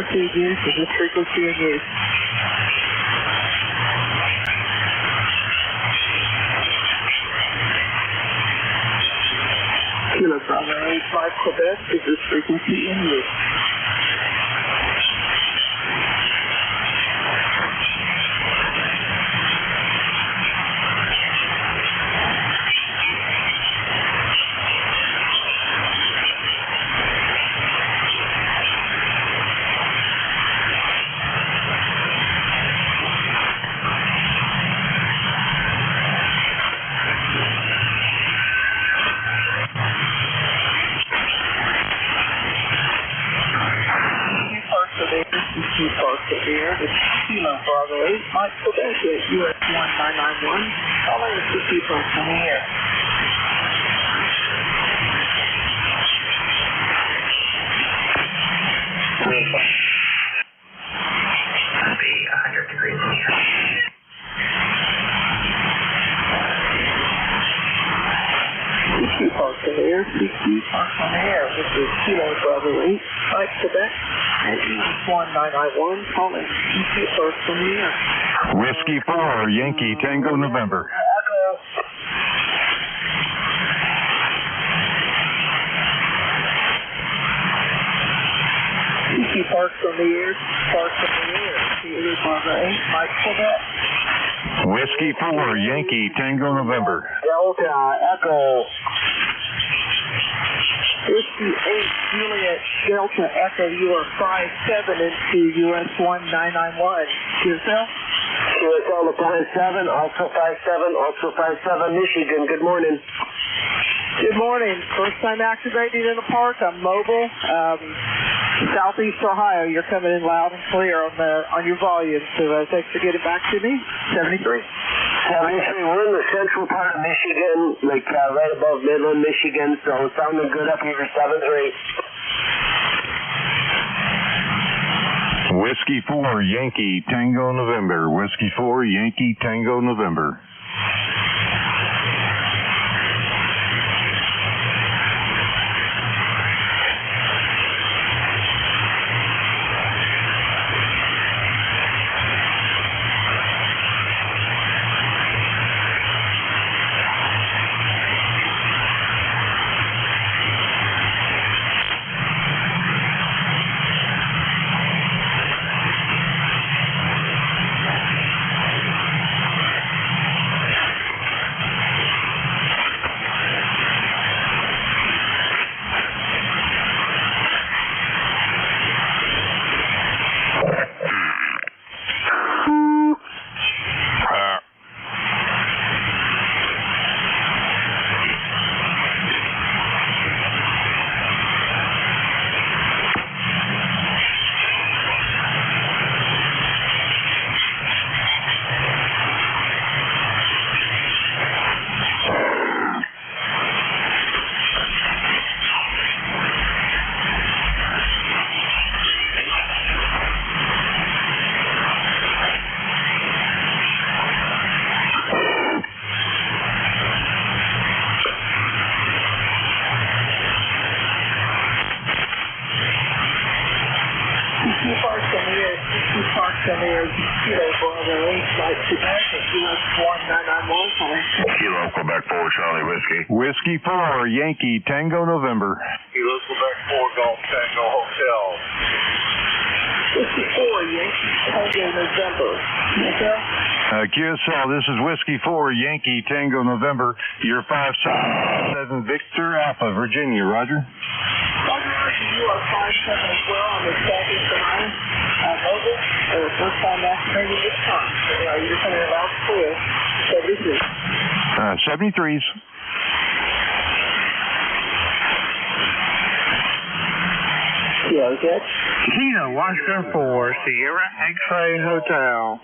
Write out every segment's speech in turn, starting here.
frequency in use? Is this frequency in use? Kilo Bravo 85 Quebec, is this frequency in use? Kilo Bravo 8, Mike Quebec at US 1991, calling the CQ post in the air. It'll be 100 degrees in here. CQ post in the air, CQ post in the air. This is Kilo Bravo 8, Mike Quebec at US 1991, calling CQ post in the air. Whiskey 4, Yankee Tango November. CQ parks on the air, parks on the air. Kilo Bravo 8, Mike Quebec. Whiskey 4, Yankee Tango November. Delta Echo. Whiskey 8, Juliet Delta Echo, you are 5-7 into US 1991. QSL? QSL to 5-7, also 5-7, also 5-7, Michigan. Good morning. Good morning. First time activating in the park. I'm mobile. Southeast Ohio. You're coming in loud and clear on your volume. So thanks for getting back to me. 73. 73. We're in the central part of Michigan, like right above Midland, Michigan. So sounding good up here. 7-3. Whiskey 4, Yankee Tango November. Whiskey 4, Yankee Tango November. Kilo Quebec 4, Charlie Whiskey. Whiskey 4, Yankee Tango November. Kilo Quebec 4, Golf Tango Hotel. Whiskey 4, Yankee Tango November. QSL, this is Whiskey 4, Yankee Tango November. You're 5-7 Victor Alpha, Virginia. Roger. Roger, you are 5-7 as well on the Southeast Ohio mobile. First time activating this time. So you're coming in loud and clear. 73. 73s. Yeah, okay. Kilo Washington 4, Sierra X-Ray Hotel.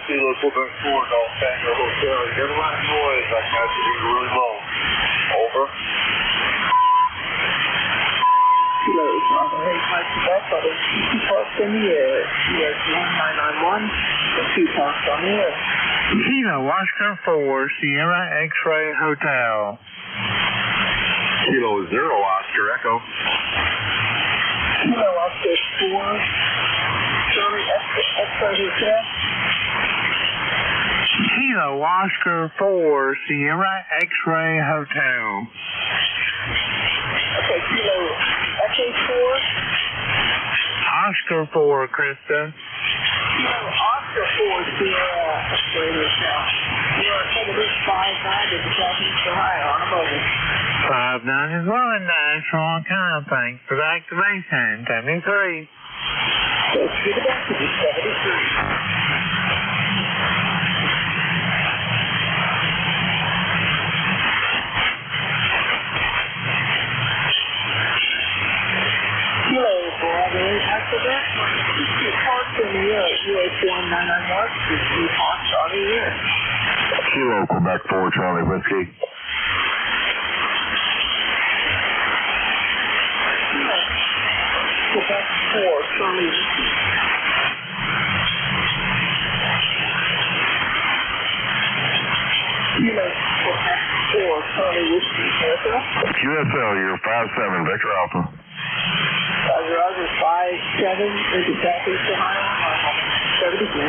Kilo Quebec 4, Golf Tango Hotel. You get a lot of noise. I got you really low. Over. Kilo Bravo 8, Mike Quebec, on the CQ parks in the air. US 1991, the 2 parks on the air. Kilo Oscar 4, Sierra X-Ray Hotel. Kilo Zero Oscar Echo. Kilo Oscar 4, Charlie X-Ray Hotel. Kilo Oscar 4, Sierra X-Ray Hotel. Okay, Kilo Echo 4. Oscar 4, Krista. Kilo Oscar 4, Sierra X-Ray Hotel. You are taking this 59 to the Southeast Ohio on a mobile. 59 is well and nice for all kind of things. For the activation, 73. Let's get it back to the 73. Kilo Bravo, after that, you parked in the air at UH1991, you parked on the air. Kilo Quebec 4 Charlie Whiskey. Quebec 4, Charlie Whiskey. Kilo Quebec 4, Charlie Whiskey. QSL, you're 57 Victor Alpha. Roger, 57 into Southeast Ohio, 74.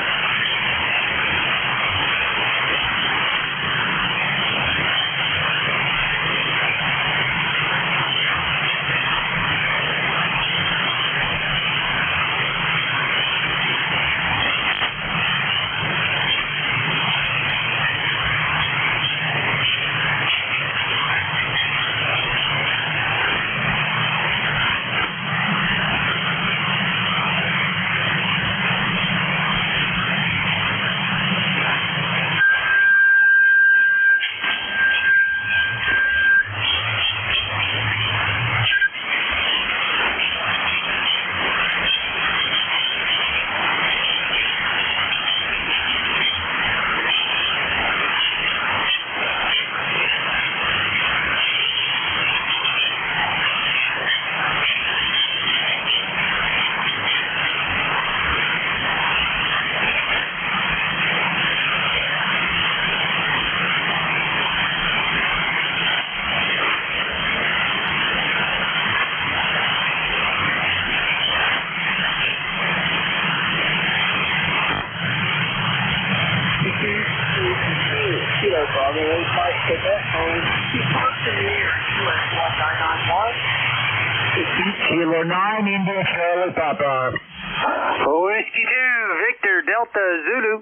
Kilo Bravo, 85 Quebec, you parked in the air at UH1991. Kilo 9, India Charlie Papa. Whiskey 2, Victor Delta Zulu.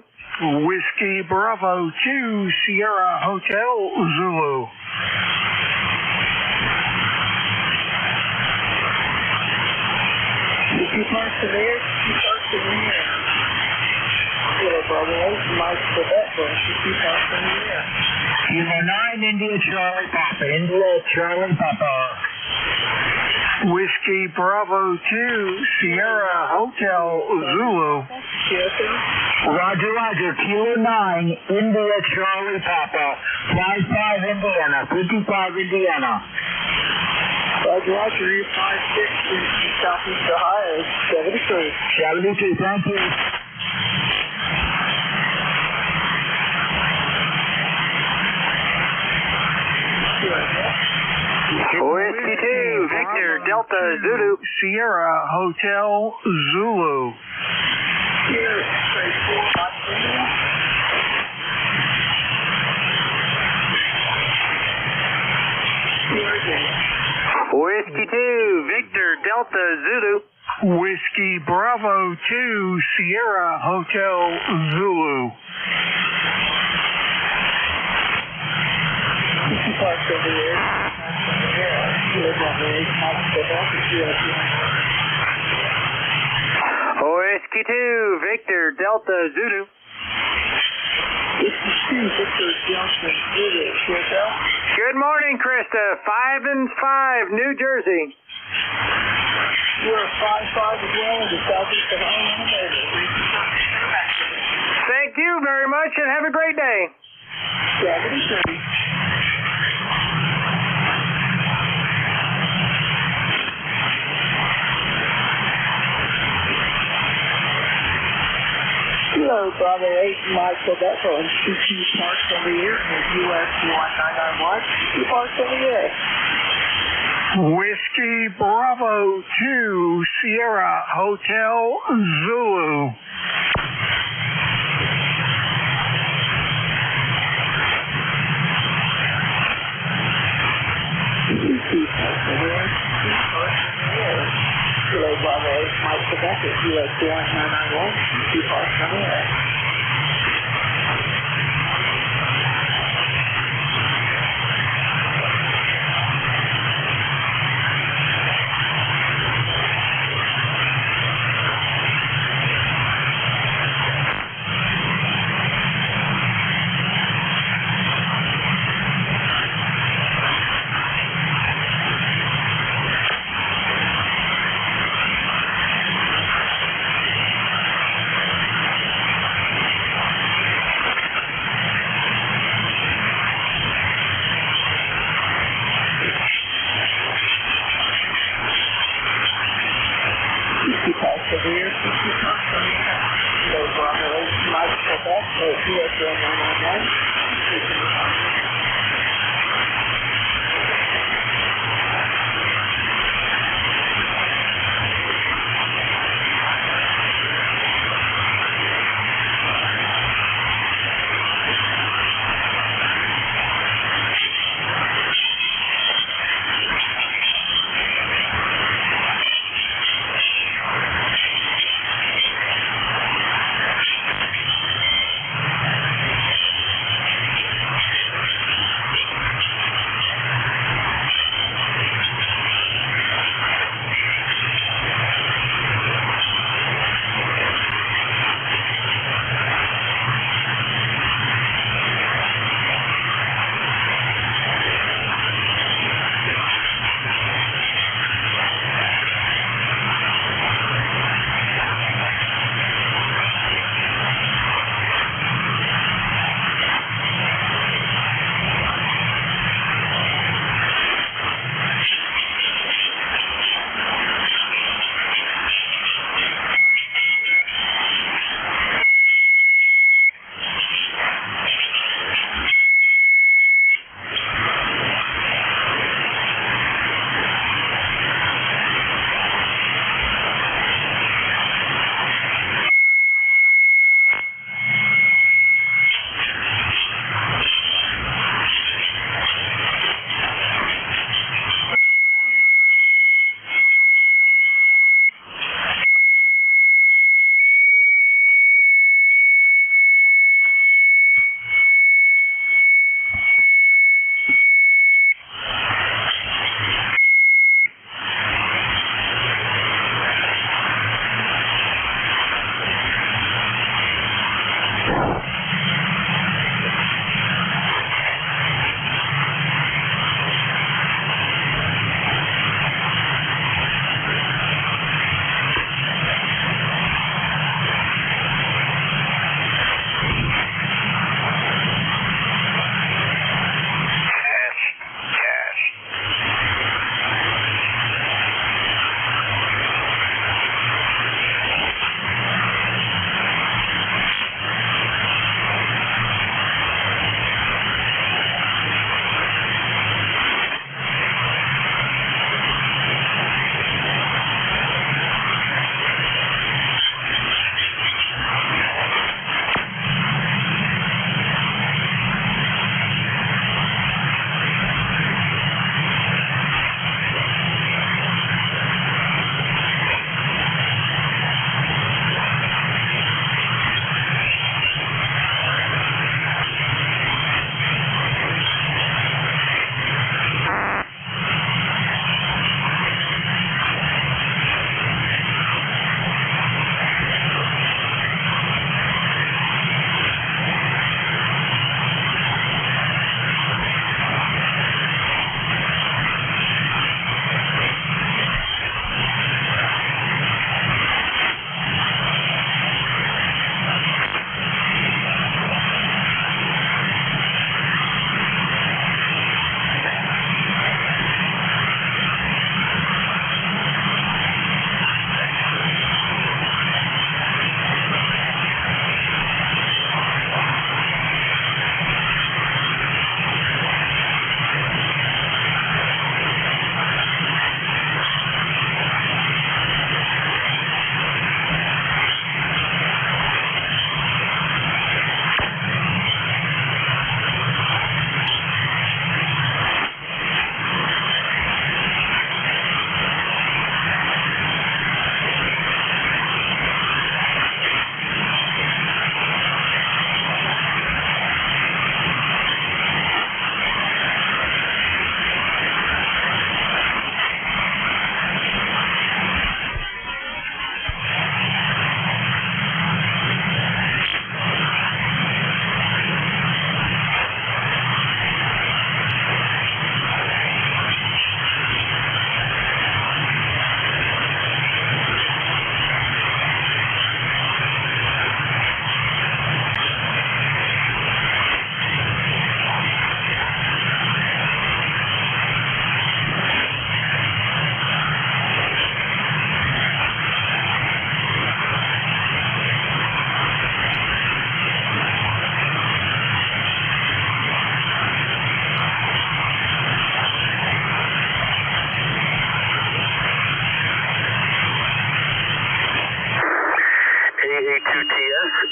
Whiskey Bravo 2, Sierra Hotel Zulu. You parked in the air, you parked in the air. Kilo Bravo, 85 Quebec, you parked in the air. Kilo 9, India Charlie Papa. India Charlie Papa. Whiskey Bravo 2, Sierra Hotel Zulu. Roger, Roger. Kilo 9, India Charlie Papa. 55 Indiana. 55 Indiana. Roger, Roger, you 56 in Southeast Ohio, 73. 72, thank you. Whiskey 2, Victor Delta Zulu. Sierra Hotel Zulu. Here, straight 4, Virginia. Here again. Whiskey 2, Victor Delta Zulu. Whiskey Bravo 2, Sierra Hotel Zulu. You parked over there. Whiskey 2, Victor Delta Zulu. Whiskey 2, Victor Delta Zulu. QSL? Good morning, Krista. 5 and 5, New Jersey. You're 5-5 as well in the Southeast Ohio. Thank you very much and have a great day. 73. Kilo Bravo 8, Mike Quebec on CQ Parks on the air, and US 1991, CQ Parks on the air. Whiskey Bravo 2, Sierra Hotel Zulu. Kilo Bravo 8, Mike Quebec at US 1991, CQ Parks on the air. Severe, CQ Parks on the air. Kilo Bravo 8, Mike Quebec at US 1991.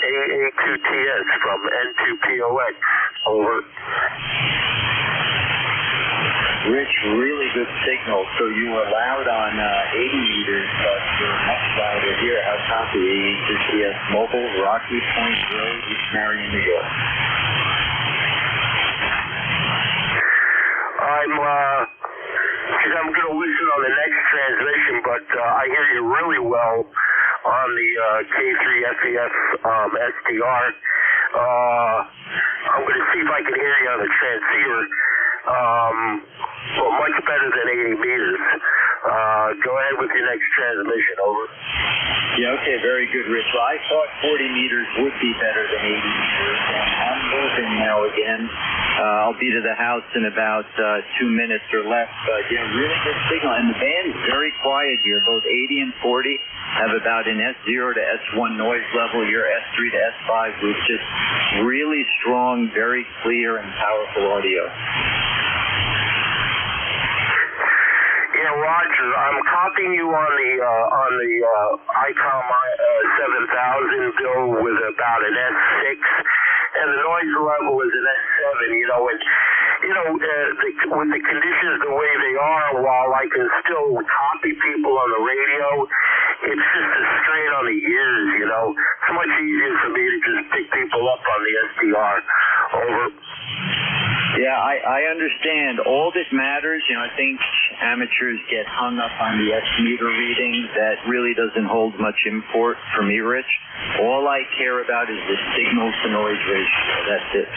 AA2TS from N2POX. Over. Rich, really good signal. So you were loud on 80 meters, but you're much louder here. How copy? AA2TS Mobile, Rocky Point Road, East Marion, New York. I'm going to listen on the next transmission, but I hear you really well on the K3FEF SDR. I'm going to see if I can hear you on the transceiver. Well, much better than 80 meters. Go ahead with your next transmission, over. Yeah, okay, very good, Rich. Well, I thought 40 meters would be better than 80 meters, and I'm moving now again. I'll be to the house in about 2 minutes or less, but yeah, really good signal, and the band is very quiet here. Both 80 and 40 have about an S0 to S1 noise level. Your S3 to S5 with just really strong, very clear and powerful audio. Yeah, Roger. I'm copying you on the ICOM 7000 bill with about an S6, and the noise level is an S7. With the conditions the way they are, while I can still copy people on the radio, it's just a strain on the ears. It's much easier for me to just pick people up on the SDR. Over. Yeah, I understand. All that matters, I think amateurs get hung up on the S-meter reading. That really doesn't hold much import for me, Rich. All I care about is the signal-to-noise ratio. That's it.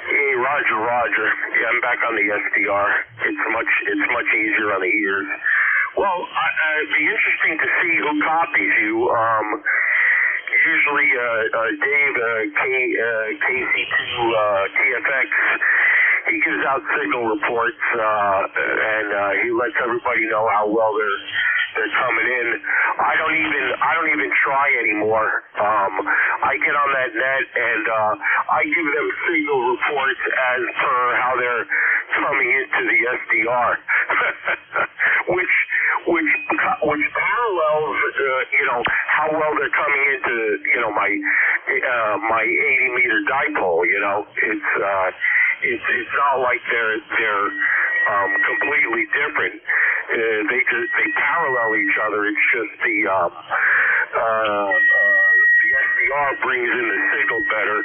Hey, Roger. Yeah, I'm back on the SDR. It's much easier on the ears. Well, it'd be interesting to see who copies you. Usually, Dave, KC2 TFX, he gives out signal reports, and he lets everybody know how well they're coming in. I don't even try anymore. I get on that net and I give them signal reports as per how they're coming into the SDR, which parallels how well they're coming into my 80-meter dipole. It's not like they're completely different. They parallel each other. It's just the SDR brings in the signal better,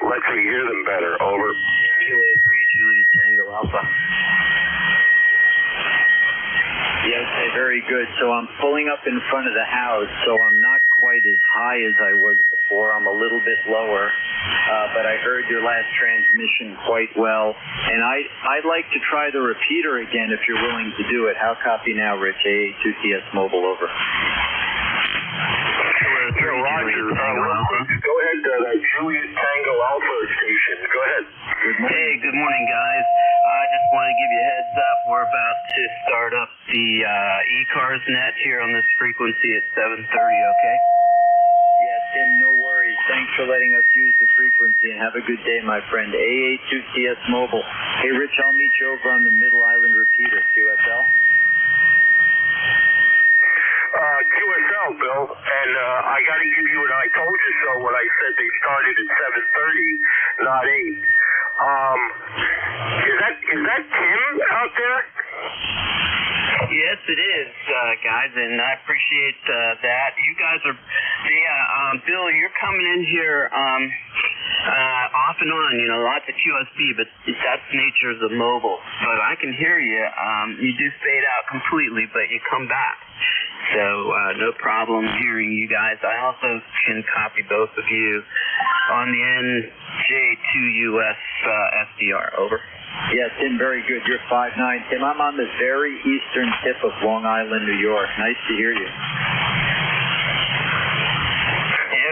lets me hear them better. Over. Kilo 3 Juliet Tango Alpha. Yes, very good. So I'm pulling up in front of the house, so I'm not quite as high as I was before. I'm a little bit lower, but I heard your last transmission quite well. And I'd like to try the repeater again if you're willing to do it. How copy now, Rich? AA2TS Mobile, over. Roger. Go ahead, Juliet Tango Alpha station. Go ahead. Hey, good morning, guys. I just want to give you a heads up. We're about to start up the ECARS net here on this frequency at 7:30, okay? Yeah, Tim, no worries. Thanks for letting us use the frequency, and have a good day, my friend. AA2TS Mobile. Hey, Rich, I'll meet you over on the Middle Island repeater, QSL. QSL, Bill, and I got to give you an I told you so when I said they started at 7:30, not 8. Is that Tim out there? Yes, it is, guys, and I appreciate that. You guys are, Bill, you're coming in here off and on, lots of QSB, but that's the nature of the mobile. But I can hear you. You do fade out completely, but you come back. So no problem hearing you guys. I also can copy both of you on the NJ2US SDR. Over. Yeah, Tim, very good. You're 5'9". Tim, I'm on the very eastern tip of Long Island, New York. Nice to hear you.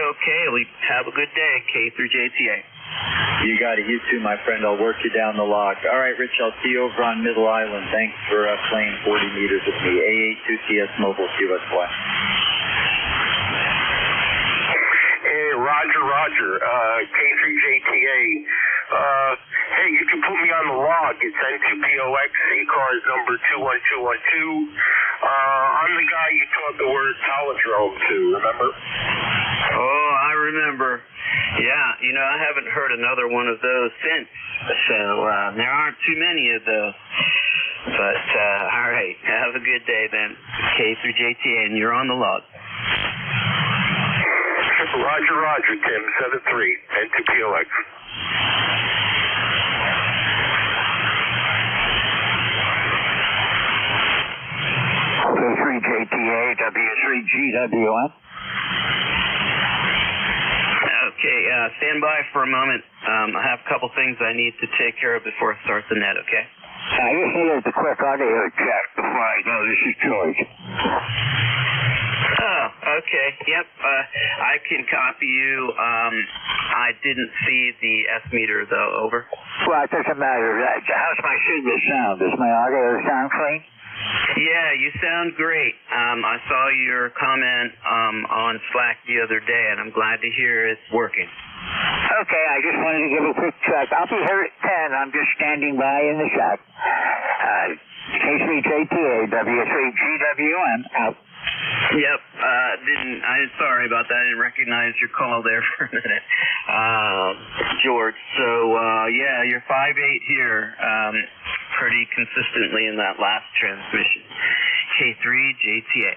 Okay, we have a good day, K through JTA. You got it. You too, my friend. I'll work you down the log. All right, Rich, I'll see you over on Middle Island. Thanks for playing 40 meters with me. AA2TS Mobile, QSY. Hey, Roger. K3JTA. Hey, you can put me on the log. It's N2POX, ECARS number 21212. I'm the guy you taught the word palindrome to, remember? Oh, I remember. Yeah, you know, I haven't heard another one of those since, so there aren't too many of those. But, all right, have a good day then. K through JTA, and you're on the log. Roger, Tim, 7-3, and to PLX. K3JTA, W3GWN. Okay, stand by for a moment. I have a couple things I need to take care of before I start the net, okay? I just needed a quick audio check before I go. This is George. Oh, okay. Yep. I can copy you. I didn't see the S meter, though. Over. Well, it doesn't matter. How's my signal sound? Does my audio sound clean? Yeah, you sound great. I saw your comment on Slack the other day, and I'm glad to hear it's working. Okay, I just wanted to give a quick check. I'll be here at 10. I'm just standing by in the shop. K3JTA, W3GWN, out. Yep, sorry about that. I didn't recognize your call there for a minute, George. So, yeah, you're 5.8 here, pretty consistently in that last transmission. K3JTA.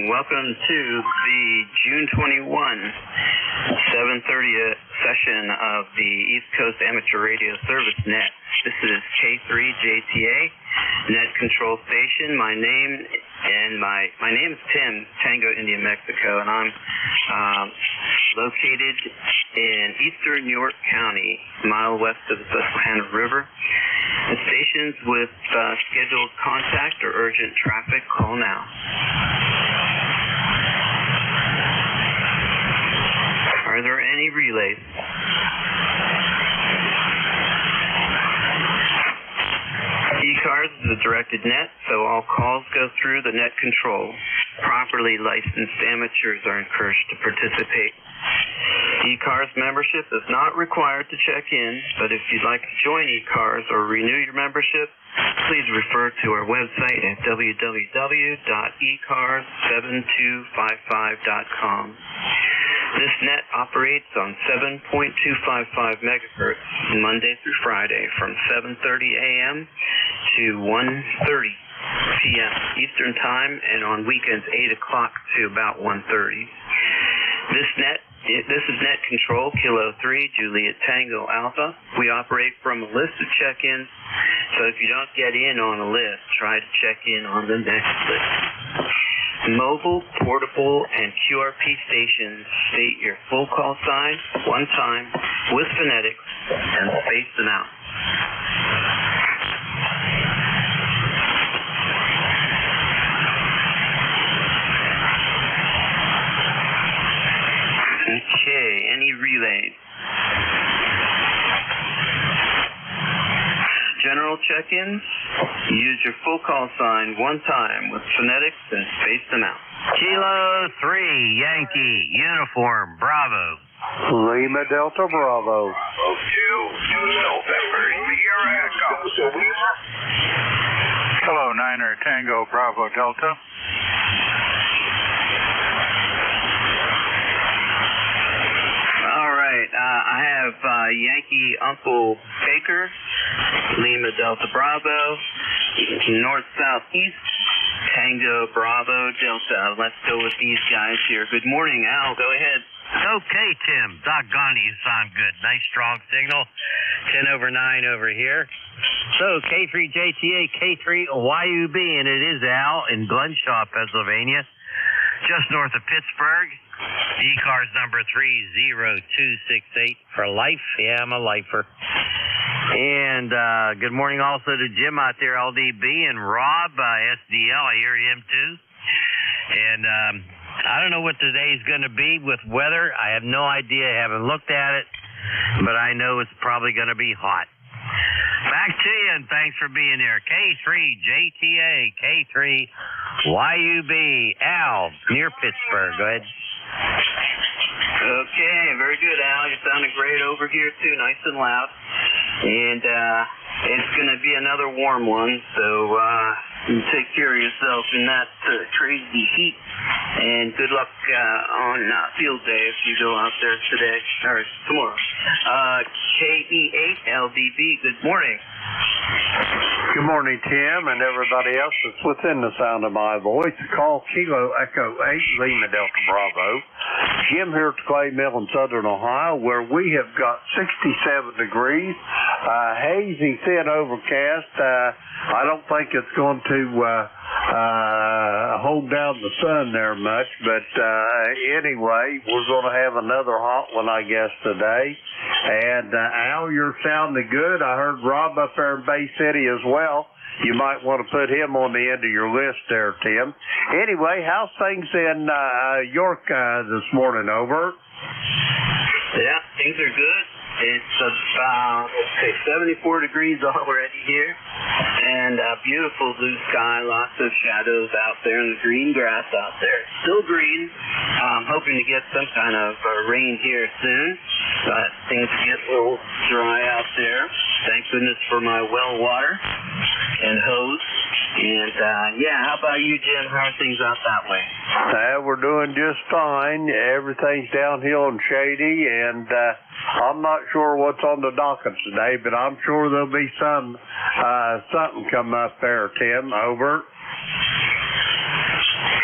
Welcome to the June 21, 7:30 session of the East Coast Amateur Radio Service Net. This is K3JTA, Net Control Station. My name is Tim, Tango India Mexico, and I'm located in eastern York County, a mile west of the Susquehanna River. The stations with scheduled contact or urgent traffic, call now. Are there any relays? ECARS is a directed net, so all calls go through the net control. Properly licensed amateurs are encouraged to participate. ECARS membership is not required to check in, but if you'd like to join ECARS or renew your membership, please refer to our website at www.ecars7255.com. This net operates on 7.255 megahertz Monday through Friday from 7:30 a.m. to 1:30 p.m. Eastern Time, and on weekends 8 o'clock to about 1:30. This is Net Control, Kilo 3, Juliet Tango Alpha. We operate from a list of check-ins, so if you don't get in on a list, try to check in on the next list. Mobile, portable, and QRP stations state your full call sign one time with phonetics and space them out. Okay, any relays? General check-ins, use your full call sign one time with phonetics and space them out. Kilo 3, Yankee, Uniform, Bravo. Lima Delta Bravo. 2, November, Sierra Echo. Hello, Niner Tango Bravo Delta. All right, I have Yankee Uncle Baker, Lima Delta Bravo, North Southeast, Tango Bravo Delta. Let's go with these guys here. Good morning, Al. Go ahead. Okay, Tim. Doggone it, you sound good. Nice strong signal. 10 over 9 over here. So, K3JTA, K3YUB, and it is Al in Glenshaw, Pennsylvania, just north of Pittsburgh. ECARS number 30268 for life. Yeah, I'm a lifer. And good morning also to Jim out there, LDB, and Rob, SDL. I hear him too. And I don't know what today's going to be with weather. I have no idea. I haven't looked at it. But I know it's probably going to be hot. Back to you, and thanks for being here. K3JTA, K3YUB, Al, near Pittsburgh. Go ahead. Okay, very good, Al. You're sounding great over here, too, nice and loud. And it's going to be another warm one, so you take care of yourself in that crazy heat. And good luck on field day if you go out there today, or tomorrow. KE8LDB, good morning. Good morning, Tim, and everybody else that's within the sound of my voice. Call Kilo Echo 8, Lima Delta Bravo. Jim here at the Clay Mill in southern Ohio, where we have got 67 degrees, hazy, thin overcast. I don't think it's going to hold down the sun there much, but anyway, we're going to have another hot one, I guess, today. And Al, you're sounding good. I heard Rob up there in Bay City as well. You might want to put him on the end of your list there, Tim. Anyway, how's things in York this morning, over? Yeah, things are good. It's about, 74 degrees already here, and beautiful blue sky, lots of shadows out there, and the green grass out there. Still green. I'm hoping to get some kind of rain here soon, but things get a little dry out there. Thank goodness for my well water and hose. And, how about you, Jim? How are things out that way? We're doing just fine. Everything's downhill and shady, and I'm not sure what's on the docket today, but I'm sure there'll be something come up there, Tim. Over.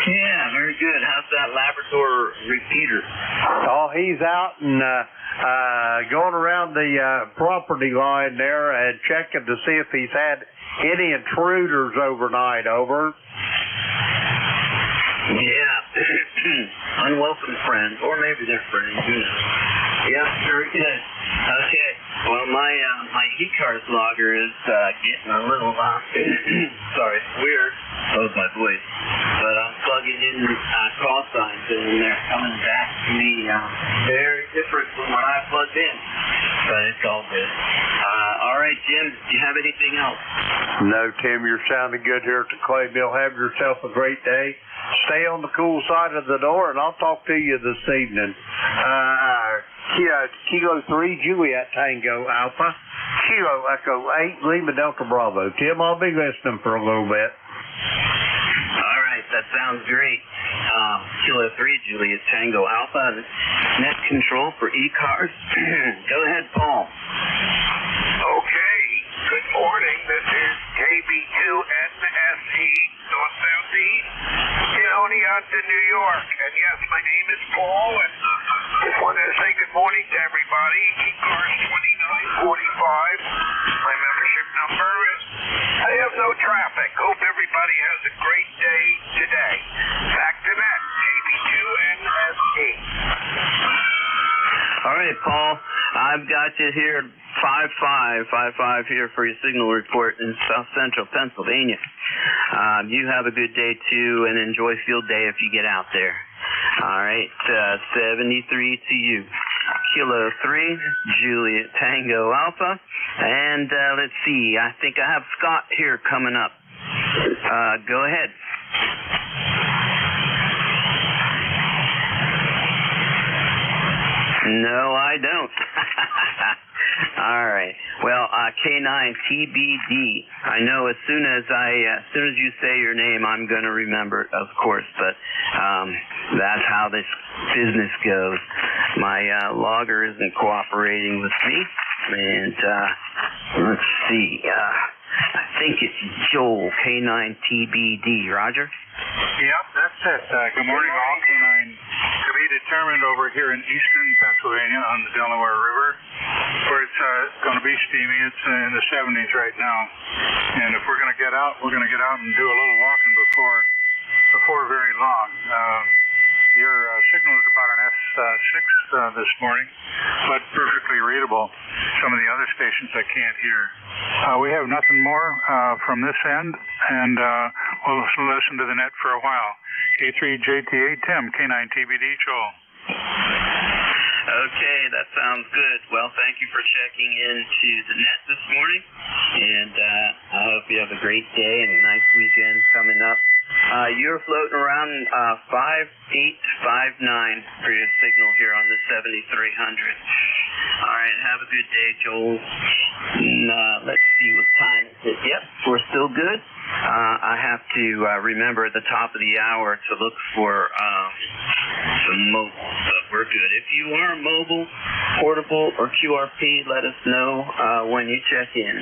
Yeah, very good. How's that Labrador repeater? Oh, he's out and going around the property line there and checking to see if he's had any intruders overnight. Over. Yeah. Unwelcome friends, or maybe they're friends. Who knows? Yeah, very good. Okay. Well, my ECARS logger is getting a little sorry, weird. That was my voice. But I'm plugging in call signs, and they're coming back to me very different from what I plugged in. But it's all good. All right, Jim, do you have anything else? No, Tim, you're sounding good here at the Clay Mill. Have yourself a great day. Stay on the cool side of the door, and I'll talk to you this evening. Kilo 3, Juliet Tango Alpha, Kilo Echo 8, Lima Delta Bravo. Tim, I'll be listening for a little bit. All right, that sounds great. Kilo 3, Juliet Tango Alpha, net control for ECARS. Go ahead, Paul. Okay, good morning. This is KB2NSE, North Southeast, in Oneonta, New York. And yes, my name is Paul, and just wanted to say good morning to everybody. ECARS 2945, my membership number. I have no traffic. Hope everybody has a great day today. Back to that, KB2NSE. All right, Paul, I've got you here, 5555 here for your signal report in South Central Pennsylvania. You have a good day, too, and enjoy field day if you get out there. All right, 73 to you. Kilo 3, Juliet Tango Alpha. And let's see, I think I have Scott here coming up. Go ahead. No, I don't. All right. Well, K9 TBD. I know as soon as you say your name, I'm going to remember it, of course. But that's how this business goes. My logger isn't cooperating with me. And let's see. I think it's Joel, K9TBD. Roger? Yep, that's it. Good morning, all. K9 to be determined over here in eastern Pennsylvania on the Delaware River, where it's going to be steamy. It's in the 70s right now. And if we're going to get out, we're going to get out and do a little walking before very long. Your signal is about an S6 this morning, but perfectly readable. Some of the other stations I can't hear. We have nothing more from this end, and we'll listen to the net for a while. K3JTA Tim, K9TBD Joel. Okay, that sounds good. Well, thank you for checking into the net this morning, and I hope you have a great day and a nice weekend coming up. You're floating around 5859 for your signal here on the 7300. All right, have a good day, Joel. And, let's see what time is it. Yep, we're still good. I have to remember at the top of the hour to look for some mobile, but we're good. If you are mobile, portable, or QRP, let us know when you check in.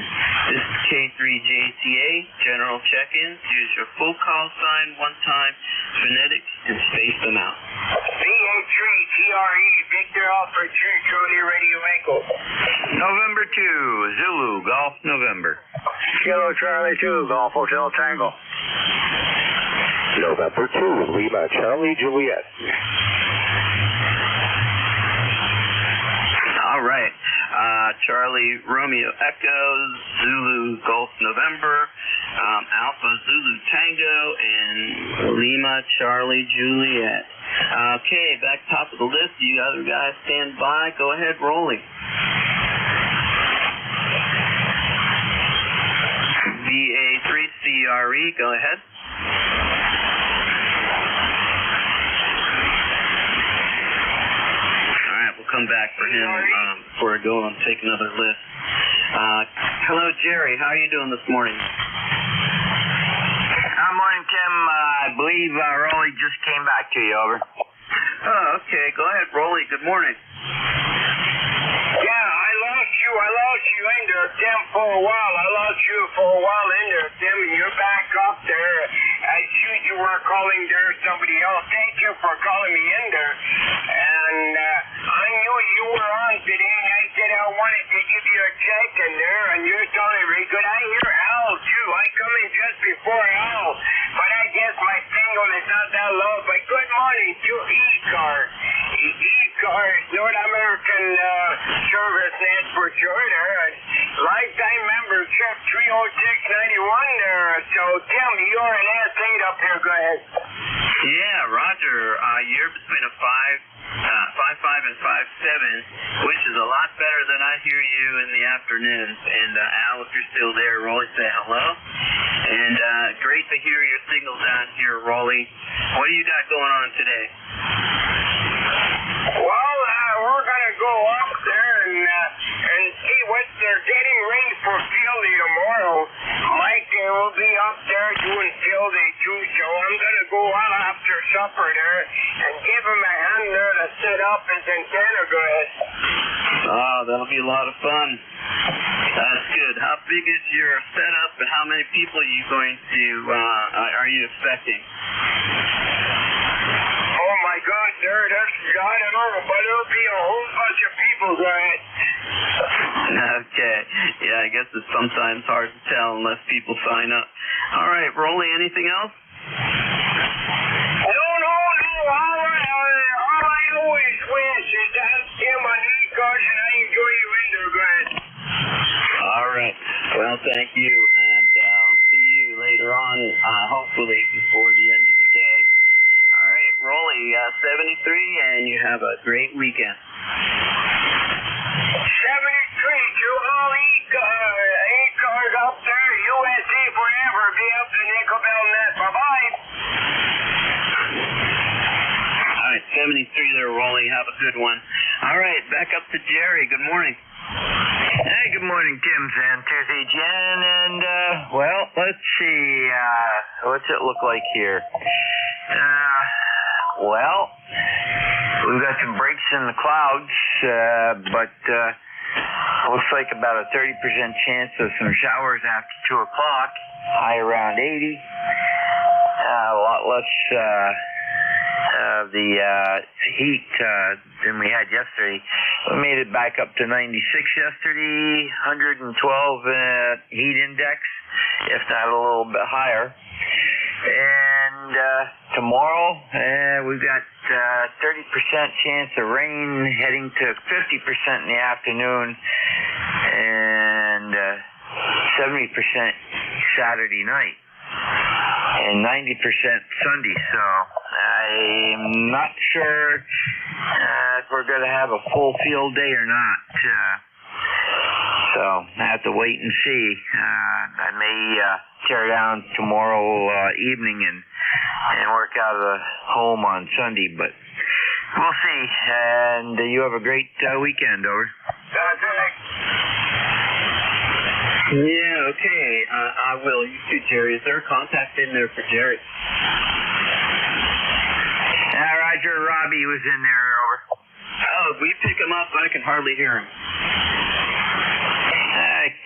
This is K3JTA, General Check-In. Use your full call sign one time, phonetic, and space them out. VA3TRE, Victor Alpha 2, Charlie Radio Echo. November 2, Zulu, Golf November. Kilo Charlie 2, Golf Hotel Tango. November 2, Lima, Charlie, Juliet. All right. Charlie, Romeo Echo, Zulu, Golf November, Alpha, Zulu, Tango, and Lima, Charlie, Juliet. Okay, back top of the list. You other guys stand by. Go ahead, rolling. VA3CRE, go ahead. Come back for him before I go and take another list. Hello, Jerry. How are you doing this morning? Morning, Tim. I believe Rolly just came back to you, over. Oh, okay. Go ahead, Rolly. Good morning. Yeah, I lost you in there, Tim, for a while. I lost you for a while in there, Tim, and you're back up there. I assumed you were calling there somebody else. Thank you for calling me in there. And I knew you were on today, and I said I wanted to give you a check in there, and you're telling me good. I hear Al, too. I come in just before Al, but I guess my signal is not that low. But good morning to ECARS. ECARS, North American Service Net for short there. Lifetime membership 30691 there. So, Tim, you're an S8 up here. Go ahead. Yeah, Roger. You're between a 5.5 and 5.7, which is a lot better than I hear you in the afternoons. And Al, if you're still there, Rolly, say hello. And great to hear your signal down here, Rolly. What do you got going on today? Well, we're going to go up there and see what they're getting ready for field day tomorrow. Mike will be up there doing field day too, so I'm going to go out after supper there and give him a hand there to set up his antenna. Go ahead. Oh, that'll be a lot of fun. That's good. How big is your setup, and how many people are you going to, are you expecting? Oh my God, there's, I don't know, but there'll be a whole bunch of people, go ahead. Okay. Yeah, I guess it's sometimes hard to tell unless people sign up. All right, Rolly, anything else? No. All I always wish is to have Tim on ECARS, and I enjoy you in there, go ahead. All right. Well, thank you, and I'll see you later on, hopefully before the end of the day. All right, Rolly, 73, and you have a great weekend. 73 to all ECARS up there, USA forever, be up to Nickel Bell Net, bye-bye. All right, 73 there, Rolly, have a good one. All right, back up to Jerry, good morning. Hey, good morning, Tim Santucci, Jen, and, well, let's see, what's it look like here? Well, we've got some breaks in the clouds, but looks like about a 30% chance of some showers after 2 o'clock, high around 80. A lot less of the heat than we had yesterday. We made it back up to 96 yesterday, 112 heat index, if not a little bit higher. And tomorrow, we've got 30% chance of rain heading to 50% in the afternoon, and 70% Saturday night, and 90% Sunday. So I'm not sure if we're going to have a full field day or not. So I have to wait and see. I may tear down tomorrow evening and work out of the home on Sunday, but we'll see. And you have a great weekend. Over. Yeah, okay. I will. You too, Jerry. Is there a contact in there for Jerry? Roger, Robbie was in there. Over. Oh, we pick him up? I can hardly hear him.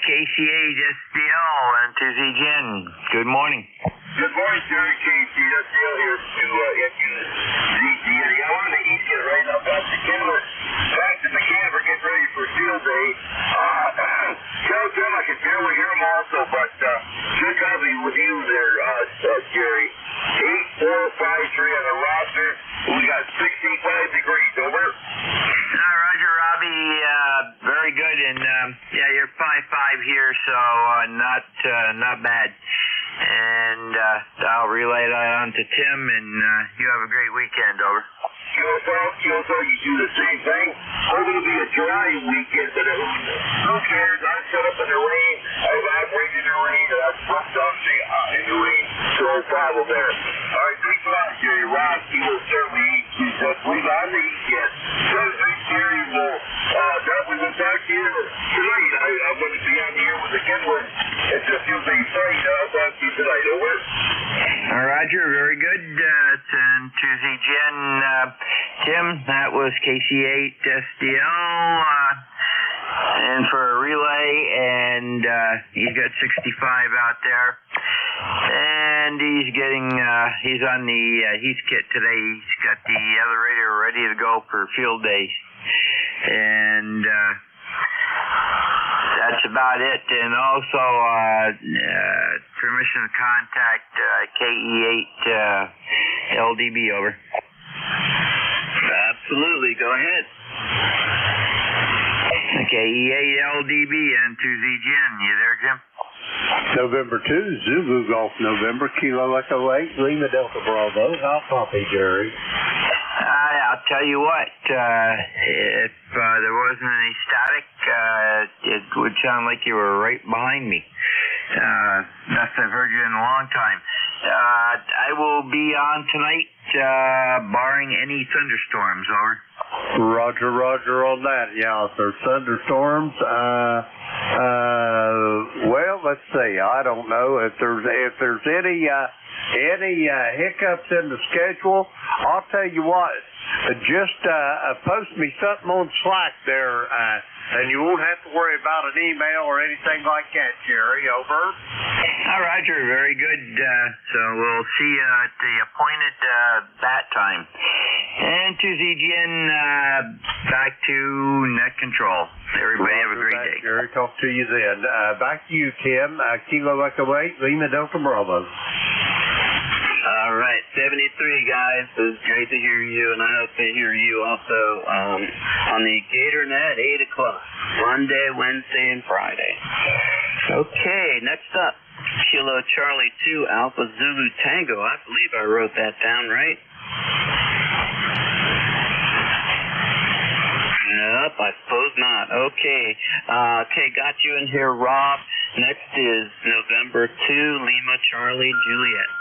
KCA SDL and to ZGN. Good morning. Good morning, Jerry. KCSDL here to ZGN. I wanted to eat you right now. Got the Kindler back to the camper, getting ready for field day. Tell Jim I can barely hear him also, but good copy with you there, Jerry. 8453 on the roster. We got 65 degrees. Over. Roger, Robbie. Very good, and yeah, you're 5'5" here, so not bad. And I'll relay that on to Tim, and you have a great weekend. Over. Kyoto, you do the same thing. Hope it'll be a dry weekend, but who cares? I'm set up in the rain. I've operated in the rain, and I've swept on in the rain. So no problem there. All right, thanks a lot, Jerry. Rob, he will certainly eat. He's believe on the eat yet. So thanks, Jerry. We will talk to you tonight. I'm going to be on the air with the Kindler. It's a few things right. I'll talk to you tonight. Over. Roger, very good. And to ZGN, Tim, that was KC8 SDL. And for a relay, and he's got 65 out there. And he's on the heat kit today. He's got the elevator ready to go for field day. And that's about it. And also, permission to contact KE8 LDB, over. Absolutely, go ahead. KE8 LDB and to ZGN. You there, Jim? November 2, Zulu Golf November, Kilo Echo 8, Lima Delta Bravo. How copy, Jerry? I'll tell you what, if there wasn't any static, it would sound like you were right behind me. Best I've heard you in a long time. I will be on tonight, barring any thunderstorms. Over. Roger on that. Yeah, if there's thunderstorms, well, let's see. I don't know if there's any hiccups in the schedule. I'll tell you what. Just post me something on Slack there, and you won't have to worry about an email or anything like that, Jerry. Over. Roger, very good. So we'll see you at the appointed bat time. And to ZGN, back to net control. Everybody have a great day. Jerry, talk to you then. Back to you, Tim. Kilo Echo 8, Lima Delta Bravo. All right, 73 guys. It's great to hear you, and I hope to hear you also on the GatorNet 8 o'clock, Monday, Wednesday, and Friday. Okay, next up, Kilo Charlie 2 Alpha Zulu Tango. I believe I wrote that down right. Nope, I suppose not. Okay, got you in here, Rob. Next is November 2 Lima Charlie Juliet.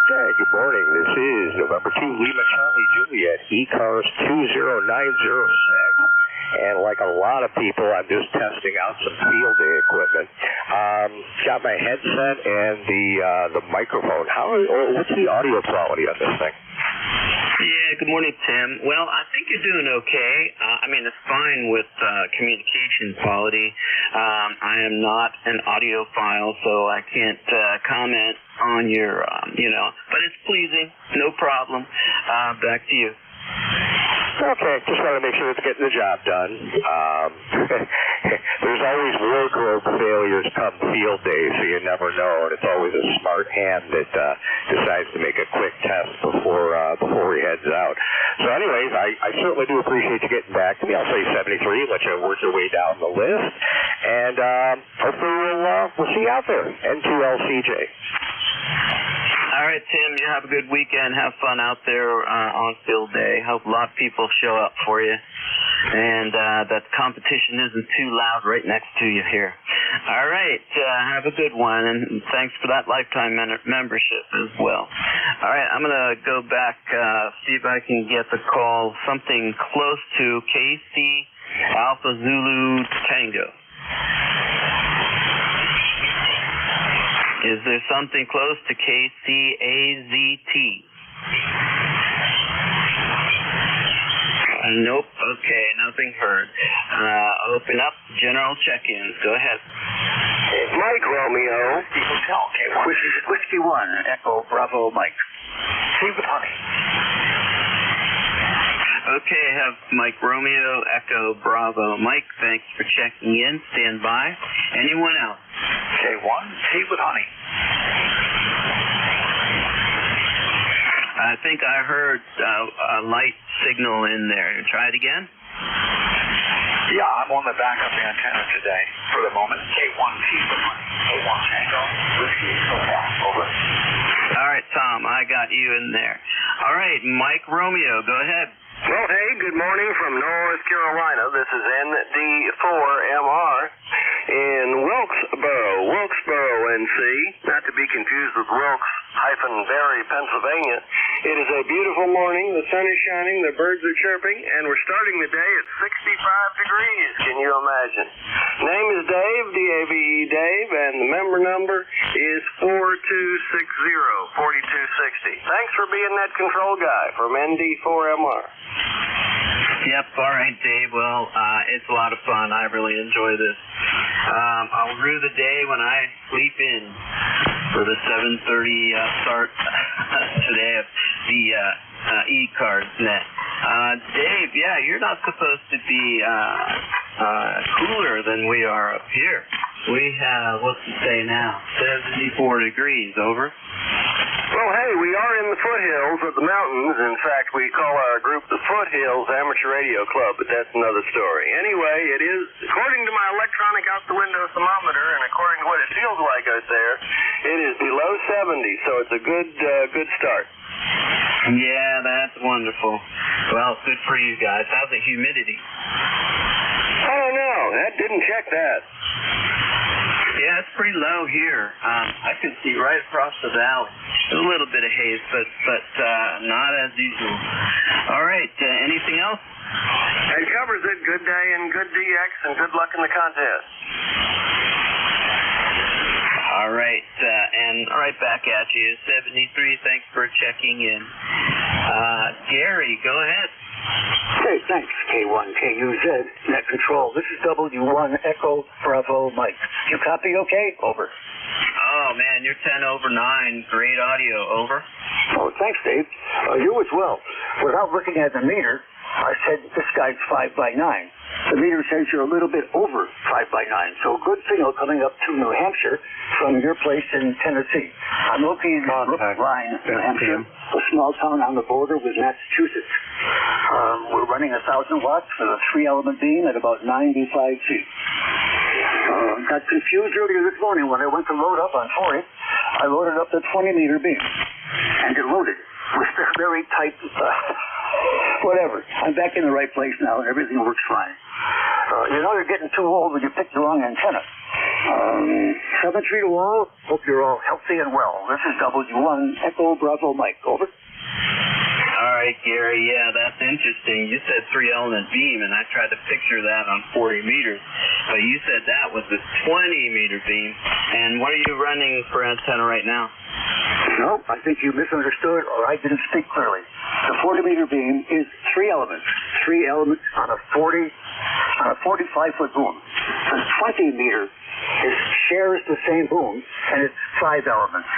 Okay, good morning. This is November 2 Lima Charlie Juliet, ECARS 20907. And like a lot of people, I'm just testing out some field day equipment. Got my headset and the microphone. What's the audio quality on this thing? Yeah, good morning, Tim. Well, I think you're doing okay. I mean, it's fine with communication quality. I am not an audiophile, so I can't comment on your, but it's pleasing. No problem. Back to you. Okay, just want to make sure it's getting the job done. There's always wardrobe failures come field day, so you never know, and it's always a smart hand that decides to make a quick test before he heads out. So anyways, I certainly do appreciate you getting back to me. I'll say 73, let you work your way down the list, and hopefully we'll see you out there. N2LCJ. All right, Tim, you have a good weekend. Have fun out there on field day. Hope a lot of people show up for you, and that competition isn't too loud right next to you here. All right, have a good one, and thanks for that lifetime membership as well. All right, I'm going to go back, see if I can get the call, something close to KC Alpha Zulu Tango. Is there something close to KCAZT? Nope. Okay, nothing heard. Open up general check-ins. Go ahead. Mike Romeo. Hotel, K1. Whiskey 1, Echo Bravo Mike. Tea with honey. Okay, I have Mike Romeo, Echo Bravo Mike. Thanks for checking in. Stand by. Anyone else? K1, tea with honey. I think I heard a light signal in there. Try it again? Yeah, I'm on the backup antenna today for the moment. K1, tea with honey. K1, Tango, Whiskey, Hotel. Over. All right, Tom, I got you in there. All right, Mike Romeo, go ahead. Well, hey, good morning from North Carolina. This is ND4MR in Wilkesboro, NC. Not to be confused with Wilkes-Barre, Pennsylvania. It is a beautiful morning. The sun is shining, the birds are chirping, and we're starting the day at 65 degrees. Can you imagine? Name is Dave, D-A-V-E, Dave, and the member number is 4260, 4260. Thanks for being that control guy from ND4MR. Yep, all right, Dave. Well, it's a lot of fun. I really enjoy this. I'll rue the day when I sleep in for the 7:30 start today of the ECARS net. Dave, yeah, you're not supposed to be cooler than we are up here. We have, what's it say now, 74 degrees, over. Well, hey, we are in the foothills of the mountains. In fact, we call our group the Foothills Amateur Radio Club, but that's another story. Anyway, it is, according to my electronic out-the-window thermometer, and according to what it feels like out there, it is below 70, so it's a good start. Yeah, that's wonderful. Well, good for you guys. How's the humidity? I don't know. That didn't check that. Yeah, it's pretty low here. I can see right across the valley. There's a little bit of haze, but not as usual. All right, anything else? That covers it. Good day and good DX, and good luck in the contest. All right, and all right, back at you. 73, thanks for checking in. Gary, go ahead. Hey, thanks, K1, KUZ, net control. This is W1 Echo Bravo Mike. You copy okay? Over. Oh, man, you're 10 over 9. Great audio. Over. Oh, thanks, Dave. You as well. Without looking at the meter, I said this guy's 5 by 9. The meter says you're a little bit over 5 by 9, so good signal coming up to New Hampshire from your place in Tennessee. I'm located in Brookline, New Hampshire, a small town on the border with Massachusetts. We're running 1,000 watts for a 3-element beam at about 95 feet. Got confused earlier this morning when I went to load up on 40. I loaded up the 20-meter beam, and it loaded with a very tight... whatever. I'm back in the right place now, and everything works fine. You know you're getting too old when you pick the wrong antenna. 7-3 to all. Hope you're all healthy and well. This is W1 Echo Bravo Mike. Over. All right, Gary. Yeah, that's interesting. You said 3-element beam, and I tried to picture that on 40 meters. But you said that was the 20-meter beam. And what are you running for antenna right now? No, I think you misunderstood or I didn't speak clearly. The 40-meter beam is 3 elements. 3 elements on a 45-foot boom. The 20-meter shares the same boom, and it's 5 elements.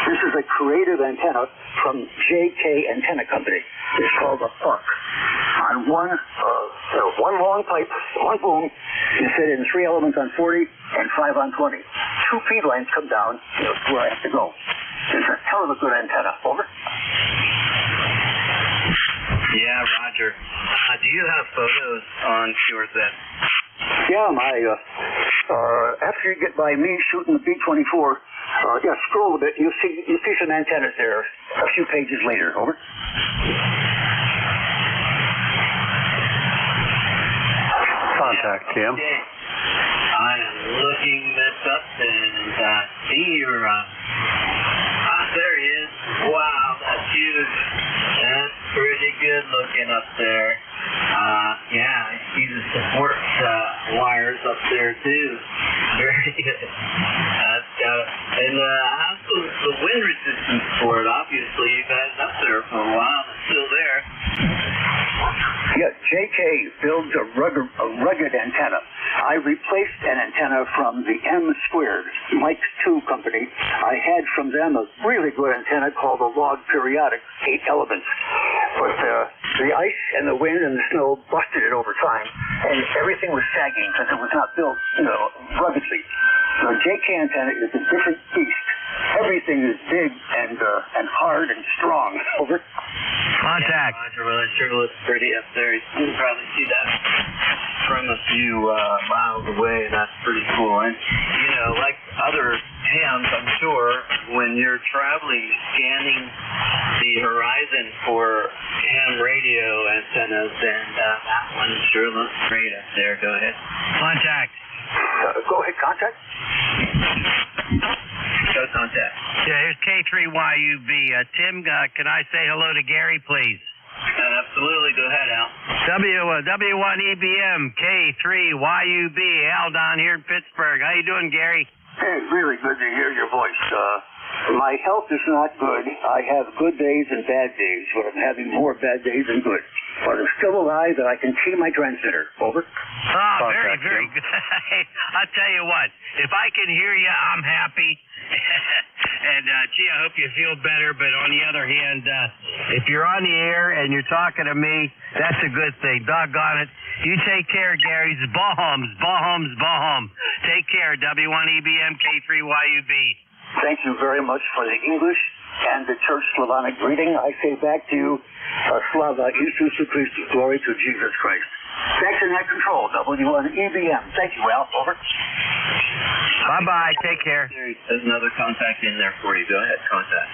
This is a creative antenna from JK Antenna Company. It's called a FUC. On one long pipe, one boom, you fit in 3 elements on 40 and 5 on 20. 2 feed lines come down, that's where I have to go. It's a hell of a good antenna. Over. Yeah, Roger. Do you have photos on QRZ? Yeah, after you get by me shooting the B-24, scroll a bit. You'll see some antennas there a few pages later. Over. Contact Tim. Okay. I am looking this up and see your. There he is. Wow, that's huge. That's pretty good looking up there. Yeah, I see the support wires up there too. Very good. That's got it. And how's the wind resistance for it? Obviously, you guys up there for a while. It's still there. Yeah, JK builds a rugged antenna. I replaced an antenna from the M-Squared, Mike 2 company. I had from them a really good antenna called a log periodic, 8 elements. But the ice and the wind and the snow busted it over time, and everything was sagging because it was not built, ruggedly. The JK antenna is a different beast. Everything is big and hard and strong. Over. Contact. Yeah, Roger, well, it sure looks pretty up there. You can probably see that from a few miles away, and that's pretty cool. And, like other hams, I'm sure, when you're traveling, scanning the horizon for ham radio antennas, and that one sure looks great up there. Go ahead. Contact. Go ahead, contact. Go contact. Yeah, here's K3YUB. Tim, can I say hello to Gary, please? Absolutely. Go ahead, Al. W1EBM K3YUB. Al down here in Pittsburgh. How you doing, Gary? Hey, really good to hear your voice. My health is not good. I have good days and bad days, but I'm having more bad days than good. But I'm still alive and I can see my transmitter. Over. Oh, very, very good. I'll tell you what, if I can hear you, I'm happy. And, gee, I hope you feel better. But on the other hand, if you're on the air and you're talking to me, that's a good thing. Doggone it. You take care, Gary. Bahams. Take care, W1EBM K3YUB. Thank you very much for the English and the Church Slavonic greeting. I say back to you, Slava Isusu Christi, glory to Jesus Christ. Thanks in that control, W1EBM. Thank you, Al. Over. Bye-bye. Take care. There's another contact in there for you. Go ahead, contact.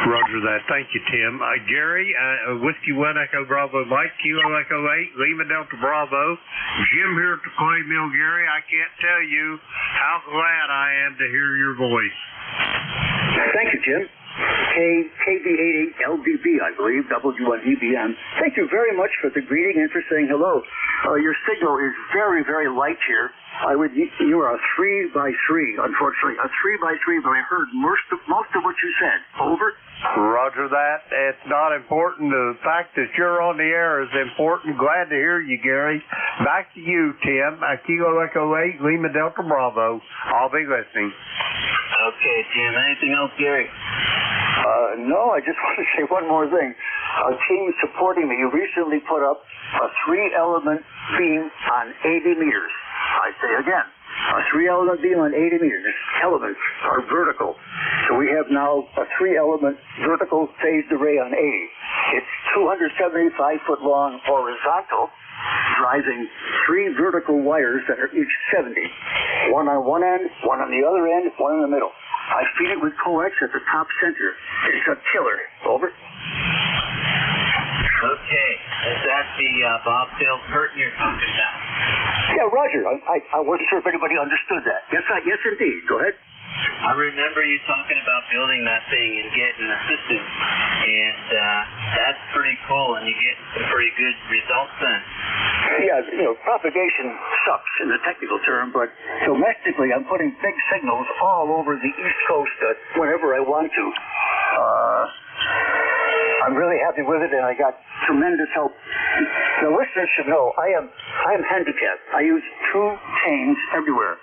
Roger that. Thank you, Tim. Gary, Whiskey 1 Echo Bravo Mike, Kilo Echo 8, Lima Delta Bravo. Jim here at the Clay Mill, Gary. I can't tell you how glad I am to hear your voice. Thank you, Jim. KB88LDB, I believe, W1EBM. Thank you very much for the greeting and for saying hello. Your signal is very, very light here. You are a 3x3, unfortunately. A 3x3, but I heard most of what you said. Over. Roger that. It's not important. The fact that you're on the air is important. Glad to hear you, Gary. Back to you, Tim. Kilo Echo 8, Lima Delta Bravo. I'll be listening. Okay, Tim. Anything else, Gary? No, I just want to say one more thing. A team supporting me recently put up a 3-element beam on 80 meters. I say again, a 3-element beam on 80 meters. Elements are vertical. So we have now a 3-element vertical phased array on 80. It's 275-foot long horizontal, driving 3 vertical wires that are each 70. One on one end, one on the other end, one in the middle. I feed it with coax at the top center. It's a killer. Over. Okay. Is that the bobtail curtain you're talking about? Yeah, Roger. I wasn't sure if anybody understood that. Yes, indeed. Go ahead. I remember you talking about building that thing and getting a system, and that's pretty cool, and you get some pretty good results then. Yeah, propagation sucks in the technical term, but domestically I'm putting big signals all over the East Coast whenever I want to. I'm really happy with it, and I got tremendous help. The listeners should know I am handicapped. I use two canes everywhere.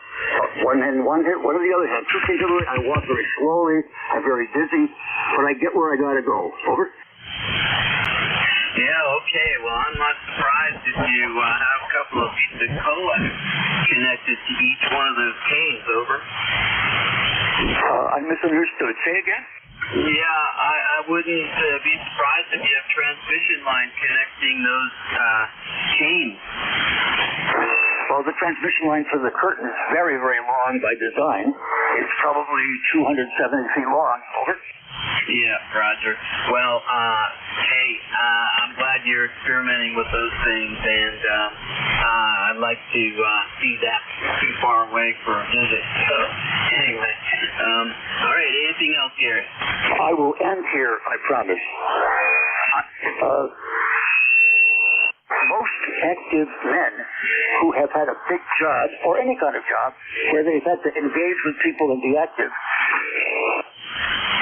One hand, one or the other hand. Two canes everywhere. I walk very slowly. I'm very dizzy, but I get where I gotta go. Over. Yeah, okay. Well, I'm not surprised if you have a couple of pieces of coax connected to each one of those canes. Over. I misunderstood. Say again? Yeah, I wouldn't be surprised if you have transmission lines connecting those canes. Well, the transmission line for the curtain is very, very long by design. It's probably 270 feet long. Over. Yeah, Roger. Well, hey, I'm glad you're experimenting with those things, and I'd like to see that too far away for a visit. So, anyway, all right, anything else, Gary? I will end here, I promise. Most active men who have had a big job, or any kind of job, where they've had to engage with people and be active,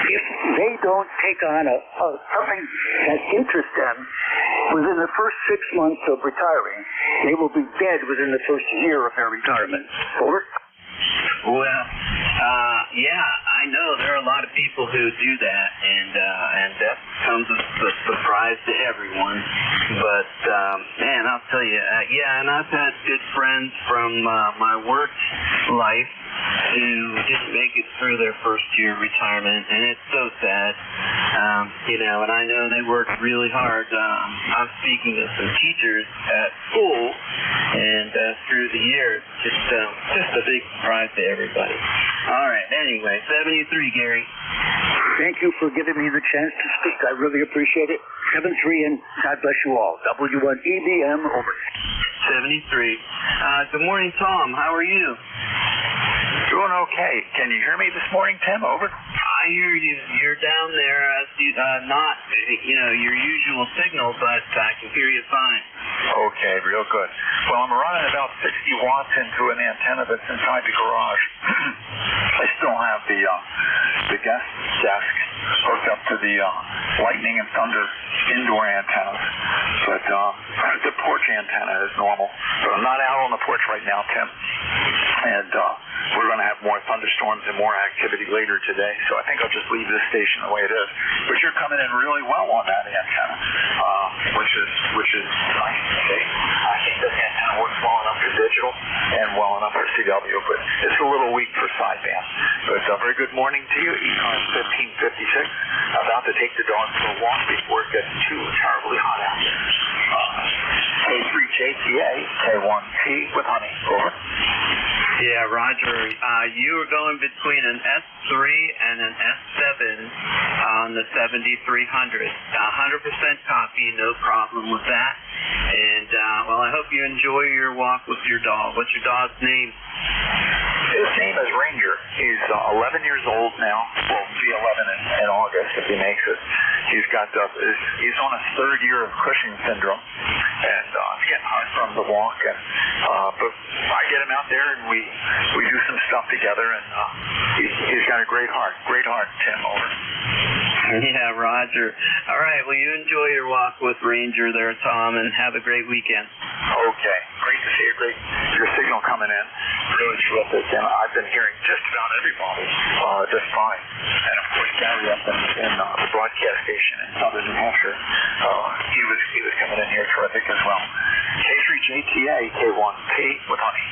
if they don't take on something that interests them within the first 6 months of retiring, they will be dead within the first year of their retirement. Over. Well, yeah, I know there are a lot of people who do that, and that comes as a surprise to everyone. But man, I'll tell you, yeah, and I've had good friends from my work life who didn't make it through their first year of retirement, and it's so sad. You know, and I know they worked really hard. I'm speaking to some teachers at school, and through the years, just a big surprise to everybody. All right, anyway, 73, Gary. Thank you for giving me the chance to speak. I really appreciate it. 73, and God bless you all. W1EBM, over. 73. Good morning, Tom. How are you? Doing okay. Can you hear me this morning, Tim? Over. I hear you. You're down there as not, your usual signal, but I can hear you fine. Okay, real good. Well, I'm running about 60 watts into an antenna that's inside the garage. I still have the guest desk hooked up to the lightning and thunder indoor antennas, but the porch antenna is normal. So I'm not out on the porch right now, Tim, and we're going to have more thunderstorms and more activity later today, so I think I'll just leave this station the way it is. But you're coming in really well on that antenna, which is nice. Okay. I think this antenna works well enough for digital and well enough for CW, but it's a little weak for sideband. But very good morning to you, ECARS 1556. About to take the dogs for a walk before it gets too terribly hot out there. K3JTA, K1T with honey. Over. Yeah, Roger. You were going between an S3 and an S7 on the 7300. 100% copy, no problem with that. And, well, I hope you enjoy your walk with your dog. What's your dog's name? His name is Ranger. He's 11 years old now. Well, be 11 in August if he makes it. He's he's on his third year of Cushing syndrome, and it's getting hard for him to walk. And but I get him out there, and we do some stuff together, and he's got a great heart. Great heart, Tim. Over. Yeah, Roger. All right, well, you enjoy your walk with Ranger there, Tom, and have a great weekend. Okay. Great to see you. Great. Your signal coming in. Really terrific. And I've been hearing just about everybody just fine. And, of course, Gary up in the broadcast station in southern New Hampshire, he was coming in here terrific as well. K3JTA, K1P with honey.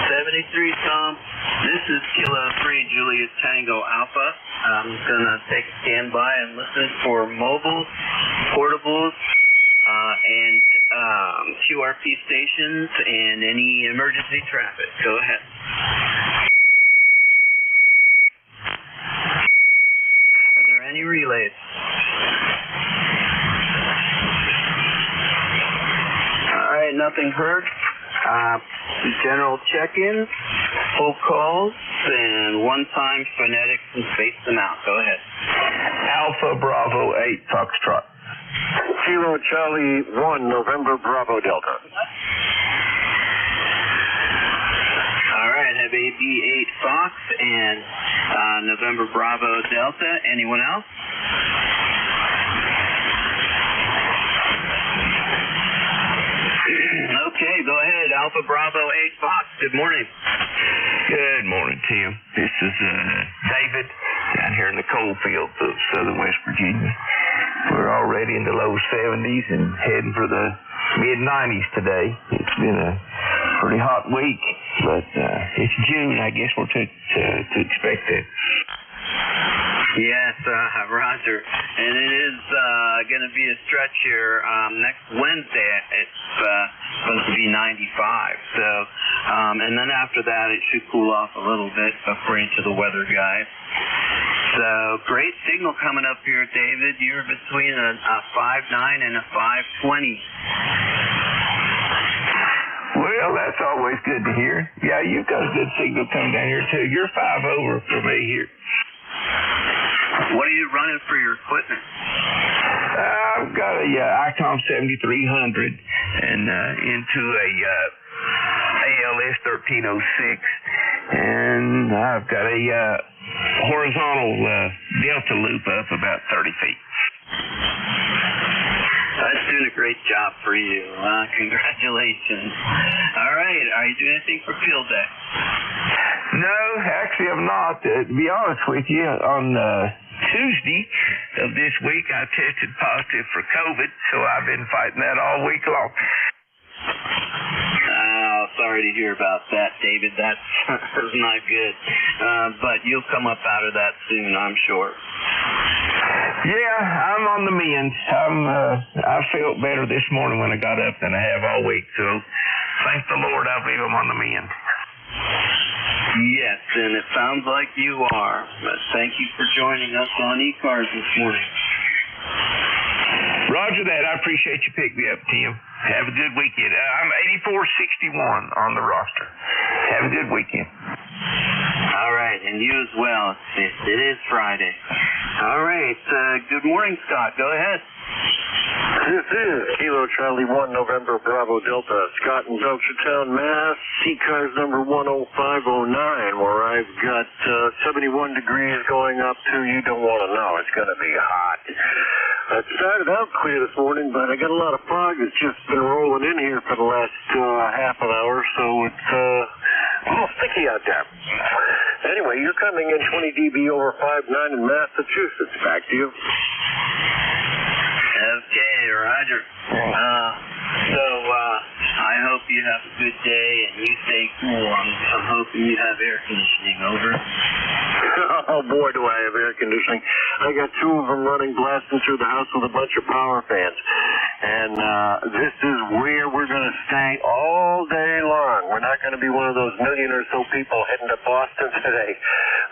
73, Tom. This is Kilo 3 Julius Tango Alpha. I'm going to take a standby and listen for mobiles, portables, and QRP stations and any emergency traffic. Go ahead. Are there any relays? All right, nothing heard. General check-in, full calls, and one-time phonetics and space them out. Go ahead. Alpha Bravo 8 Foxtrot. Kilo Charlie 1 November Bravo Delta. All right, have AB8 Fox and November Bravo Delta. Anyone else? Alpha Bravo 8 Fox. Good morning. Good morning, Tim. This is David down here in the coal fields of southern West Virginia. We're already in the low 70s and heading for the mid-90s today. It's been a pretty hot week, but it's June. I guess we're to expect that. Yes, Roger. And it is going to be a stretch here. Next Wednesday, it's supposed to be 95. So, and then after that, it should cool off a little bit according to the weather guys. So, great signal coming up here, David. You're between a 5.9 and a 5.20. Well, that's always good to hear. Yeah, you've got a good signal coming down here, too. You're 5 over for me here. What are you running for your equipment? I've got a ICOM 7300 and into a ALS 1306, and I've got a horizontal delta loop up about 30 feet. That's doing a great job for you. Congratulations. All right. Are you doing anything for field day? No, actually I'm not. To be honest with you, on Tuesday of this week I tested positive for COVID, so I've been fighting that all week long. Oh, sorry to hear about that, David. That's not good. But you'll come up out of that soon, I'm sure. Yeah, I'm on the mend. I felt better this morning when I got up than I have all week, so thank the Lord I believe I'm on the mend. Yes, and it sounds like you are. But thank you for joining us on ECARS this morning. Roger that. I appreciate you picking me up, Tim. Have a good weekend. I'm 8461 on the roster. Have a good weekend. All right, and you as well. It is Friday. All right. Good morning, Scott. Go ahead. This is Kilo Charlie 1 November Bravo Delta, Scott in Belchertown, Mass, ECARS number 10509, where I've got 71 degrees going up to, you don't want to know, it's going to be hot. It started out clear this morning, but I got a lot of fog that's just been rolling in here for the last half an hour, so it's a little sticky out there. Anyway, you're coming in 20 dB over 5.9 in Massachusetts. Back to you. Okay, Roger. So I hope you have a good day and you stay cool. I'm hoping you have air conditioning. Over. Oh boy, do I have air conditioning. I got 2 of them running, blasting through the house with a bunch of power fans. And this is where we're going to stay all day long. We're not going to be one of those million or so people heading to Boston today.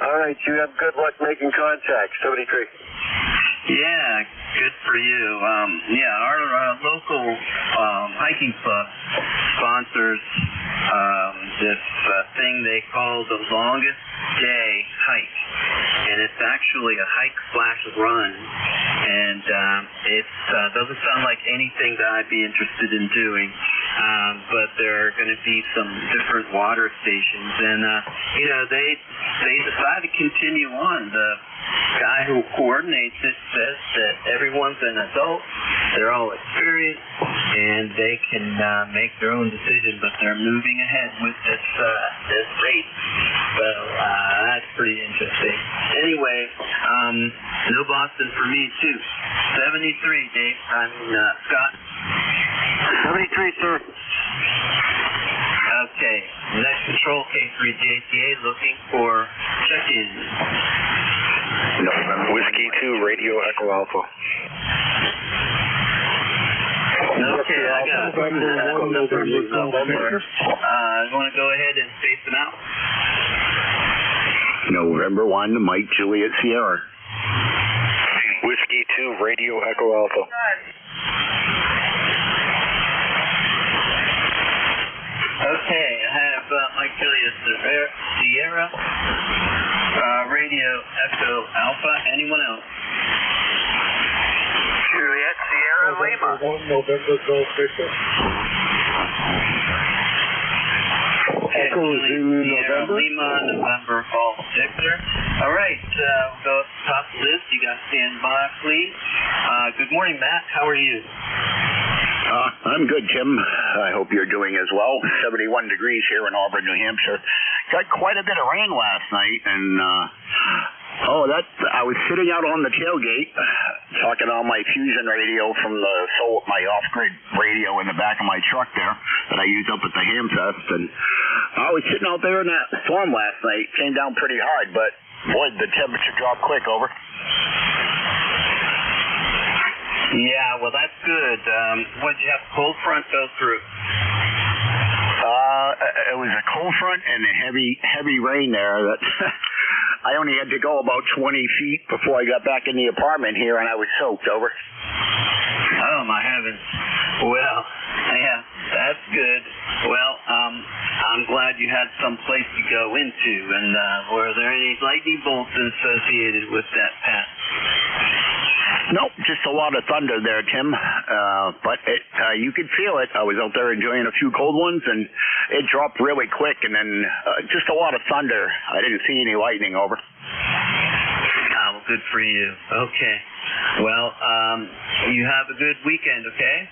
All right, you have good luck making contact. 73. Yeah, good for you. Our local hiking club sponsors this thing they call the longest day hike, and it's actually a hike/run, and it doesn't sound like anything that I'd be interested in doing, but there are going to be some different water stations, and they decide to continue on. The guy who coordinates it says that everyone's an adult, they're all experienced, and they can make their own decision, but they're moving ahead with this race. So that's pretty interesting. Anyway, no Boston for me too. 73, Dave. Scott. 73, sir. Okay. Next control K3JTA looking for check-in. November Whiskey 2 Radio Echo Alpha. Okay, I got it. You want to go ahead and space them out? November 1 Mike Juliet Sierra. Whiskey 2 Radio Echo Alpha. Okay, I have Mike Juliet Sierra, Radio Echo Alpha. Anyone else? Juliet Sierra Lima. November Golf Victor. Echo Zulu November. Lima, November Golf Victor. All right, we'll go up to the top of the list. You guys stand by, please. Good morning, Matt. How are you? I'm good, Tim. I hope you're doing continuing as well. 71 degrees here in Auburn, New Hampshire. Got quite a bit of rain last night, and I was sitting out on the tailgate talking on my Fusion radio from my off-grid radio in the back of my truck there that I used up at the Hamfest, and I was sitting out there in that storm last night. Came down pretty hard, but boy, the temperature dropped quick. Over. Yeah, well, that's good. What did you have, cold front go through? It was a cold front and a heavy rain there that I only had to go about 20 feet before I got back in the apartment here, and I was soaked. Over. Oh, my heavens. Well, yeah, that's good. Well, I'm glad you had some place to go into, and were there any lightning bolts associated with that, Pat? Nope, just a lot of thunder there, Tim. But you could feel it. I was out there enjoying a few cold ones, and it dropped really quick, and then just a lot of thunder. I didn't see any lightning. Over. Well, good for you. Okay. Well, you have a good weekend, okay?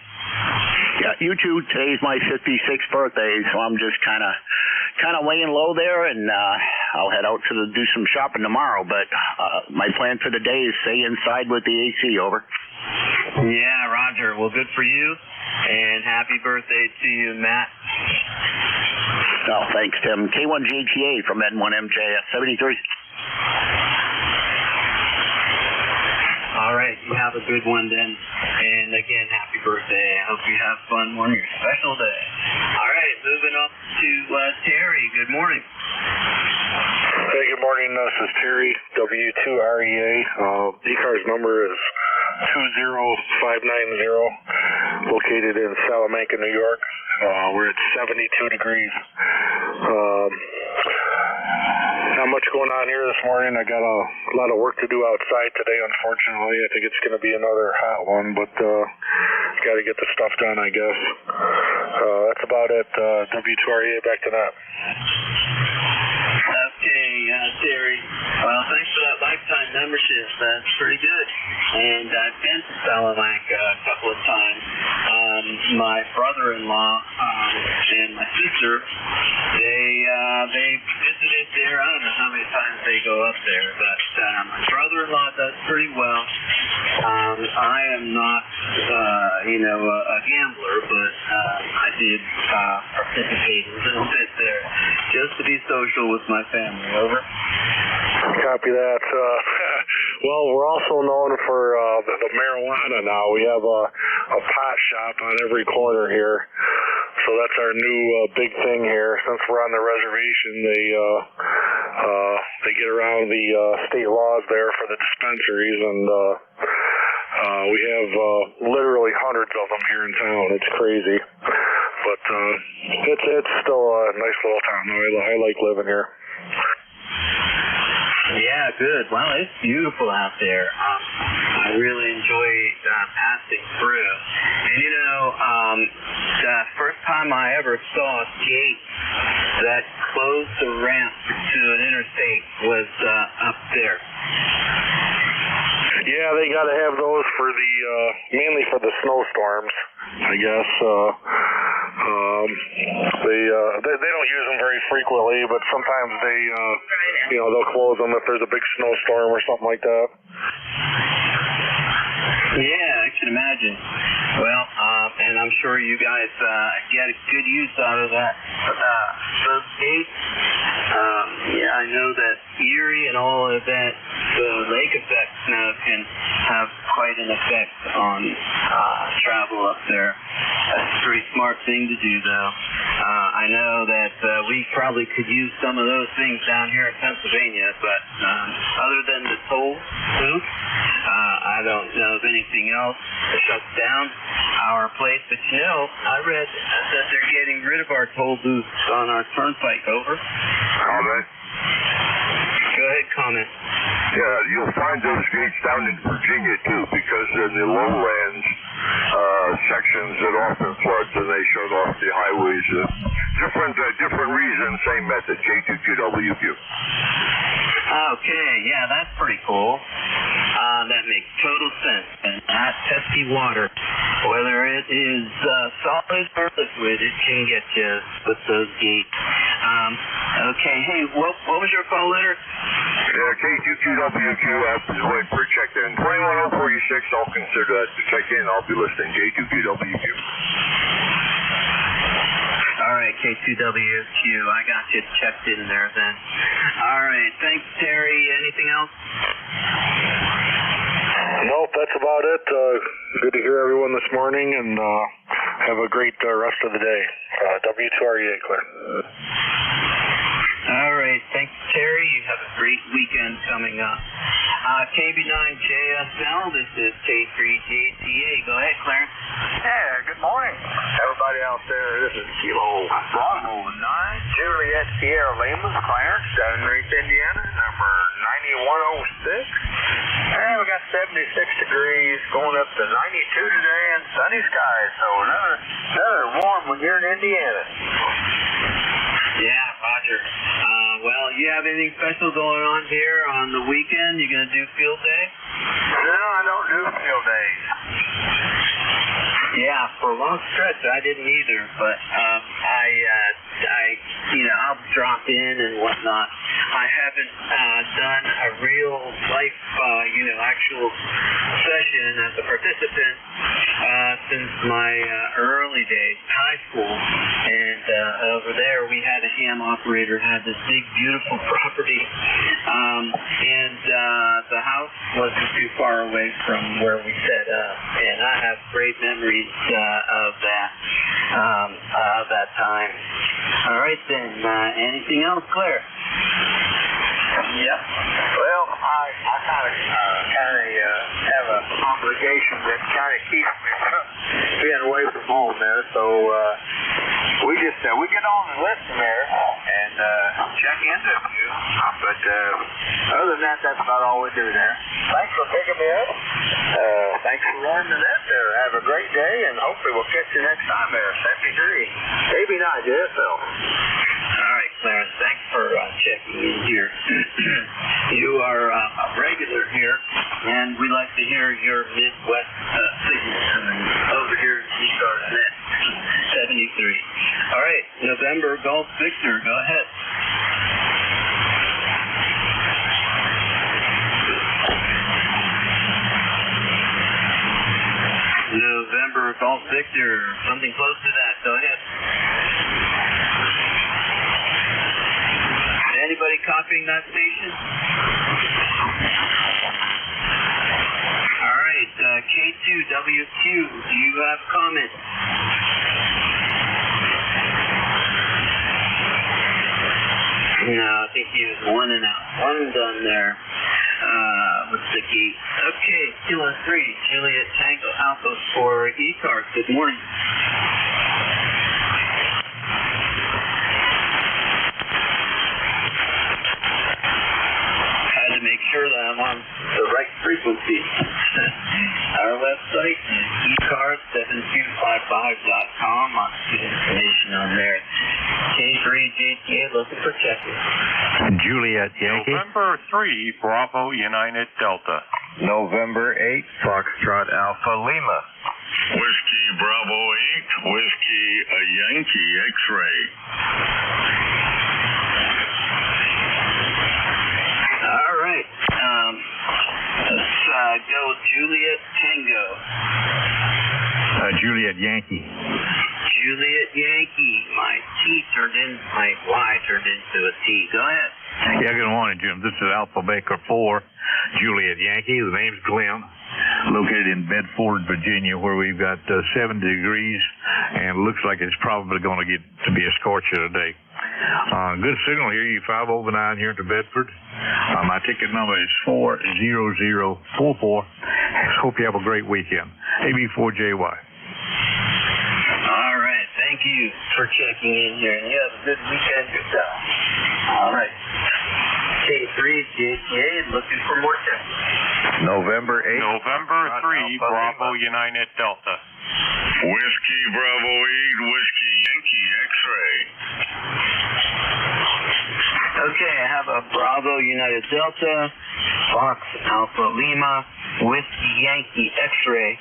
Yeah, you too. Today's my 56th birthday, so I'm just kind of laying low there, and I'll head out to do some shopping tomorrow. But my plan for the day is stay inside with the AC. Over. Yeah, Roger. Well, good for you, and happy birthday to you, Matt. Oh, thanks, Tim. K1JTA from N1MJF 73. All right, you have a good one then. And again, happy birthday. I hope you have fun on your special day. All right, moving up to Terry. Good morning. Hey, good morning. This is Terry, W2REA. ECARS number is 20590, located in Salamanca, New York. We're at 72 degrees. Not much going on here this morning. I got a lot of work to do outside today, unfortunately. I think it's going to be another hot one, but got to get the stuff done, I guess. That's about it. W2REA, back to that. Okay, Terry. Well, thanks for that lifetime membership. That's pretty good. And I've been to Salamanca a couple of times. My brother-in-law and my sister, they visited there. I don't know how many times they go up there, but my brother-in-law does pretty well. I am not, a gambler, but I did participate a little bit there just to be social with my family. Over. Copy that. Well, we're also known for the marijuana now. We have a pot shop on every corner here. So that's our new big thing here. Since we're on the reservation, they get around the state laws there for the dispensaries, and we have literally hundreds of them here in town. It's crazy. But it's still a nice little town. I like living here. Yeah, good. Well, it's beautiful out there. I really enjoy passing through. And the first time I ever saw a gate that closed the ramp to an interstate was up there. Yeah, they got to have those for the mainly for the snowstorms, I guess. They don't use them very frequently, but sometimes they'll close them if there's a big snowstorm or something like that. Yeah, I can imagine. Well, and I'm sure you guys get good use out of that those gates. I know that Erie and all of that, the lake effect snow can have quite an effect on travel up there. That's a pretty smart thing to do, though. I know that we probably could use some of those things down here in Pennsylvania, but other than the toll booth, I don't know of anything else that shuts down our place. But I read that they're getting rid of our toll booths on our turnpike. Over. Comment? Go ahead, comment. Yeah, you'll find those gates down in Virginia, too, because in the lowlands sections it often floods and they shut off the highways. Different reasons, same method, J2QWQ. Okay, yeah, that's pretty cool. That makes total sense. And that pesky water Whether it is solid or liquid, it can get you with those gates. Okay, hey, what was your call letter? K2QWQ, just waiting for a check in. 21046, I'll consider that to check in. I'll be listening. K2QWQ. All right, K2WQ, I got you checked in there then. All right, thanks, Terry. Anything else? Nope, that's about it. Good to hear everyone this morning, and have a great rest of the day. W2REA, Claire. All right, thanks, Terry. You have a great weekend coming up. KB9JSL, this is K3JTA. Go ahead, Clarence. Yeah, good morning, everybody out there. This is Kilo Bravo 9, Juliet Sierra Lima, Clarence, down in Reese, Indiana, number 9106. And we got 76 degrees, going up to 92 today, and sunny skies. So another warm one here in Indiana. Yeah, Roger. Well, you have anything special going on here on the weekend? You going to do field day? No, I don't do field days. Yeah, for a long stretch I didn't either, but I'll drop in and whatnot. I haven't done a real life, actual session as a participant since my early days, high school. And over there we had a ham operator, had this big, beautiful property, and the house wasn't too far away from where we set up. And I have great memories of that time. All right then. Anything else, Claire? Yep. Well, I kind of have an obligation that kind of keeps me from being away from home there. So we get on and listen there and check into you. But other than that, that's about all we do there. Thanks for picking me up. Thanks for running the net there. Have a great day, and hopefully we'll catch you next time there. 73. KB9JSL. All right, Clarence, thanks for checking in here. You are a regular here, and we like to hear your Midwest signal coming over here at ECARS Net 73. All right, November Golf Victor, go ahead. November Golf Victor, something close to that, go ahead. Anybody copying that station? All right, K2WQ, do you have comments? No, I think he was one and out. One and done there. What's the key? Okay, Kilo 3, Juliet Tango Alpha for ECARS. Good morning. To make sure that I'm on the right frequency. Our website is ECARS7255.com. I'll get information on there. K3JTA looking for checkers. Juliet Yankee. November 3, Bravo United Delta. November 8, Foxtrot Alpha Lima. Whiskey Bravo 8, Whiskey Yankee X-Ray. All right. Let's go Juliet Tango. Juliet Yankee. Juliet Yankee. My Y turned into a T. Go ahead. Yeah, good morning, Jim. This is Alpha Baker 4, Juliet Yankee. The name's Glenn. Located in Bedford, Virginia, where we've got 70 degrees, and looks like it's probably going to get to be a scorcher today. Good signal here, you 5 over 9 here to Bedford. My ticket number is 40044. Hope you have a great weekend. AB4JY. All right, thank you for checking in here, and you have a good weekend yourself. All right. K3JTA looking for more checks. November 8. November 3, Bravo United Delta. Whiskey Bravo 8, Whiskey Yankee X-Ray. Okay, I have a Bravo United Delta, Fox Alpha Lima, Whiskey Yankee X-Ray.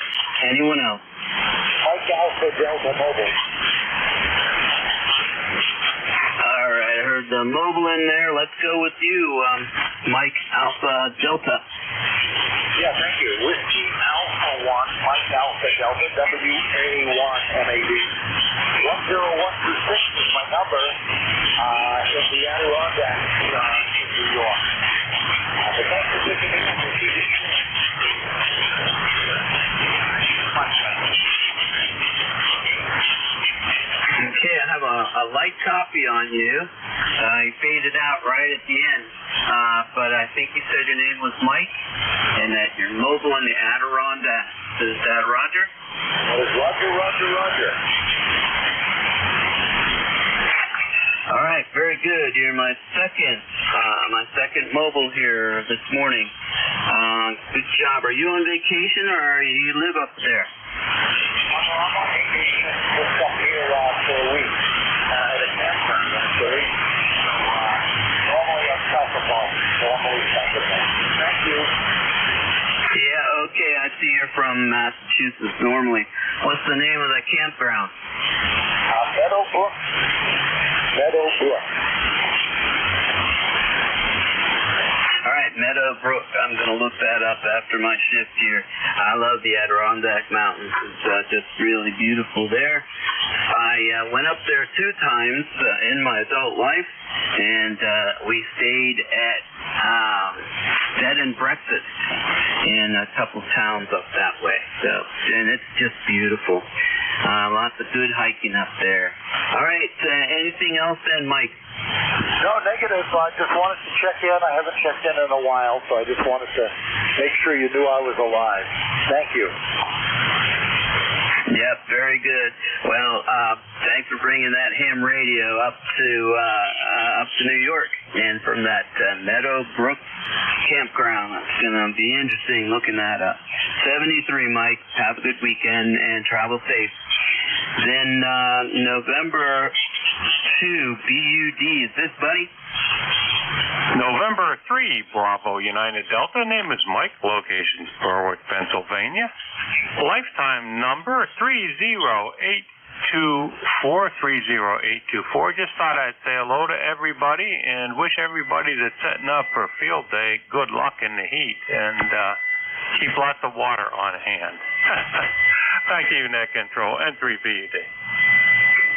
Anyone else? Alpha Delta Mobile. All right, I heard the mobile in there. Let's go with you, Mike Alpha Delta. Yeah, thank you. Whiskey Alpha 1, Mike Alpha Delta, WA1MAD. 10126 is my number in the Adirondacks in New York. But thanks for taking me on the TV. Okay, I have a light copy on you. You faded out right at the end. But I think you said your name was Mike and that you're mobile in the Adirondacks. Is that Roger? That is Roger. All right, very good. You're my second mobile here this morning. Good job. Are you on vacation or you live up there? I'm on vacation. Just up here for a week at a campground, actually. Normally I'm south-of-Ball. Thank you. Yeah, okay. I see you're from Massachusetts normally. What's the name of the campground? Meadowbrook. All right, Meadowbrook. I'm going to look that up after my shift here. I love the Adirondack Mountains. It's just really beautiful there. I went up there 2 times in my adult life, and we stayed at bed and breakfast in a couple towns up that way. And it's just beautiful. Lots of good hiking up there. All right, anything else then, Mike? No, negative. I just wanted to check in. I haven't checked in a while, so I just wanted to make sure you knew I was alive. Thank you. Yep, very good. Well, thanks for bringing that ham radio up to New York, and from that Meadowbrook campground. It's going to be interesting looking that up. 73, Mike. Have a good weekend and travel safe. Then November 2, BUD. Is this Buddy? November 3, Bravo United Delta. Name is Mike. Location Berwick, Pennsylvania. Lifetime number 30824. Just thought I'd say hello to everybody and wish everybody that's setting up for field day good luck in the heat, and keep lots of water on hand. Thank you, Net Control, and 3BUD.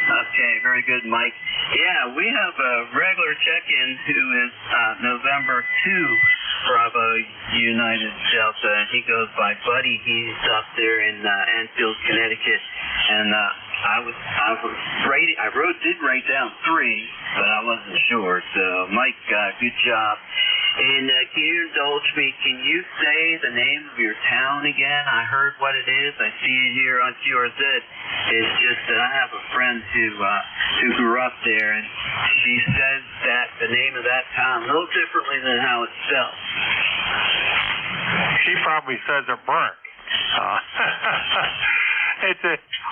Okay, very good, Mike. Yeah, we have a regular check-in who is November 2, Bravo United Delta. He goes by Buddy. He's up there in Anfield, Connecticut. And I did write down 3, but I wasn't sure. So, Mike, good job. And can you indulge me? Can you say the name of your town again? I heard what it is. I see it here on QRZ. It's just that I have a friend who grew up there, and she says that the name of that town a little differently than how it's spelled. She probably says they're burnt.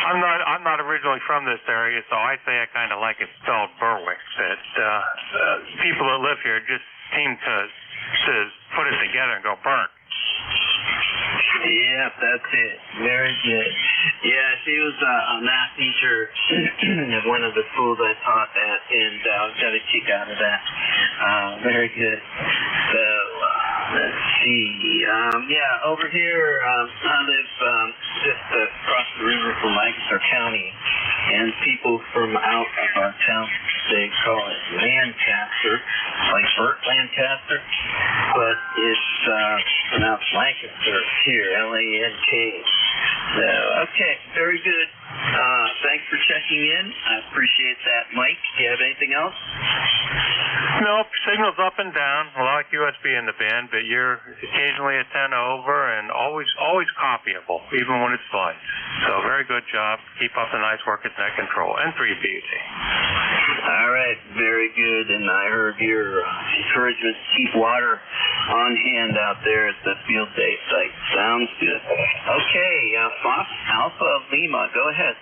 I'm not originally from this area, so I say I kind of like it spelled Berwick. That people that live here just seem to put it together and go burnt. Yep, that's it. Very good. Yeah, she was a math teacher at one of the schools I taught at, and I got a kick out of that. Very good. So, let's see. Yeah, over here, I live just across the river from Lancaster County, and people from out of our town, they call it Lancaster, like Burt Lancaster, but it's pronounced Lancaster here, L-A-N-K. So, okay, very good. Thanks for checking in. I appreciate that, Mike. Do you have anything else? Nope, signal's up and down. A lot of USB in the band, but you're occasionally a 10 over and always copyable, even when it's slides. So very good job. Keep up the nice work at Net Control and 3BUD. All right, very good. And I heard your encouragement to keep water on hand out there at the field day site. Sounds good. Okay, Fox Alpha Lima, go ahead.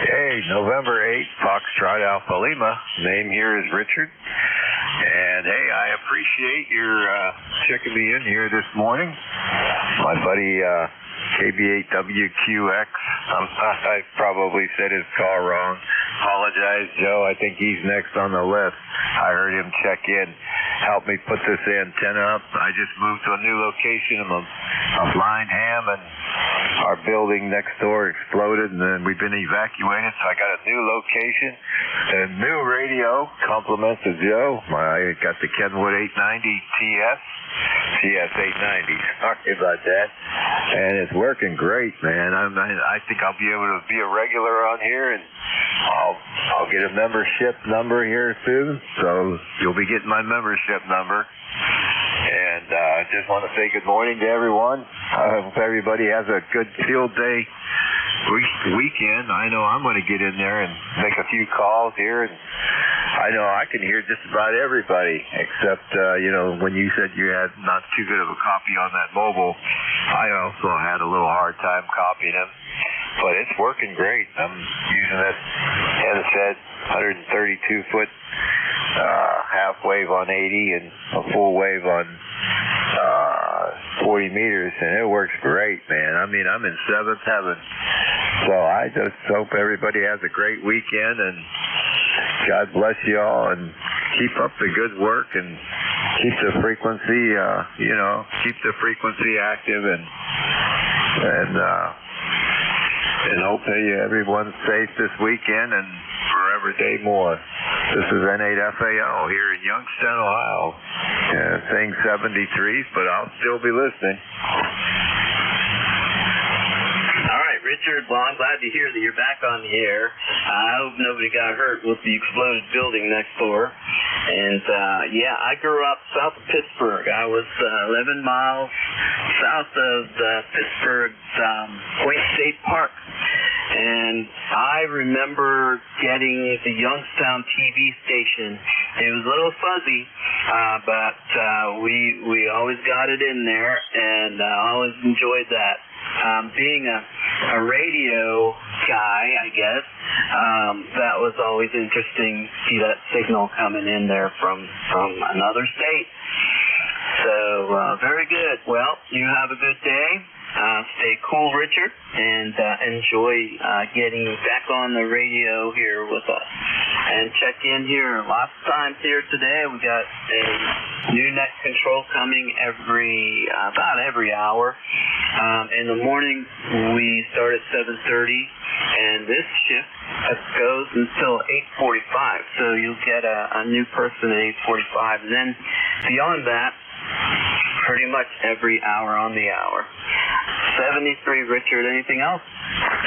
Hey, November 8, Foxtrot Alpha Lima. Name here is Richard. And hey, I appreciate your checking me in here this morning. My buddy KB8WQX I probably said his call wrong. Apologize, Joe. I think he's next on the list. I heard him check in, help me put this antenna up. I just moved to a new location. I'm a blind ham, and our building next door exploded, and then we've been evacuated, so I got a new location and new radio. Compliments to Joe. I got the Kenwood 890 TS 890. Sorry about that. And it's working great, man. I think I'll be able to be a regular on here, and I'll get a membership number here soon. So you'll be getting my membership number. And I just want to say good morning to everyone. I hope everybody has a good field day weekend. I know I'm going to get in there and make a few calls here, and I know I can hear just about everybody, except, when you said you had not too good of a copy on that mobile, I also had a little hard time copying them. But it's working great. I'm using this headset, 132-foot half wave on 80 and a full wave on 40 meters, and it works great, man. I mean, I'm in seventh heaven. So I just hope everybody has a great weekend, and God bless you all, and keep up the good work, and keep the frequency, keep the frequency active, and hope that everyone's safe this weekend and forever day more. This is N8FAO here in Youngstown, Ohio. Saying 73s, but I'll still be listening. Richard, well, I'm glad to hear that you're back on the air. I hope nobody got hurt with the exploded building next door. And, I grew up south of Pittsburgh. I was 11 miles south of Pittsburgh's Point State Park. And I remember getting the Youngstown TV station. It was a little fuzzy, but we always got it in there, and I always enjoyed that. Being a radio guy, I guess, that was always interesting to see that signal coming in there from another state. So, very good. Well, you have a good day. Stay cool, Richard, and enjoy getting back on the radio here with us. And check in here lots of times here today. We got a new net control coming about every hour. In the morning, we start at 7:30, and this shift goes until 8:45. So you'll get a new person at 8:45, and then beyond that, pretty much every hour on the hour. 73, Richard, anything else?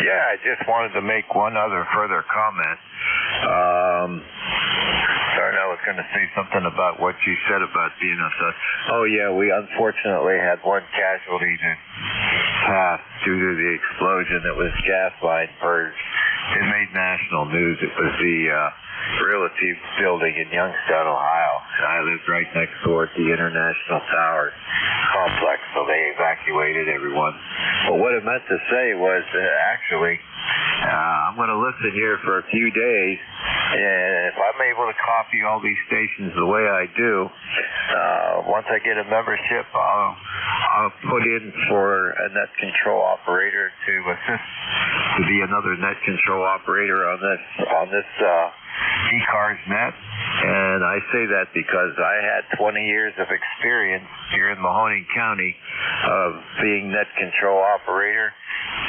Yeah, I just wanted to make one other further comment. Sorry, I was going to say something about what you said about being a Oh, yeah, we unfortunately had one casualty that passed due to the explosion. It was gas line purged. It made national news. It was the Realty building in Youngstown, Ohio. And I lived right next door at the International Tower complex, so they evacuated everyone. But what I meant to say was I'm going to listen here for a few days, and if I'm able to copy all these stations the way I do, once I get a membership, I'll put in for a net control operator to assist to be another net control operator on this ECARS net. And I say that because I had 20 years of experience here in Mahoning County of being net control operator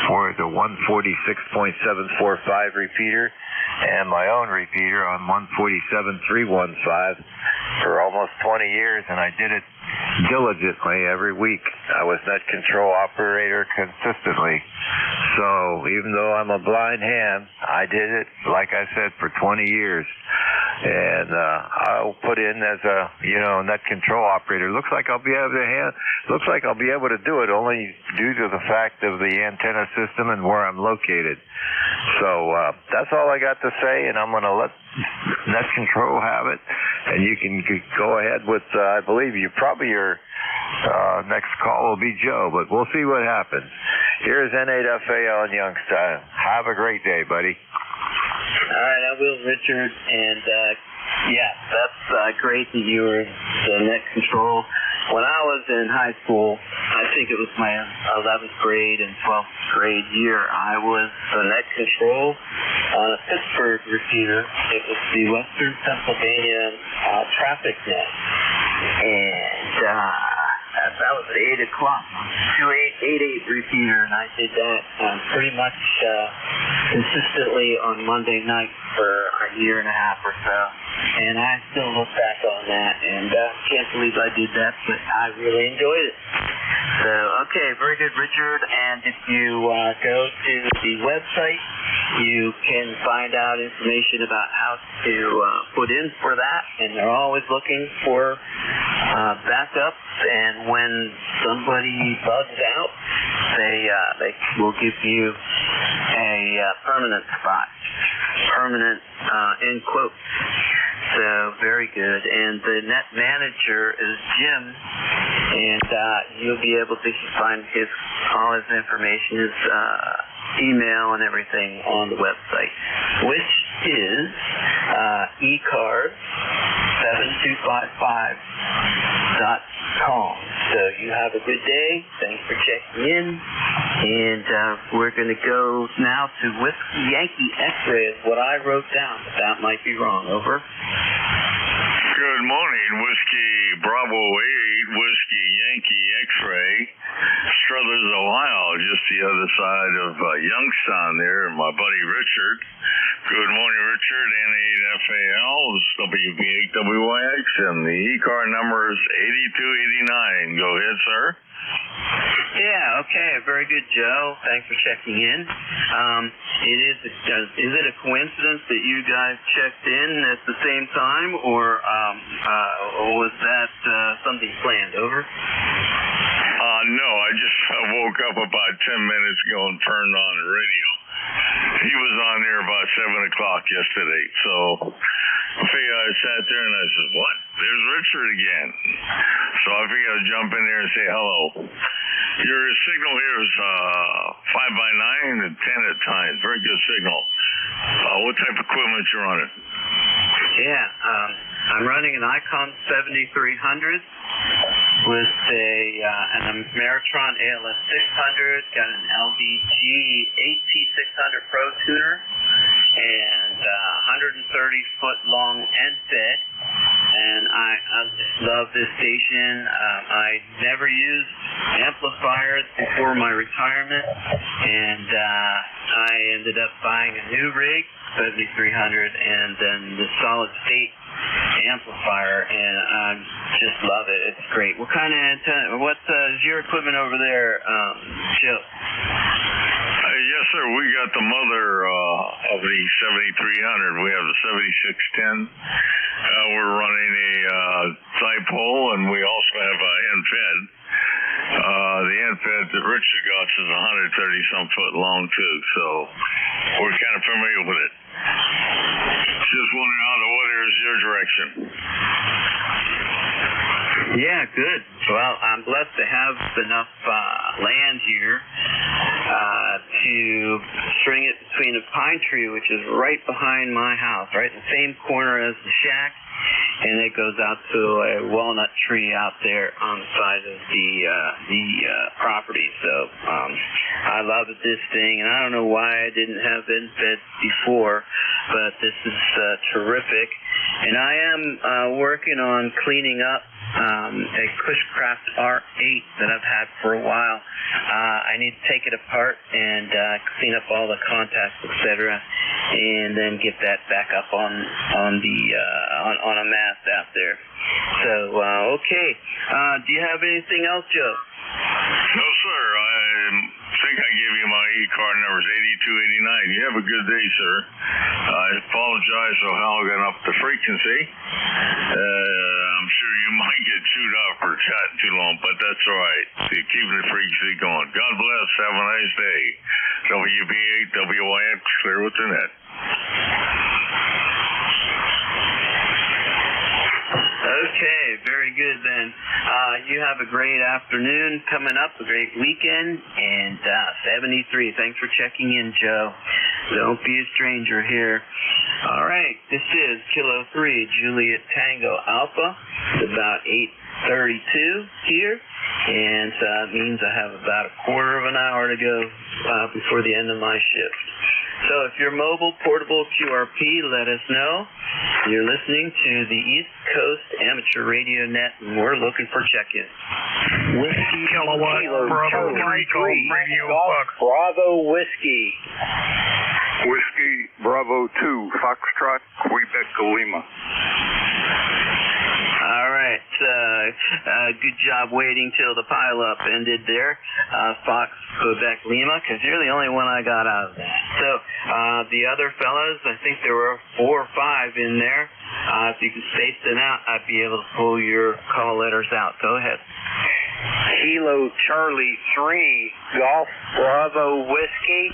for the 146.745 repeater and my own repeater on 147.315 for almost 20 years, and I did it diligently every week. I was net control operator consistently. So even though I'm a blind ham, I did it, like I said, for 20 years. And I'll put in as a net control operator. Looks like I'll be able to do it only due to the fact of the antenna system and where I'm located. So that's all I got to say, and I'm going to let net control have it, and you can go ahead with. I believe your next call will be Joe, but we'll see what happens. Here's N8FAO in Youngstown. Have a great day, buddy. All right, I will, Richard. And, that's great that you were the net control. When I was in high school, I think it was my 11th grade and 12th grade year, I was the net control on a Pittsburgh repeater. It was the Western Pennsylvania traffic net. And that was at 8 o'clock, 2888 repeater, and I did that pretty much consistently on Monday night for a year and a half or so. And I still look back on that and can't believe I did that, but I really enjoyed it. So, okay, very good, Richard. And if you go to the website, you can find out information about how to put in for that. And they're always looking for backups. And when somebody bugs out, they will give you a permanent spot. Permanent, in quotes. So, very good. And the net manager is Jim, and you'll be able to find all his information, his email and everything on the website, which is ECARS7255.com. So you have a good day. Thanks for checking in. And we're going to go now to Whiskey Yankee X-Ray is what I wrote down, but that might be wrong. Over. Good morning, Whiskey Bravo 8, Whiskey Yankee X-Ray, Struthers, Ohio, just the other side of Youngstown there, and my buddy Richard. Good morning, Richard, N8FAL, WB8WYX, and the ECAR number is 8289. Go ahead, sir. Yeah, okay, very good, Joe. Thanks for checking in. Is it a coincidence that you guys checked in at the same time, or was that something planned? Over. No, I just woke up about 10 minutes ago and turned on the radio. He was on there about 7 o'clock yesterday, so I sat there and I said, what? There's Richard again. So I figured I'd jump in there and say hello. Your signal here is 5x9 and 10 at times. Very good signal. What type of equipment you running? Yeah, I'm running an Icon 7300 with an Ameritron ALS 600, got an LDG AT600 Pro tuner, and 130-foot long end fed. And I just love this station. I never used amplifiers before my retirement, and I ended up buying a new rig, 7300, and then the solid state amplifier, and I just love it. It's great. What kind of antenna? What is your equipment over there, Joe? Yes, sir. We got the mother of the 7300. We have the 7610. We're running a dipole, and we also have an end-fed. The end-fed that Richard got is 130-some foot long, too, so we're kind of familiar with it. Just wondering how the weather is your direction. Yeah, good. Well, I'm blessed to have enough land here to string it between a pine tree, which is right behind my house, right in the same corner as the shack, and it goes out to a walnut tree out there on the side of the property. So I love this thing, and I don't know why I didn't have end-fed before, but this is terrific. And I am working on cleaning up a Cushcraft R8 that I've had for a while. I need to take it apart and clean up all the contacts, etc., and then get that back up on a mast out there. So okay. Do you have anything else, Joe? No, sir. I think I gave you my ECAR number is 8289. You have a good day, sir. I apologize for how I got up the frequency. I'm sure you might get chewed up for chatting too long, but that's all right. You're keeping the frequency going. God bless. Have a nice day. WB8WYX, clear with the net. Okay, very good then. You have a great afternoon coming up, a great weekend, and 73. Thanks for checking in, Joe. Don't be a stranger here. All right, this is Kilo 3, Juliet Tango Alpha. It's about 8:32 here, and it means I have about a quarter of an hour to go before the end of my shift. So if you're mobile, portable, QRP, let us know. You're listening to the East Coast Amateur Radio Net, and we're looking for check-in. Whiskey Kilowatt, Bravo 3, Golf Radio, Fox. Bravo Whiskey. Whiskey Bravo 2, Foxtrot, Quebec, Lima. All right. Good job waiting till the pileup ended there. Fox, Quebec, Lima, because you're the only one I got out of that. So the other fellas, I think there were 4 or 5 in there. If you can space them out, I'd be able to pull your call letters out. Go ahead. Kilo Charlie 3, Golf Bravo Whiskey.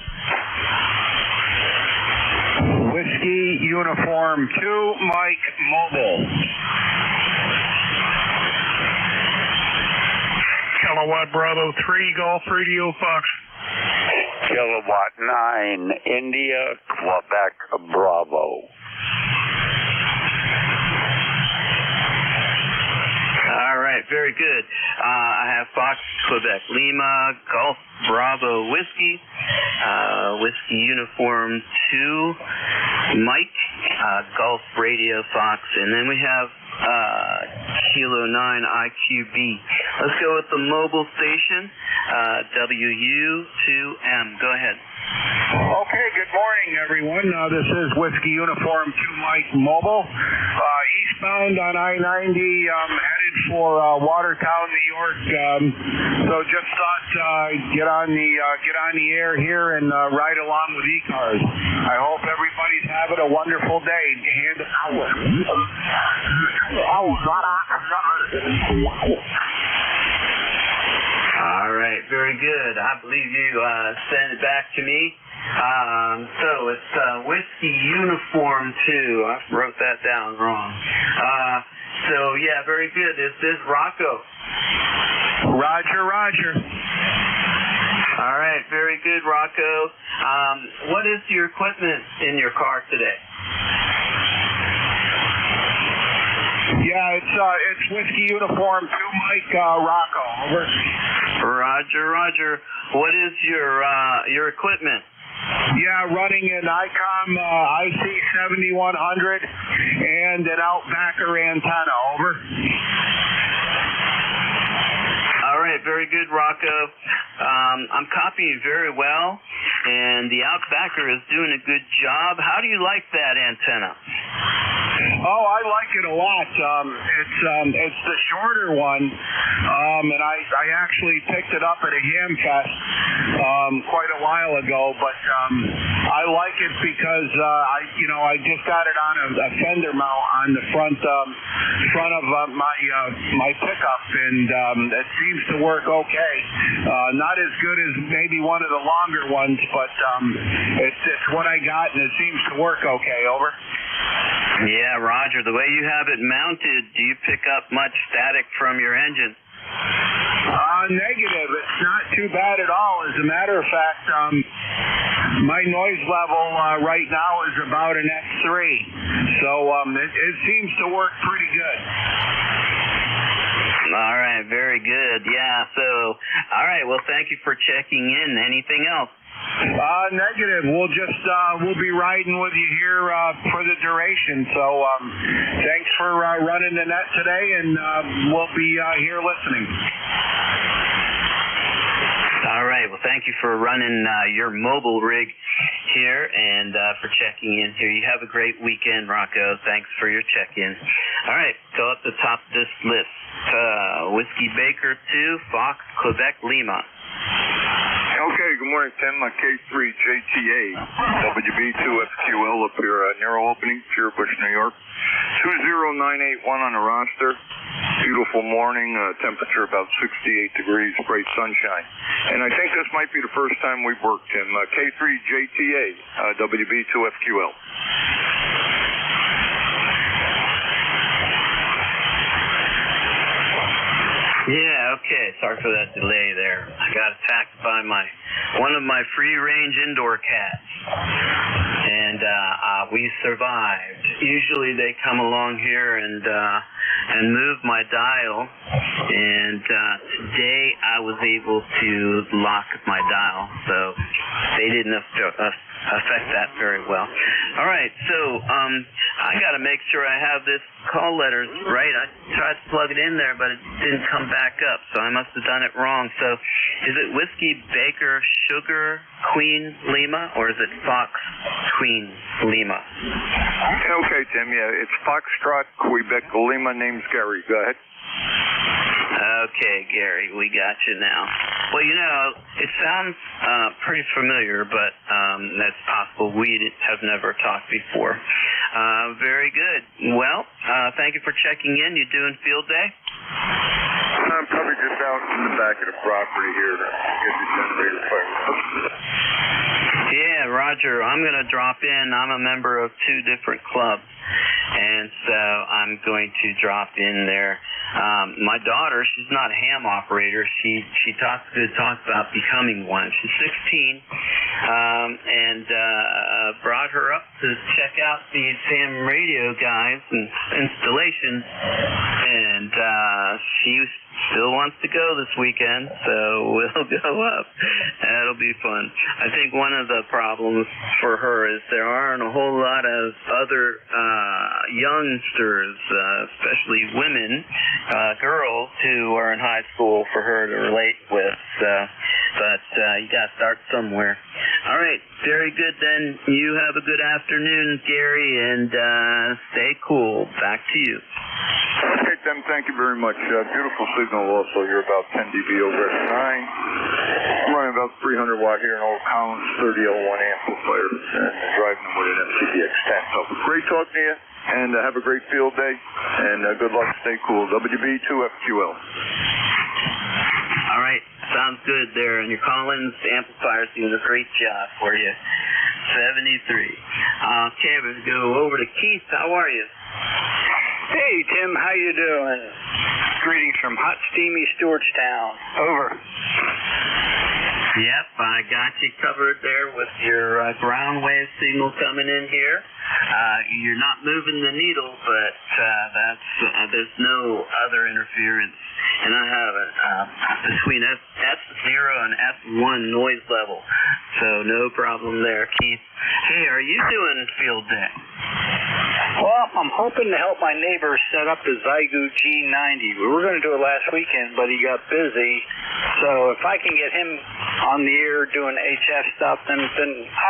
Whiskey Uniform 2, Mike Mobile. Kilowatt Bravo 3, Golf Radio, Fox. Kilowatt 9, India, Quebec, Bravo. All right, very good. I have Fox, Quebec, Lima, Golf, Bravo, Whiskey, Whiskey Uniform 2, Mike, Golf Radio, Fox, and then we have Kilo 9, IQB. Let's go with the mobile station, WU2M. Go ahead. Okay, good morning, everyone. This is Whiskey Uniform 2 Mike Mobile. Eastbound on I-90, headed for Watertown, New York. So just thought get on the air here and ride along with ECARS. I hope everybody's having a wonderful day. All right, very good. I believe you sent it back to me. So it's Whiskey Uniform 2. I wrote that down wrong. So yeah, very good. This is Rocco. Roger, roger. All right, very good, Rocco. What is your equipment in your car today? Yeah, it's Whiskey Uniform 2 Mike Rocco. Over. Roger, roger. What is your equipment? Yeah, running an ICOM IC7100 and an Outbacker antenna. Over. All right, very good, Rocco. I'm copying very well, and the Outbacker is doing a good job. How do you like that antenna? Oh, I like it a lot. It's the shorter one, and I actually picked it up at a ham fest quite a while ago. But I like it because I just got it on a fender mount on the front of my pickup, and it seems to work okay. Not as good as maybe one of the longer ones, but it's what I got, and it seems to work okay. Over. Yeah, Roger. The way you have it mounted, do you pick up much static from your engine? Negative. It's not too bad at all. As a matter of fact, my noise level right now is about an X3. So it seems to work pretty good. All right, very good. Yeah, so, all right, well, thank you for checking in. Anything else? Negative. We'll be riding with you here for the duration. So thanks for running the net today, and we'll be here listening. All right. Well, thank you for running your mobile rig here and for checking in here. You have a great weekend, Rocco. Thanks for your check-in. All right. Go up the top of this list. Whiskey Baker 2, Fox, Quebec, Lima. Okay, good morning, Tim. K3JTA, WB2FQL up here at Narrow Opening, Pure Bush, New York. 20981 on the roster. Beautiful morning, temperature about 68 degrees, bright sunshine. And I think this might be the first time we've worked, Tim. K3JTA, WB2FQL. Yeah, okay. Sorry for that delay there. I got attacked by one of my free-range indoor cats, and we survived. Usually they come along here and move my dial And today I was able to lock my dial, so they didn't affect that very well. All right, so I got to make sure I have this call letters right. I tried to plug it in there, but it didn't come back up, so I must have done it wrong. So is it Whiskey Baker Sugar Queen Lima, or is it Fox Queen Lima? Okay, Tim, yeah, it's Foxtrot Quebec Lima. Name's Gary. Go ahead. Okay, Gary, we got you now. Well, you know, it sounds pretty familiar, but that's possible. We have never talked before. Very good. Well, thank you for checking in. You doing field day? I'm probably just out in the back of the property here to get the generator fired. Yeah, Roger, I'm going to drop in. I'm a member of 2 different clubs, and so I'm going to drop in there. My daughter, she's not a ham operator. She talks about becoming one. She's 16, and brought her up to check out these ham radio guys and installations, and she still wants to go this weekend, so we'll go up. That'll be fun. I think one of the problems for her is there aren't a whole lot of other youngsters, especially women, girls who are in high school for her to relate with. But you got to start somewhere. All right, very good then. You have a good afternoon, Gary, and stay cool. Back to you. Okay, Tim, thank you very much. Beautiful signal also. You're about 10 dB over at 9. I'm running about 300 watt here in Old Collins, 30L1 amplifier, and driving them with an MCBX 10. So great talking to you, and have a great field day, and good luck. Stay cool. WB2FQL. All right, sounds good there. And your Collins amplifier's doing a great job for you. 73. Okay, let's go over to Keith. How are you? Hey, Tim, how you doing? Greetings from hot, steamy Stewartstown. Over. Yep, I got you covered there with your ground wave signal coming in here. You're not moving the needle, but there's no other interference. And I have it between S0 and S1 noise level, so no problem there, Keith. Hey, are you doing field day? Well, I'm hoping to help my neighbor set up the Zygu G90. We were going to do it last weekend, but he got busy. So if I can get him on the air doing HF stuff, then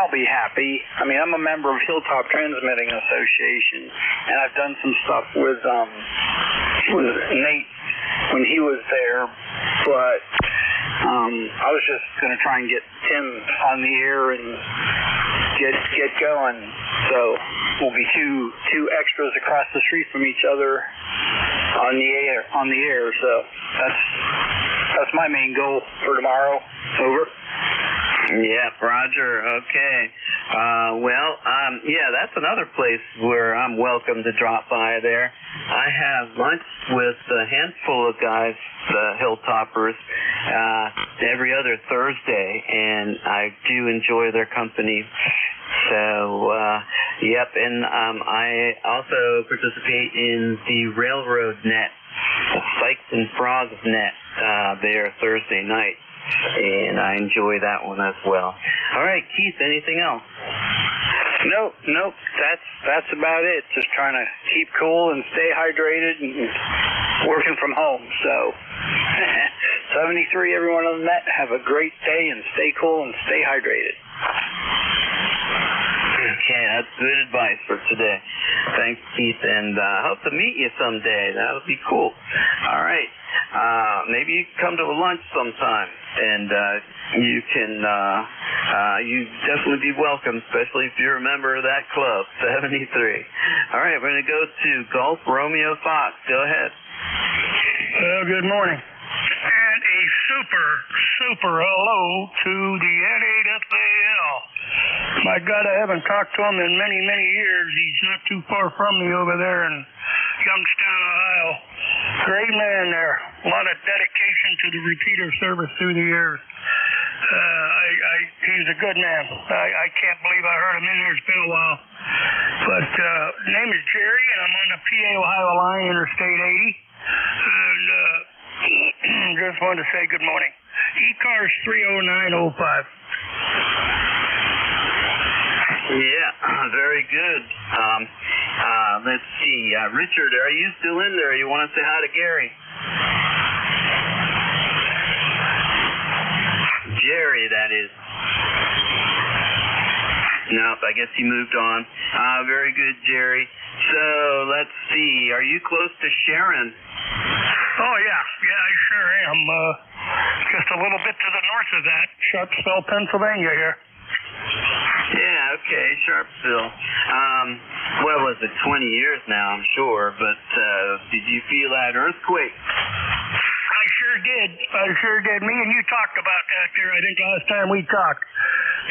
I'll be happy. I mean, I'm a member of Hilltop Transmitting Association, and I've done some stuff with Nate when he was there, but I was just going to try and get Tim on the air and get going. So we'll be two extras across the street from each other on the air. So that's my main goal for tomorrow. Over. Yeah, Roger. Okay. Yeah, that's another place where I'm welcome to drop by there. I have lunch with a handful of guys, the Hilltoppers, every other Thursday, and I do enjoy their company. So, yep, and I also participate in the Railroad Net, the Spikes and Frogs Net, there Thursday night. And I enjoy that one as well. All right, Keith, anything else? Nope. That's about it. Just trying to keep cool and stay hydrated and working from home. So, 73, everyone on the net, have a great day and stay cool and stay hydrated. Okay, that's good advice for today. Thanks, Keith, and I hope to meet you someday. That would be cool. All right. Maybe you can come to a lunch sometime, and you can you definitely be welcome, especially if you're a member of that club, 73. All right, we're going to go to Gulf Romeo Fox. Go ahead. Good morning. And a super hello to the NAFAL. My God, I haven't talked to him in many years. He's not too far from me over there in Youngstown, Ohio. Great man there. A lot of dedication to the repeater service through the years. He's a good man. I can't believe I heard him in here. It's been a while. But name is Jerry, and I'm on the PA Ohio line, Interstate 80. And just wanted to say good morning. ECARS 30905. Yeah, very good. Let's see. Richard, are you still in there? You want to say hi to Gary? Jerry, that is. Nope, I guess he moved on. Very good, Jerry. So, let's see. Are you close to Sharon? Oh, yeah. Yeah, I sure am. Just a little bit to the north of that. Sharpsville, Pennsylvania here. Yeah, okay, Sharpsville. What was it, 20 years now, I'm sure, but did you feel that earthquake? I sure did. I sure did. Me and you talked about that there, I think, last time we talked.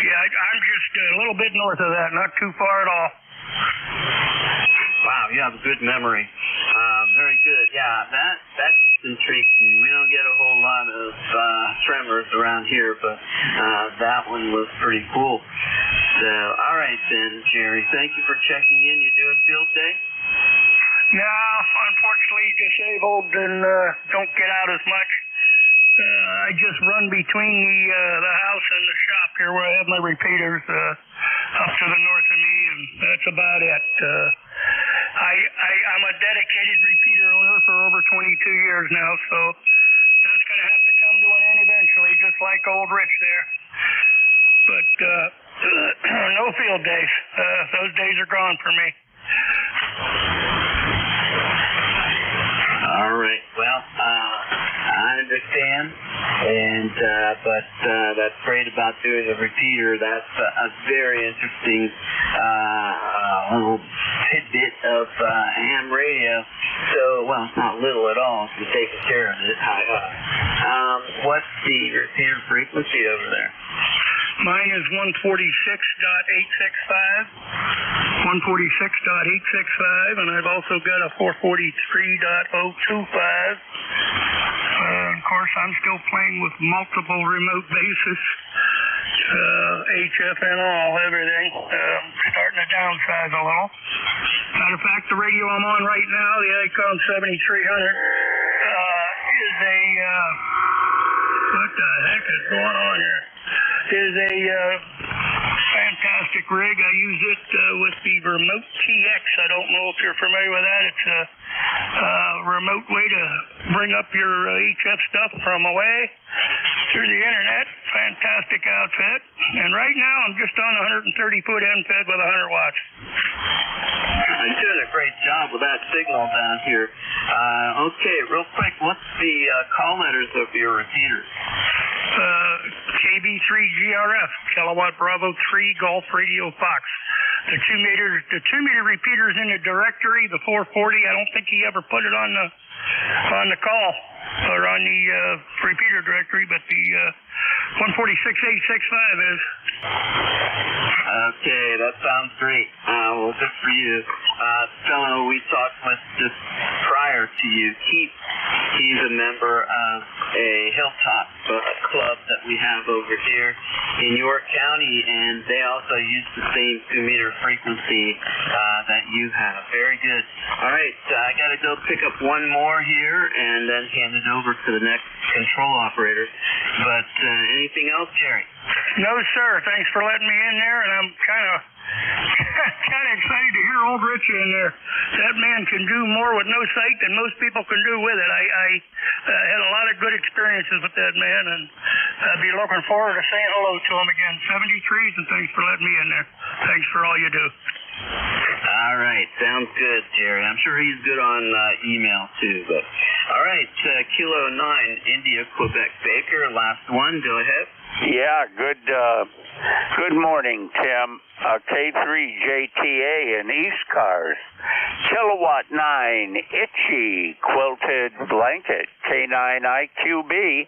Yeah, I'm just a little bit north of that, not too far at all. Wow, you have a good memory. Very good. Yeah, that just intrigues me. We don't get a whole lot of tremors around here, but that one was pretty cool. So, all right then, Jerry. Thank you for checking in. You doing field day? No, unfortunately disabled and don't get out as much. I just run between the house and the shop here where I have my repeaters up to the north of me, and that's about it. I'm a dedicated repeater owner for over 22 years now, so that's going to have to come to an end eventually, just like old Rich there. But no field days. Those days are gone for me. All right. Well, I understand, and but that's great about doing a repeater. That's a very interesting little tidbit of ham radio. So, well, it's not little at all if you're taking care of it. What's the repeater frequency over there? Mine is 146.865, 146.865, and I've also got a 443.025. Of course, I'm still playing with multiple remote bases, HF and all, everything. Starting to downsize a little. Matter of fact, the radio I'm on right now, the Icon 7300, is a, what the heck is going on here? Is a fantastic rig. I use it with the Remote TX. I don't know if you're familiar with that. It's a remote way to bring up your HF stuff from away through the internet. Fantastic outfit. And right now I'm just on a 130-foot end-fed with 100 watts. You're doing a great job with that signal down here. Okay, real quick, what's the call letters of your repeaters? KB3GRF, Kilowatt Bravo 3 Golf Radio Fox. The 2-meter repeaters in the directory. The 440, I don't think he ever put it on the call or on the repeater directory, but the 146.865 is. Okay, that sounds great. Well, good for you. Fellow we talked with just prior to you, Keith, he's a member of a hilltop club that we have over here in York County, and they also use the same 2-meter frequency that you have. Very good. All right, I got to go pick up one more here and then hand it over to the next control operator. But anything else, Jerry? No, sir. Thanks for letting me in there, and I'm kind of excited to hear old Rich in there. That man can do more with no sight than most people can do with it. I had a lot of good experiences with that man, and I'd be looking forward to saying hello to him again. 73s, and thanks for letting me in there. Thanks for all you do. All right, sounds good, Jerry. I'm sure he's good on email too. But all right, Kilo 9, India, Quebec, Baker. Last one. Go ahead. Yeah, good morning, Tim. K3JTA in ECARS. Kilowatt 9, Itchy, Quilted Blanket, K9IQB,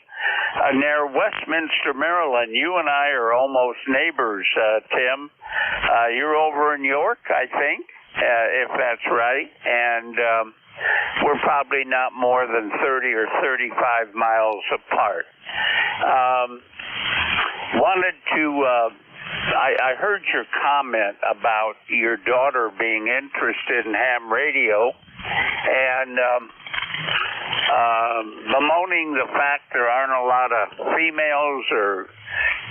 near Westminster, Maryland. You and I are almost neighbors, Tim. You're over in York, I think, if that's right. And we're probably not more than 30 or 35 miles apart. Wanted to... I heard your comment about your daughter being interested in ham radio, and bemoaning the fact there aren't a lot of females or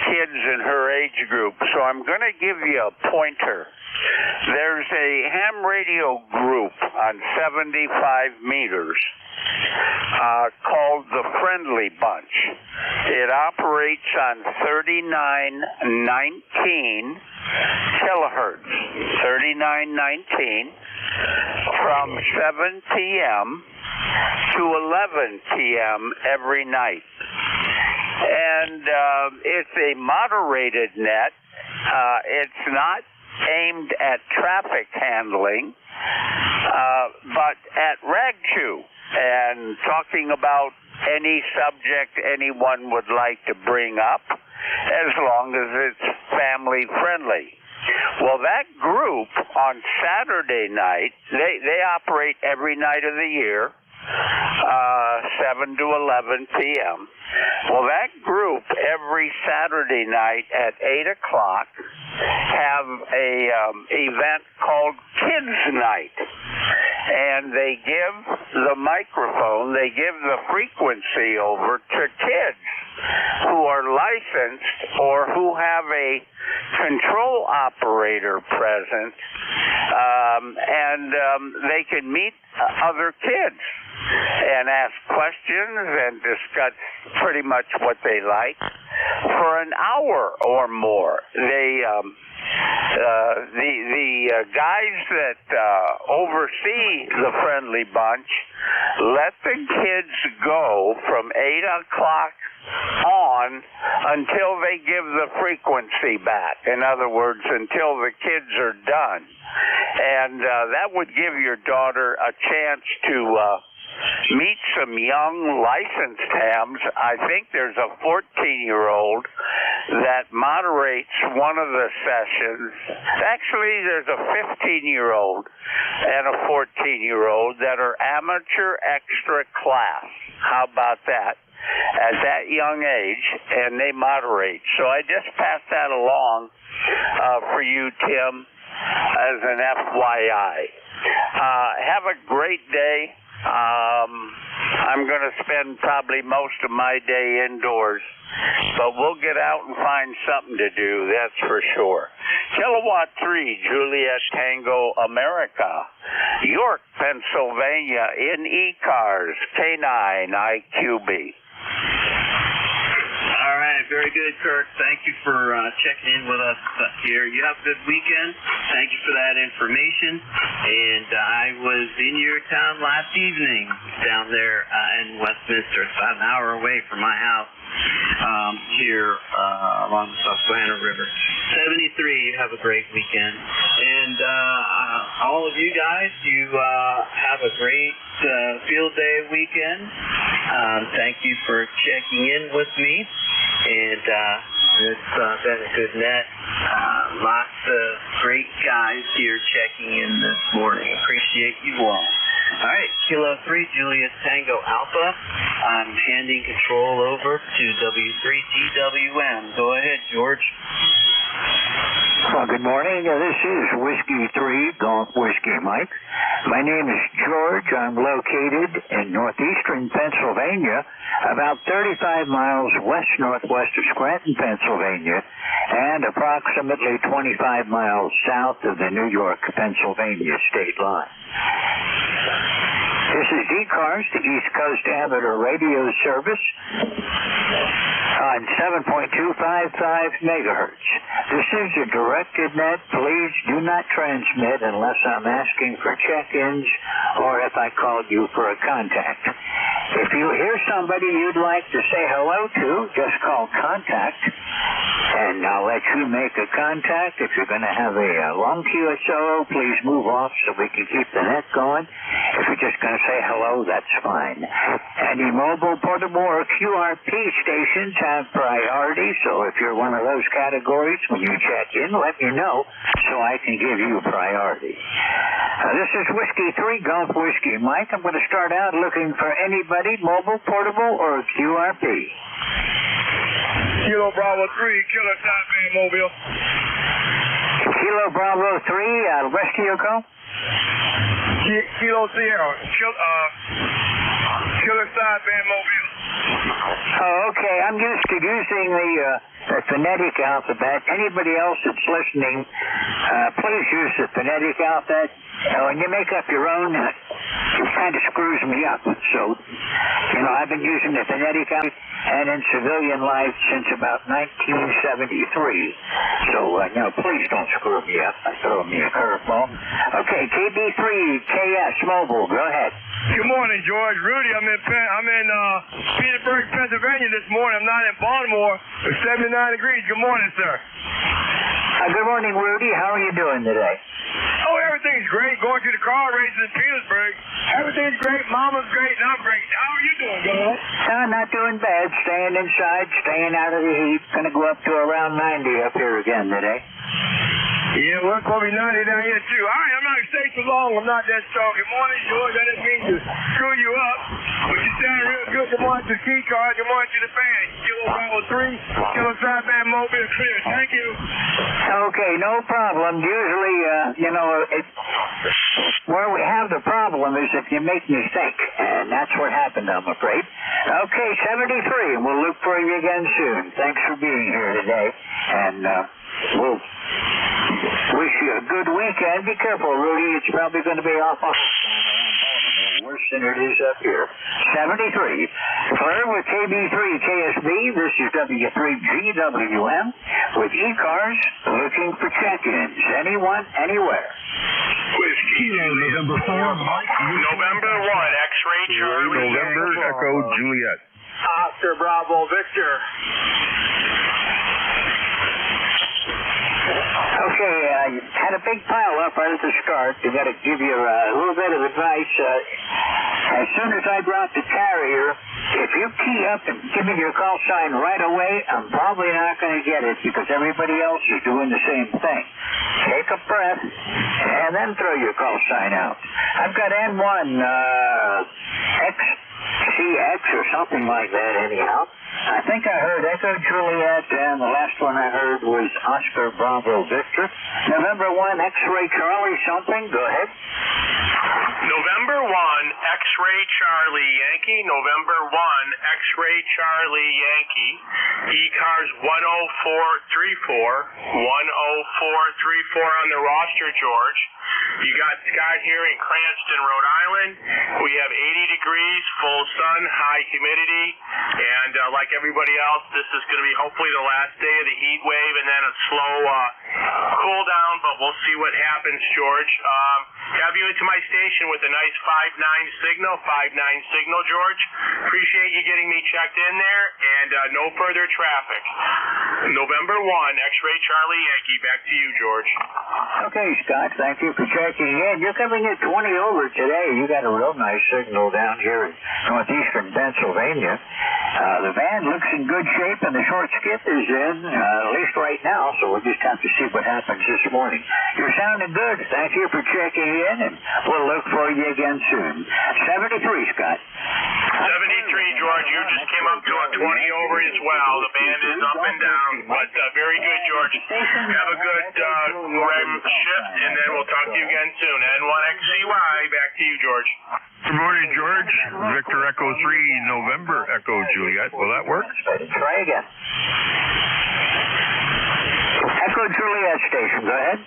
kids in her age group, so I'm going to give you a pointer. There's a ham radio group on 75 meters called the Friendly Bunch. It operates on 3919 kilohertz, 3919, from 7 p.m. to 11 p.m. every night. And it's a moderated net. It's not aimed at traffic handling, but at rag-chew and talking about any subject anyone would like to bring up, as long as it's family friendly. Well, that group on Saturday night, they operate every night of the year, 7 to 11 p.m. Well, that group every Saturday night at 8 o'clock have a event called Kids Night. And they give the microphone, they give the frequency over to kids who are licensed or who have a control operator present, and they can meet other kids and ask questions and discuss pretty much what they like for an hour or more. They the guys that oversee the Friendly Bunch let the kids go from 8 o'clock on until they give the frequency back. In other words, until the kids are done. And that would give your daughter a chance to meet some young licensed hams. I think there's a 14-year-old that moderates one of the sessions. Actually, there's a 15-year-old and a 14-year-old that are amateur extra class. How about that? At that young age, and they moderate. So I just passed that along for you, Tim, as an FYI. Have a great day. I'm going to spend probably most of my day indoors, but we'll get out and find something to do, that's for sure. Kilowatt 3, Juliet Tango America, York, Pennsylvania, in ECARS, K9IQB. All right, very good, Kirk. Thank you for checking in with us here. You have a good weekend. Thank you for that information. And I was in your town last evening down there in Westminster. It's about an hour away from my house here along the Susquehanna River. 73, you have a great weekend. And all of you guys, you have a great field day weekend. Thank you for checking in with me. And it's been a good net. Lots of great guys here checking in this morning. Appreciate you all. All right, Kilo 3, Juliet Tango Alpha. I'm handing control over to W3GWM. Go ahead, George. Well, good morning. This is Whiskey 3, Golf Whiskey Mike. My name is George. I'm located in northeastern Pennsylvania, about 35 miles west-northwest of Scranton, Pennsylvania, and approximately 25 miles south of the New York-Pennsylvania state line. This is ECARS, the East Coast Amateur Radio Service, on 7.255 megahertz. This is a directed net. Please do not transmit unless I'm asking for check-ins or if I called you for a contact. If you hear somebody you'd like to say hello to, just call contact, and I'll let you make a contact. If you're going to have a long QSO, please move off so we can keep the net going. If you're just going to say hello, that's fine. Any mobile, portable, or QRP stations have priority, so if you're one of those categories, when you check in, let me know so I can give you priority. This is Whiskey 3, Golf Whiskey Mike. I'm going to start out looking for anybody, mobile, portable, or QRP. Kilo Bravo 3, Kilo Taiwan Mobile. Kilo Bravo 3, west of your call? Kilo Sierra. Killer Sideband Mobile. Oh, okay. I'm used to using the phonetic alphabet. Anybody else that's listening, please use the phonetic alphabet. When you make up your own, it kind of screws me up. So, I've been using the phonetic alphabet and in civilian life since about 1973. So, please don't screw me up by throwing me a curveball. Okay, KB3KS Mobile, go ahead. Good morning, George. Rudy, I'm in Petersburg, Pennsylvania this morning. I'm not in Baltimore. It's 79 degrees. Good morning, sir. Good morning, Rudy. How are you doing today? Oh, everything's great. Going to the car races in Petersburg. Everything's great. Mama's great, and I'm great. How are you doing, guys? Not doing bad. Staying inside, staying out of the heat. Going to go up to around 90 up here again today. Yeah, well, it's going to be 90 down here, too. All right, I'm not going to stay too long. I'm not that strong. Good morning, George. I didn't mean to screw you up, but you sound real good. Good morning to ECARS. Good morning to the fan. Kilo Bravo 3, Kilo Sideband Mobile clear. Thank you. Okay, no problem. Usually, where we have the problem is if you make me think, and that's what happened, I'm afraid. Okay, 73, and we'll look for you again soon. Thanks for being here today, and we'll wish you a good weekend. Be careful, Rudy. It's probably going to be off worse than it is up here. 73. Flirt with KB3KSB. This is W3GWM with ECARS looking for check-ins. Anyone, anywhere. Kilo November 4, November 1, X-Ray Charlie. November Echo Juliet. Oscar Bravo Victor. Okay, you had a big pile up right at the start. I got to give you a little bit of advice. As soon as I drop the carrier, if you key up and give me your call sign right away, I'm probably not going to get it because everybody else is doing the same thing. Take a breath and then throw your call sign out. I've got N1 XCX or something like that anyhow. I think I heard Echo Juliet, and the last one I heard was Oscar Bravo Victor. November 1, X-Ray Charlie something. Go ahead. November 1, X-Ray Charlie Yankee. November 1, X-Ray Charlie Yankee. ECARS 10434. 10434 on the roster, George. You got Scott here in Cranston, Rhode Island. We have 80 degrees, full sun, high humidity, and like everybody else, this is going to be hopefully the last day of the heat wave and then a slow cool down, but we'll see what happens, George. Have you into my station with a nice 5-9 signal, George. Appreciate you getting me checked in there, and no further traffic. November 1, X-Ray Charlie Yankee, back to you, George. Okay, Scott, thank you for checking in. You're coming in 20 over today. You got a real nice signal down here in northeastern Pennsylvania. The van looks in good shape, and the short skip is in, at least right now, so we'll just have to see what happens this morning. You're sounding good. Thank you for checking in, and we'll look for you again soon. 73, Scott. 73, George. You just came up to a 20 over as well. The band is up and down, but very good, George. Have a good shift, and then we'll talk to you again soon. N1XCY, back to you, George. Good morning, George. Victor Echo 3, November Echo Juliet. Will that work? Try again. Echo Juliet station, go ahead.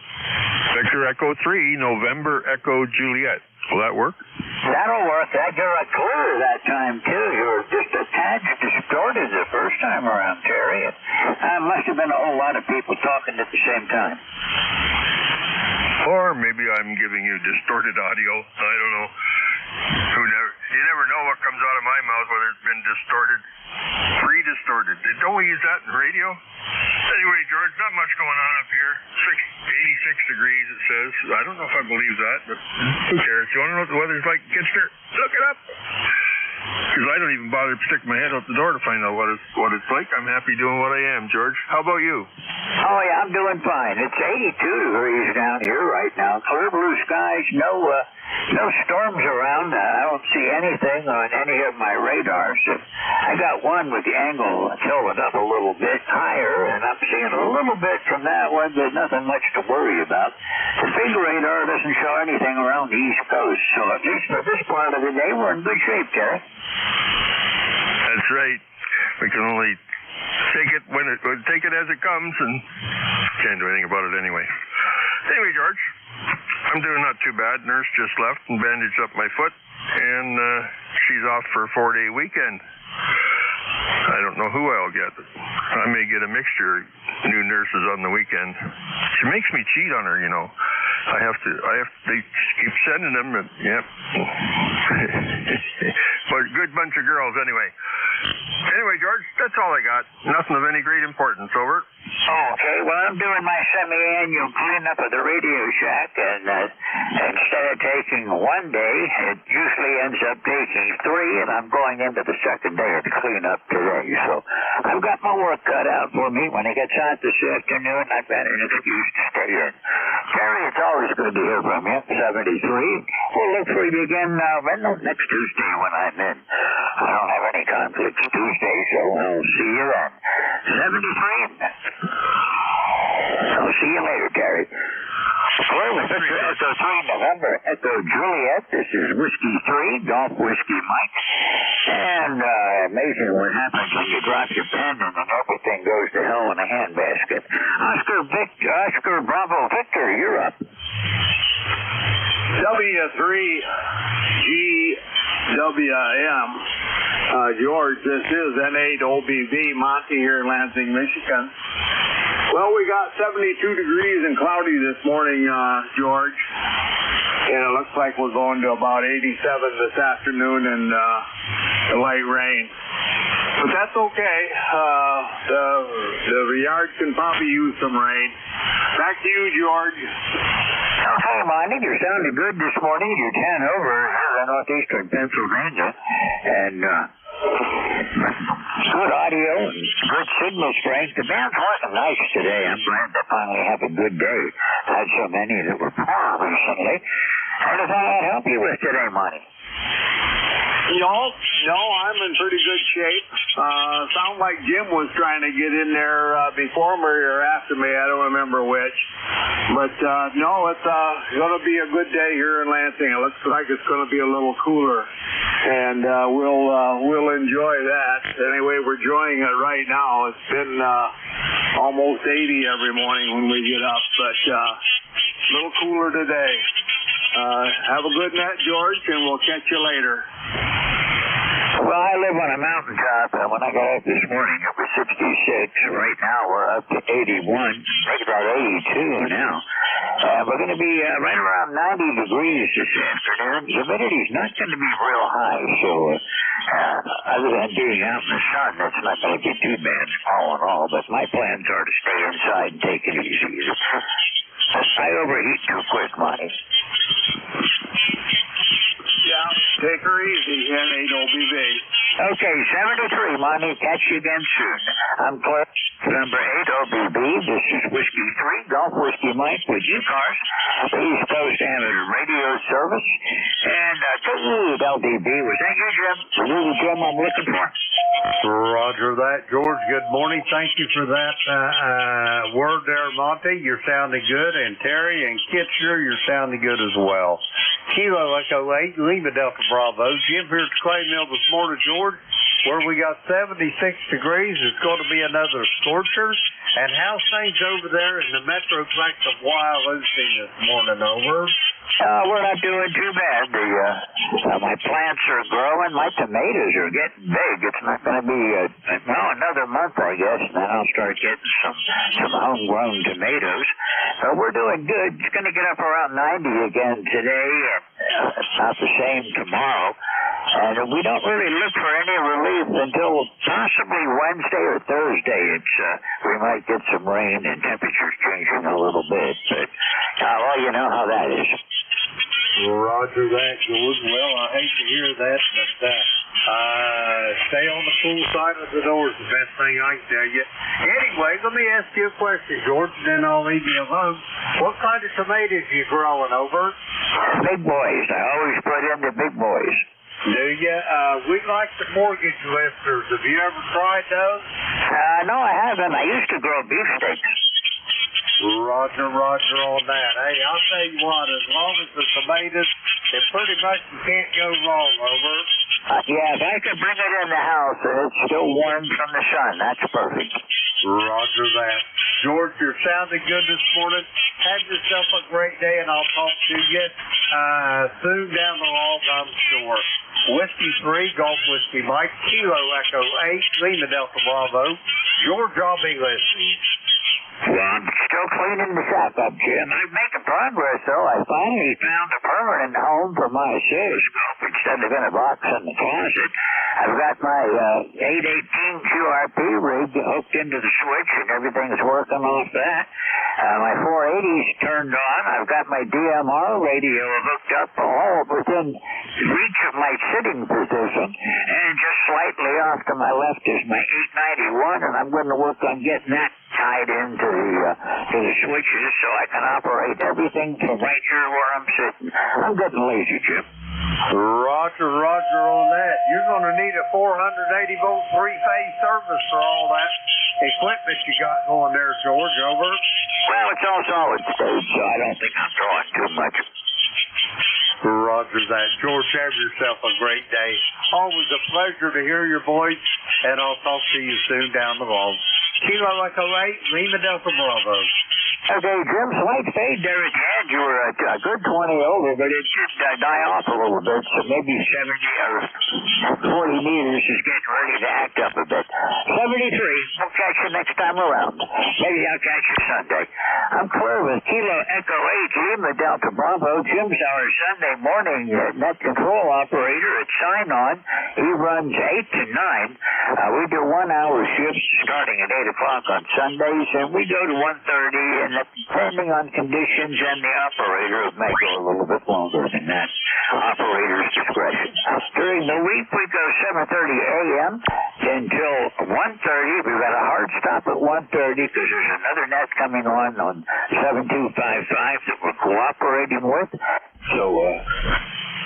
Victor Echo 3, November Echo Juliet. Will that work? That'll work. You're clear that time, too. You were just a tad distorted the first time around, Terry. Must have been a whole lot of people talking at the same time. Or maybe I'm giving you distorted audio. I don't know. You never know what comes out of my mouth, whether it's been distorted, pre-distorted. Don't we use that in radio? Anyway, George, not much going on up here. 86 degrees, it says. I don't know if I believe that, but who cares? You want to know what the weather's like? Get there. Look it up. Because I don't even bother to stick my head out the door to find out what it's like. I'm happy doing what I am, George. How about you? Oh, yeah, I'm doing fine. It's 82 degrees down here right now. Clear blue skies, no storms around. I don't see anything on any of from my radars. I got one with the angle tilted up a little bit higher, and I'm seeing a little bit from that one, but nothing much to worry about. The big radar doesn't show anything around the East Coast, so at least for this part of the day, we're in good shape, Terry. That's right. We can only take it as it comes, and can't do anything about it anyway. Anyway, George, I'm doing not too bad. Nurse just left and bandaged up my foot, and she's off for a 4-day weekend. I don't know who I'll get. I may get a mixture, new nurses on the weekend. She makes me cheat on her, you know. They keep sending them, and, yep. But a good bunch of girls, anyway. Anyway, George, that's all I got. Nothing of any great importance. Over. Okay, well, I'm doing my semi-annual cleanup of the Radio Shack, and instead of taking 1 day, it usually ends up taking 3, and I'm going into the second day of the cleanup today. So I've got my work cut out for me. When it gets hot this afternoon, I've got an excuse to stay in. Terry, it's always good to hear from you. 73. We'll look for you again next Tuesday when I'm in. I don't have any conflicts Tuesday, so I'll see you then. 73. I'll see you later, Terry. Well, Echo 3 November, Echo Juliet, this is Whiskey 3, Golf Whiskey Mike. And amazing what happens when you drop your pen and then everything goes to hell in a handbasket. Oscar Bravo Victor, you're up. W3GWM. George, this is N8OBV, Monty here in Lansing, Michigan. Well, we got 72 degrees and cloudy this morning, George. And it looks like we're going to about 87 this afternoon and the light rain. But that's okay. The yard can probably use some rain. Back to you, George. Okay, Monty, you're sounding good this morning. You're 10 over here in northeastern Pennsylvania. And good audio and good signal strength. The band's working nice today. I'm glad to finally have a good day. Had so many that were poor recently. Anything I'd help you with today, Monty? No, I'm in pretty good shape. Sound like Jim was trying to get in there before me or after me. I don't remember which. But no, it's going to be a good day here in Lansing. It looks like it's going to be a little cooler, and we'll enjoy that. Anyway, we're enjoying it right now. It's been almost 80 every morning when we get up, but a little cooler today. Have a good night, George, and we'll catch you later. Well, I live on a mountaintop, and when I got up this morning, it was 66. Right now, we're up to 81, right about 82 now. We're going to be right around 90 degrees this afternoon. Humidity's not going to be real high, so other than being out in the sun, it's not going to be too bad, all in all. But my plans are to stay inside and take it easy. I overheat too quick, Monty. Yeah, take her easy, N8OBV. Okay, 73, Monty. Catch you again soon. I'm Cliff, number 8OBB. This is Whiskey 3, Golf Whiskey Mike with ECARS, the East Coast Amateur Radio Service. And KE8LDB, was that you, Jim? Was you the Jim I'm looking for? Roger that, George. Good morning. Thank you for that word there, Monty. You're sounding good. And Terry and Kitchener, you're sounding good as well. Kilo Echo 8, Lima Delta Bravo. Jim here at the Clay Mill this morning, George, where we got 76 degrees. It's going to be another scorcher. And how's things over there in the Metroplex of Wyalusing this morning, over? We're not doing too bad. My plants are growing. My tomatoes are getting big. It's not going to be another month, I guess, and then I'll start getting some homegrown tomatoes. We're doing good. It's going to get up around 90 again today. It's not the same tomorrow. And we don't really look for any relief until possibly Wednesday or Thursday. We might get some rain and temperatures changing a little bit. But, well, you know how that is. Roger that, George. Well, I hate to hear that, but stay on the cool side of the door is the best thing I can tell you. Anyway, let me ask you a question, George, and then I'll leave you alone. What kind of tomatoes are you growing, over? Big boys. I always put in the big boys. Do you? We like the mortgage lifters. Have you ever tried those? No, I haven't. I used to grow beefsteaks. Roger on that. Hey, I'll tell you what, as long as the tomatoes, they pretty much you can't go wrong, over. Yeah, if I could bring it in the house and it's still warm from the sun, that's perfect. Roger that. George, you're sounding good this morning. Have yourself a great day, and I'll talk to you soon down the road, I'm sure. Whiskey 3, Golf Whiskey Mike, Kilo Echo 8, Lima Delta Bravo. George, I'll be listening. Well, I'm still cleaning the shop up, Jim. I'm making progress, though. I finally found a permanent home for my oscilloscope instead of in a box in the closet. I've got my 818 QRP rig hooked into the switch, and everything's working off that. My 480's turned on. I've got my DMR radio hooked up, all within reach of my sitting position, and just slightly off to my left is my 891, and I'm going to work on getting that tied into to the switches so I can operate everything from right here where I'm sitting. I'm getting lazy, Jim. Roger on that. You're going to need a 480-volt three-phase service for all that equipment you got going there, George, over. Well, it's all solid state, so I don't think I'm drawing too much. Roger that. George, have yourself a great day. Always a pleasure to hear your voice, and I'll talk to you soon down the road. Kilo Echo 8, Lima Delta Bravo. Okay, Jim, slight fade there at the end. You were a good 20 over, but it did die off a little bit, so maybe 70 or 40 meters is getting ready to act up a bit. 73, we'll catch you next time around. Maybe I'll catch you Sunday. I'm clear with Kilo Echo 8, Lima Delta Bravo. Jim's our Sunday morning net control operator at Sign-On. He runs 8 to 9. We do 1-hour shifts starting at 8 o'clock on Sundays, and we go to 1:30, and depending on conditions and the operator, it may go a little bit longer than that. Operator's discretion. During the week, we go 7:30 a.m. until 1:30. We've got a hard stop at 1:30 because there's another net coming on 7255 that we're cooperating with. So,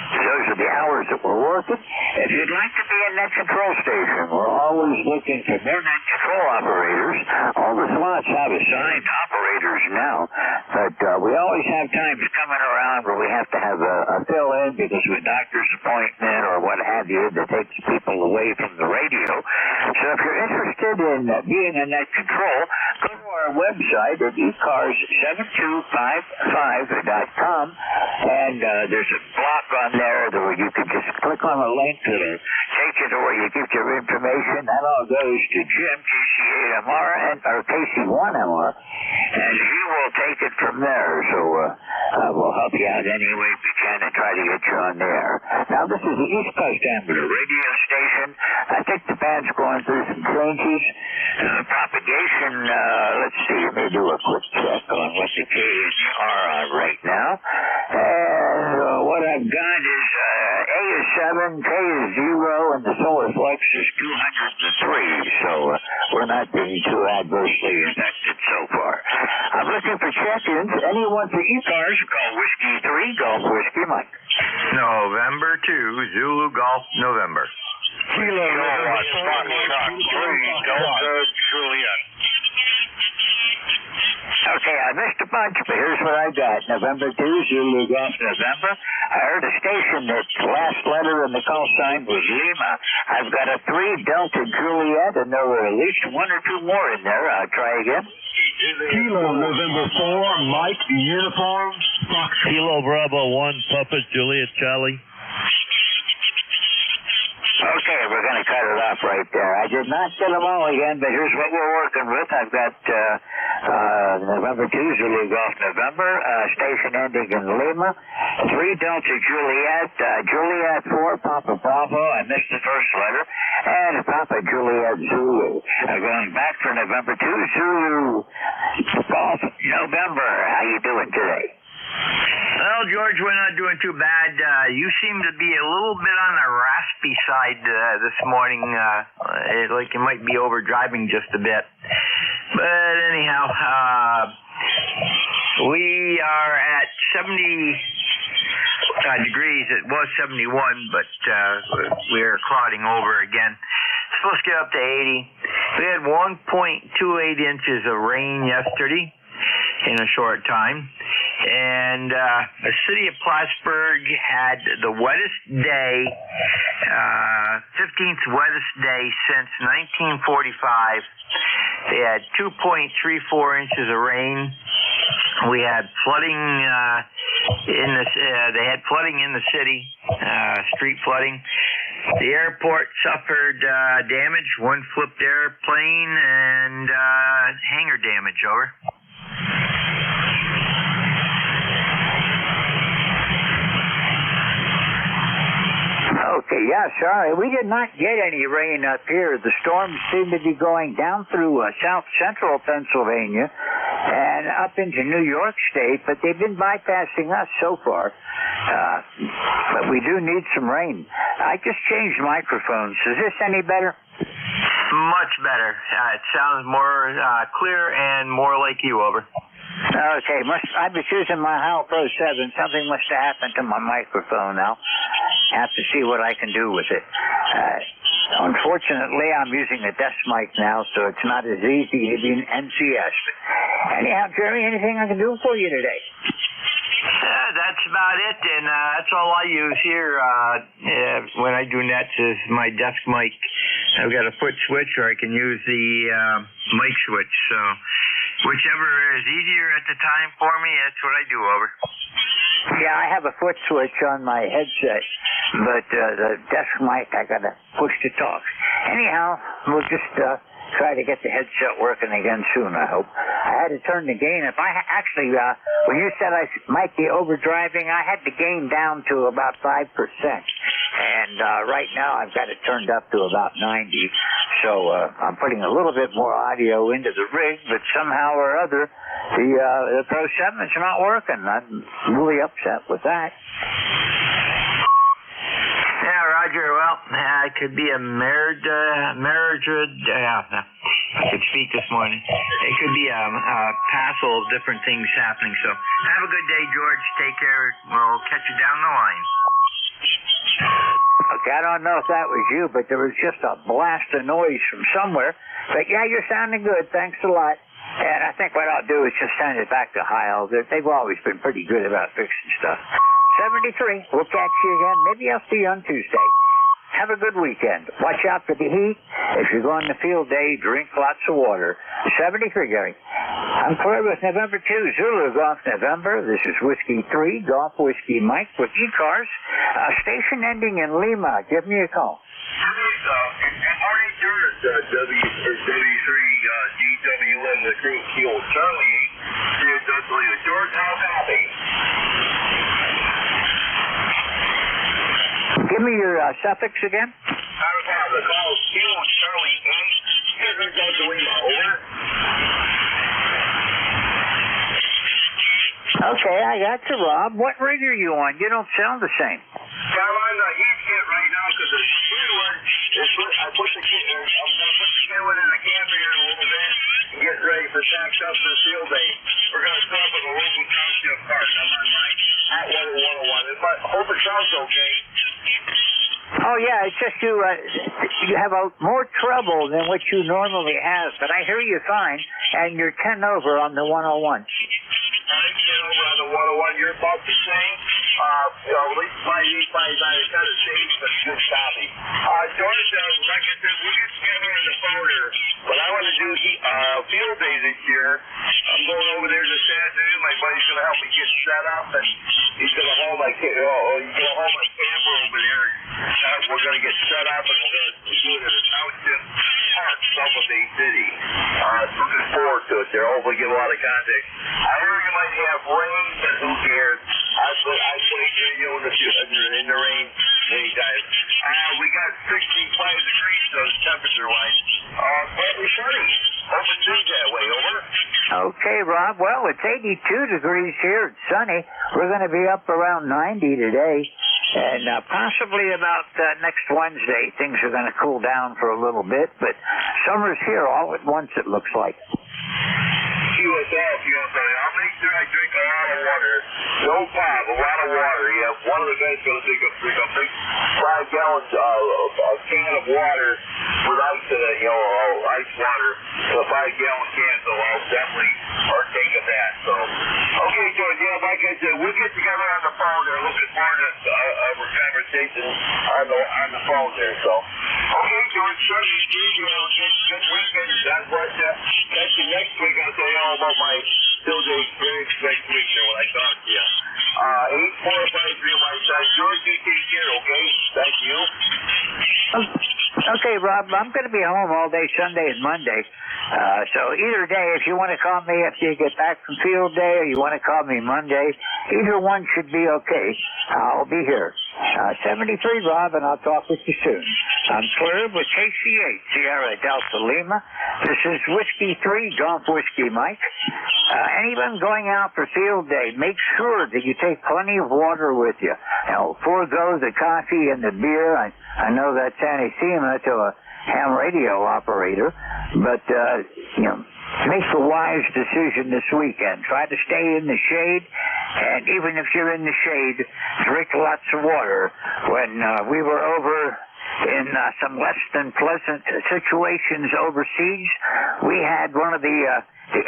those are the hours that we're working. If you'd like to be a net control station, we're always looking for more net control operators. All the slots have assigned operators now, but we always have times coming around where we have to have a fill-in because of a doctor's appointment or what have you that takes people away from the radio. So if you're interested in being a net control, go to our website at ECARS7255.com, and there's a block on there where you can just click on a link that'll take you to where you give your information. That all goes to Jim, KC8MR, or KC1MR, and he will take it from there. So we'll help you out any way we can and try to get you on the air. Now, this is the East Coast Amateur radio station. I think the band's going through some changes. Propagation, let's see, let me do a quick check on what the K's are on right now. And what I've got is A is 7, K is 0, and the solar flux is 203. So we're not being too adversely affected so far. I'm looking for check-ins. Anyone for ECARS, call Whiskey 3, Golf Whiskey Mike. November 2, Zulu Golf, November. Kilo Foxtrot 3, Delta Juliet. Okay, I missed a bunch, but here's what I got. November 2, Zulu Golf, November. I heard a station that last letter in the call sign was Lima. I've got a 3, Delta Juliet, and there were at least 1 or 2 more in there. I'll try again. Kilo November 4, Mike, uniform, Fox. Kilo Bravo 1, Puppet, Juliet, Charlie. Okay, we're going to cut it off right there. I did not get them all again, but here's what we're working with. I've got November 2, Zulu Golf, November, station ending in Lima, 3, Delta Juliet, Juliet 4, Papa Bravo, I missed the first letter, and Papa Juliet Zulu. Going back for November 2, Zulu Golf, November. How you doing today? Well, George, we're not doing too bad. You seem to be a little bit on the raspy side this morning, like you might be overdriving just a bit. But anyhow, we are at 70. degrees. It was 71, but we're clouding over again. Supposed to get up to 80. We had 1.28 inches of rain yesterday in a short time. And the city of Plattsburgh had the wettest day, 15th wettest day since 1945. They had 2.34 inches of rain. We had flooding they had flooding in the city, street flooding. The airport suffered damage, one flipped airplane, and hangar damage, over. Okay, yeah, sorry. We did not get any rain up here. The storms seem to be going down through south central Pennsylvania and up into New York State, but they've been bypassing us so far. But we do need some rain. I just changed microphones. Is this any better? Much better. It sounds more clear and more like you, over. Okay, I was using my Howell Pro 7. Something must have happened to my microphone now. Have to see what I can do with it. Unfortunately, I'm using a desk mic now, so it's not as easy to be an NCS. Anyhow, Jerry, anything I can do for you today? That's about it, and that's all I use here when I do nets is my desk mic. I've got a foot switch, or I can use the mic switch. So whichever is easier at the time for me, that's what I do, over. Yeah, I have a foot switch on my headset, but the desk mic I got to push to talk. Anyhow, we'll just try to get the headset working again soon, I hope. I had to turn the gain up. Actually, when you said I might be overdriving, I had the gain down to about 5%. And right now I've got it turned up to about 90. So I'm putting a little bit more audio into the rig, but somehow or other, the Pro 7's not working. I'm really upset with that. Yeah, Roger. Well, it could be a marriage. I could speak this morning. It could be a passel of different things happening. So have a good day, George. Take care. We'll catch you down the line. Okay, I don't know if that was you, but there was just a blast of noise from somewhere. But yeah, you're sounding good. Thanks a lot. And I think what I'll do is just send it back to Heil. They've always been pretty good about fixing stuff. 73. We'll catch you again. Maybe I'll see you on Tuesday. Have a good weekend. Watch out for the heat. If you're going to field day, drink lots of water. 73, Gary. I'm clear with November 2, Zulu Golf November. This is Whiskey 3, Golf Whiskey Mike with ECARS. Station ending in Lima. Give me a call. Good morning, George. W3GWM, the crew, Keel Charlie. George, how copy? Give me your suffix again. I was having the call Keel Charlie 8. Delta Lima, over. Okay, I got you, Rob. What rig are you on? You don't sound the same. I'm on the heat kit right now because the one I put the kit in. I'm going to put the kit in the camper here in a little bit and get ready for packed up for the field day. We're going to stop at the local township park. I'm on my Hot Water 101. I hope it sounds okay. Oh, yeah, it's just you have more trouble than what you normally have, but I hear you fine, and you're 10 over on the 101. I'm 10 over on the 101. You're about the same. At least my kind of safe, but good copy. George, like I said, we'll get together in the folder, but I want to do field day this year. I'm going over there this afternoon. My buddy's going to help me get set up, and he's going to haul my camper over there. We're going to get set up, and we're going to do it at a township park, South Bay City. Looking forward to it there. Hopefully get a lot of contact. I heard you might have rain, but who cares? I played radio in the rain many times. We got 65 degrees, so temperature-wise. Probably sunny. Hope it stays that way, over. Okay, Rob. Well, it's 82 degrees here. It's sunny. We're going to be up around 90 today. And possibly about next Wednesday, things are going to cool down for a little bit. But summer's here all at once, it looks like. QSL. I'll make sure I drink a lot of water. No pop, a lot of water. Yeah, one of the guys going to take a big 5 gallons a can of water with ice in it, ice water. So 5-gallon can, so I'll definitely partake of that. So, okay, George, yeah, like I said, we'll get together on the phone there. Looking forward to our conversation on the phone there. So, okay, George, sure you do. Good weekend. God bless you. Catch you next week. I'll tell you all about my field day experience next week there when I talk to you. 8453 on my side. George, you take care, okay? Thank you. Okay, Rob, I'm going to be home all day Sunday and Monday. So either day, if you want to call me after you get back from field day or you want to call me Monday, either one should be okay. I'll be here. 73, Rob, and I'll talk with you soon. I'm Fleur with KC8, Sierra Delta Lima. This is Whiskey 3, Golf Whiskey Mike. Anyone going out for field day, make sure that you take plenty of water with you. Forego the coffee and the beer. I know that's anathema to a ham radio operator, but, make the wise decision this weekend. Try to stay in the shade, and even if you're in the shade, drink lots of water. When we were over in some less than pleasant situations overseas, we had one of the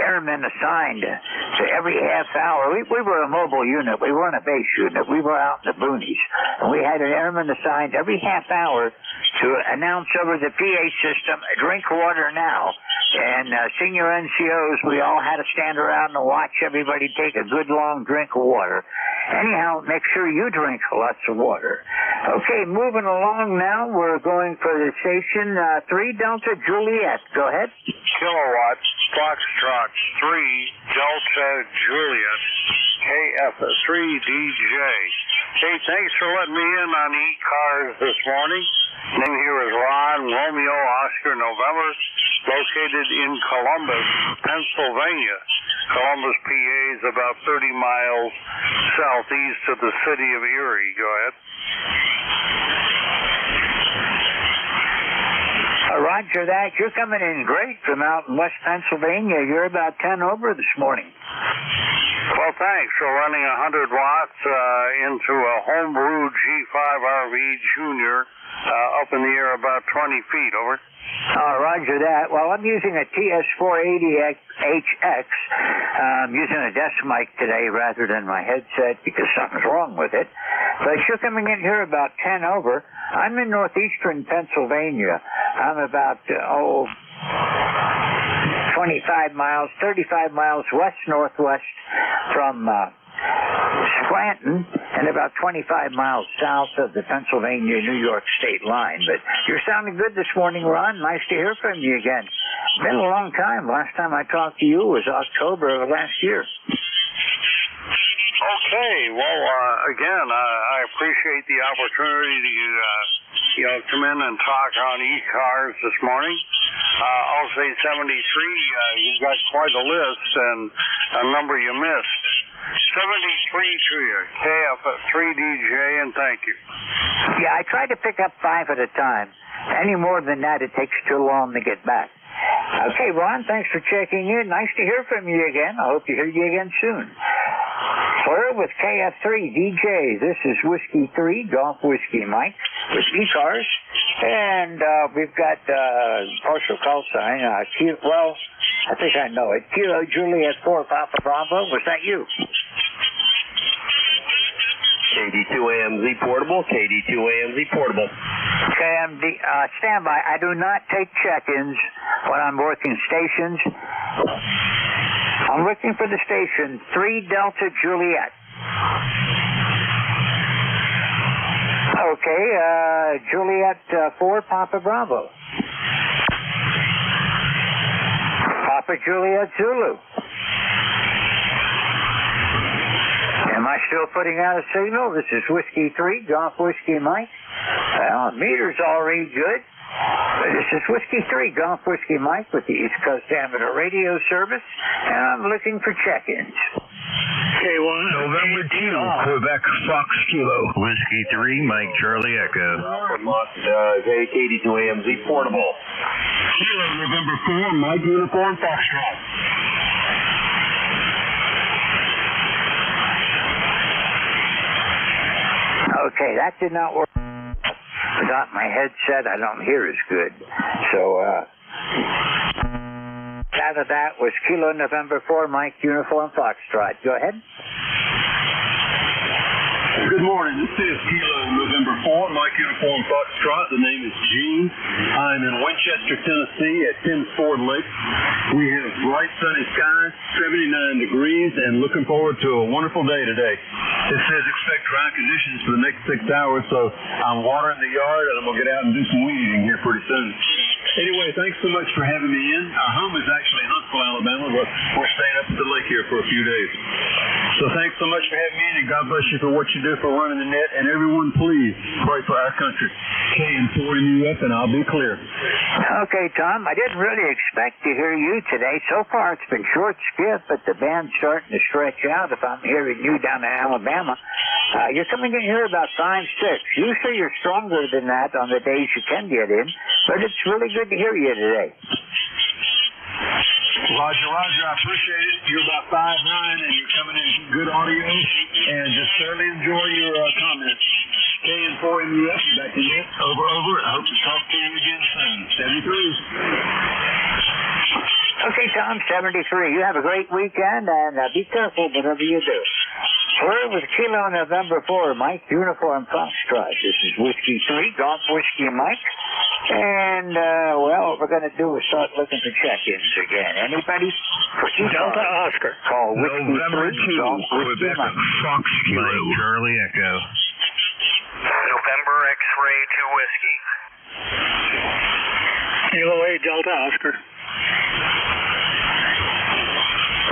airmen assigned to every half hour. We were a mobile unit. We weren't a base unit. We were out in the boonies. And we had an airman assigned every half hour to announce over the PA system, drink water now. And senior NCOs, we all had to stand around and watch everybody take a good long drink of water. Anyhow, make sure you drink lots of water. Okay, moving along now. We're going for the station 3 Delta Juliet. Go ahead. Kilowatt, Foxtrot 3 Delta Juliet, KF3DJ. Hey, thanks for letting me in on ECARS this morning. Name here is Ron Romeo Oscar November, located in Columbus, Pennsylvania. Columbus, PA is about 30 miles southeast of the city of Erie. Go ahead. Roger that. You're coming in great from out in West Pennsylvania. You're about 10 over this morning. Well, thanks. We're running 100 watts into a homebrew G5 RV Junior up in the air about 20 feet. Over. Roger that. Well, I'm using a TS480HX. I'm using a desk mic today rather than my headset because something's wrong with it. But you're coming in here about 10 over. I'm in northeastern Pennsylvania. I'm about, 25 miles, 35 miles west-northwest from Scranton and about 25 miles south of the Pennsylvania-New York state line. But you're sounding good this morning, Ron. Nice to hear from you again. Been a long time. Last time I talked to you was October of last year. Okay, well, again, I appreciate the opportunity to, come in and talk on ECARS this morning. I'll say 73, you've got quite a list and a number you missed. 73 to you, KF3DJ, and thank you. Yeah, I try to pick up 5 at a time. Any more than that, it takes too long to get back. Okay, Ron, thanks for checking in. Nice to hear from you again. I hope to hear you again soon. Fleur with KF3DJ. This is Whiskey 3, Golf Whiskey Mike with ECARS. And we've got partial call sign. I think I know it. Kilo Juliet 4 Papa Bravo. Was that you? KD2AMZ portable, KD2AMZ portable. KMD, stand by. I do not take check-ins when I'm working stations. I'm looking for the station 3 Delta Juliet. Okay, Juliet 4 Papa Bravo. Papa Juliet Zulu. Am I still putting out a signal? This is Whiskey 3, Golf Whiskey Mike. Well, meter's all read good. This is Whiskey 3, Golf Whiskey Mike with the East Coast Amateur Radio Service, and I'm looking for check-ins. K1, November 2, Quebec Fox Kilo. Whiskey 3, Mike Charlie Echo. KD2AMZ portable. Kilo, November 4, Mike Uniform Foxtrot. Okay, that did not work. Without my headset, I don't hear as good. So, out of that was Kilo November 4, Mike Uniform Foxtrot. Go ahead. Good morning. This is Kilo November 4, Mike Uniform Foxtrot. The name is Gene. I'm in Winchester, Tennessee at Tim's Ford Lake. We have bright sunny skies, 79 degrees, and looking forward to a wonderful day today. It says expect dry conditions for the next 6 hours, so I'm watering the yard, and I'm going to get out and do some weed eating here pretty soon. Anyway, thanks so much for having me in. Our home is actually Huntsville, Alabama, but we're staying up at the lake here for a few days. So thanks so much for having me in, and God bless you for what you do for running the net. And everyone, please pray for our country. KN4MUF, and I'll be clear. Okay, Tom, I didn't really expect to hear you today. So far, it's been short skiff, but the band's starting to stretch out. If I'm hearing you down in Alabama, you're coming in here about 5-6. Usually you're stronger than that on the days you can get in, but it's really good to hear you today. Roger, I appreciate it. You're about 5'9", and you're coming in good audio, and just thoroughly enjoy your comments. KN4MUF, back in it. Over. I hope to talk to you again soon. 73. Okay, Tom, 73. You have a great weekend, and be careful whatever you do. We're with Kilo November 4, Mike Uniform Foxtrot. This is Whiskey 3, Golf Whiskey Mike. And, well, what we're going to do is start looking for check-ins again. Anybody? For Delta Oscar. Call Whiskey November 3, 2, Golf Whiskey Quebec Mike. Fox Kilo. Mike Charlie Echo. November X-Ray 2 Whiskey. Kilo 8 Delta Oscar.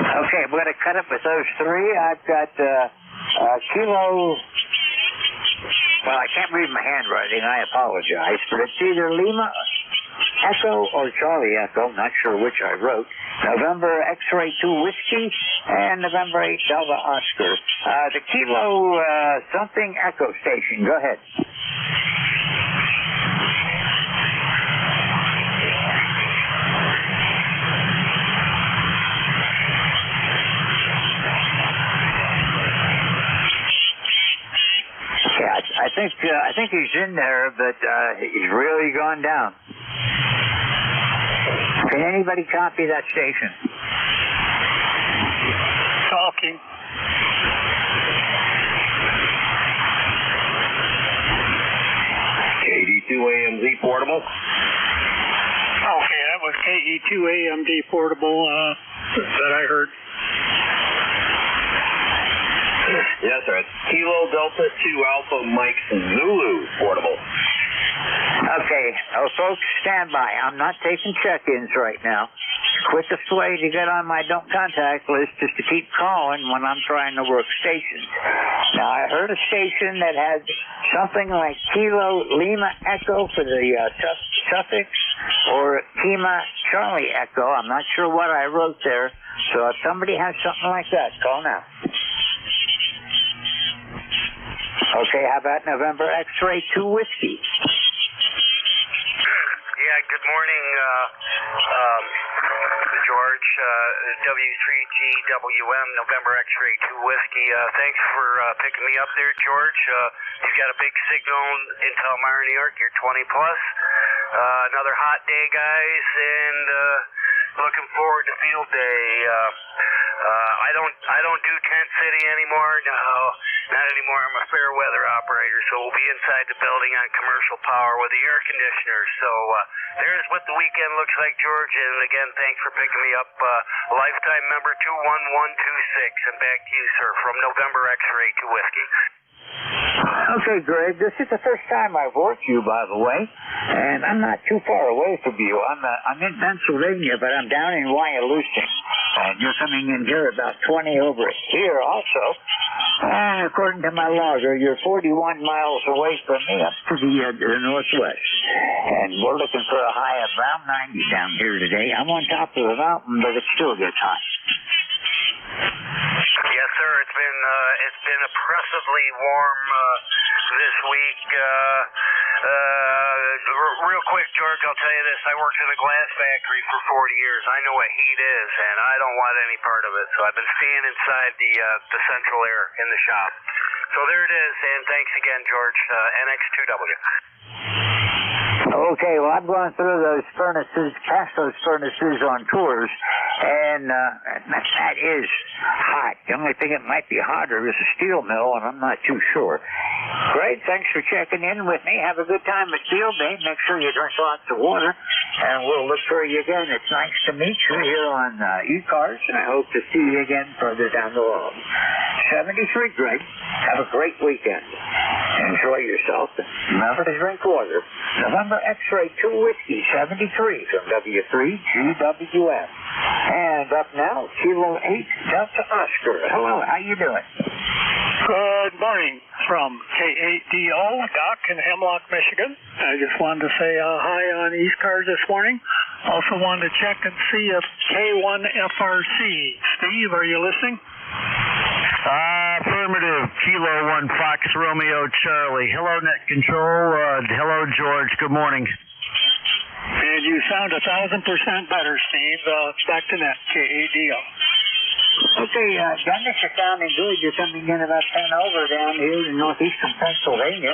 Okay, we're going to cut it with those three. I've got Kilo... Well, I can't read my handwriting. I apologize. But it's either Lima Echo or Charlie Echo. Not sure which I wrote. November X-Ray 2 Whiskey and November 8 Delta Oscar. The Kilo something Echo station. Go ahead. I think he's in there, but he's really gone down. Can anybody copy that station? Talking. KD2 AMZ portable. Okay, that was KE2 AMD portable that I heard. Yes, sir. It's Kilo Delta 2 Alpha Mike Zulu portable. Okay, folks, stand by. I'm not taking check-ins right now. Quickest way to get on my don't contact list is to keep calling when I'm trying to work stations. Now, I heard a station that had something like Kilo Lima Echo for the suffix or Kima Charlie Echo. I'm not sure what I wrote there. So if somebody has something like that, call now. Okay, how about November X-Ray 2 Whiskey? Yeah, good morning, George. W3GWM, November X-Ray 2 Whiskey. Thanks for picking me up there, George. You've got a big signal in Palmyra, New York. You're 20+. Another hot day, guys, and looking forward to field day. I don't do Tent City anymore. No, not anymore. I'm a fair weather operator, so we'll be inside the building on commercial power with the air conditioner. So there's what the weekend looks like, George. And again, thanks for picking me up. Lifetime member 21126. And back to you, sir, from November X-Ray 2 Whiskey. Okay, Greg, this is the first time I've worked you, by the way, and I'm not too far away from you. I'm in Pennsylvania, but I'm down in Wyalusing, and you're coming in here about 20 over here also. And according to my logger, you're 41 miles away from me up to the northwest. And we're looking for a high of around 90 down here today. I'm on top of the mountain, but it still gets hot. Yes, sir. It's been oppressively warm this week. Real quick, George, I'll tell you this. I worked in a glass factory for 40 years. I know what heat is, and I don't want any part of it. So I've been staying inside the central air in the shop. So there it is, and thanks again, George. NX2W. Okay, well, I've gone through those furnaces, past those furnaces on tours, and that is hot. The only thing that might be hotter is a steel mill, and I'm not too sure. Great, thanks for checking in with me. Have a good time at Field Day. Make sure you drink lots of water, and we'll look for you again. It's nice to meet you here on ECARS, and I hope to see you again further down the road. 73, Greg. Have a great weekend. Enjoy yourself. Remember to drink water. November X-Ray 2 Whiskey 73 from W3GWF. And up now, Kilo 8 Delta Oscar. Hello, how you doing? Good morning from K8DO, Doc in Hemlock, Michigan. I just wanted to say hi on ECARS this morning. Also wanted to check and see if K1FRC. Steve, are you listening? Affirmative. Kilo 1 Fox Romeo Charlie. Hello, Net Control. Hello, George. Good morning. And you sound 1,000% better, Steve. Back to Net, K8DO. Okay, Dennis, you're sounding good. You're coming in about 10 over down here in northeastern Pennsylvania.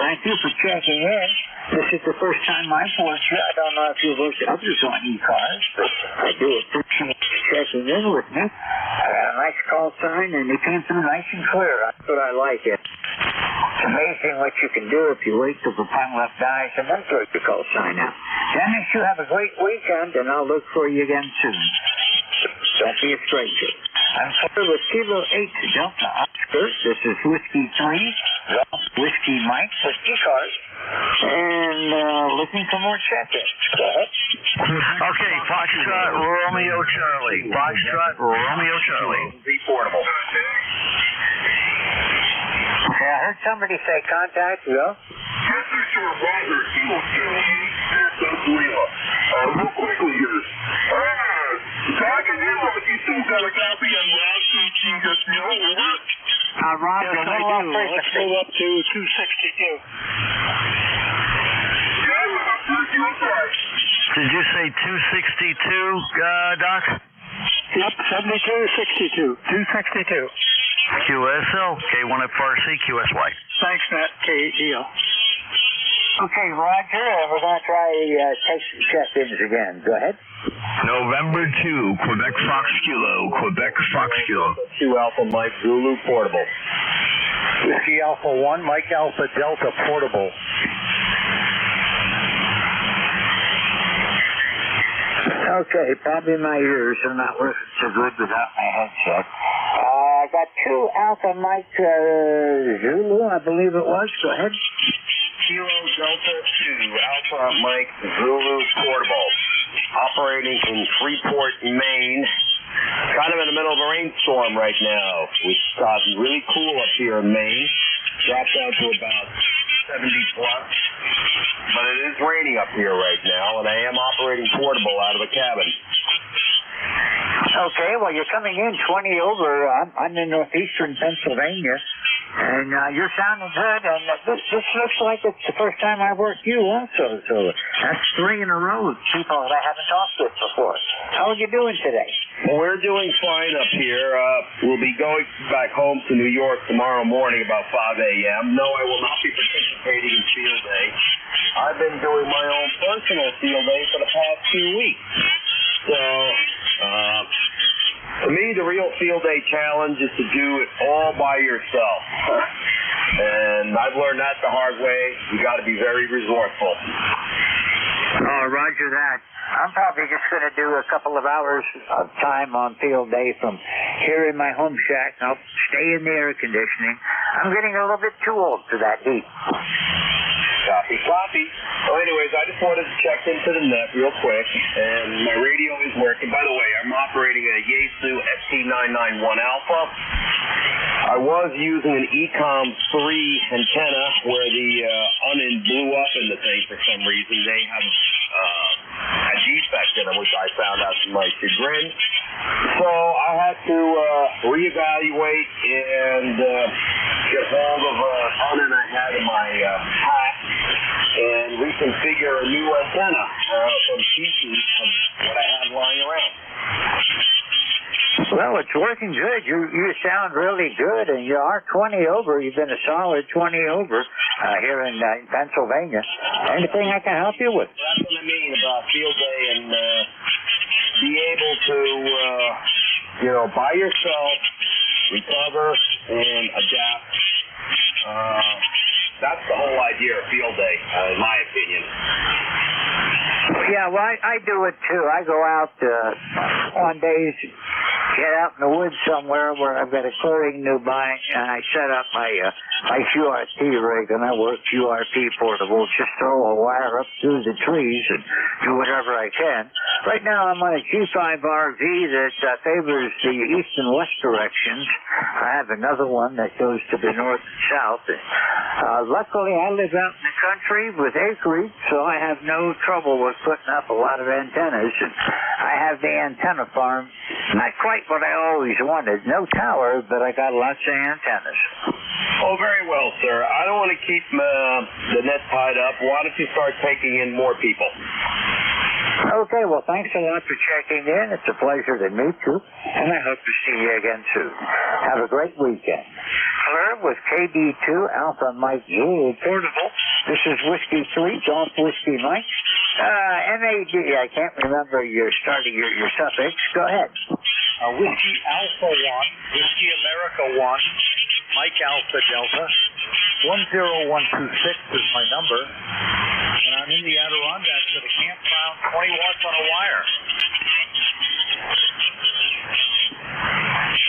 Thank you for checking in. This is the first time I've worked here. I don't know if you've worked others on ECARS, but I do appreciate you checking in with me. I got a nice call sign, and it came through nice and clear. That's what I like it. It's amazing what you can do if you wait till the final left dies and then throw your call sign out. Dennis, you have a great weekend, and I'll look for you again soon. Don't be a stranger. I'm here with Kilo 8 Delta Oscar. This is Whiskey 3, Whiskey Mike with ECARS. And looking for more check-ins. Go ahead. Okay, Foxtrot Romeo Charlie. Foxtrot Romeo Charlie. Portable. Okay, I heard somebody say contact, Will. Yes, sir, Roger. Kilo 2 real quickly here. Doc and Hemlock, you still got a copy on Rob just Rob, yes, I do. Let's move up to 262. Did you say 262, Doc? Yep, 7262. 262. QSL, K1FRC, QSY. Thanks, Matt. K8DO. Okay, Roger, we're going to try take some check-ins again. Go ahead. November 2, Quebec Fox Kilo, Quebec Fox Kilo. 2 Alpha Mike Zulu Portable. Whiskey Alpha 1, Mike Alpha Delta Portable. Okay, probably my ears are not working so good without my headset. I got 2 Alpha Mike Zulu, I believe it was. Go ahead. Kilo Delta 2 Alpha Mike Zulu Portable. Operating in Freeport, Maine. Kind of in the middle of a rainstorm right now. It's gotten really cool up here in Maine. Dropped down to about 70 plus. But it is raining up here right now, and I am operating portable out of the cabin. Okay, well, you're coming in 20 over. I'm in northeastern Pennsylvania, and you're sounding good. And this looks like it's the first time I've worked you also. So that's 3 in a row of people that I haven't talked with before. How are you doing today? Well, we're doing fine up here. We'll be going back home to New York tomorrow morning about 5 a.m. No, I will not be participating in Field Day. I've been doing my own personal Field Day for the past few weeks. So, to me, the real Field Day challenge is to do it all by yourself. And I've learned that the hard way. You got to be very resourceful. Oh, roger that. I'm probably just going to do a couple of hours of time on Field Day from here in my home shack. I'll stay in the air conditioning. I'm getting a little bit too old for that heat. Copy. So anyways, I just wanted to check into the net real quick, and my radio is working. By the way, I'm operating a Yaesu ST991 Alpha. I was using an ECOM 3 antenna where the onion blew up in the thing for some reason. They have a defect in them, which I found out to my chagrin. So I had to reevaluate and get hold of an onion I had in my pack and reconfigure a new antenna from pieces of what I had lying around. Well, it's working good. You sound really good, and you are 20 over. You've been a solid 20 over here in Pennsylvania. Anything I can help you with? That's what I mean about field day and be able to, by yourself, recover and adapt. That's the whole idea of field day, in my opinion. Yeah, well, I do it too. I go out on days, get out in the woods somewhere where I've got a clearing nearby, and I set up my QRT rig, and I work QRP portable. Just throw a wire up through the trees and do whatever I can. Right now, I'm on a G5 RV that favors the east and west directions. I have another one that goes to the north and south. Luckily, I live out in the country with acreage, so I have no trouble with putting up a lot of antennas. And I have the antenna farm, not quite what I always wanted. No tower, but I got lots of antennas. Oh, very well, sir. I don't want to keep the net tied up. Why don't you start taking in more people? Okay, well, thanks a lot for checking in. It's a pleasure to meet you, and I hope to see you again soon. Have a great weekend. Claire with KD2 Alpha Mike Juliet Portable. This is Whiskey 3, Golf Whiskey Mike. MAD, I can't remember your suffix. Go ahead. Whiskey Alpha 1, Whiskey America 1, Mike Alpha Delta. 10126 is my number. And I'm in the Adirondacks at a campground, 20 watts on a wire.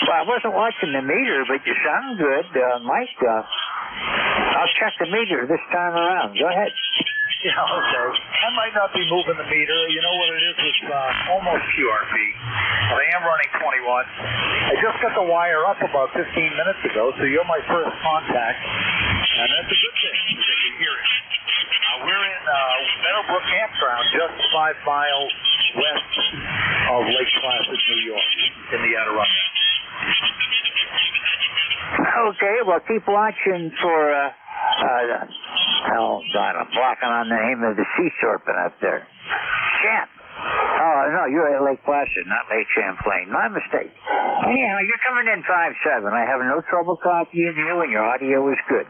Well, I wasn't watching the meter, but you sound good. Mike, I'll check the meter this time around. Go ahead. Yeah, okay. I might not be moving the meter. You know what it is? It's almost QRP. But I am running 20 watts. I just got the wire up about 15 minutes ago, so you're my first contact. And that's a good thing, because I can hear it. We're in Meadowbrook Campground, just 5 miles west of Lake Placid, New York, in the Adirondacks. Okay, well, keep watching for, God, I'm blocking on the name of the sea serpent up there. Champ. Oh, no, you're at Lake Placid, not Lake Champlain. My mistake. Anyhow, you're coming in 5-7. I have no trouble copying you, and your audio is good.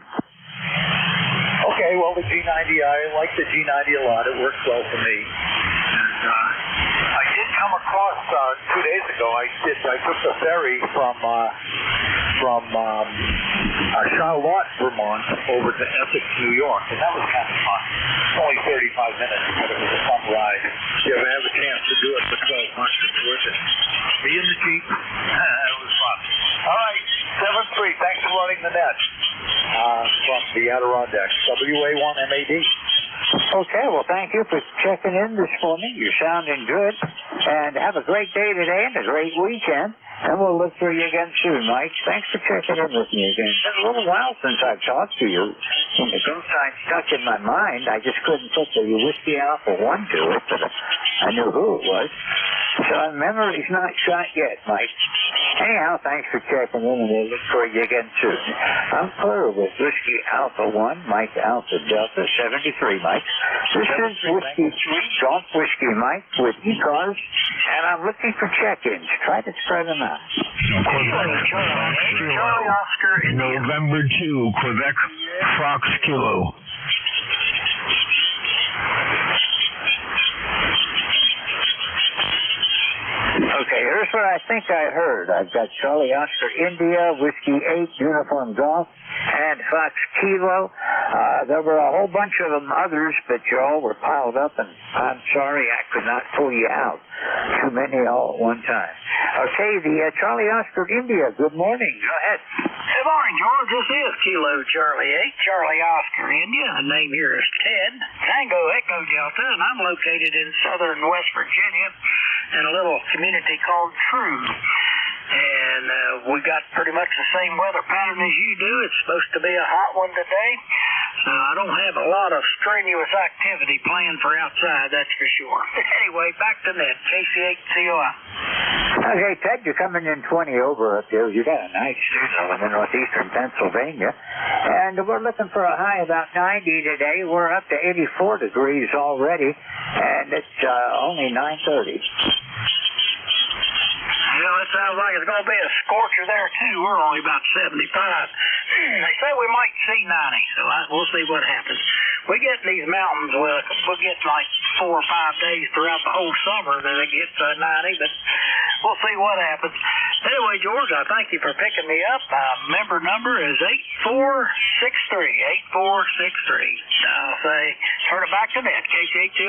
Okay, well, the G90, I like the G90 a lot. It works well for me. And I did come across 2 days ago. I took the ferry from Charlotte, Vermont, over to Essex, New York, and that was kind of fun. It's only 35 minutes, but it was a fun ride. If you ever have a chance to do it for 12 months, it's worth it. Me and the Jeep, it was fun. All right, 7-3, thanks for running the net from the Adirondacks, WA1MAD. Okay, well, thank you for checking in this morning. You're sounding good. And have a great day today and a great weekend. And we'll look for you again soon, Mike. Thanks for checking in with me again. It's been a little while since I've talked to you. When the ghost sign stuck in my mind, I just couldn't put the Whiskey Alpha 1 to it, but I knew who it was. So memory's not shot yet, Mike. Anyhow, thanks for checking in, and we'll look for you again soon. I'm Claire with Whiskey Alpha 1, Mike Alpha Delta 73, Mike. This is Whiskey 3, Golf Whiskey Mike with ECARS, and I'm looking for check-ins. Try to spread them out. Charlie Oscar India. November 2, Quebec, Fox Kilo. Okay, here's what I think I heard. I've got Charlie Oscar India, Whiskey 8, Uniform Golf, and Fox Kilo. There were a whole bunch of them others, but you all were piled up, and I'm sorry I could not pull you out. Too many all at one time. Okay, the Charlie Oscar India, good morning. Go ahead. Good morning, George. This is Kilo Charlie 8, Charlie Oscar India. The name here is Ted, Tango Echo Delta, and I'm located in southern West Virginia in a little community called True. And we got pretty much the same weather pattern as you do. It's supposed to be a hot one today. I don't have a lot of strenuous activity planned for outside, that's for sure. Anyway, back to net. KC8COI. Okay, Ted, you're coming in 20 over up there. You got a nice signal in the northeastern Pennsylvania. And we're looking for a high about 90 today. We're up to 84 degrees already, and it's only 9:30. it sounds like it's going to be a scorcher there, too. We're only about 75. They say we might see 90, so we'll see what happens. We get in these mountains, we'll get like 4 or 5 days throughout the whole summer that it gets 90, but we'll see what happens. Anyway, George, I thank you for picking me up. Member number is 8463. 8463. I'll say, turn it back to Ned. KCHQ.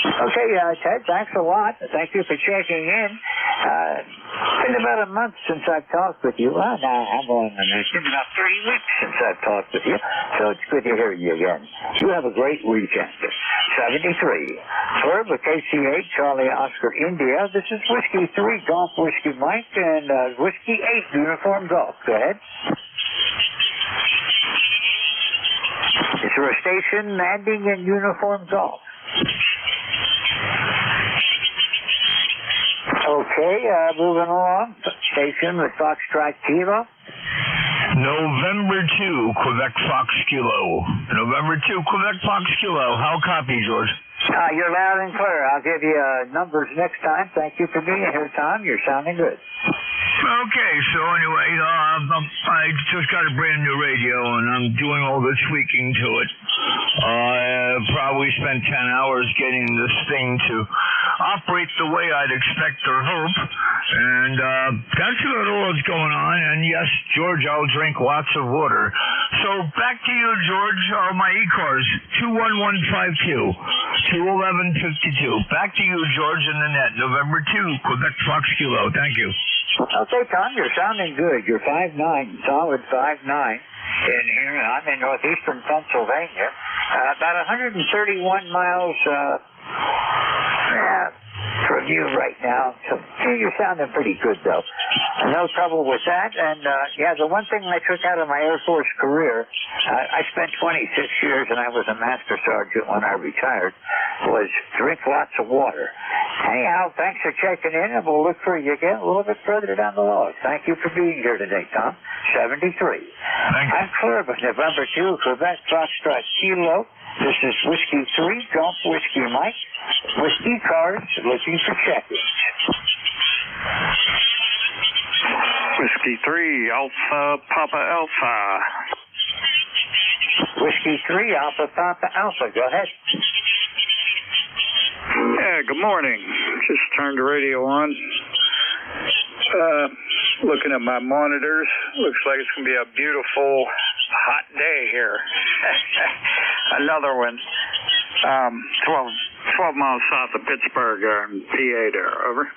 Okay, Ted, thanks a lot. Thank you for checking in. It's been about a month since I've talked with you. Well, now, I'm on it's been about 3 weeks since I've talked with you, so it's good to hear you again. You have a great weekend. 73. Herb with KCH, Charlie Oscar India. This is Whiskey 3, Golf Whiskey Mike, and Whiskey 8, Uniform Golf. Go ahead. Is there a station landing in Uniform Golf? Okay, moving along. Station with Foxtrot Kilo. November 2, Quebec Fox Kilo. November 2, Quebec Fox Kilo. How copy, George? You're loud and clear. I'll give you numbers next time. Thank you for being here, Tom. You're sounding good. Okay, so anyway, I just got a brand new radio, and I'm doing all the tweaking to it. I probably spent 10 hours getting this thing to operate the way I'd expect or hope, and that's about all that's going on. And yes, George, I'll drink lots of water. So back to you, George. My ECARS, 21152, 21152. Back to you, George, in the net. November 2, Quebec Fox Kilo. Thank you. Okay, Tom, you're sounding good. You're 5'9", solid 5'9". In here, I'm in northeastern Pennsylvania. About 131 miles from you right now. So you're sounding pretty good, though. No trouble with that. And, the one thing I took out of my Air Force career, I spent 26 years, and I was a master sergeant when I retired, was drink lots of water. Anyhow, thanks for checking in, and we'll look for you again a little bit further down the log. Thank you for being here today, Tom. 73. I'm clear with November 2, Quebec Foxtrot Kilo. This is Whiskey 3, Golf Whiskey Mike, with ECARS looking for check-ins. Whiskey 3, Alpha Papa Alpha. Whiskey 3, Alpha Papa Alpha. Go ahead. Yeah, good morning. Just turned the radio on. Looking at my monitors, looks like it's going to be a beautiful, hot day here. Another one. 12 miles south of Pittsburgh in PA there. Over.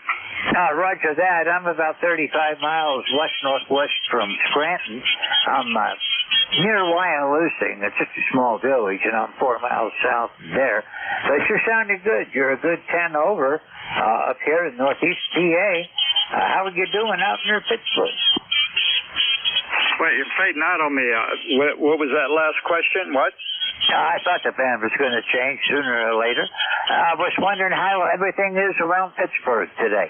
Roger that. I'm about 35 miles west-northwest from Scranton. I'm near Wyalusing. It's just a small village, and I'm 4 miles south there. But you're sounding good. You're a good 10 over up here in northeast PA. How are you doing out near Pittsburgh? Wait, you're fading out on me. What was that last question? What? I thought the band was going to change sooner or later. I was wondering how everything is around Pittsburgh today.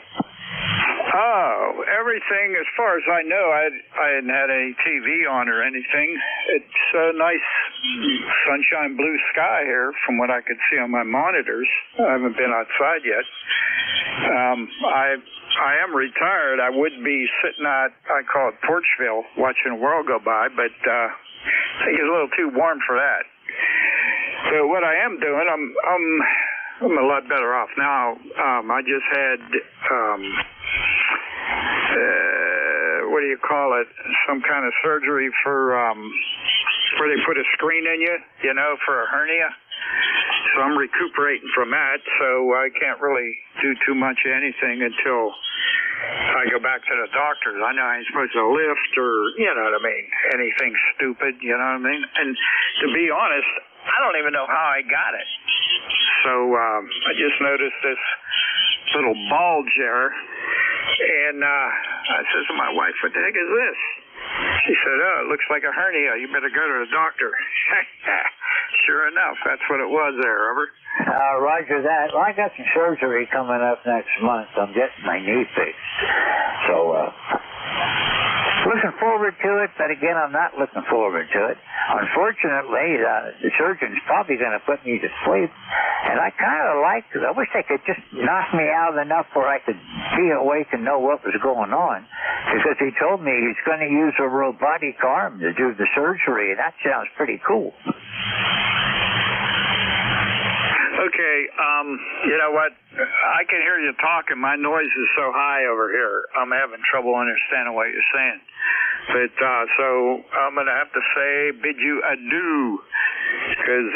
Oh, everything, as far as I know, I hadn't had any TV on or anything. It's a nice sunshine blue sky here from what I could see on my monitors. I haven't been outside yet. I am retired. I would be sitting at, I call it Porchville, watching the world go by, but I think it's a little too warm for that. So what I am doing, I'm a lot better off now. I just had, what do you call it? Some kind of surgery for, where they put a screen in you know, for a hernia. So I'm recuperating from that, so I can't really do too much of anything until I go back to the doctors. I know I ain't supposed to lift or, you know what I mean, anything stupid, you know what I mean? And to be honest, I don't even know how I got it. So I just noticed this little bulge there, and I said to my wife, what the heck is this? She said, oh, it looks like a hernia. You better go to the doctor. Sure enough, that's what it was there, Robert. Roger that. Well, I got some surgery coming up next month. I'm getting my knee fixed. So, looking forward to it, but again, I'm not looking forward to it. Unfortunately, the surgeon's probably going to put me to sleep, And I kind of like it. I wish they could just knock me out enough where I could be awake and know what was going on. Because he told me he's going to use a robotic arm to do the surgery, and that sounds pretty cool. Okay, you know what? I can hear you talking. My noise is so high over here. I'm having trouble understanding what you're saying. But so I'm going to have to bid you adieu, because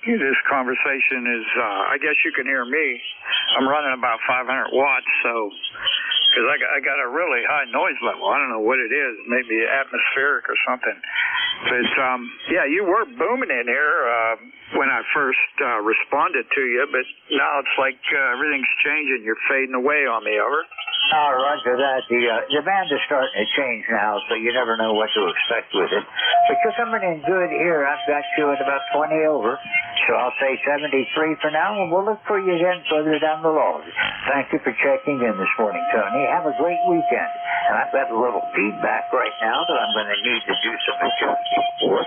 this conversation is, I guess you can hear me. I'm running about 500 watts, so, because I got a really high noise level. I don't know what it is, maybe atmospheric or something. But yeah, you were booming in here when I first responded to you, but now it's like everything's changing. You're fading away on me, over. Oh, roger that. The band is starting to change now, so you never know what to expect with it. But you're coming in good here. I've got you at about 20 over, so I'll say 73 for now, and we'll look for you again further down the road. Thank you for checking in this morning, Tony. Have a great weekend. And I've got a little feedback right now that I'm going to need to do some adjustment for.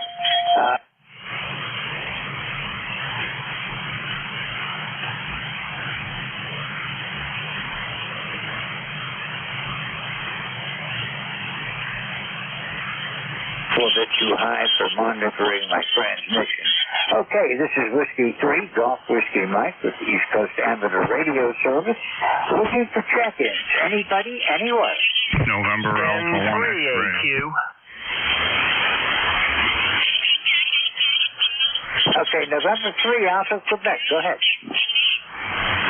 A little bit too high for monitoring my transmission. Okay, this is Whiskey 3, Golf Whiskey Mike with the East Coast Amateur Radio Service. Looking for check-ins. Anybody, anywhere? November Alpha 1 X-ray. Okay, November 3, Alpha Quebec. Go ahead.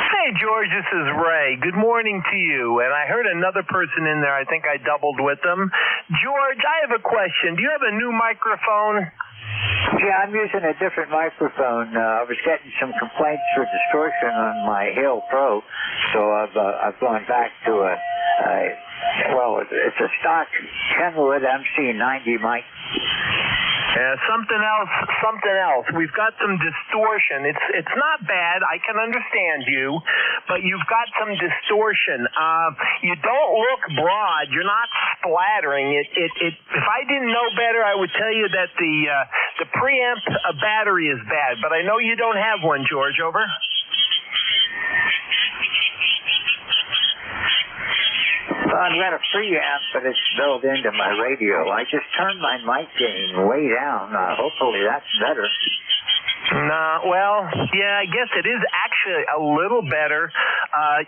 Hey, George, this is Ray. Good morning to you. And I heard another person in there. I think I doubled with them. George, I have a question. Do you have a new microphone? Yeah, I'm using a different microphone. I was getting some complaints for distortion on my Hail Pro, so I've gone back to it's a stock Kenwood MC90 mic. Something else. We've got some distortion. It's not bad. I can understand you, but you've got some distortion. You don't look broad. You're not splattering. If I didn't know better, I would tell you that the preamp battery is bad, but I know you don't have one, George. Over. I've got a preamp, but it's built into my radio. I just turned my mic gain way down. Hopefully that's better. I guess it is actually a little better.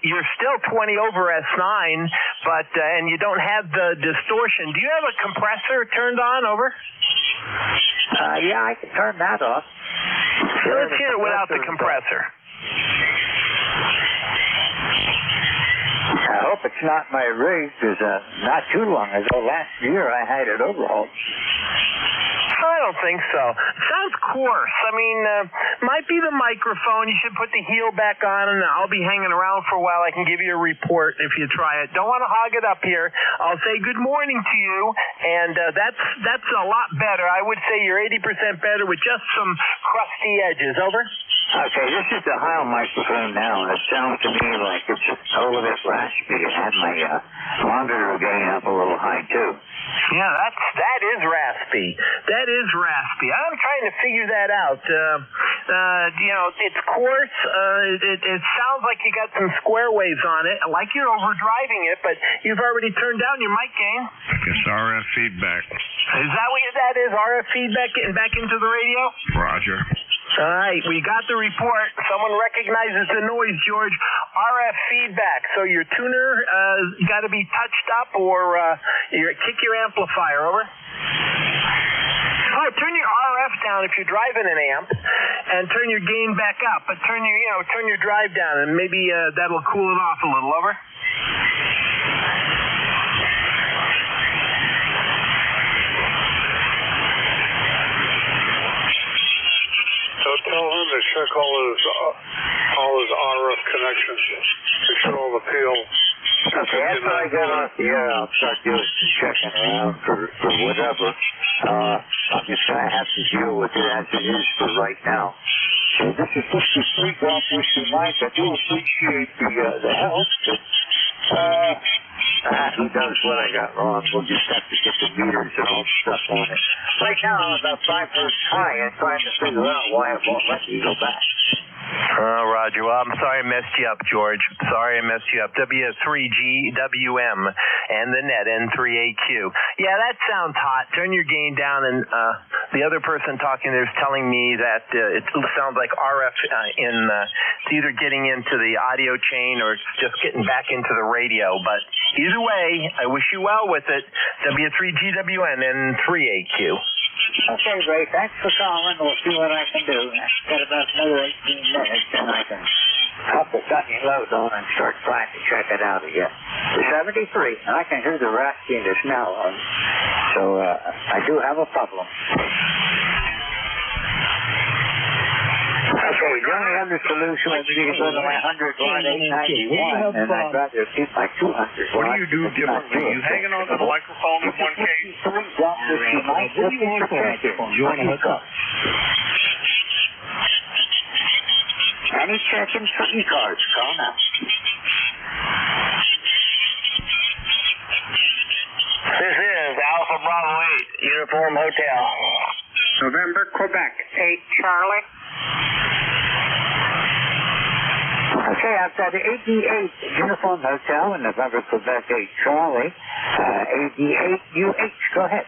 You're still 20 over S9, but and you don't have the distortion. Do you have a compressor turned on, over? Yeah, I can turn that off. Let's hear it without the compressor. I hope it's not my rig, because not too long ago, last year, I had it overhauled. I don't think so. It sounds coarse. I mean, might be the microphone. You should put the heel back on, and I'll be hanging around for a while. I can give you a report if you try it. Don't want to hog it up here. I'll say good morning to you, and that's a lot better. I would say you're 80% better with just some crusty edges. Over. Okay, this is the Heil microphone now, and it sounds to me like it's a little bit raspy. I had my monitor gain up a little high, too. Yeah, that is raspy. That is raspy. I'm trying to figure that out. It's coarse. It sounds like you got some square waves on it, like you're overdriving it, but you've already turned down your mic gain. It's RF feedback. Is that what that is? RF feedback getting back into the radio? Roger. All right, we got the report. Someone recognizes the noise, George. RF feedback. So your tuner got to be touched up, or kick your amplifier. Over. Oh, turn your RF down if you're driving an amp, and turn your gain back up. But turn your drive down, and maybe that'll cool it off a little. Over. So tell him to check all his RF connections. Make sure all the PL. Okay, after I get off the air, I'll start doing some checking around for whatever. I'm just going to have to deal with it as it is for right now. So this is 53 Golf Whiskey Mike. I do appreciate the help. Who knows what I got wrong? We'll just have to get the meters and all the stuff on it. Right now, I'm about 5 hertz high and trying to figure out why it won't let me go back. Roger. Well, I'm sorry I messed you up, George. Sorry I messed you up. W3GWM and the net, N3AQ. Yeah, that sounds hot. Turn your gain down, and the other person talking there is telling me that it sounds like RF it's either getting into the audio chain or it's just getting back into the radio. But either way, I wish you well with it. W3GWN, N3AQ. Okay, Ray, thanks for calling. We'll see what I can do. I've got about another 18 minutes, and I can pop the sunny load on and start trying to check it out again. The 73, and I can hear the raspiness now on, so I do have a problem. Okay, the only other solution would be to go to my 100-watt 891, and I'd rather keep my 200 watts. What do you do differently? Are you hanging on to the microphone in one case? What do you want for microphone? Do you want to hook up? Any check-ins for ECARS? Call now. This is Alpha Bravo 8, Uniform Hotel. November, Quebec, 8 Charlie. Okay, I've got 88 Uniform Hotel in November, Quebec, 8 Charlie. 88 UH, go ahead.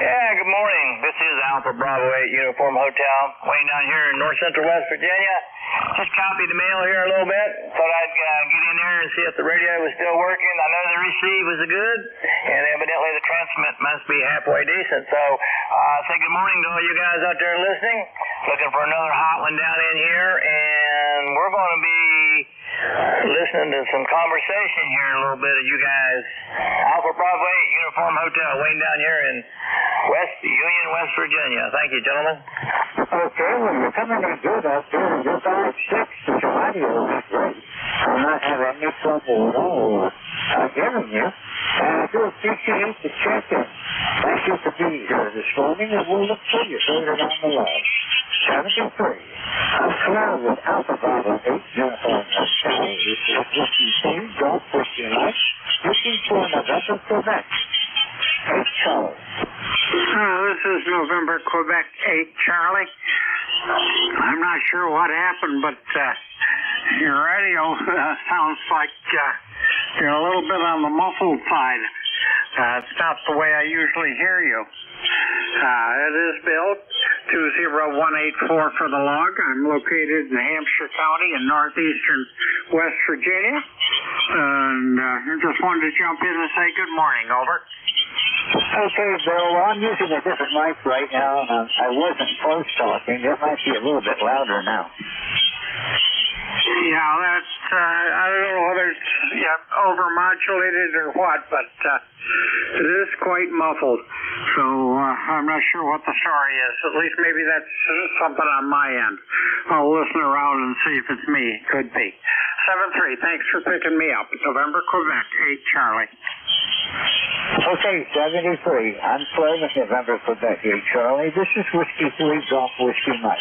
Yeah, good morning. This is Alpha Bravo 8 Uniform Hotel, waiting down here in north central West Virginia. Just copied the mail here a little bit. Thought I'd get in there and see if the radio was still working. I know the receive was good, and evidently the transmit must be halfway decent. So say good morning to all you guys out there listening. Looking for another hot one down in here, and we're going to be listening to some conversation here in a little bit of you guys. Alpha Bravo 8 Uniform Hotel, waiting down here in West Union, West Virginia. Thank you, gentlemen. Okay, well, you're coming in good out there. You're 5'6", your audio is great. I'm not having any trouble at all hearing you. And I do appreciate the check-in. Thank you for being here this morning, and we'll look for you further down the line. 73. I'm Cloud with Alpha Bravo 8 Uniform Hotel. This is Whiskey Team, Golf Whiskey Life, looking for November, Quebec. 8 Charlie. This is November, Quebec, 8 Charlie. I'm not sure what happened, but your radio sounds like you're a little bit on the muffled side. It's not the way I usually hear you. It is built 20184 for the log. I'm located in Hampshire County in northeastern West Virginia. And I just wanted to jump in and say good morning. Over. Okay, Bill, well, I'm using a different mic right now. I wasn't close talking. It might be a little bit louder now. Yeah, that's, I don't know whether it's overmodulated or what, but it is quite muffled. So I'm not sure what the story is. At least maybe that's something on my end. I'll listen around and see if it's me. Could be. 7-3, thanks for picking me up. November, Quebec, 8 Charlie. Okay, 73. I'm Clovis, November, Quebec, 8 Charlie. This is Whiskey 3 Golf Whiskey Mike.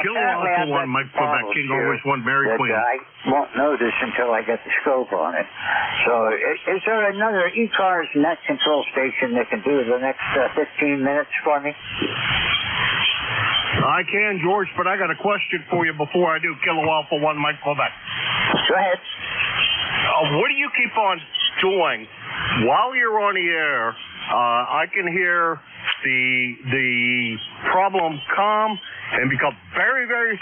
Kilo Alpha 1, Mike Quebec, King always one, Mary Queen. I won't notice until I get the scope on it. So, is there another ECARS net control station that can do the next 15 minutes for me? I can, George, but I got a question for you before I do. Kilo Alpha 1, Mike Quebec. Go ahead. What do you keep on doing while you're on the air? I can hear the problem come and become very, very...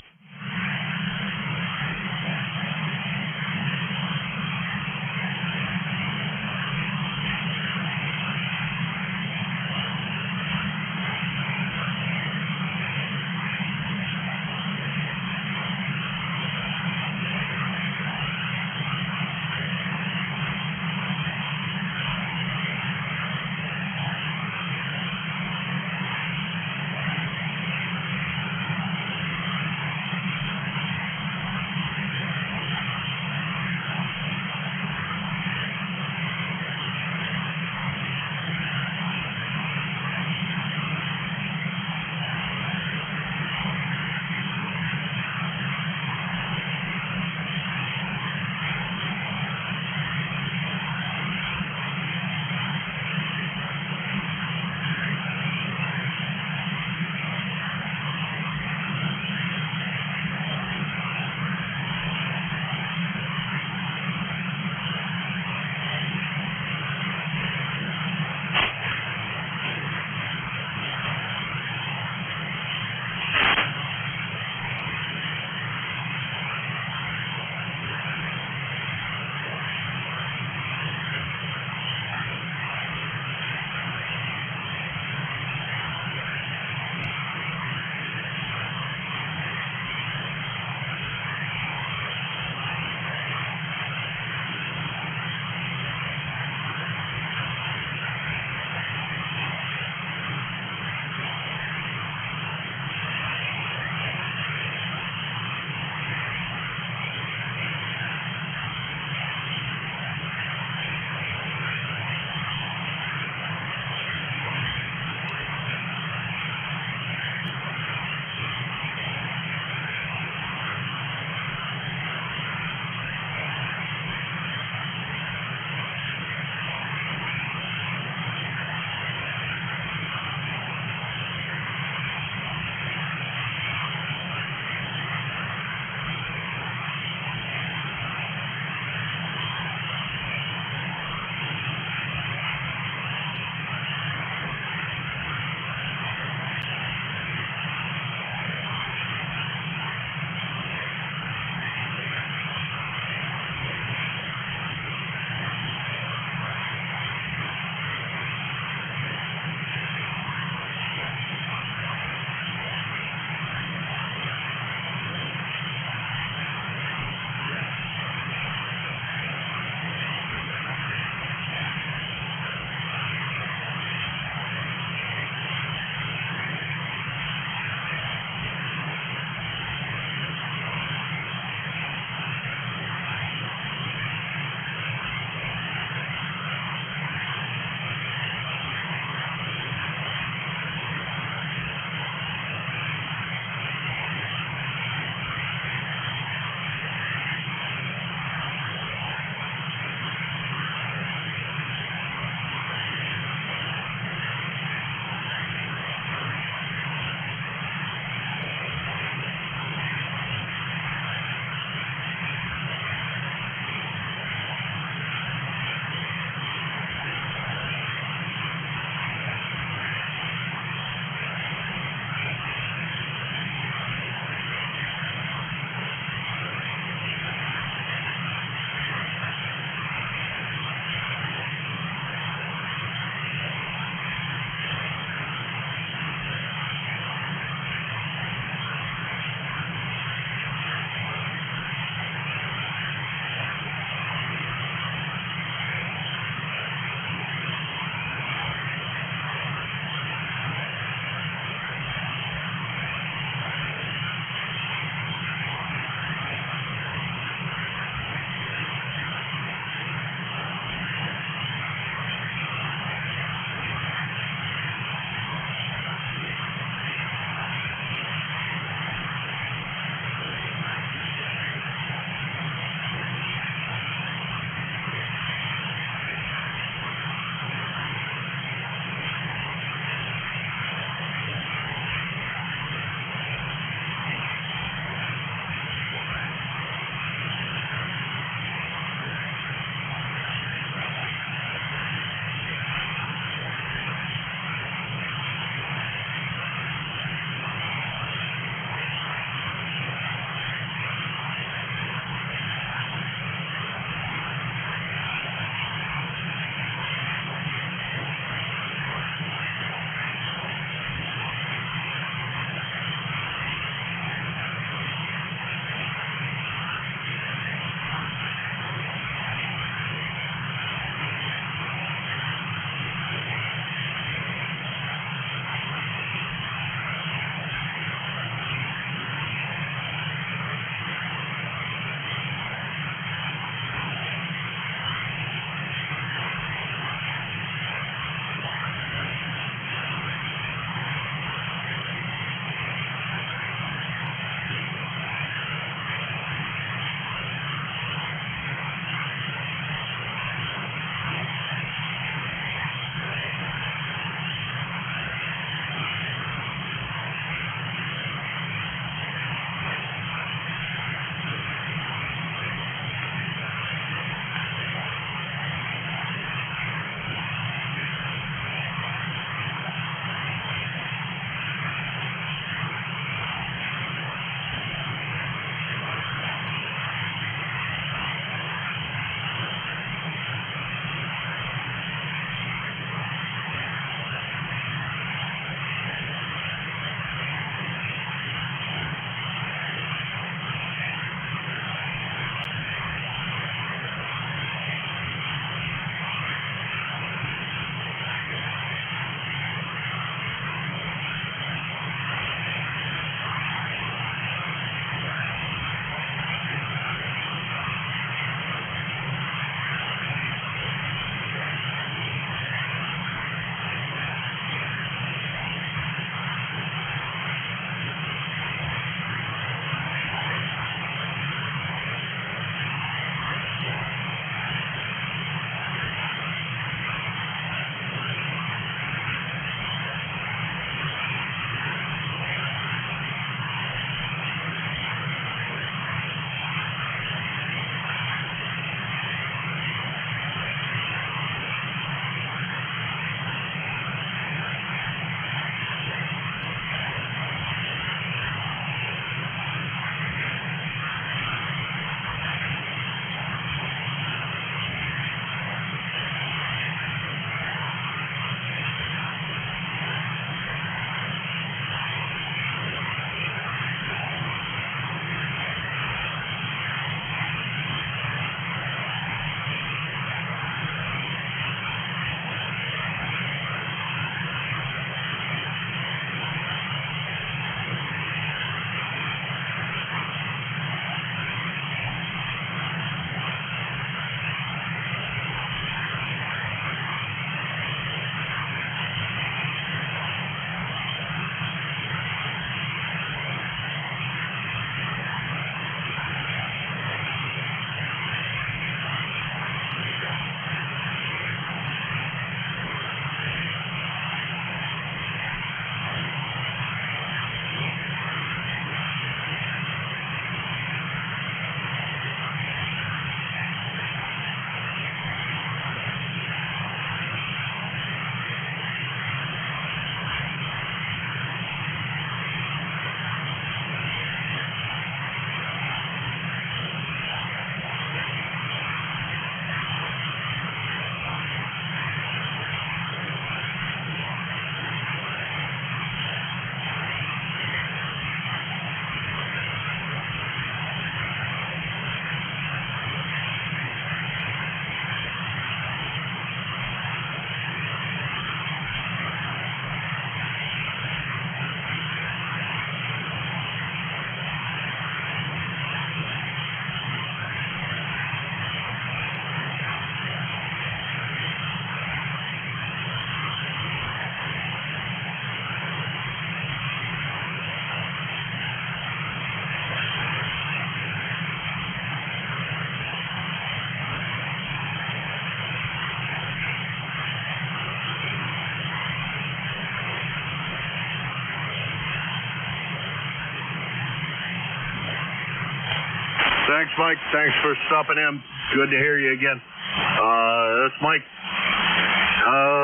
Thanks, Mike. Thanks for stopping in. Good to hear you again. That's Mike.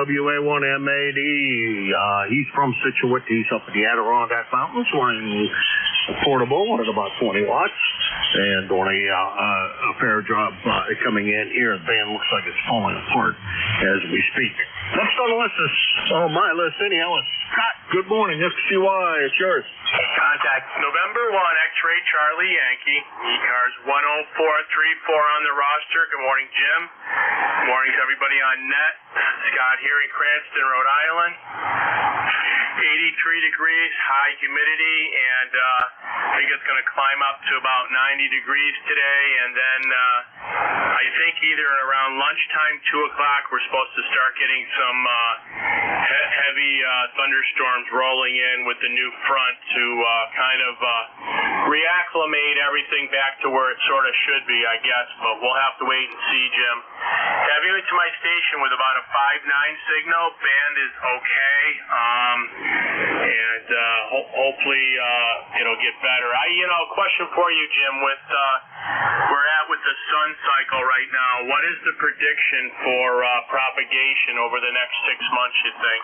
WA1MAD. He's from Scituate. He's up in the Adirondack Mountains, running portable at about 20 watts, and doing a fair job coming in here. The van looks like it's falling apart as we speak. Next on the list is, my list anyhow, is Scott. Good morning, XQY. It's yours. Contact November 1, X-Ray Charlie Yankee, ECARS 10434 on the roster. Good morning, Jim. Good morning to everybody on net. Scott here in Cranston, Rhode Island. 83 degrees, high humidity, and I think it's going to climb up to about 90 degrees today, and then I think either around lunchtime, 2 o'clock, we're supposed to start getting some heavy thunderstorms rolling in with the new front to kind of reacclimate everything back to where it sort of should be, I guess, but we'll have to wait and see, Jim. Having it to my station with about a 5.9 signal, band is okay, and hopefully it'll get better. Question for you, Jim, with we're at with the sun cycle right now, what is the prediction for propagation over the next 6 months, you think?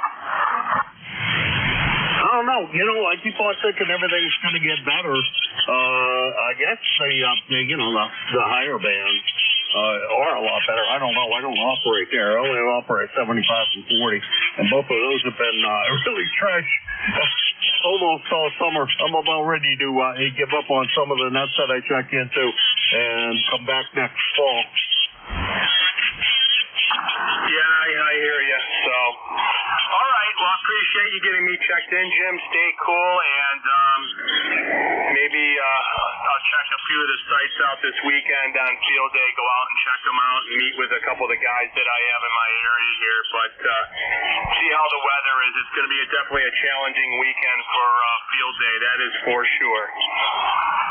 I don't know. I keep on thinking everything's going to get better. I guess the higher bands are a lot better. I don't know. I don't operate there. I only operate 75 and 40, and both of those have been really trash almost all summer. I'm about ready to give up on some of the nets that I check into and come back next fall. Yeah, I hear you. So, all right. Well, I appreciate you getting me checked in, Jim. Stay cool, and maybe I'll check a few of the sites out this weekend on field day. Go out and check them out and meet with a couple of the guys that I have in my area here. But see how the weather is. It's going to be definitely a challenging weekend for field day. That is for sure.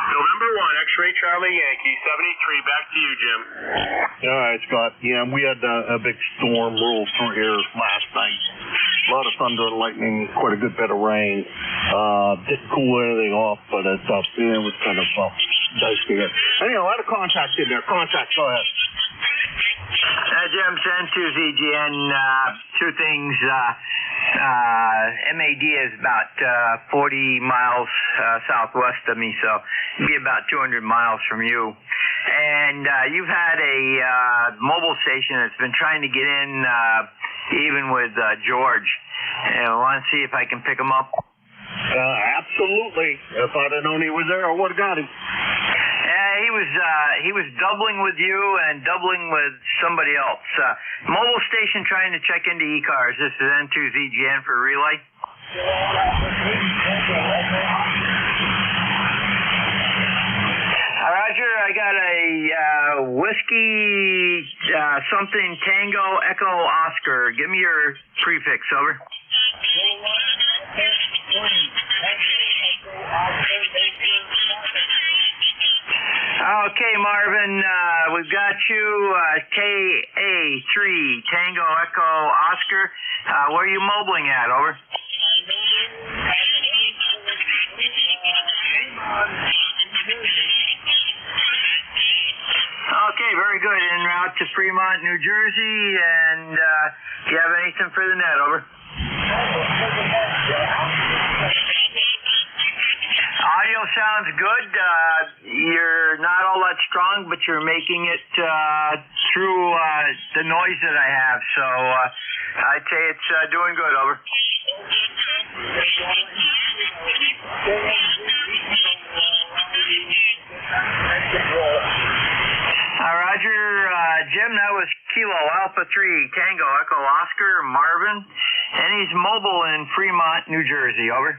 November 1, X-Ray Charlie Yankee, 73. Back to you, Jim. All right, Scott. Yeah, we had a big storm roll through here last night. A lot of thunder and lightning, quite a good bit of rain. Didn't cool anything off, but it was kind of dicey here. Anyhow, I had a contact in there. Contact, go ahead. Jim, send to ZGN, two things. MAD is about 40 miles southwest of me, so it'd be about 200 miles from you. And you've had a mobile station that's been trying to get in even with George. And I want to see if I can pick him up. Absolutely. If I'd have known he was there, I would have got him. He was doubling with you and doubling with somebody else. Mobile station trying to check into ECARS. This is N2ZGN for relay. Roger, I got a whiskey something Tango Echo Oscar. Give me your prefix, over. Okay, Marvin, we've got you, KA3, Tango Echo Oscar. Where are you mobiling at, over? Okay, very good. En route to Fremont, New Jersey, and do you have anything for the net, over? Audio sounds good. You're not all that strong, but you're making it through the noise that I have. So I'd say it's doing good, over. Roger, Jim, that was Kilo Alpha 3 Tango Echo Oscar Marvin, and he's mobile in Fremont, New Jersey, over.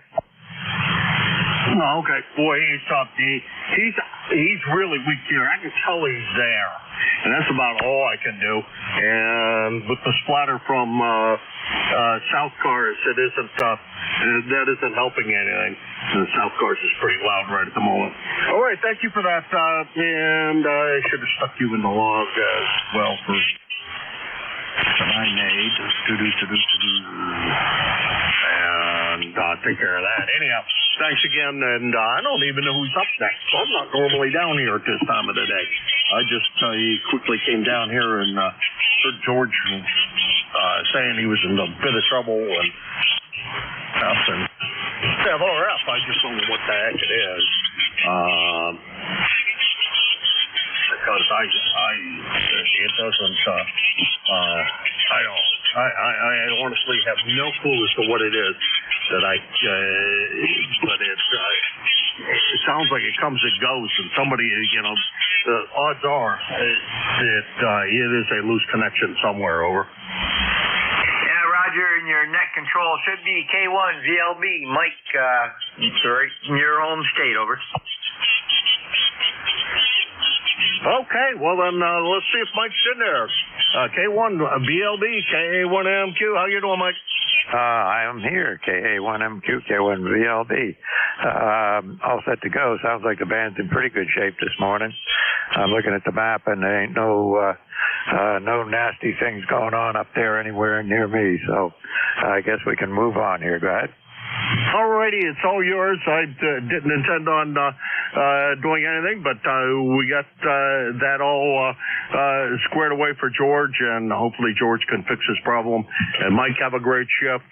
Oh, okay. Boy, he's tough. He's really weak here. I can tell he's there. And that's about all I can do. And with the splatter from South Cars, it isn't that isn't helping anything. The South Cars is pretty loud right at the moment. All right, thank you for that. And I should have stuck you in the log as well for that I made. And take care of that. Anyhow. thanks again, and I don't even know who's up next. I'm not normally down here at this time of the day. I just quickly came down here and heard George saying he was in a bit of trouble and FRF. I just don't know what the heck it is. Because it doesn't. I honestly have no clue as to what it is that but it sounds like it comes and goes, and somebody, the odds are that it is a loose connection somewhere. Over. Yeah, Roger, and your net control should be K1 VLB. Mike, right in your home state. Over. Okay, well then let's see if Mike's in there. K1 BLB, KA1MQ. How you doing, Mike? I am here, KA1MQ, K1VLB. All set to go. Sounds like the band's in pretty good shape this morning. I'm looking at the map, and there ain't no nasty things going on up there anywhere near me. So I guess we can move on here. Go ahead. Alrighty, it's all yours. I didn't intend on doing anything, but we got that all squared away for George, and hopefully George can fix his problem. And Mike, have a great shift.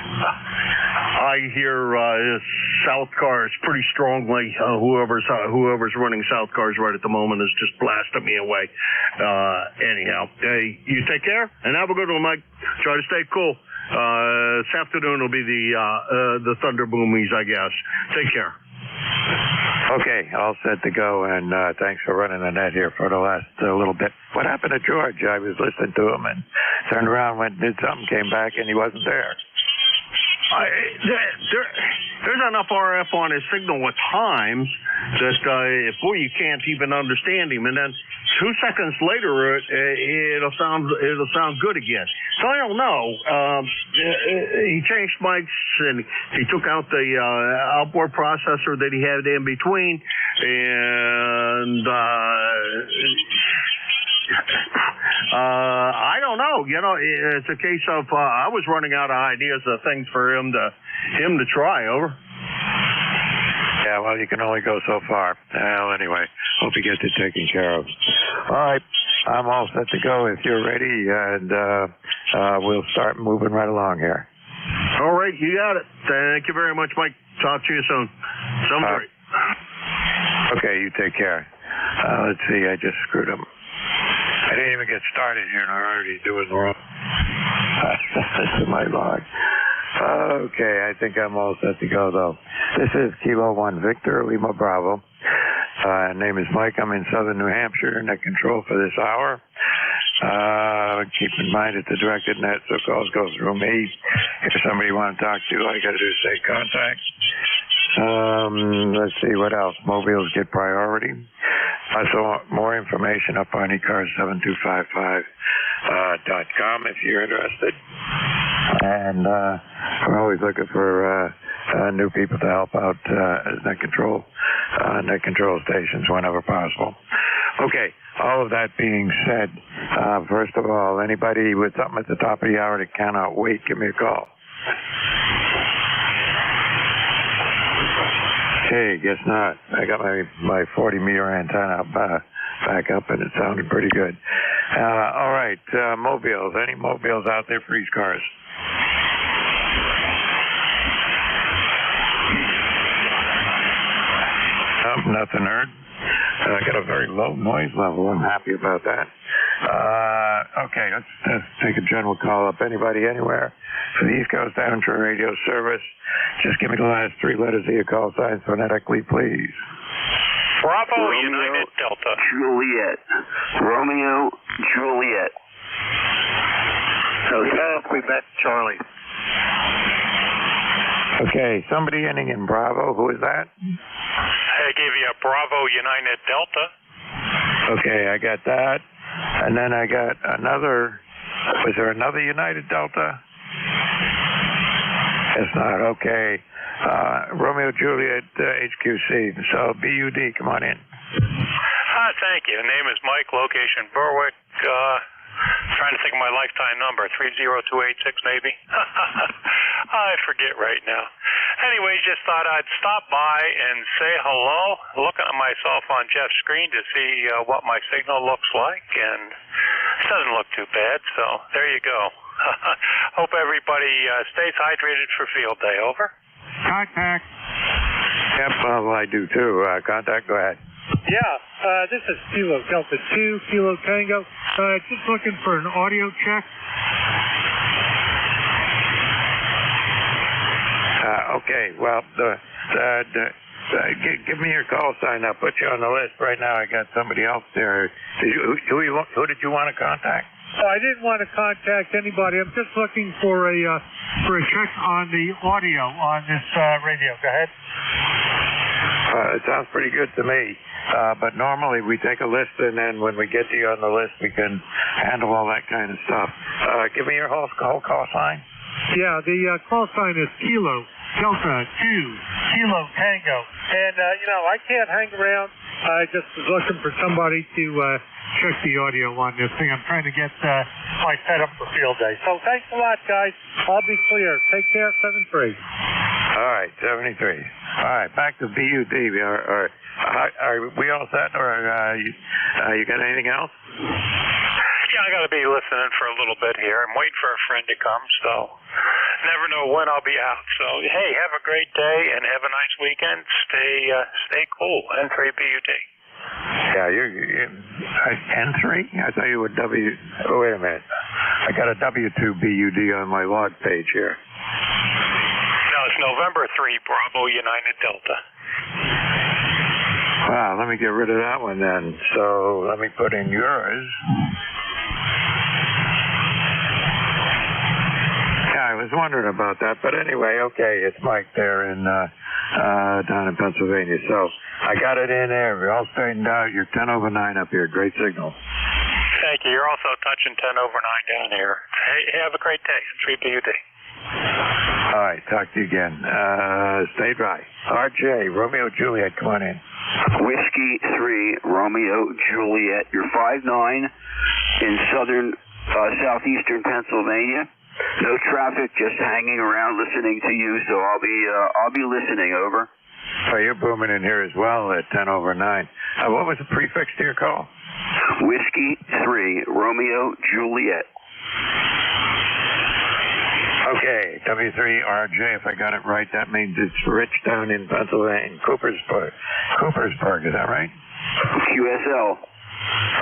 I hear South Cars pretty strongly. Whoever's running South Cars right at the moment is just blasting me away. Anyhow, hey, you take care and have a good one, Mike. Try to stay cool. This afternoon will be the Thunder Boomies, I guess. Take care. Okay, all set to go, and thanks for running the net here for the last little bit. What happened to George? I was listening to him and turned around, went and did something, came back, and he wasn't there. There's enough RF on his signal at times that, boy, you can't even understand him. And then 2 seconds later, it'll sound good again. So I don't know. He changed mics and he took out the outboard processor that he had in between, and I don't know. It's a case of I was running out of ideas of things for him to try. Over. Yeah, well, you can only go so far. Well, anyway, hope he gets it taken care of. All right, I'm all set to go if you're ready, and we'll start moving right along here. All right, you got it. Thank you very much, Mike. Talk to you soon. Sounds great. Okay, you take care. Let's see, I just screwed up. I didn't even get started here, and I'm already doing wrong. This is my log. Okay, I think I'm all set to go, though. This is Kilo 1 Victor, Lima Bravo. Name is Mike. I'm in southern New Hampshire, net control for this hour. Keep in mind it's a directed net, so calls go through me. If somebody you want to talk to, all you got to do is say contact. Let's see what else. Mobiles get priority. Also, more information up on ECARS7255.com if you're interested. And we're always looking for new people to help out as net control stations whenever possible. Okay, all of that being said, first of all, anybody with something at the top of the hour that cannot wait, give me a call. Hey, guess not. I got my 40-meter antenna back up, and it sounded pretty good. All right, mobiles. Any mobiles out there for ECARS? Nothing heard. I got a very low noise level. I'm happy about that. Okay, let's take a general call up. Anybody, anywhere for the East Coast Amateur Radio Service, just give me the last three letters of your call sign phonetically, please. Bravo, United Delta. Juliet. Romeo, Juliet. Hotel, Quebec, Charlie. Okay, somebody ending in Bravo. Who is that? I gave you a Bravo United Delta. Okay, I got that. And then I got another. Was there another United Delta? It's not. Okay. Romeo Juliet HQC. So BUD, come on in. Thank you. Name is Mike. Location Berwick. Trying to think of my lifetime number. 30286 maybe. I forget right now. Anyway, just thought I'd stop by and say hello. Looking at myself on Jeff's screen to see what my signal looks like, and it doesn't look too bad, so there you go. Hope everybody stays hydrated for field day. Over. Contact. Yep, well, I do too. Contact, go ahead. Yeah, this is Kilo Delta 2, Kilo Tango. Just looking for an audio check. Okay, well, give me your call sign. I'll put you on the list. Right now I got somebody else there. Who did you want to contact? Oh, I didn't want to contact anybody. I'm just looking for a check on the audio on this radio. Go ahead. It sounds pretty good to me. But normally we take a list, and then when we get to you on the list, we can handle all that kind of stuff. Give me your whole call sign. Yeah, the call sign is Kilo Delta 2, Kilo Tango. And, I can't hang around. I just was looking for somebody to check the audio on this thing. I'm trying to get my setup for field day. So thanks a lot, guys. I'll be clear. Take care, 73. All right, 73. All right, back to BUD. Are we all set, or you got anything else? Yeah, I got to be listening for a little bit here. I'm waiting for a friend to come, so never know when I'll be out. So, hey, have a great day and have a nice weekend. Stay cool. N3 BUD. Yeah, you're N3? I thought you were W. Oh, wait a minute. I got a W2 BUD on my log page here. No, it's November 3, Bravo United Delta. Wow, let me get rid of that one then. So let me put in yours. Yeah, I was wondering about that, but anyway, okay, it's Mike there in down in Pennsylvania. So I got it in there. We're all straightened out. You're 10 over 9 up here. Great signal. Thank you. You're also touching 10 over 9 down here. Hey, have a great day. 3 BUD. All right, talk to you again. Stay dry. RJ, Romeo Juliet, come on in. Whiskey 3, Romeo Juliet. You're 5'9" in southeastern Pennsylvania. No traffic, just hanging around listening to you. So I'll be listening. Over. Oh, you're booming in here as well at 10 over 9. What was the prefix to your call? Whiskey 3, Romeo Juliet. Okay, W3RJ, if I got it right, that means it's Rich down in Pennsylvania, Coopersburg. Coopersburg, is that right? QSL.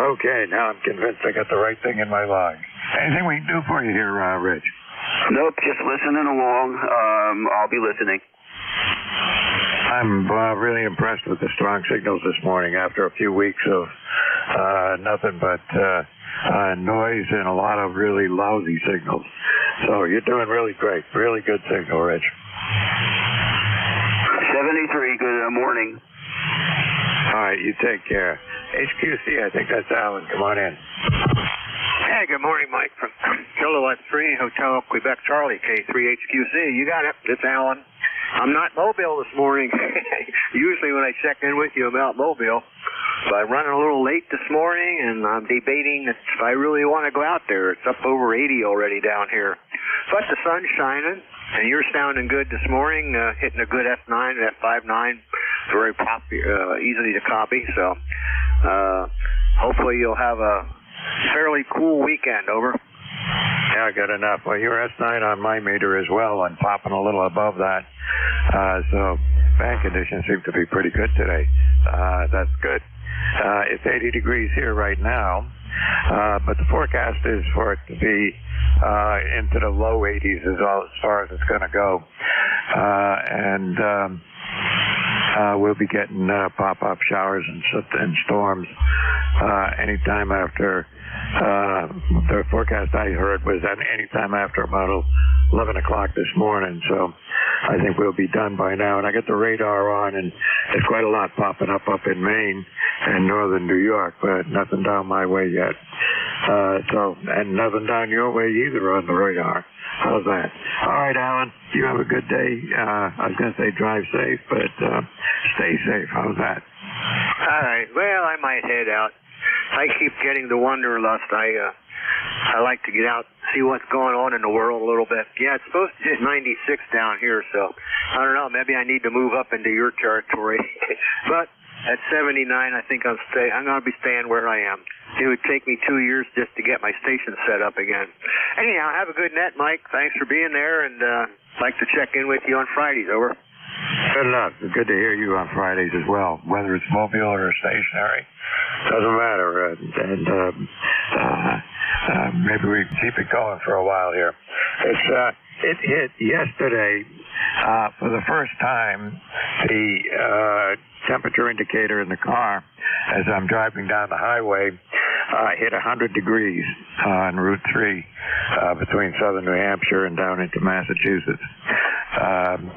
Okay, now I'm convinced I got the right thing in my log. Anything we can do for you here, Rich? Nope, just listening along. I'll be listening. I'm really impressed with the strong signals this morning after a few weeks of nothing but noise and a lot of really lousy signals. So you're doing really great. Really good signal, Rich. 73, good morning. All right, you take care. HQC, I think that's Alan. Come on in. Hey, good morning, Mike, from Kilowatt 3 Hotel Quebec Charlie, K3HQC. You got it. It's Alan. I'm not mobile this morning. Usually when I check in with you, I'm out mobile. But I'm running a little late this morning, and I'm debating if I really want to go out there. It's up over 80 already down here. But the sun's shining, and you're sounding good this morning, hitting a good F9 and F59. Very easily to copy. So hopefully you'll have a fairly cool weekend. Over. Yeah, good enough. Well, you're S9 on my meter as well. I'm popping a little above that. So fan conditions seem to be pretty good today. That's good. It's 80 degrees here right now, but the forecast is for it to be into the low 80s as far as it's going to go. And we'll be getting pop-up showers and storms anytime after. The forecast I heard was that anytime after about 11 o'clock this morning, so I think we'll be done by now. And I got the radar on, and there's quite a lot popping up in Maine and northern New York, but nothing down my way yet. And nothing down your way either on the radar. How's that? All right, Alan, you have a good day. I was going to say drive safe, but stay safe. How's that? All right. Well, I might head out. I keep getting the wanderlust. I like to get out, see what's going on in the world a little bit. Yeah, it's supposed to hit 96 down here, so I don't know. Maybe I need to move up into your territory. But at 79, I think I'm going to be staying where I am. It would take me 2 years just to get my station set up again. Anyhow, have a good net, Mike. Thanks for being there, and like to check in with you on Fridays. Over. Good enough. It's good to hear you on Fridays as well, whether it's mobile or stationary. Doesn't matter. Maybe we can keep it going for a while here. It hit yesterday for the first time. The temperature indicator in the car, as I'm driving down the highway, hit 100 degrees on Route 3 between southern New Hampshire and down into Massachusetts. And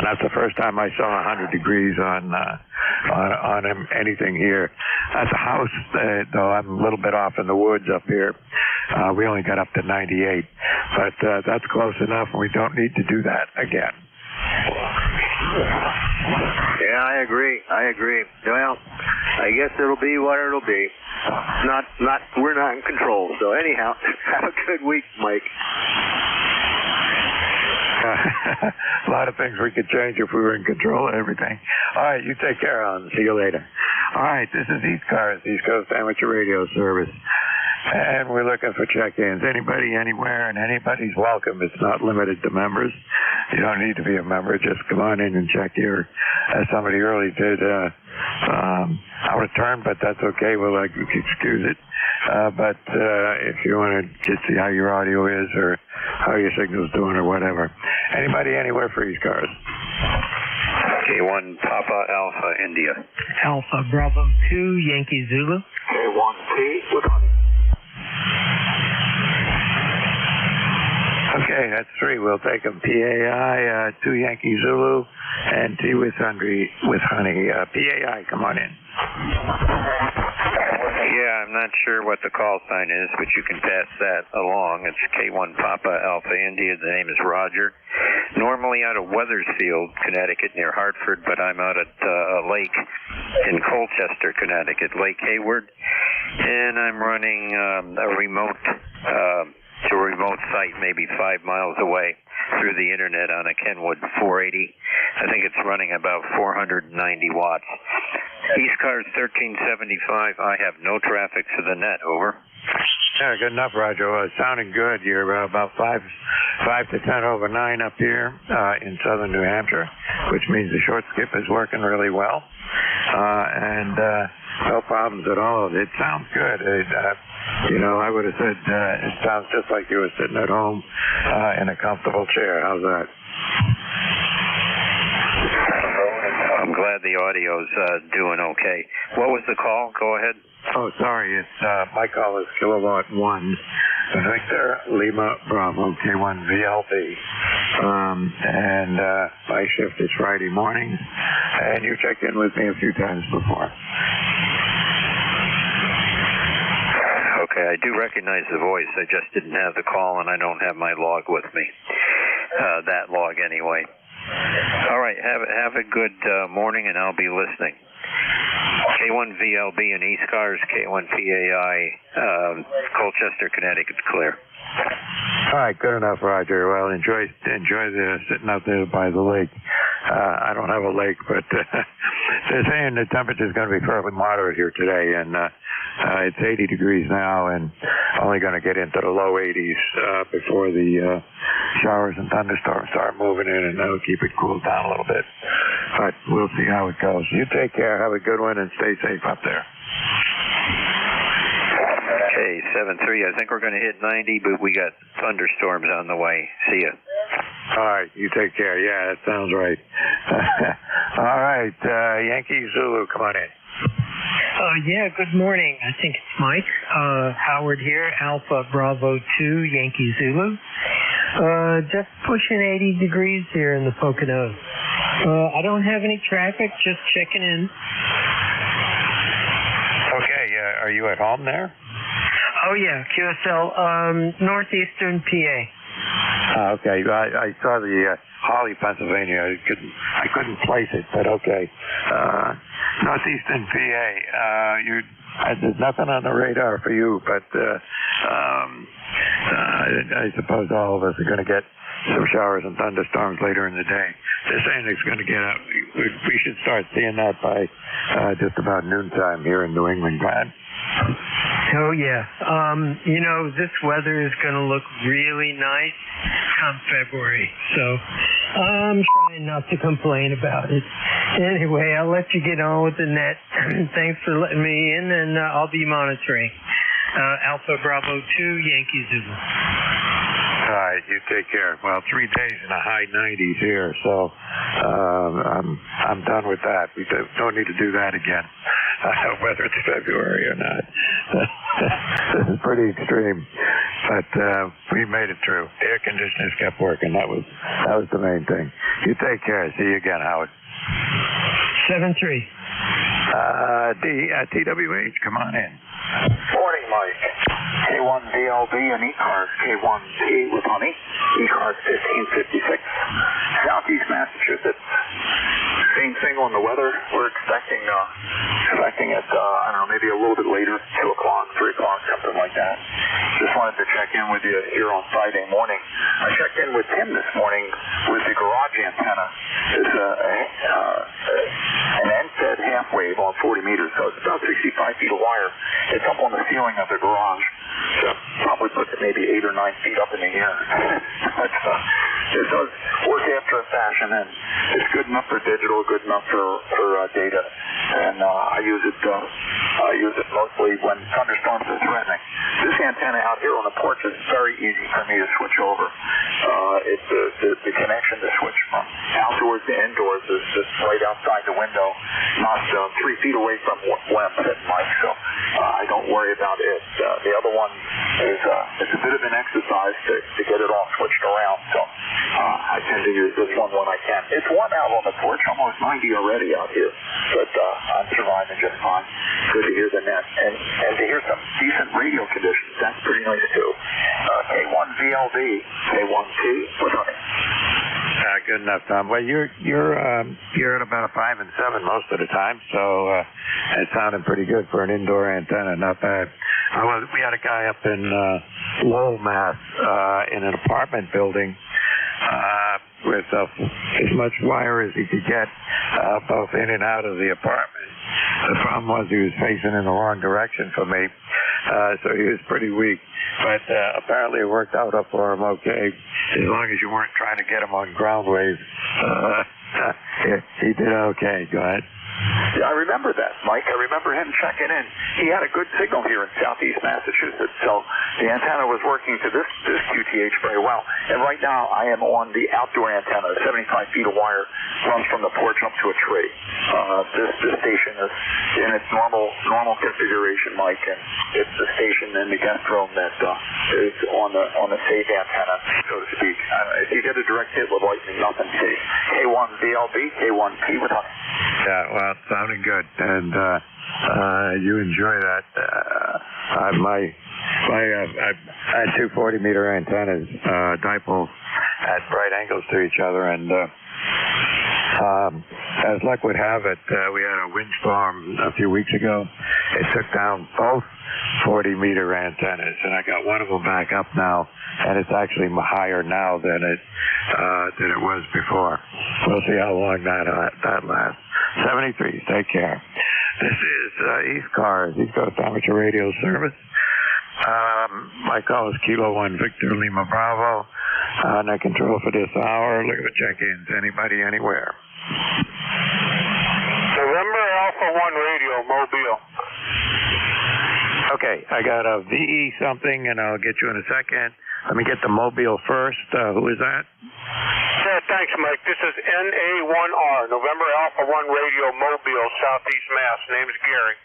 that's the first time I saw 100 degrees on anything here. At the house, though, I'm a little bit off in the woods up here. We only got up to 98, but that's close enough, and we don't need to do that again. Yeah, I agree. Well, I guess it'll be what it'll be. We're not in control. So anyhow, have a good week, Mike. A lot of things we could change if we were in control of everything. All right, you take care, Alan. See you later. All right, this is ECARS, East Coast Amateur Radio Service. And we're looking for check-ins. Anybody, anywhere, and anybody's welcome. It's not limited to members. You don't need to be a member. Just come on in and check here. As somebody early did, out of turn, but that's okay. We'll excuse it. But if you want to just see how your audio is or how your signal's doing or whatever. Anybody, anywhere for ECARS. K1 Papa Alpha India. Alpha Bravo 2 Yankee Zulu. K1P. Okay, that's 3. We'll take them. PAI, 2 Yankee Zulu, and T with Honey. PAI, come on in. Yeah, I'm not sure what the call sign is, but you can pass that along. It's K1 Papa Alpha India. The name is Roger. Normally out of Wethersfield, Connecticut, near Hartford, but I'm out at a lake in Colchester, Connecticut, Lake Hayward, and I'm running a remote site maybe 5 miles away through the internet on a Kenwood 480. I think it's running about 490 watts. ECARS 1375, I have no traffic to the net, over. Yeah, good enough, Roger. Well, it's sounding good. You're about 5 to 10 over 9 up here in southern New Hampshire, which means the short skip is working really well. And no problems at all. It sounds good. I would have said it sounds just like you were sitting at home in a comfortable chair. How's that? I'm glad the audio's doing okay. What was the call? Go ahead. Oh, sorry. It's my call is Kilowatt 1, Victor Lima Bravo K1 VLP. And my shift is Friday mornings, and you checked in with me a few times before. Okay, I do recognize the voice. I just didn't have the call, and I don't have my log with me. That log, anyway. All right, have a good morning, and I'll be listening. K1 VLB and ECARS, K1 PAI, Colchester, Connecticut, clear. All right, good enough, Roger. Well, enjoy the sitting out there by the lake. I don't have a lake, but they're saying the temperature is going to be fairly moderate here today, and it's 80 degrees now, and only going to get into the low 80s before the showers and thunderstorms start moving in, and that'll keep it cooled down a little bit. But we'll see how it goes. You take care, have a good one, and stay safe up there. Okay, 7-3. I think we're going to hit 90, but we got thunderstorms on the way. See ya. All right, you take care. Yeah, that sounds right. All right, Yankee Zulu, come on in. Yeah, good morning. I think it's Mike. Howard here, Alpha Bravo 2 Yankee Zulu. Just pushing 80 degrees here in the Poconos. I don't have any traffic, just checking in. Okay, are you at home there? Oh, yeah, QSL, northeastern PA. Okay, I saw the Holly, Pennsylvania. I couldn't place it, but okay. Northeastern PA. There's nothing on the radar for you, but I suppose all of us are going to get some showers and thunderstorms later in the day. They're saying it's going to get up. We should start seeing that by just about noontime here in New England, Brad. Oh, yeah. This weather is going to look really nice come February. So I'm trying not to complain about it. Anyway, I'll let you get on with the net. Thanks for letting me in, and I'll be monitoring. Alpha Bravo 2, Yankee Zulu. All right, you take care. Well, 3 days in the high 90s here, so I'm done with that. We don't need to do that again, whether it's February or not. This is pretty extreme, but we made it through. The air conditioners kept working. That was the main thing. You take care. See you again, Howard. 7-3. TWH, come on in. Morning, Mike. K1VLB and ECARS K1P with honey. ECARS 1556. Southeast Massachusetts. Same thing on the weather. We're expecting it, I don't know, maybe a little bit later, 2 o'clock, 3 o'clock, something like that. Just wanted to check in with you here on Friday morning. I checked in with Tim this morning with the garage antenna. It's an end-fed half wave on 40 meters, so it's about 65 feet of wire. It's up on the ceiling of the garage, so probably puts it maybe 8 or 9 feet up in the air. But it does work after a fashion, and it's good enough for digital, good enough for data, and I use it mostly when thunderstorms are threatening. This antenna out here on the porch is very easy for me to switch over. It's the connection to switch from outdoors to indoors is just right outside the window, not 3 feet away from where I'm sitting, Mike, so I don't worry about it. The other one is it's a bit of an exercise to get it all switched around, so I tend to use this one when I can. It's warm out on the porch, almost 90 already out here, but I'm surviving just fine. Good to hear the net, and to hear some decent radio conditions. That's pretty nice too. K1VLD, K1T, what's on it? Good enough, Tom. Well, you're at about a 5 and 7 most of the time, so it sounded pretty good for an indoor antenna. Not bad. We had a guy up in Lowell, Mass, in an apartment building with as much wire as he could get both in and out of the apartment. The problem was he was facing in the wrong direction for me, so he was pretty weak. But apparently it worked out up for him okay, as long as you weren't trying to get him on ground waves. He did okay. Go ahead. Yeah, I remember that, Mike. I remember him checking in. He had a good signal here in southeast Massachusetts, so the antenna was working to this QTH very well. And right now, I am on the outdoor antenna. 75 feet of wire runs from the porch up to a tree. This station is in its normal configuration, Mike, and it's the station in the guest room that is on the safe antenna, so to speak. If you get a direct hit with lightning, nothing safe. K1VLB, K1P with honey. Yeah, well, it sounded good, and you enjoy that. I had two 40-meter antennas, dipoles at right angles to each other, and as luck would have it, we had a windstorm a few weeks ago. It took down both 40-meter antennas, and I got one of them back up now, and it's actually higher now than it was before. We'll see how long that lasts. 73, take care. This is ECARS, East Coast Amateur Radio Service. My call is Kilo 1 Victor Lima Bravo. Net control for this hour. Look at the check-ins. Anybody, anywhere. November Alpha 1 Radio, Mobile. Okay, I got a VE something, and I'll get you in a second. Let me get the Mobile first. Who is that? Yeah, thanks, Mike. This is NA1R, November Alpha 1 Radio, Mobile, Southeast Mass. Name's Gary.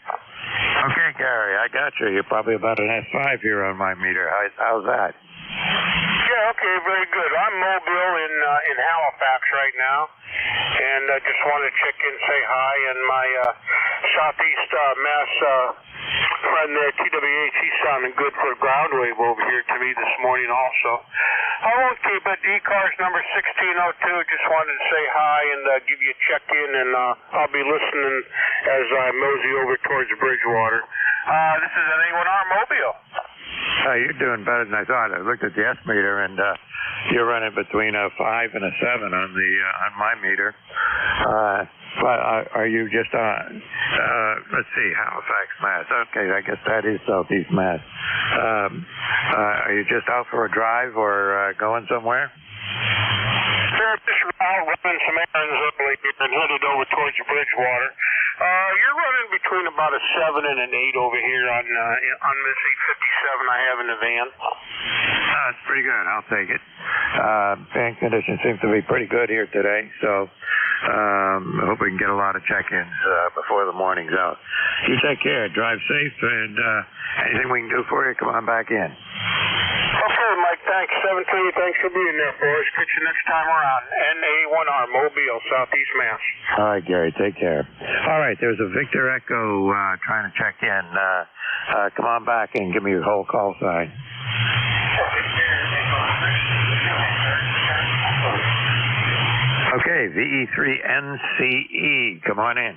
Okay, Gary, I got you. You're probably about an S5 here on my meter. How's that? Yeah, okay, very good. I'm mobile in Halifax right now, and I just want to check in, say hi, and my Southeast Mass friend there, TWH, he's sounding good for a ground wave over here to me this morning also. I won't keep it. ECARS number 1602, just wanted to say hi and give you a check-in, and I'll be listening as I mosey over towards Bridgewater. This is NA1R Mobile. You're doing better than I thought. I looked at the S meter, and you're running between a 5 and a 7 on the on my meter. But are you just on? Let's see, Halifax, Mass. Okay, I guess that is Southeast Mass. Are you just out for a drive or going somewhere? Just out running some errands early and headed over towards Bridgewater. You're running between about a 7 and an 8 over here on this 857 I have in the van. That's pretty good. I'll take it. Fan conditions seem to be pretty good here today, so I hope we can get a lot of check-ins before the morning's out. You take care. Drive safe, and anything we can do for you, come on back in. Okay, Mike, thanks. 7-3, thanks for being there for us. Catch you next time around. NA1R, Mobile, Southeast Mass. All right, Gary, take care. All right, there's a Victor Echo trying to check in. Come on back and give me your whole call sign. Okay, VE3NCE, come on in.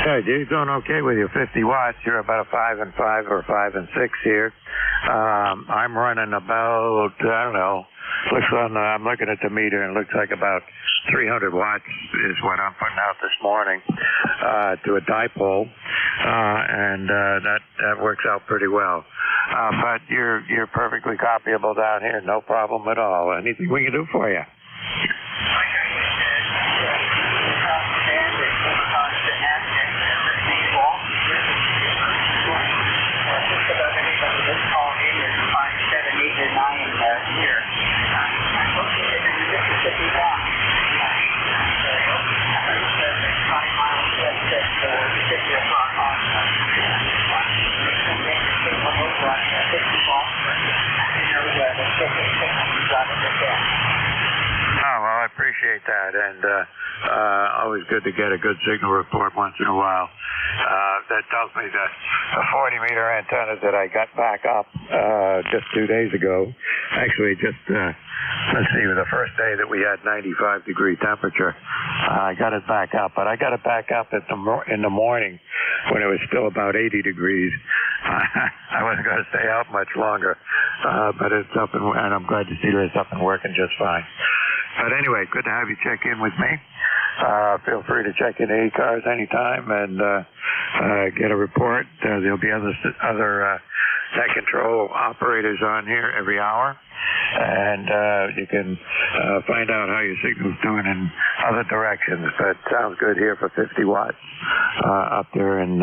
Good, you're doing okay with your 50 watts. You're about a 5 and 5 or 5 and 6 here. I'm running about, I don't know, I'm looking at the meter and it looks like about 300 watts is what I'm putting out this morning to a dipole, and that works out pretty well. But you're perfectly copyable down here, no problem at all. Anything we can do for you? Oh, well, I appreciate that, and always good to get a good signal report once in a while. That tells me that the 40-meter antenna that I got back up just 2 days ago, actually just, let's see, the first day that we had 95-degree temperature, I got it back up, but I got it back up in the morning when it was still about 80 degrees. I wasn't going to stay out much longer, but it's up, and I'm glad to see that it's up and working just fine. But anyway, good to have you check in with me. Feel free to check in ECARS anytime and get a report. There'll be other net control operators on here every hour, and you can find out how your signal's doing in other directions. But sounds good here for 50 watts up there in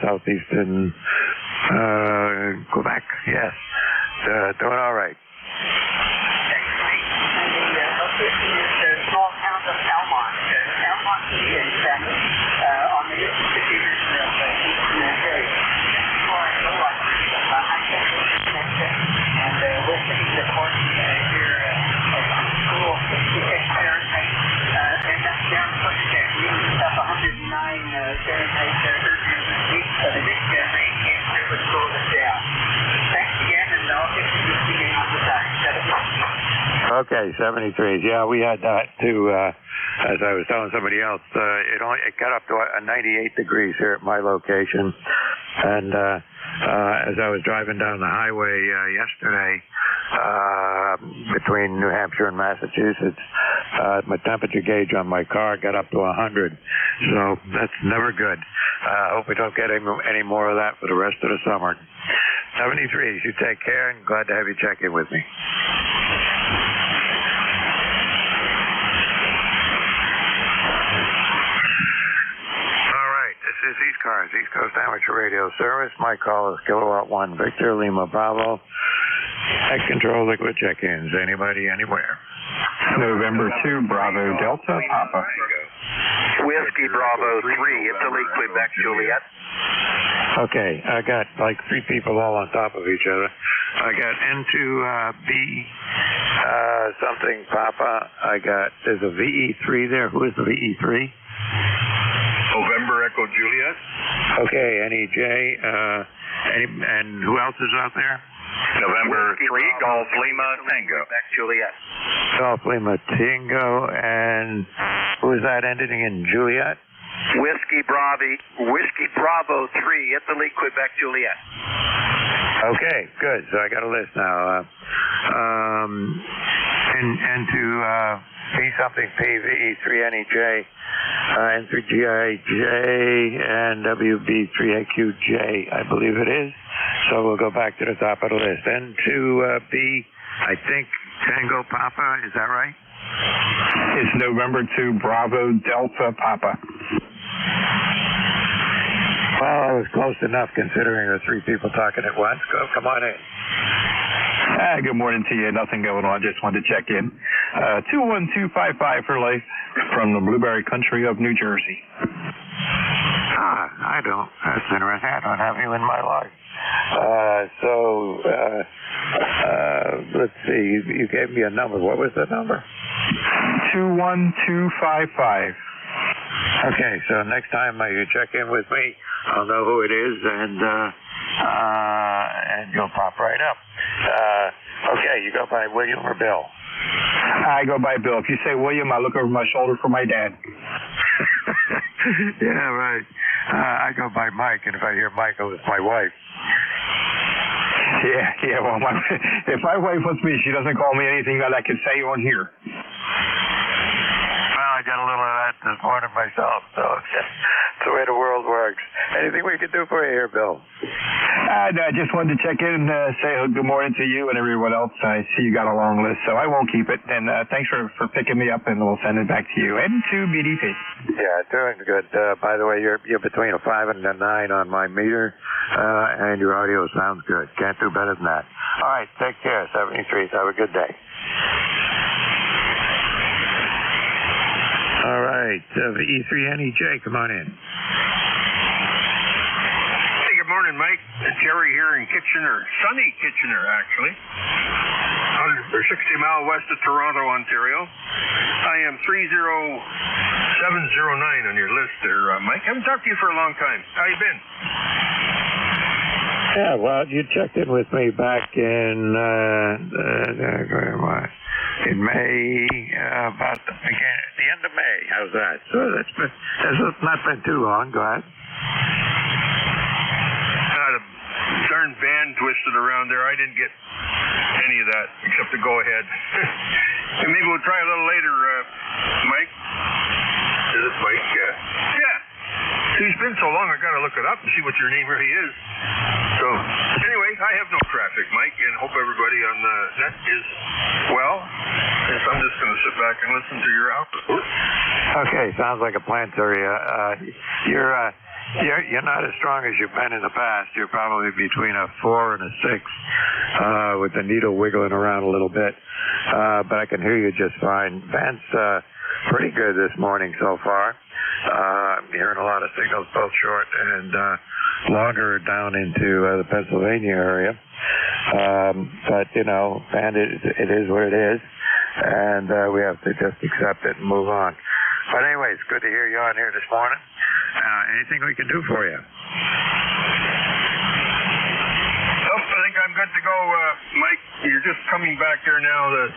southeastern Quebec. Yes, doing all right. Small town of Almont. Almont is on the computers in the eastern area. And we're sitting the course here at school, 66 Fahrenheit, and that's down push there. We used up 109 Fahrenheit earlier this week, so the big rain came through and slowed us down. Thanks again, and I'll get you this meeting on the side. Okay, 73s. Yeah, we had that too. As I was telling somebody else, it got up to 98 degrees here at my location, and as I was driving down the highway yesterday between New Hampshire and Massachusetts, my temperature gauge on my car got up to 100. So that's never good. Hope we don't get any more of that for the rest of the summer. 73s. You take care, and glad to have you check in with me. This is ECARS, East Coast Amateur Radio Service. My call is Kilowatt 1 Victor, Lima Bravo. Net control liquid check-ins. Anybody, anywhere. November 2, Bravo Delta, Papa. Whiskey Bravo 3, Italy, Quebec, Juliet. Okay, I got like 3 people all on top of each other. I got N2B something Papa. There's a VE3 there. Who is the VE3? November Echo Juliet. Okay, NEJ, And who else is out there? November 3, Golf Lima Tango. Quebec Juliet. Golf Lima Tango, and who is that ending in Juliet? Whiskey Bravo 3, Italy, Quebec Juliet. Okay, good. So I got a list now. And to P something PV 3NEJ, N3GIJ, and WB3AQJ, I believe it is. So we'll go back to the top of the list. And to B, I think Tango Papa, is that right? It's November 2, Bravo Delta Papa. Well, I was close enough considering the three people talking at once. Come on in. Good morning to you. Nothing going on. Just wanted to check in. 21255 for life from the Blueberry Country of New Jersey. I don't. That's interesting. I don't have you in my life. Let's see. You gave me a number. What was the number? 21255. Okay, so next time you check in with me, I'll know who it is, and you'll pop right up. Okay, you go by William or Bill? I go by Bill. If you say William, I look over my shoulder for my dad. Yeah, right. I go by Mike, and if I hear Michael, it's my wife. Yeah. Well, if my wife wants me, she doesn't call me anything that I can say on here. Well, I got a little of that this morning myself, so it's the way the world works. Anything we can do for you here, Bill? No, I just wanted to check in and say good morning to you and everyone else. I see you got a long list, so I won't keep it. And thanks for picking me up, and we'll send it back to you. And to BDP. Yeah, doing good. By the way, you're between a 5 and a 9 on my meter, and your audio sounds good. Can't do better than that. All right, take care, 73. Have a good day. All right, E3NEJ, come on in. Hey, good morning, Mike. Jerry here in Kitchener, sunny Kitchener, actually. 60 mile west of Toronto, Ontario. I am 30709 on your list there, Mike. I haven't talked to you for a long time. How you been? Yeah, well, you checked in with me back in May, about the end of May. How's that? So that's not been too long. Go ahead. The darn band twisted around there. I didn't get any of that except to go ahead. And maybe we'll try a little later, Mike. Is it Mike? Yeah. It's been so long, I gotta look it up and see what your name really is. So, anyway, I have no traffic, Mike, and hope everybody on the net is well. Yes, I'm just gonna sit back and listen to your output. Okay, sounds like a plan, sir. You're not as strong as you've been in the past. You're probably between a 4 and a 6, with the needle wiggling around a little bit. But I can hear you just fine. Van's pretty good this morning so far. I'm hearing a lot of signals, both short and longer down into the Pennsylvania area. But, Van, it is what it is. And we have to just accept it and move on. But anyway, it's good to hear you on here this morning. Anything we can do for you? I think I'm good to go, Mike. You're just coming back there now. The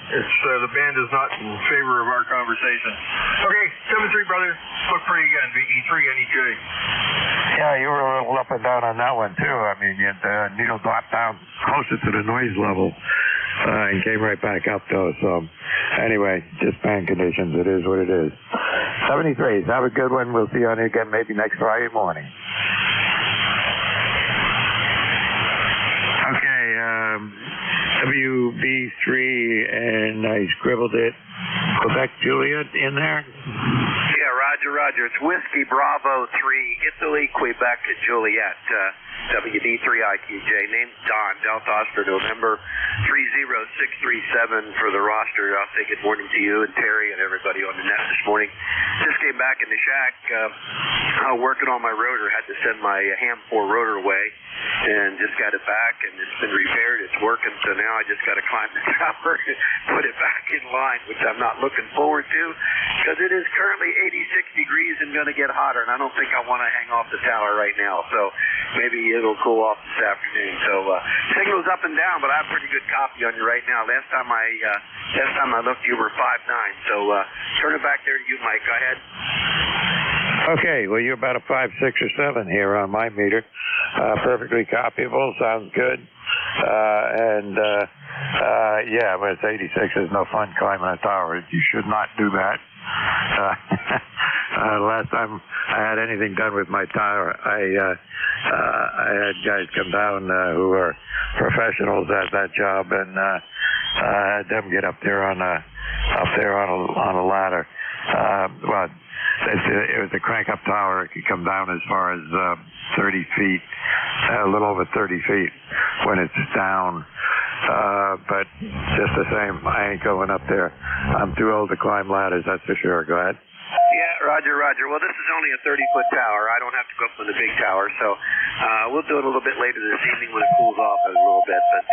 band is not in favor of our conversation. Okay, 7-3, brother. Look for you again. E3NEJ. Yeah, you were a little up and down on that one, too. I mean, the needle dropped down closer to the noise level and came right back up, though. So, anyway, just band conditions. It is what it is. 73s. Have a good one. We'll see you on again maybe next Friday morning. Okay, WB3, and I scribbled it. Quebec Juliet in there? Yeah, Roger. It's Whiskey Bravo 3, Italy, Quebec Juliet. WD3IQJ. Name's Don, Delta Oscar, November 30637 for the roster. I'll say good morning to you and Terry and everybody on the net this morning. Just came back in the shack, working on my rotor. Had to send my Ham 4 rotor away and just got it back, and it's been repaired. It's working, so now I just got to climb the tower and put it back in line, which I'm not looking forward to because it is currently 86 degrees and going to get hotter, and I don't think I want to hang off the tower right now. So maybe it'll cool off this afternoon. So signal's up and down, but I have pretty good copy on you right now. Last time I looked, you were 5.9. So turn it back there to you, Mike. Go ahead. Okay, well, you're about a 5, 6, or 7 here on my meter. Perfectly copyable, sounds good. Yeah, but it's 86. Is no fun climbing a tower. You should not do that. Last time I had anything done with my tower, I had guys come down who are professionals at that job, and I had them get up there on a ladder. Well, it was a crank-up tower. It could come down as far as 30 feet, a little over 30 feet when it's down. But just the same, I ain't going up there. I'm too old to climb ladders, that's for sure. Go ahead. Yeah, Roger. Well, this is only a 30-foot tower. I don't have to go up on the big tower, so we'll do it a little bit later this evening when it cools off a little bit, but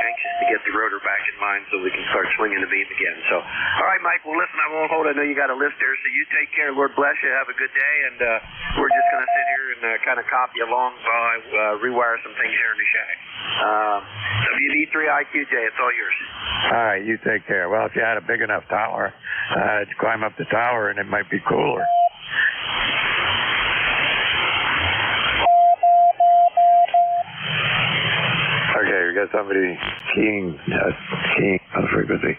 anxious to get the rotor back in line so we can start swinging the beam again. So, all right, Mike, well, listen, I won't hold. I know you got a list there, so you take care. Lord bless you. Have a good day, and we're just going to sit here and kind of copy along while I rewire some things here in the shack. WD3IQJ, it's all yours. All right, you take care. Well, if you had a big enough tower, to climb up the tower, and it might be cooler. Okay, we got somebody keying on frequency.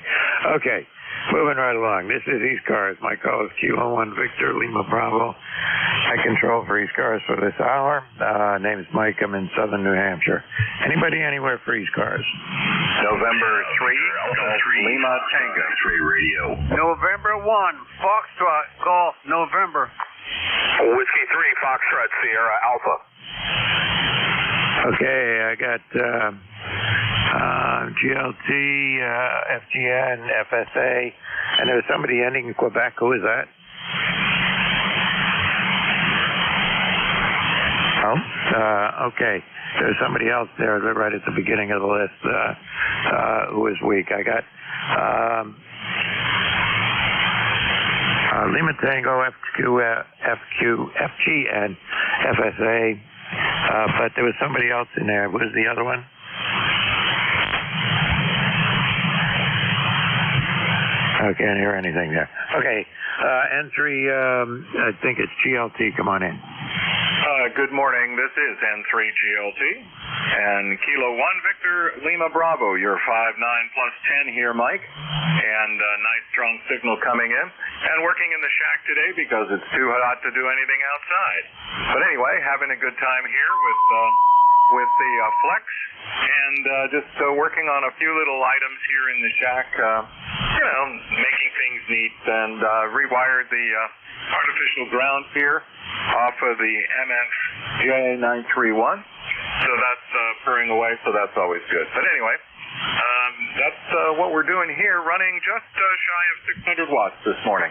Okay, moving right along. This is ECARS. My call is Kilo 1 Victor Lima Bravo. I control for ECARS for this hour. Name is Mike. I'm in southern New Hampshire. Anybody anywhere for ECARS? November 3, Lima Tango. X-ray radio. November 1, Foxtrot, Golf, November. Whiskey 3, Foxtrot, Sierra Alpha. Okay, I got GLT, FGN, FSA, and there was somebody ending in Quebec. Who is that? Oh, okay. There's somebody else there right at the beginning of the list who is weak. I got Lima Tango, FGN, FSA, but there was somebody else in there. What is the other one? I can't hear anything there. Okay, N3, I think it's GLT. Come on in. Good morning. This is N3 GLT. And Kilo 1 Victor Lima Bravo. You're 5'9 plus 10 here, Mike. And nice strong signal coming in. And working in the shack today because it's too hot to do anything outside. But anyway, having a good time here with the Flex. And just working on a few little items here in the shack. Making things neat. And rewired the artificial ground here off of the MFJ931. So that's purring away, so that's always good. But anyway, that's what we're doing here, running just shy of 600 watts this morning.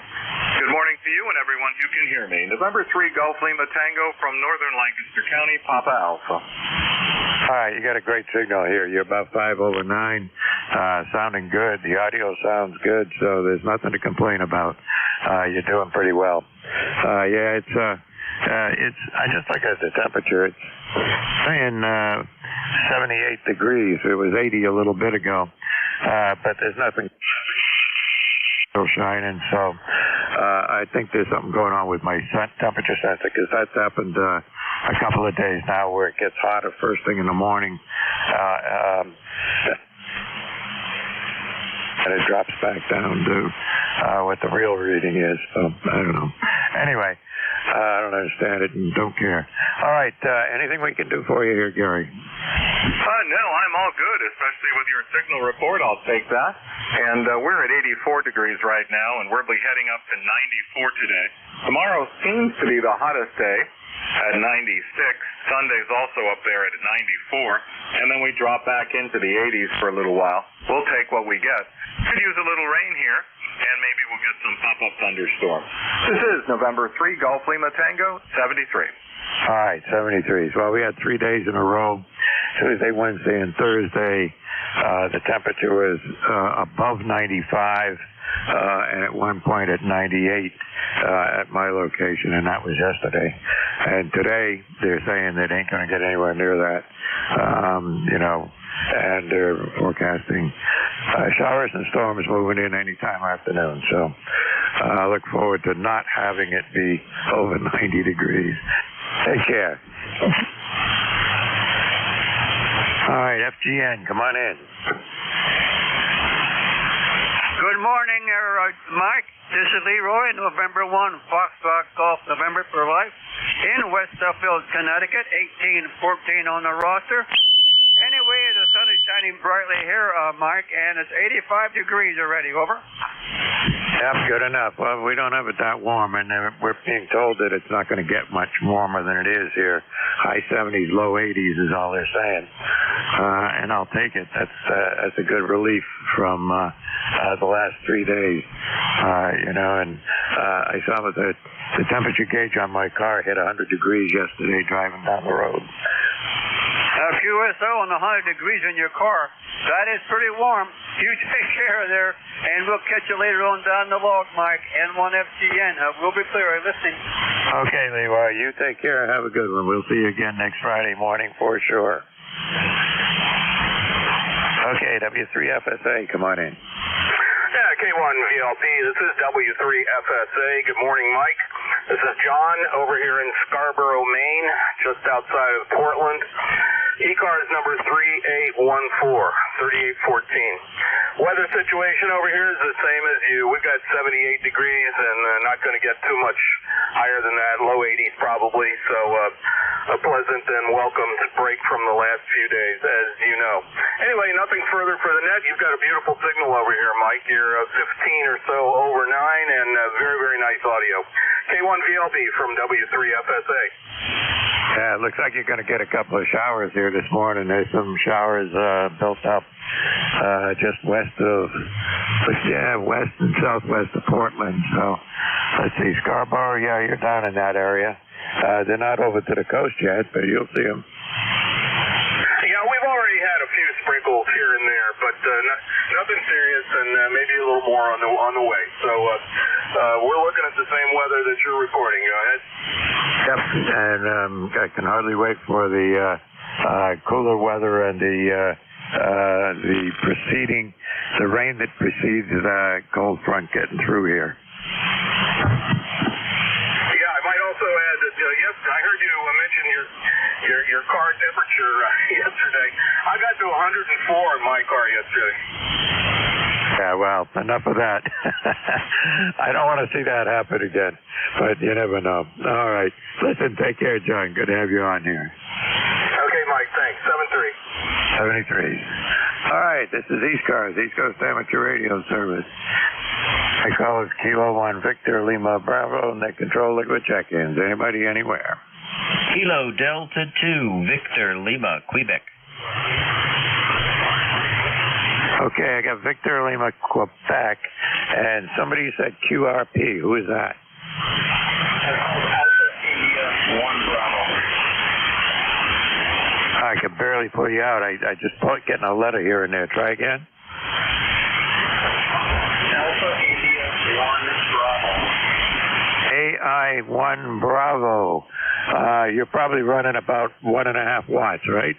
Good morning to you and everyone who can hear me. November 3 Gulf Lima Tango from northern Lancaster County, Papa Alpha. All right, you got a great signal here. You're about 5 over 9, sounding good. The audio sounds good, so there's nothing to complain about. You're doing pretty well. Yeah, it's I just look at the temperature. It's saying 78 degrees. It was 80 a little bit ago, but there's nothing still shining. So I think there's something going on with my temperature sensor, because that's happened a couple of days now where it gets hotter first thing in the morning. And it drops back down to what the real reading is. So I don't know. Anyway, I don't understand it and don't care. All right, anything we can do for you here, Gary? No, I'm all good, especially with your signal report. I'll take that. And we're at 84 degrees right now, and we'll be heading up to 94 today. Tomorrow seems to be the hottest day at 96. Sunday's also up there at 94. And then we drop back into the 80s for a little while. We'll take what we get. Could use a little rain here, and maybe we'll get some pop-up thunderstorms. This is November 3 Gulf Lima Tango, 73. All right, 73s. Well, we had 3 days in a row, Tuesday, Wednesday, and Thursday. The temperature was above 95. and at one point at 98 at my location, and that was yesterday. And today they're saying that ain't going to get anywhere near that, and they're forecasting showers and storms moving in anytime afternoon. So I look forward to not having it be over 90 degrees. Take care. All right, FGN, come on in. Good morning, Mike. This is Leroy, November 1, Foxtrot Golf, November for life, in West Suffield, Connecticut, 1814 on the roster. Anyway, the sun is shining brightly here, Mike, and it's 85 degrees already. Over. Yep, good enough. Well, we don't have it that warm, and we're being told that it's not going to get much warmer than it is here. High 70s, low 80s is all they're saying, and I'll take it. That's a good relief from the last 3 days, and I saw the temperature gauge on my car hit 100 degrees yesterday driving down the road. QSO on 100 degrees in your car. That is pretty warm. You take care of there, and we'll catch you later on down the log, Mike. N1FGN. We'll be clear. Listening. Okay, Leroy. You take care. Have a good one. We'll see you again next Friday morning for sure. Okay, W3FSA, come on in. Yeah, K1VLP. This is W3FSA. Good morning, Mike. This is John over here in Scarborough, Maine, just outside of Portland. ECARS number 3814, 3814. Weather situation over here is the same as you. We've got 78 degrees and not going to get too much higher than that, low 80s probably. So a pleasant and welcomed break from the last few days, as you know. Anyway, nothing further for the net. You've got a beautiful signal over here, Mike. You're 15 or so over 9 and very, very nice audio. K1VLB from W3FSA. Yeah, it looks like you're going to get a couple of showers here this morning. There's some showers built up just west and southwest of Portland. So let's see, Scarborough, yeah, you're down in that area. They're not over to the coast yet, but you'll see them. Yeah, we've already had a few sprinkles here and there, but nothing serious, and maybe a little more on the way. So we're looking at the same weather that you're reporting. Go ahead. Yep, and I can hardly wait for the cooler weather and the rain that precedes the cold front getting through here. Yeah, I might also add that yes, I heard you mention your car temperature yesterday. I got to 104 in my car yesterday. Yeah, well, enough of that. I don't want to see that happen again, but you never know. All right. Listen, take care, John. Good to have you on here. Okay, Mike, thanks. 73. All right, this is ECARS, East Coast Amateur Radio Service. I call it Kilo 1 Victor Lima Bravo, and they control liquid check-ins. Anybody, anywhere. Kilo Delta 2 Victor Lima, Quebec. Okay, I got Victor Lima, Quebec, and somebody said QRP. Who is that? I could barely pull you out. I just getting a letter here and there. Try again. Alpha India 1 Bravo. AI1 Bravo. You're probably running about 1.5 watts, right?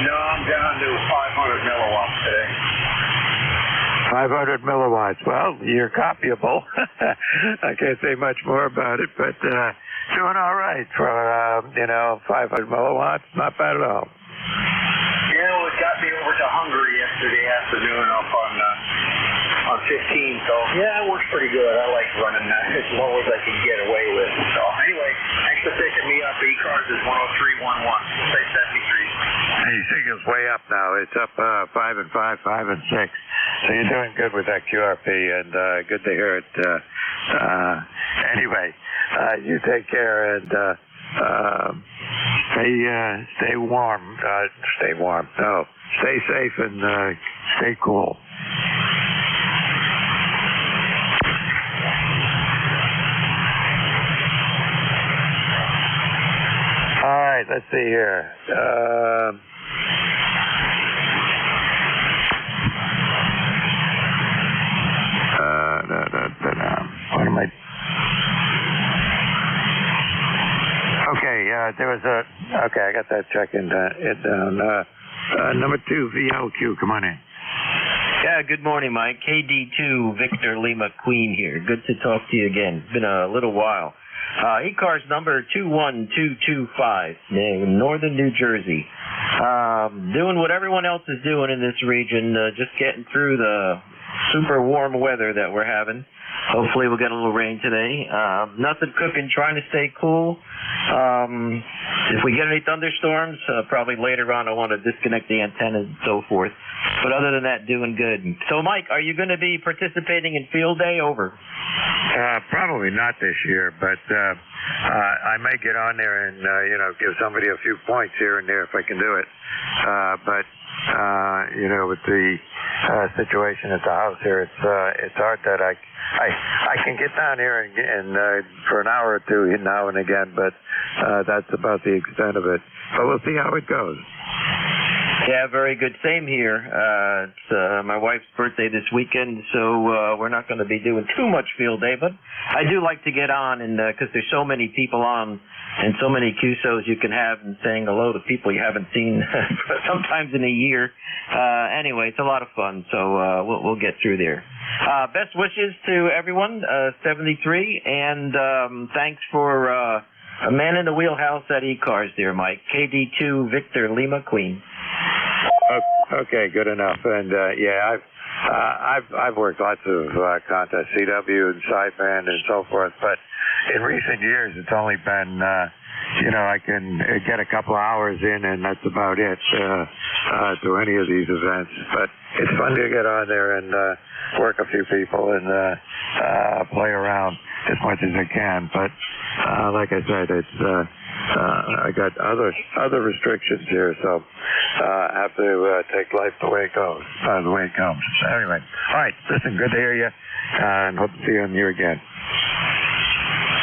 No, I'm down to 500 milliwatts today. 500 milliwatts. Well, you're copyable. I can't say much more about it, but doing all right for 500 milliwatts. Not bad at all. Yeah, well, it got me over to Hungary yesterday afternoon up on 15. So yeah, it works pretty good. I like running that as low as I can get away with. So anyway, thanks for picking me up. ECARS is 10311. Say 73. Hey, signal's way up now. It's up 5 and 5, 5 and 6. So you're doing good with that QRP, and good to hear it. Anyway, you take care and stay warm. Stay warm. No, stay safe and stay cool. All right, let's see here. what am I? Okay, there was okay, I got that check in down. Number 2, VLQ, come on in. Yeah, good morning, Mike. KD2 Victor Lima Queen here. Good to talk to you again. Been a little while. ECARS number 21225, Northern New Jersey. Doing what everyone else is doing in this region, just getting through the super warm weather that we're having. Hopefully we'll get a little rain today. Nothing cooking, trying to stay cool. If we get any thunderstorms, probably later on I want to disconnect the antennas and so forth. But other than that, doing good. So, Mike, are you going to be participating in Field Day? Over. Probably not this year, but I may get on there and give somebody a few points here and there if I can do it. But with the situation at the house here, it's hard that I can get down here and for an hour or two now and again, but that's about the extent of it. But we'll see how it goes. Yeah, very good. Same here. It's my wife's birthday this weekend, so we're not going to be doing too much field day, but I do like to get on, and because there's so many people on and so many QSOs you can have and saying hello to people you haven't seen sometimes in a year. Anyway, it's a lot of fun, so we'll get through there. Best wishes to everyone, 73, and thanks for a man in the wheelhouse at ECARS there, Mike. KD2 Victor Lima Queen. Okay, good enough. And yeah, I've worked lots of contests, CW and sideband and so forth. But in recent years, it's only been I can get a couple of hours in, and that's about it to any of these events. But it's fun to get on there and work a few people and play around as much as I can. But like I said, it's I got other restrictions here, so I have to take life the way it goes, the way it comes. Anyway, all right, listen, good to hear you, and hope to see you on here again.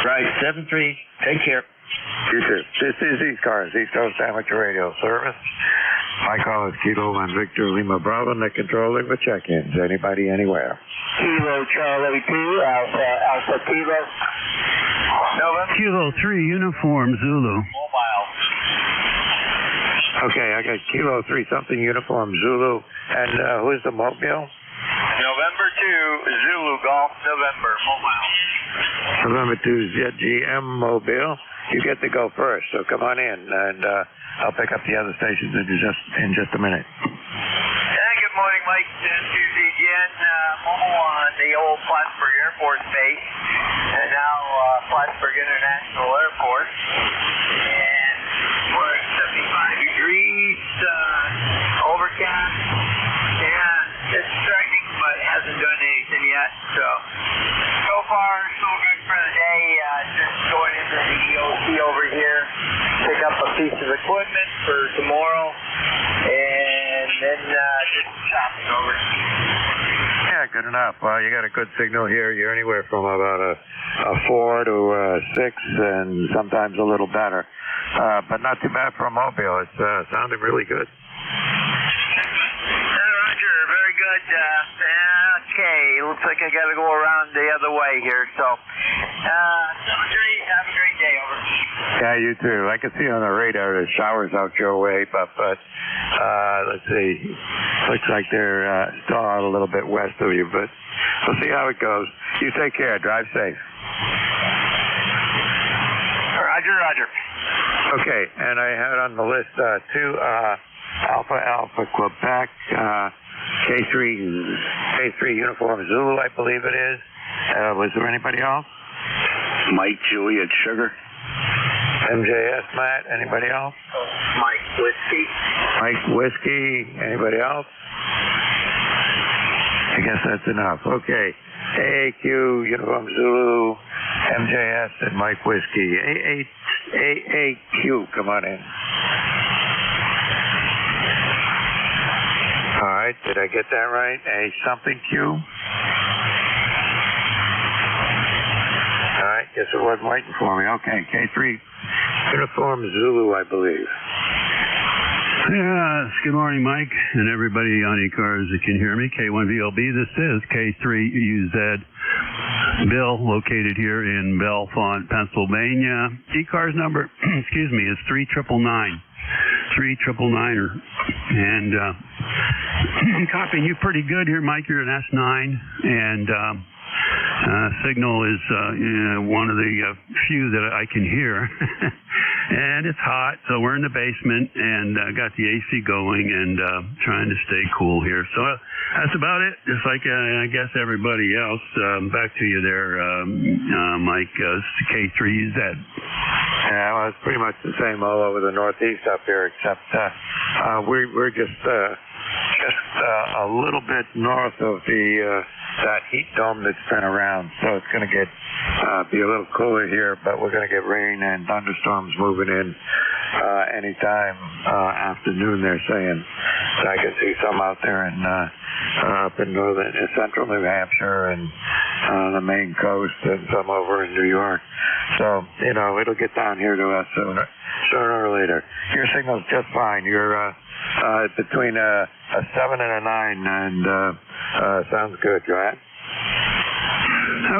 Right, 7-3. Take care. You too. This is ECARS, East Coast Amateur Radio Service. My call is Kilo 1 Victor Lima Bravo, net controller with check-ins. Anybody, anywhere. Kilo Charlie 2, Alpha Kilo. Kilo 3, Uniform Zulu. Mobile. Okay, I got Kilo 3 something Uniform Zulu. And who's the mobile? November 2, Zulu Golf, November, mobile. November 2, ZGM Mobile. You get to go first, so come on in, and I'll pick up the other stations in just a minute. Good morning, Mike. This is ZGN Mobile on the old Plattsburgh Air Force Base, and now Plattsburgh International Airport. And we're at 75 degrees, overcast. Yeah, it's striking, but hasn't done anything yet. So far, so good for the day. Just going into the EOC over here, pick up a piece of equipment for tomorrow, and then just shopping over. Yeah, good enough. Well, you got a good signal here. You're anywhere from about a 4 to a 6, and sometimes a little better. But not too bad for a mobile. It's sounding really good. Roger, very good. Okay, looks like I got to go around the other way here. So, have a great day. Over. Yeah, you too. I can see on the radar there's showers out your way, but let's see. Looks like they're still out a little bit west of you, but we'll see how it goes. You take care. Drive safe. Roger. Okay, and I had on the list 2 Alpha Quebec K3 Uniform Zulu, I believe it is. Was there anybody else? Mike Juliet Sugar. MJS Matt. Anybody else? Mike Whiskey. Mike Whiskey. Anybody else? I guess that's enough. Okay. AAQ Uniform Zulu, MJS, and Mike Whiskey. AAQ, come on in. All right, did I get that right? A something Q? All right, guess it wasn't waiting for me. Okay, K3 Uniform Zulu, I believe. Yes, good morning, Mike, and everybody on ECARS that can hear me. K1VLB, this is K3UZ. Bill, located here in Bellefonte, Pennsylvania. ECARS number, excuse me, is 3999. 3999er. And I'm copying you pretty good here, Mike. You're an S9, and signal is one of the few that I can hear. And it's hot, so we're in the basement, and got the AC going, and trying to stay cool here. So that's about it, just like I guess everybody else. Back to you there, Mike, K3Z. Yeah, well, it's pretty much the same all over the Northeast up here, except we're just a little bit north of that heat dome that's been around, so it's going to get be a little cooler here, but we're going to get rain and thunderstorms moving in anytime afternoon, they're saying. So I can see some out there in up in central New Hampshire and the Maine coast, and some over in New York. So, it'll get down here to us sooner or later. Your signal's just fine. You're between a 7 and a 9, and sounds good. Go ahead.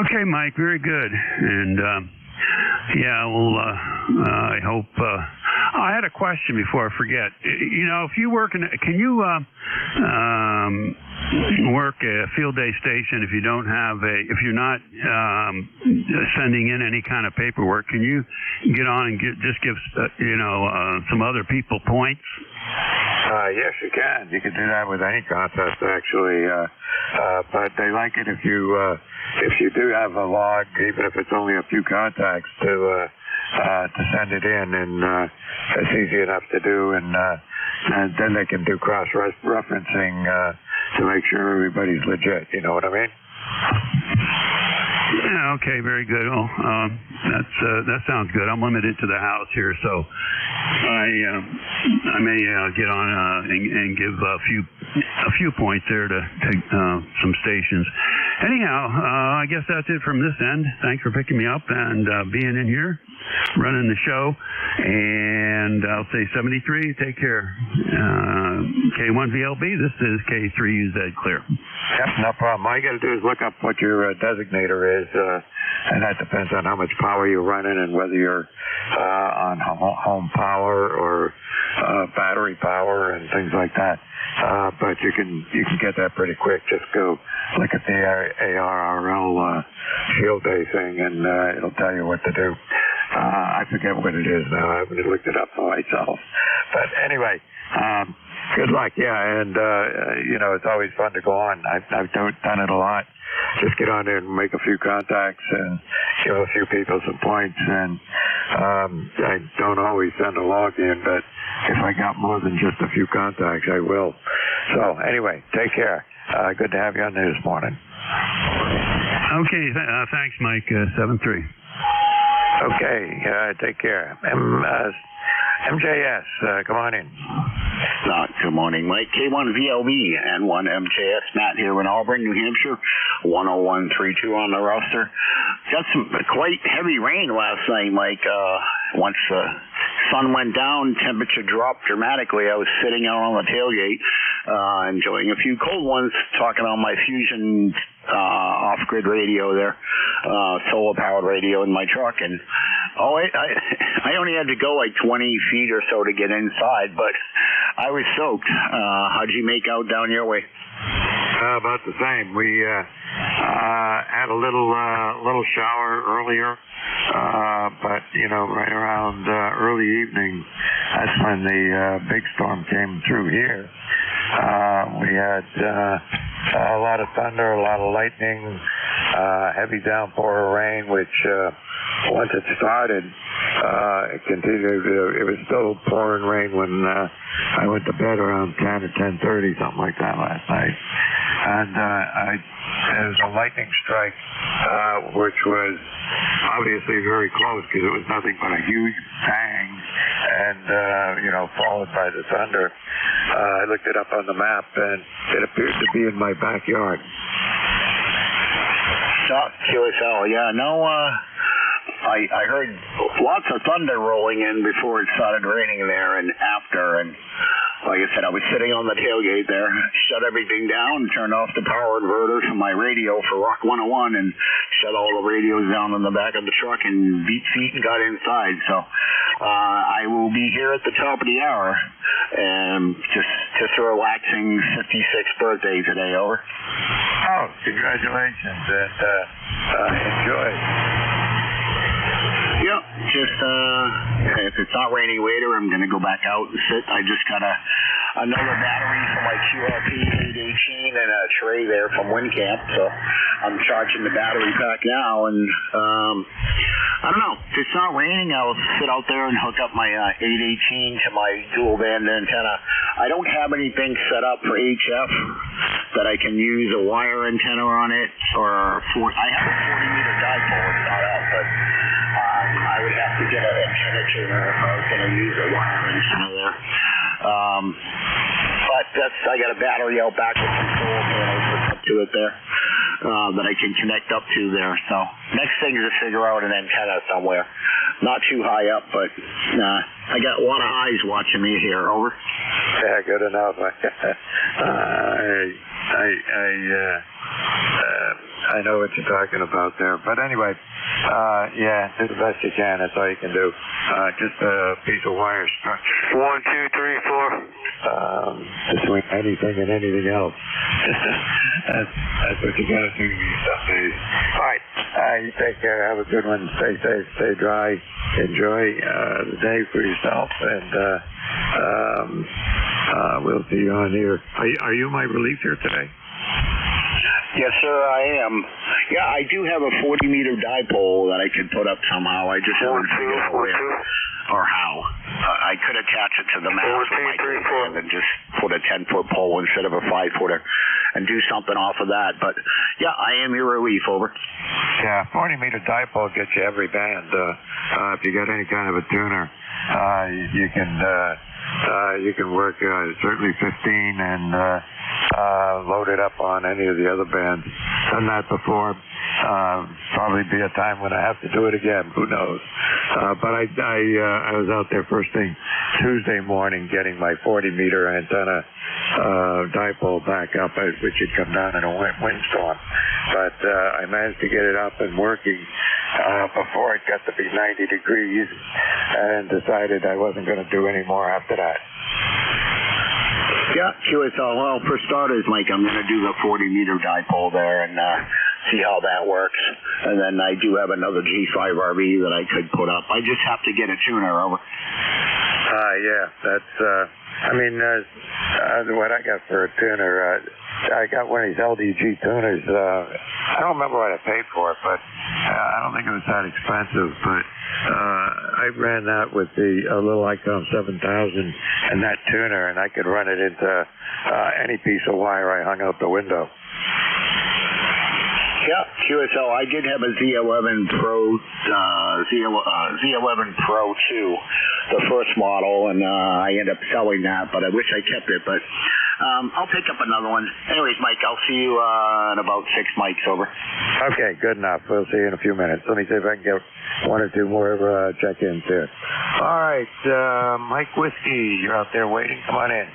Okay, Mike, very good. And yeah, well, I hope. I had a question before I forget. If you work can you work a field day station if you don't have if you're not sending in any kind of paperwork? Can you get on and just give some other people points? Yes, you can. You can do that with any contest, actually. But they like it if you do have a log, even if it's only a few contacts, to send it in, and it's easy enough to do, and then they can do cross-referencing to make sure everybody's legit. You know what I mean? Yeah, okay, very good. Well, that sounds good. I'm limited to the house here, so I may get on and give a few points there to some stations. Anyhow, I guess that's it from this end. Thanks for picking me up and being in here, running the show. And I'll say 73. Take care. K1VLB. This is K3UZ Clear. Yep, no problem. All you got to do is look up what your designator is, and that depends on how much power you're running and whether you're on home power or battery power and things like that. But you can get that pretty quick. Just go look at the ARRL field day thing, and it'll tell you what to do. I forget what it is now. I haven't looked it up for myself. But anyway, good luck. Yeah, and it's always fun to go on. I've done it a lot. Just get on there and make a few contacts and give a few people some points. And I don't always send a log in, but if I got more than just a few contacts, I will. So anyway, take care. Good to have you on there this morning. Okay, thanks, Mike. 7-3. Okay, take care. MJS, come on in. Good morning, Mike. K1VLB and 1MJS. Matt here in Auburn, New Hampshire. 10132 on the roster. Got some quite heavy rain last night, Mike. Once the sun went down, temperature dropped dramatically. I was sitting out on the tailgate, enjoying a few cold ones, talking on my Fusion off-grid radio there, solar-powered radio in my truck, and I only had to go like 20 feet or so to get inside, but I was soaked. How'd you make out down your way? About the same. We had a little shower earlier, but right around early evening, that's when the big storm came through here. We had a lot of thunder, a lot of lightning, heavy downpour of rain, which once it started, it continued. It was still pouring rain when I went to bed around 10 or 10:30, something like that last night. And there was a lightning strike, which was obviously very close because it was nothing but a huge bang, and followed by the thunder. I looked it up on the map, and it appeared to be in my backyard. QSL, yeah, no. I heard lots of thunder rolling in before it started raining there and after, and like I said, I was sitting on the tailgate there, shut everything down, turned off the power inverter from my radio for Rock 101, and shut all the radios down in the back of the truck and beat feet and got inside. So I will be here at the top of the hour, and just a relaxing 56th birthday today. Over. Oh, congratulations, and enjoy. Yep, just if it's not raining later, I'm going to go back out and sit. I just got another battery for my QRP 818 and a tray there from WinCamp, so I'm charging the battery pack now, and I don't know, if it's not raining, I'll sit out there and hook up my 818 to my dual band antenna. I don't have anything set up for HF that I can use a wire antenna on it, or I have a 40-meter dipole, it's not out, but I would have to get an antenna tuner if I was going to use a wire antenna there. But I got a battery out back with control panels hooked up to it there that I can connect up to there. So next thing is to figure out an antenna somewhere. Not too high up, but I got a lot of eyes watching me here. Over. Yeah, good enough. I know what you're talking about there. But anyway, yeah, do the best you can. That's all you can do. Just a piece of wire struck. 1, 2, 3, 4. Between anything and anything else. That's what you got to do these days. All right. You take care. Have a good one. Stay safe. Stay dry. Enjoy the day for yourself. And we'll see you on here. Are you my relief here today? Yes, sir, I am. Yeah, I do have a 40-meter dipole that I could put up somehow. I just haven't figured out where or how. I could attach it to the mast of my band and just put a 10-foot pole instead of a 5-footer and do something off of that. But, yeah, I am your relief. Over. Yeah, 40-meter dipole gets you every band. If you got any kind of a tuner, you can work certainly 15 and load it up on any of the other bands. Done that before. Probably be a time when I have to do it again. Who knows? But I was out there first thing Tuesday morning getting my 40-meter antenna dipole back up, which had come down in a windstorm. But I managed to get it up and working before it got to be 90 degrees, and decided I wasn't going to do any more after that. Yeah, QSL. Well, for starters, Mike, I'm going to do the 40-meter dipole there and see how that works. And then I do have another G5RV that I could put up. I just have to get a tuner. Over. Yeah, that's, what I got for a tuner, I got one of these LDG tuners. I don't remember what I paid for it, but I don't think it was that expensive. But I ran that with a little ICOM 7000 and that tuner, and I could run it into any piece of wire I hung out the window. Yeah, QSL. I did have a Z11 Pro, Z11 Pro 2, the first model, and I ended up selling that, but I wish I kept it. But I'll pick up another one. Anyways, Mike, I'll see you in about 6 mics. Over. Okay, good enough. We'll see you in a few minutes. Let me see if I can get 1 or 2 more check-ins here. All right, Mike Whiskey, you're out there waiting. Come on in.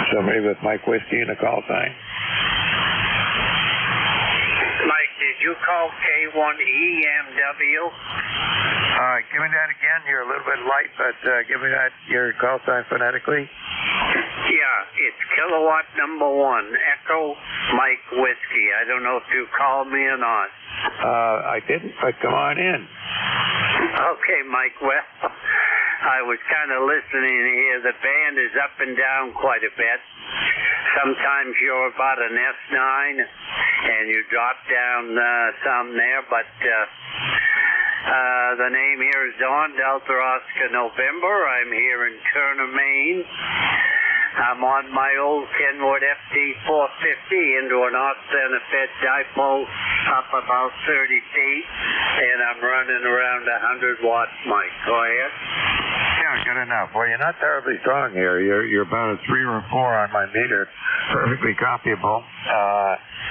Somebody with Mike Whiskey in the call sign. Mike, did you call K1EMW? Give me that again. You're a little bit light, but give me that, your call sign phonetically. Yeah, it's kilowatt number 1, Echo Mike Whiskey. I don't know if you called me or not. I didn't, but come on in. Okay, Mike, well, I was kind of listening here. The band is up and down quite a bit. Sometimes you're about an S9, and you drop down some there, but the name here is Dawn Delta Oscar November. I'm here in Turner, Maine. I'm on my old Kenwood FT450 into an off-center-fed dipole up about 30 feet, and I'm running around 100 watts, Mike. Go ahead. Yeah, good enough. Well, you're not terribly strong here. You're about a 3 or 4 on my meter. Perfectly copyable.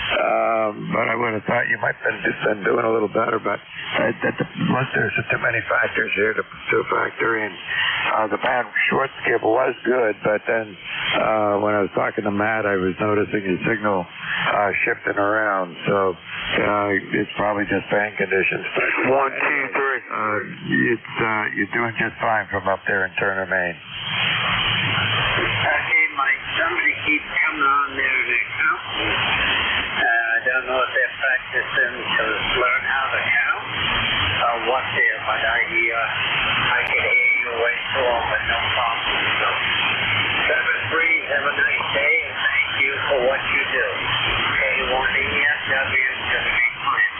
But I would have thought you might have been doing a little better. But there's too many factors here to factor in. The band short skip was good, but then when I was talking to Matt, I was noticing his signal shifting around. So it's probably just band conditions. But 1, 2, 3. You're doing just fine from up there in Turner, Maine. Okay, Mike, somebody keeps coming on there now. I don't know if they're practicing to learn how to count or what there, but I can hear you way through all, but no problem. So, 7-3, have a nice day, and thank you for what you do. K1ESW to the big plan.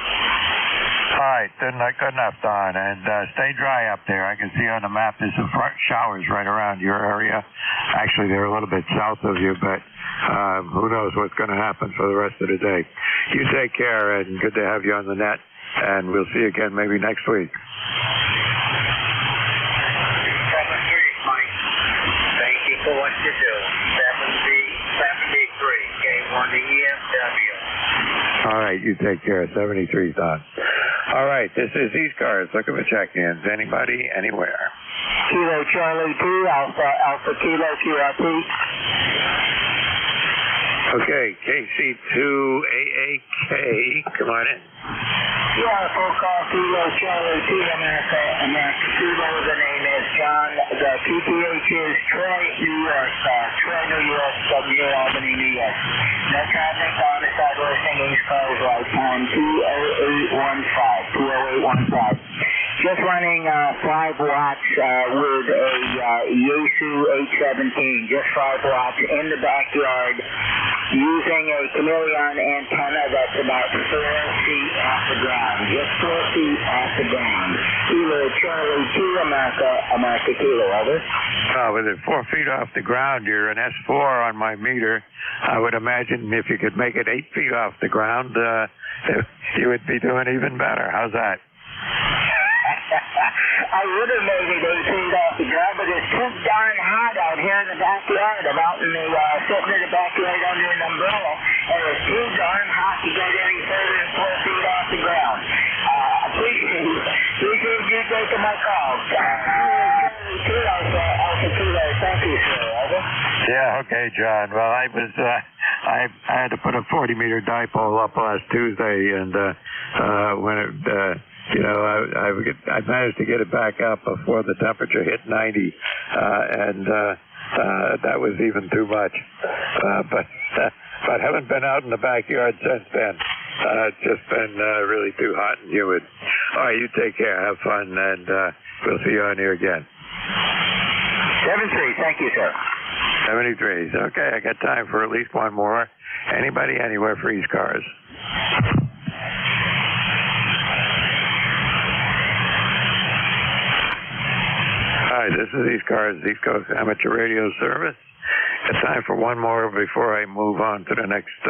All right, good enough, Don, and stay dry up there. I can see on the map there's some showers right around your area. Actually, they're a little bit south of you, but who knows what's going to happen for the rest of the day. You take care, and good to have you on the net, and we'll see you again maybe next week. 7-3, Mike. Thank you for what you do. 73, K1ESW. All right, you take care. 73, Don. All right, this is ECARS. Looking for check-ins. Anybody, anywhere? Kilo Charlie 2, Alpha Kilo QRP. Okay, KC2AAK, come on in. Yeah, full call Kilo Charlie 2, America Kilo. The name is John. The PTH is Troy, New York. Troy, New York, New Albany, New York. No traffic on the side listening East Coast right time 20815. Just running 5 watts with a Yaesu 817. Just 5 watts in the backyard using a chameleon antenna that's about 4 feet off the ground. Just 4 feet off the ground. Kilo Charlie 2, America Kilo, over. With it 4 feet off the ground, you're an S4 on my meter. I would imagine if you could make it 8 feet off the ground, you would be doing even better. How's that? I would have made it 8 feet off the ground, but it's too darn hot out here in the backyard. I'm out in the, sitting in the backyard under an umbrella, and it's too darn hot to get any further than 4 feet off the ground. Appreciate you taking my call. Alpha Kilo, thank you, sir. Over. Yeah, okay, John. Well, I had to put a 40-meter dipole up last Tuesday, and when it, I managed to get it back up before the temperature hit 90, and that was even too much. But haven't been out in the backyard since then. It's just been really too hot and humid. All right, you take care. Have fun, and we'll see you on here again. 7-3, thank you, sir. 73s. Okay, I got time for at least one more. Anybody, anywhere for ECARS. Hi, this is ECARS, East Coast Amateur Radio Service. It's time for one more before I move on to the next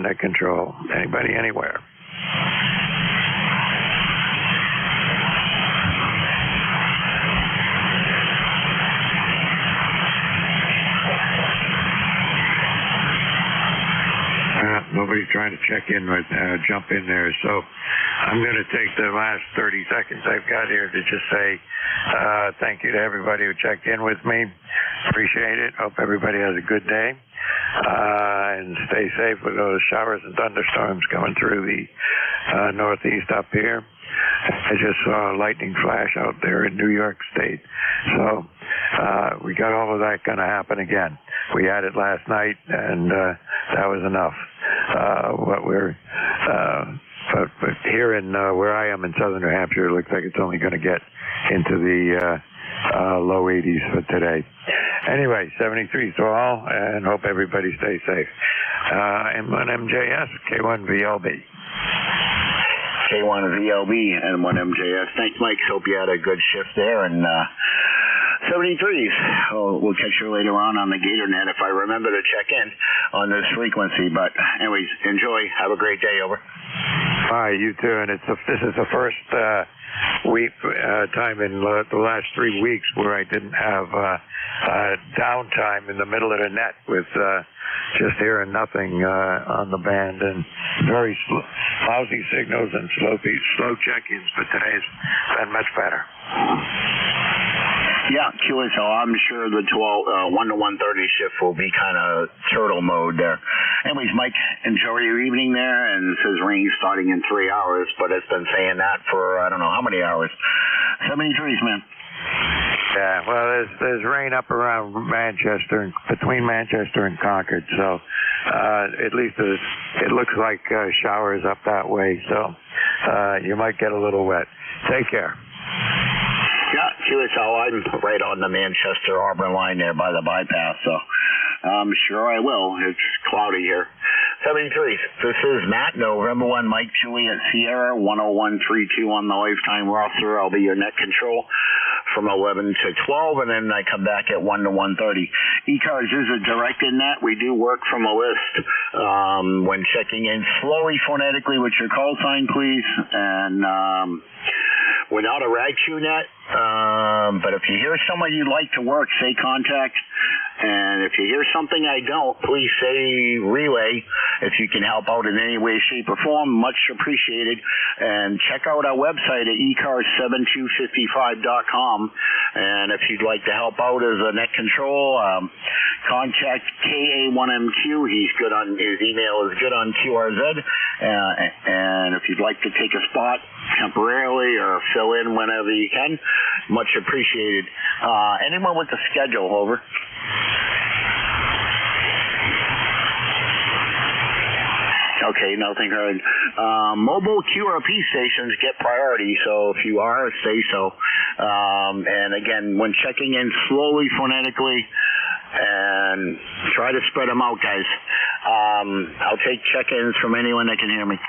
net control. Anybody, anywhere. Nobody's trying to check in with, jump in there. So I'm going to take the last 30 seconds I've got here to just say thank you to everybody who checked in with me. Appreciate it. Hope everybody has a good day. And stay safe with those showers and thunderstorms coming through the northeast up here. I just saw a lightning flash out there in New York State. So we got all of that going to happen again. We had it last night, and that was enough. But here in where I am in southern New Hampshire, it looks like it's only going to get into the low 80s for today. Anyway, 73 to all, and hope everybody stays safe. M1MJS, K1VLB. K1VLB and 1MJS. Thanks, Mike. Hope you had a good shift there. And 73s. We'll catch you later on the GatorNet if I remember to check in on this frequency. But anyways, enjoy. Have a great day. Over. All right, you too. And this is the first week time in the last 3 weeks where I didn't have downtime in the middle of the net with just hearing nothing on the band, and very lousy signals and slow check-ins, but today's been much better. Yeah, QSO, I'm sure the 1 to 1:30 shift will be kind of turtle mode there. Anyways, Mike, enjoy your evening there, and it says rain starting in 3 hours, but it's been saying that for I don't know how many hours. 73s, man. Yeah, well, there's rain up around Manchester, between Manchester and Concord, so at least it looks like showers up that way, so you might get a little wet. Take care. Yeah, QSO, I'm right on the Manchester-Auburn line there by the bypass, so I'm sure I will. It's cloudy here. 73s, this is Matt, November 1, Mike Juliet Sierra, 10132 on the lifetime roster. I'll be your net control from 11 to 12, and then I come back at 1 to 1:30. ECARS is a directed net. We do work from a list when checking in slowly, phonetically with your call sign, please, and we're not a RAGQ net, but if you hear somebody you'd like to work, say contact. And if you hear something I don't, please say relay. If you can help out in any way, shape, or form, much appreciated. And check out our website at ECARS7255.com. And if you'd like to help out as a net control, contact KA1MQ. He's good on, his email is good on QRZ. And if you'd like to take a spot temporarily or fill in whenever you can, much appreciated. Anyone with the schedule, over. Okay, nothing heard. Mobile QRP stations get priority, so if you are, say so. And again, when checking in slowly, phonetically, and try to spread them out, guys. I'll take check-ins from anyone that can hear me.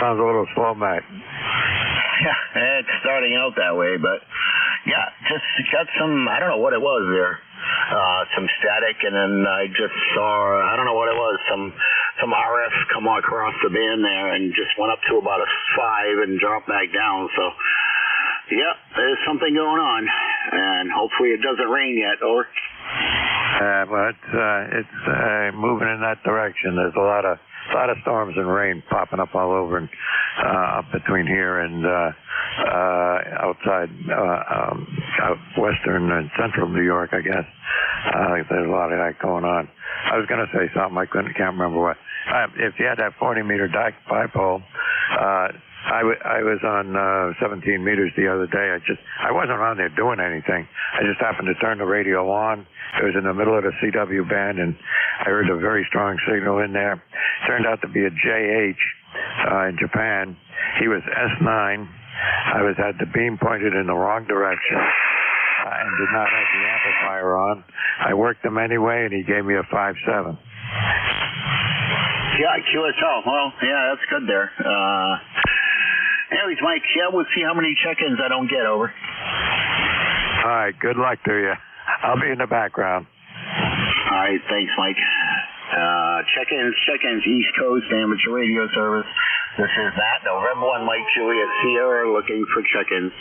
Sounds a little slow, Matt. Yeah, it's starting out that way, but yeah, just got some, I don't know what it was there, some static, and then I just saw, I don't know what it was, some RF come across the band there and just went up to about a 5 and dropped back down, so yeah, there's something going on, and hopefully it doesn't rain yet, over. Well, it's moving in that direction. There's a lot of storms and rain popping up all over and up between here and outside out western and central New York, I guess. There's a lot of that going on. I was going to say something. Can't remember what. If you had that 40-meter dipole, I was on 17 meters the other day. I wasn't on there doing anything. I just happened to turn the radio on. It was in the middle of the CW band, and I heard a very strong signal in there. Turned out to be a JH in Japan. He was S9. I had the beam pointed in the wrong direction and did not have the amplifier on. I worked him anyway, and he gave me a 5.7. Yeah, QSL. Well, yeah, that's good there. Anyways, Mike, yeah, we'll see how many check-ins I don't get, over. All right, good luck to you. I'll be in the background. All right, thanks, Mike. Check-ins, East Coast Amateur Radio Service. This is Matt, November 1, Mike Juliet Sierra, looking for check-ins.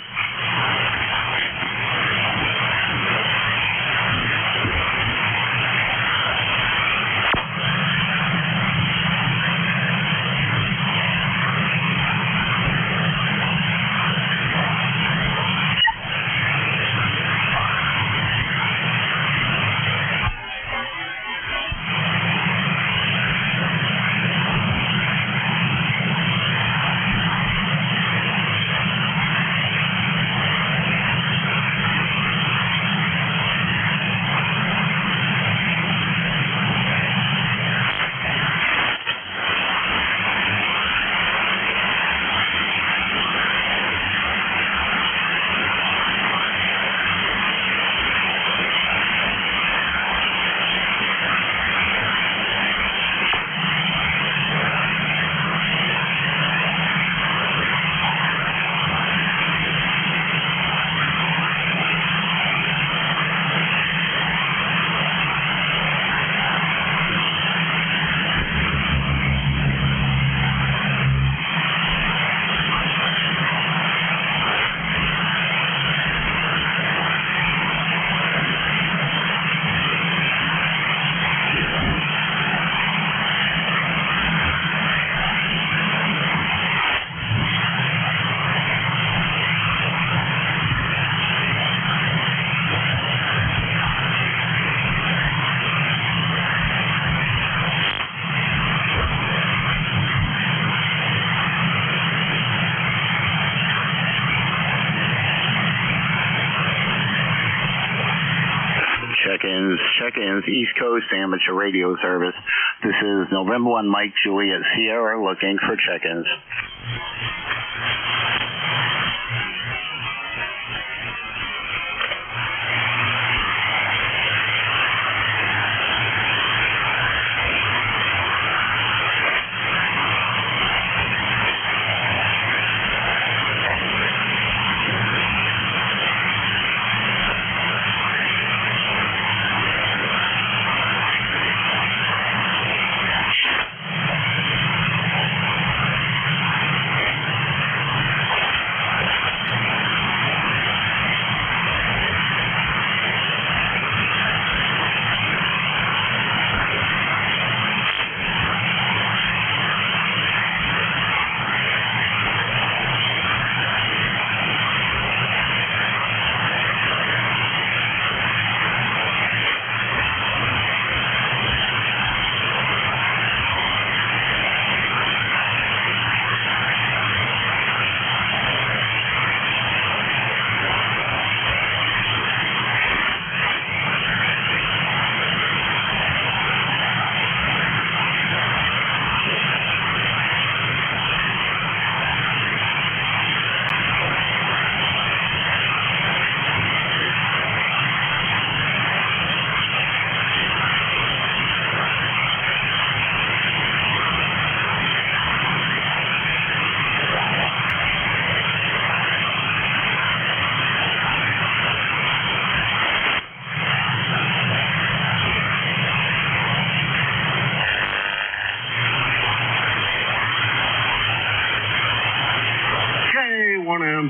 check-ins, East Coast Amateur Radio Service. This is November 1 Mike Juliet Sierra looking for check-ins.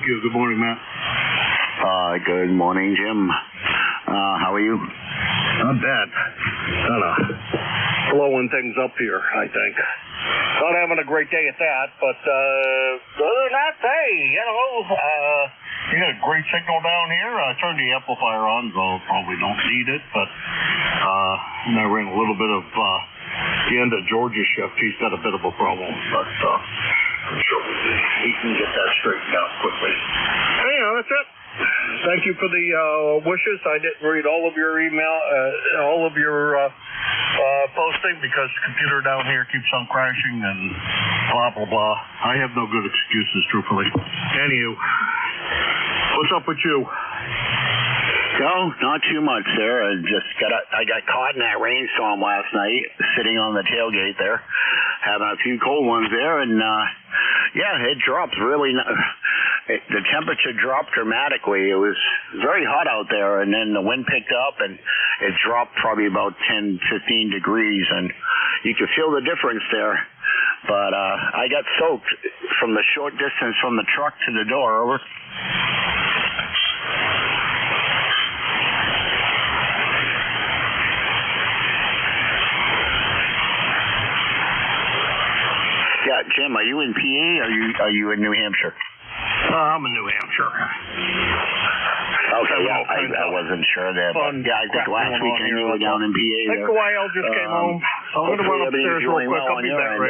Good morning, Matt. Good morning, Jim. How are you? Not bad. Kind of blowing things up here, I think. Not having a great day at that, but other than that, hey, you got a great signal down here. I turned the amplifier on, though probably don't need it, but and I ran a little bit of the end of George's shift. He's got a bit of a problem, but I'm sure he can get that straightened out quickly. Anyhow, that's it. Thank you for the wishes. I didn't read all of your email, all of your posting because the computer down here keeps on crashing and blah, blah, blah. I have no good excuses, truthfully. Anywho, what's up with you? No, not too much, sir. I got caught in that rainstorm last night, sitting on the tailgate there, having a few cold ones there, and it dropped really. The temperature dropped dramatically. It was very hot out there, and then the wind picked up, and it dropped probably about 10, 15 degrees, and you could feel the difference there. But I got soaked from the short distance from the truck to the door. Over. Yeah, Jim, are you in PA or are you in New Hampshire? I'm in New Hampshire. Okay, I wasn't sure there, but I think last weekend you were down in PA. I think the YL just came home. I'm going to run upstairs real quick. I'll be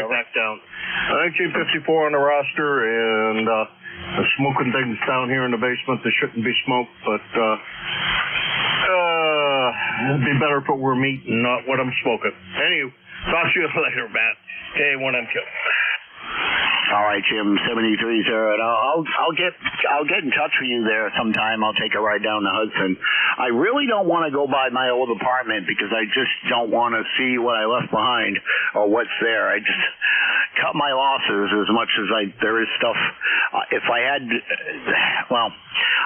back down. 1954 on the roster, and smoking things down here in the basement that shouldn't be smoked, but it'd be better if it were meat and not what I'm smoking. Anyway, talk to you later, Matt. K1MQ. All right, Jim, 73, sir. And I'll get in touch with you there sometime. I'll take a ride down to Hudson. I really don't want to go by my old apartment because I just don't want to see what I left behind or what's there. I just cut my losses as much as there is stuff. If I had,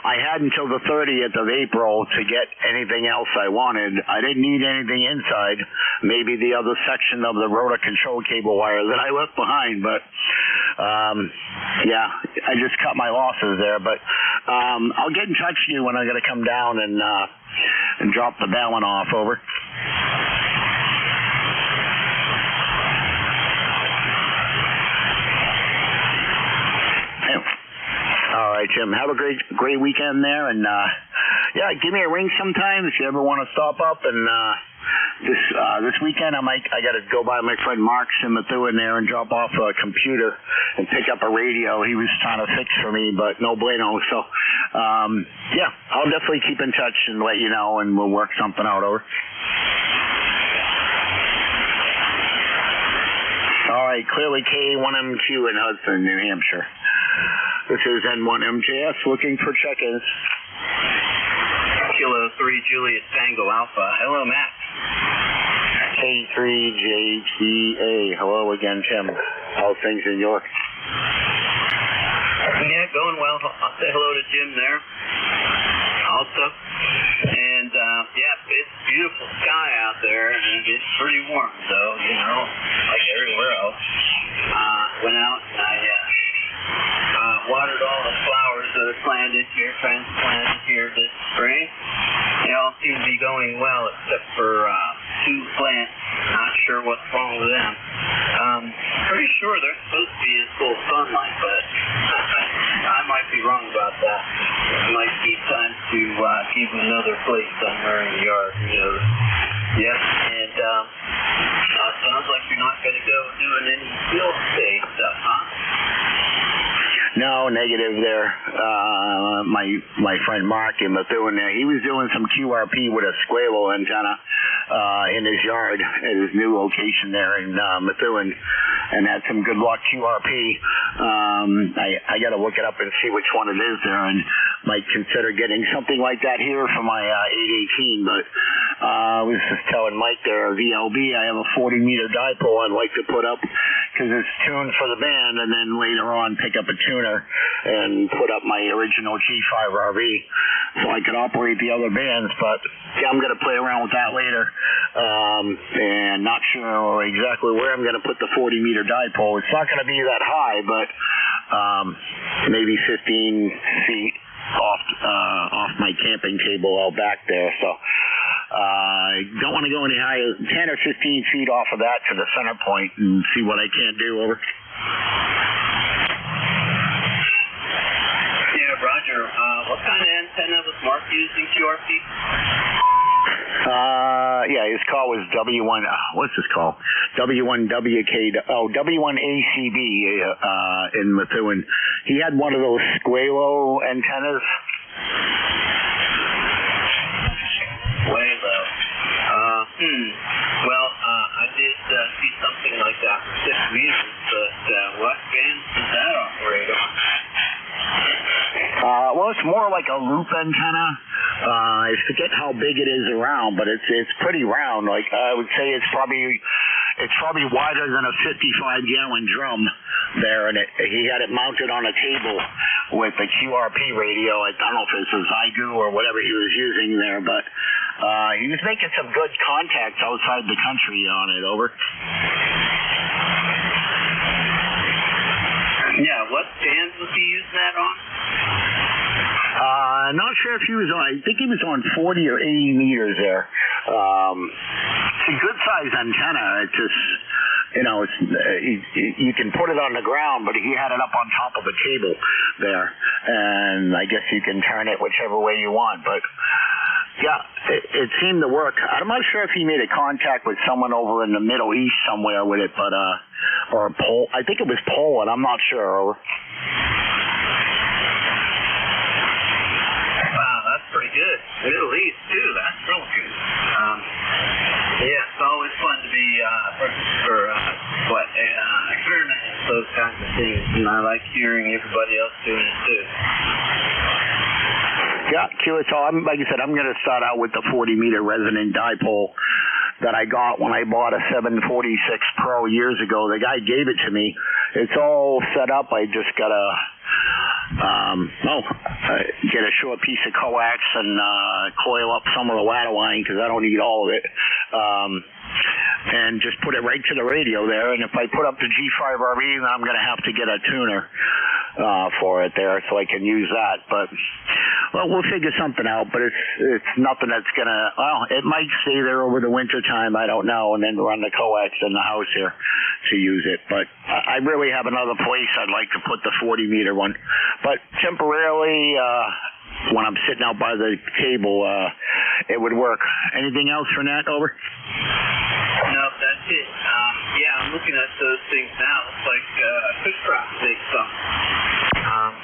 I had until the 30th of April to get anything else I wanted. I didn't need anything inside. Maybe the other section of the rotor control cable wire that I left behind, but I just cut my losses there. But I'll get in touch with you when I'm going to come down and drop the balun off. Over. All right, Jim. Have a great weekend there, and give me a ring sometime if you ever want to stop up and this weekend I got to go by my friend Mark's in Methuen there and drop off a computer and pick up a radio he was trying to fix for me, but no bueno. So yeah, I'll definitely keep in touch and let you know, and we'll work something out. Over. All right, clearly K1MQ in Hudson, New Hampshire. This is N1MJS looking for check-ins. Kilo 3 Juliet Tango Alpha. Hello, Matt. K3JGA. Hello again, Tim. How's things in York? Yeah, going well. I'll say hello to Jim there also. And, yeah, it's beautiful sky out there, and it's pretty warm, though, you know, like everywhere else. Went out and I watered all the flowers that are transplanted here this spring. They all seem to be going well, except for 2 plants. Not sure what's wrong with them. Pretty sure they're supposed to be in full sunlight, but I might be wrong about that. It might be time to give them another place somewhere in the yard. Who knows? Yep, and sounds like you're not going to go doing any field day stuff, huh? No, negative there. My friend Mark in Methuen there, he was doing some QRP with a squalo antenna in his yard at his new location there in Methuen, and had some good luck QRP. I got to look it up and see which one it is there, and might consider getting something like that here for my 818. But I was just telling Mike there, VLB, I have a 40-meter dipole I'd like to put up because it's tuned for the band, and then later on pick up a tuner and put up my original G5RV so I could operate the other bands. But yeah, I'm going to play around with that later, and not sure exactly where I'm going to put the 40-meter dipole. It's not going to be that high, but maybe 15 feet off my camping table out back there. So I don't want to go any higher, 10 or 15 feet off of that to the center point and see what I can do. Over. Yeah, Roger. What kind of antenna was Mark using QRP? Yeah, his call was W1, what's his call? W1ACB in Methuen. He had one of those squalo antennas. Way low. Well, I did see something like that for 6 meters, but what band does that operate on? Well, it's more like a loop antenna. I forget how big it is around, but it's pretty round. Like I would say it's probably wider than a 55-gallon drum there, and he had it mounted on a table with a QRP radio. I don't know if it's a Zygu or whatever he was using there, but he was making some good contacts outside the country on it. Over. Yeah, what band was he using that on? Not sure if he was on, I think he was on 40 or 80 meters there. It's a good size antenna. It's just, you know, you can put it on the ground, but he had it up on top of the table there. And I guess you can turn it whichever way you want. But yeah, it seemed to work. I'm not sure if he made a contact with someone over in the Middle East somewhere with it, but, or I think it was Poland. I'm not sure. Pretty good. Middle East, too. That's real good. Yeah, it's always fun to be experimenting with those kinds of things, and I like hearing everybody else doing it, too. Yeah, QSL, like I said, I'm going to start out with the 40-meter resonant dipole that I got when I bought a 746 Pro years ago. The guy gave it to me. It's all set up. I just got to get a short piece of coax and coil up some of the ladder line because I don't need all of it. And just put it right to the radio there. And if I put up the G5RV, then I'm going to have to get a tuner for it there so I can use that. But well, we'll figure something out. But it's nothing that's going to. Well, it might stay there over the winter time. I don't know. And then run the coax in the house here to use it. But I really have another place I'd like to put the 40-meter one. But temporarily, when I'm sitting out by the table, it would work. Anything else for Nat? Over. No, that's it. Yeah, I'm looking at those things now. Looks like could propagate something.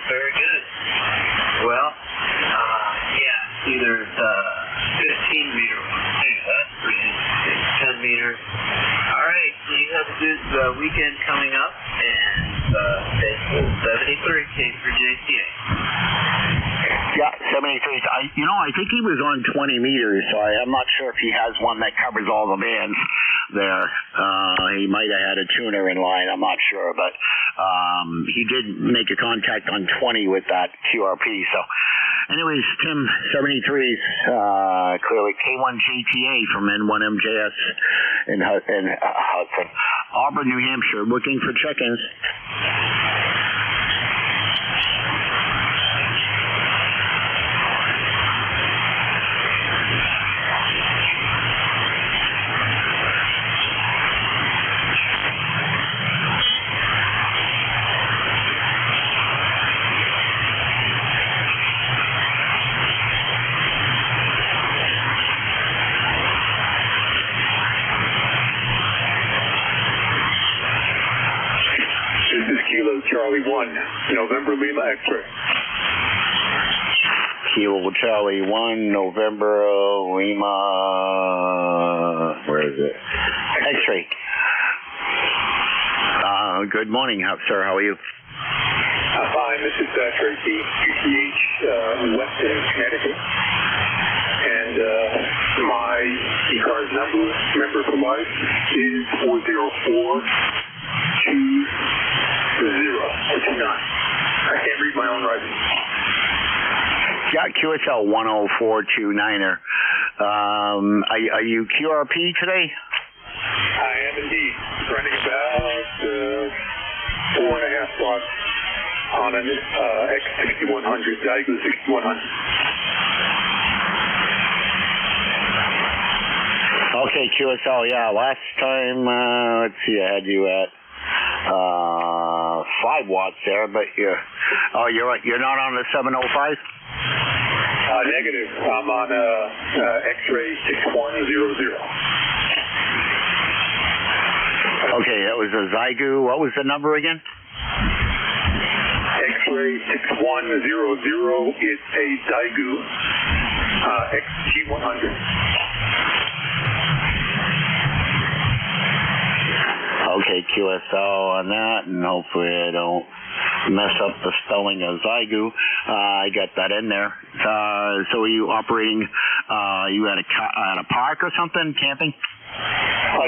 Very good. Well, yeah, either 15 meter one. Hey, that's pretty interesting. 10 meter. All right, so you have a good weekend coming up, and 73 came for JCA. Yeah, 73. I think he was on 20 meters, so I'm not sure if he has one that covers all the bands there. He might have had a tuner in line, I'm not sure, but he did make a contact on 20 with that QRP. So, anyways, Tim, 73s, clearly K1GTA from N1MJS in Hudson. Auburn, New Hampshire, looking for check-ins. Charlie 1, November Lima X-ray. Kilo Charlie 1, November Lima, where is it? X-ray. Good morning, sir. How are you? Fine. This is Tracy, UTH, Weston, Connecticut. And my ECARS number for life is 404-2-0 or 29. I can't read my own writing. Yeah, QSL 10429er. Are you QRP today? I am indeed. Running about 4.5 slots on an X6100, Daigo 6100. Okay, QSL, yeah. Last time, let's see, I had you at 5 watts there, but you're not on the 705? Negative. I'm on X-ray 6100. Okay, that was a Zygu. What was the number again? X-ray 6100 is a Zygu XG100. Okay, QSL on that, and hopefully I don't mess up the spelling of Zygu. I got that in there. So are you operating, you at a park or something, camping?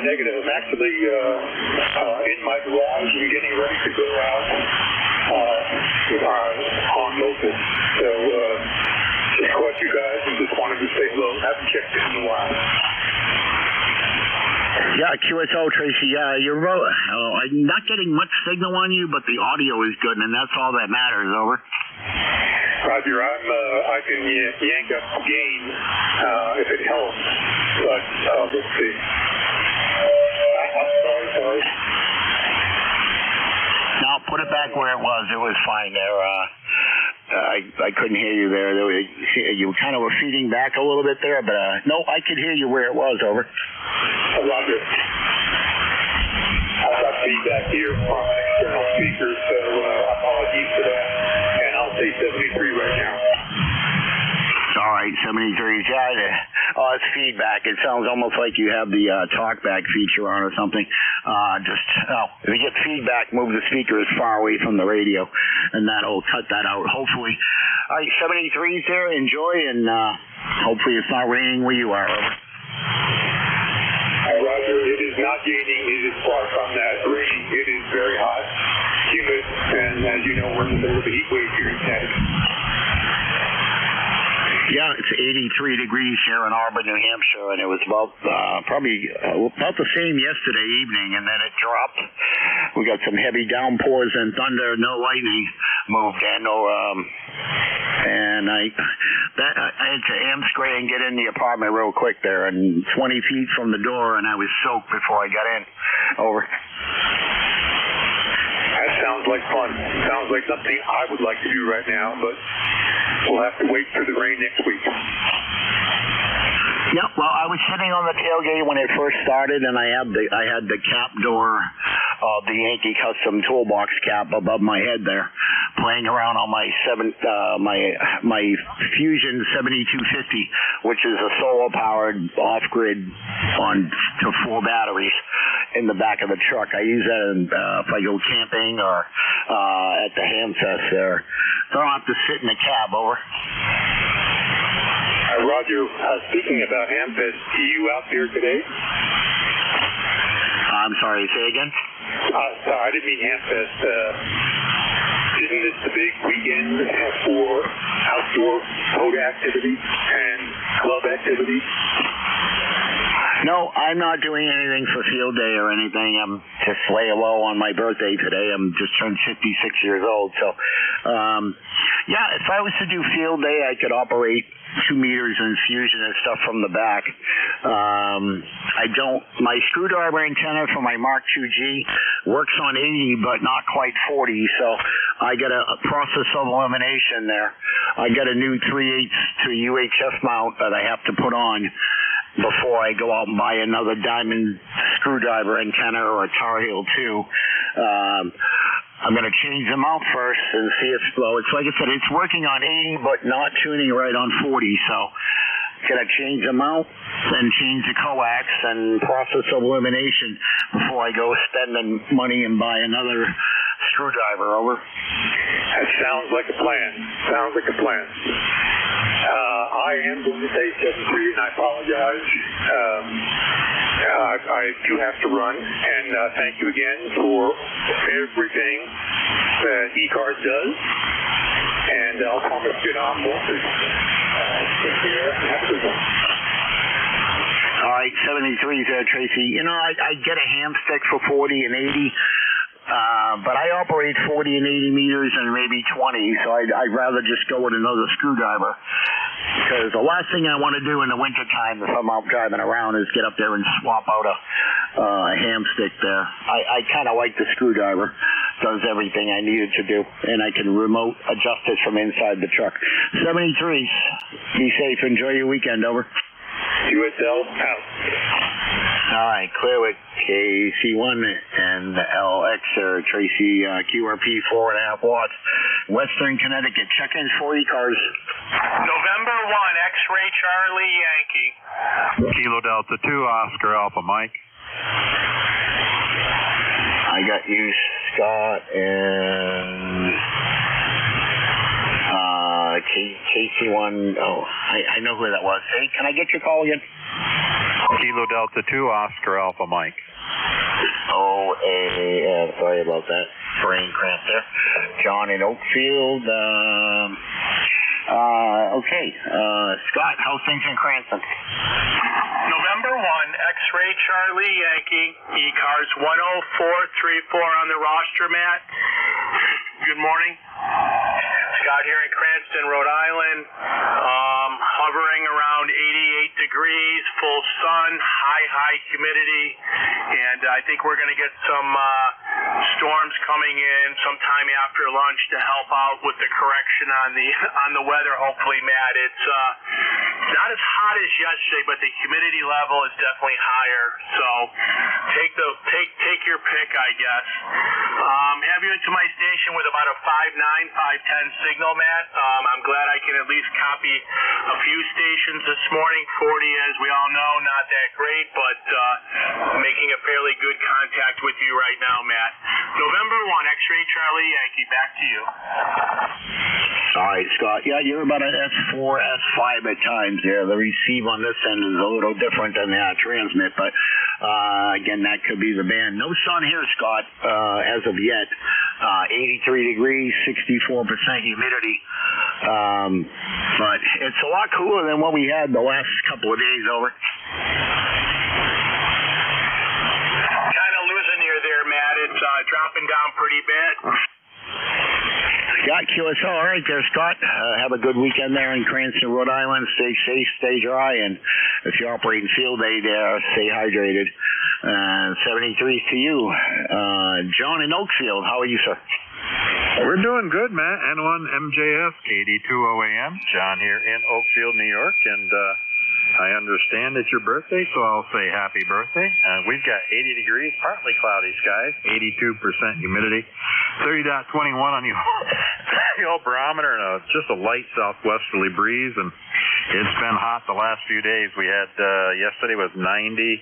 Negative. I'm actually in my garage and getting ready to go out on local. So just caught you guys and just wanted to say hello. Haven't checked in a while. Yeah, QSO, Tracy, you're I'm not getting much signal on you, but the audio is good, and that's all that matters, over. Roger, I can yank up gain if it helps, but let's see. I'm sorry. No, put it back where it was. It was fine there. I couldn't hear you there. You kind of were feeding back a little bit there, but no, I could hear you where it was, over. Roger. I've got feedback here from an external speaker, so apologies for that. And I'll say 73 right now. All right, 73. Yeah, it's feedback. It sounds almost like you have the talkback feature on or something. If you get feedback, move the speaker as far away from the radio, and that'll cut that out, hopefully. All right, 73's there. Enjoy, and hopefully it's not raining where you are, over. Roger, it is not gaining. It is far from that raining. It is very hot, humid, and as you know, we're in the middle of a heat wave here in Connecticut. Yeah, it's 83 degrees here in Auburn, New Hampshire, and it was about about the same yesterday evening, and then it dropped. We got some heavy downpours and thunder, no lightning moved in, and I had to spray and get in the apartment real quick there, and 20 feet from the door, and I was soaked before I got in. Over. That sounds like fun. Sounds like something I would like to do right now, but we'll have to wait for the rain next week. Yep. Well, I was sitting on the tailgate when it first started, and I had the cap door of the Yankee Custom Toolbox cap above my head there, playing around on my my Fusion 7250, which is a solar powered off grid on to full batteries in the back of the truck. I use that if I go camping or at the Hamfest there. So I don't have to sit in the cab. Over. Roger, speaking about Hamfest, are you out there today? I'm sorry, say again? Sorry, I didn't mean Hamfest. Isn't this the big weekend for outdoor boat activity and club activity? No, I'm not doing anything for field day or anything. I'm just laying low on my birthday today. I'm just turned 56 years old. So, yeah, if I was to do field day, I could operate 2 meters in Fusion and stuff from the back. My screwdriver antenna for my Mark IIG works on 80, but not quite 40. So I got a process of elimination there. I got a new 3/8 to UHF mount that I have to put on before I go out and buy another diamond screwdriver antenna or a Tar Heel 2. I'm going to change them out first and see if, well, it's like I said, it's working on 80 but not tuning right on 40, so going to change them out and change the coax and process of elimination before I go spending money and buy another screwdriver. Over. That sounds like a plan. Sounds like a plan. I am going to say 7-3, and I apologize. I do have to run, and thank you again for everything that ECARS does. And I'll promise you on more. Take care. Have a good one. All right, 73 there, Tracy. You know, I get a ham stick for 40 and 80. But I operate 40 and 80 meters and maybe 20, so I'd rather just go with another screwdriver. Because the last thing I want to do in the wintertime if I'm out driving around is get up there and swap out a ham stick there. I kind of like the screwdriver. Does everything I need it to do, and I can remote adjust it from inside the truck. 73s, be safe. Enjoy your weekend. Over. USL out. All right, clear with KC1 and LX or Tracy QRP 4.5 watts. Western Connecticut. Check-ins for ECARS. November 1, X-Ray Charlie Yankee. Kilo Delta 2, Oscar Alpha Mike. I got you, Scott, and KC1. Oh, I know who that was. Hey, can I get your call again? Kilo Delta 2, Oscar Alpha Mike. Sorry about that. Brain cramp there. John in Oakfield. Okay. Scott, how's things in Cranston? November 1, X-Ray Charlie Yankee, ECARS 10434 on the roster, Matt. Good morning. Scott here in Cranston, Rhode Island. Hovering around 88 degrees, full sun, high humidity, and I think we're going to get some storms coming in sometime after lunch to help out with the correction on the weather. Hopefully, Matt, it's not as hot as yesterday, but the humidity level is definitely higher. So take your pick, I guess. Have you into my station with about a 5.9, 5.10 signal, Matt. I'm glad I can at least copy a few stations this morning. 40, as we all know, not that great, but making a fairly good contact with you right now, Matt. November 1, X-Ray Charlie Yankee, back to you. All right, Scott. Yeah, you're about an S4, S5 at times there. The receive on this end is a little different than the transmit, but again, that could be the band. No sun here, Scott, as of yet. 83 degrees, 64% humidity. But it's a lot cooler than what we had the last couple of days. Over. Kind of losing you there, Matt. It's dropping down pretty bad. Scott QSL. All right there, Scott. Have a good weekend there in Cranston, Rhode Island. Stay safe, stay dry, and if you're operating field day there, stay hydrated. 73s to you. John in Oakfield, how are you, sir? We're doing good, Matt. N1 MJS, KD20AM. John here in Oakfield, New York, and I understand it's your birthday, so I'll say happy birthday. We've got 80 degrees, partly cloudy skies, 82% humidity, 30.21 on the old barometer, and just a light southwesterly breeze. And it's been hot the last few days. We had yesterday was 90,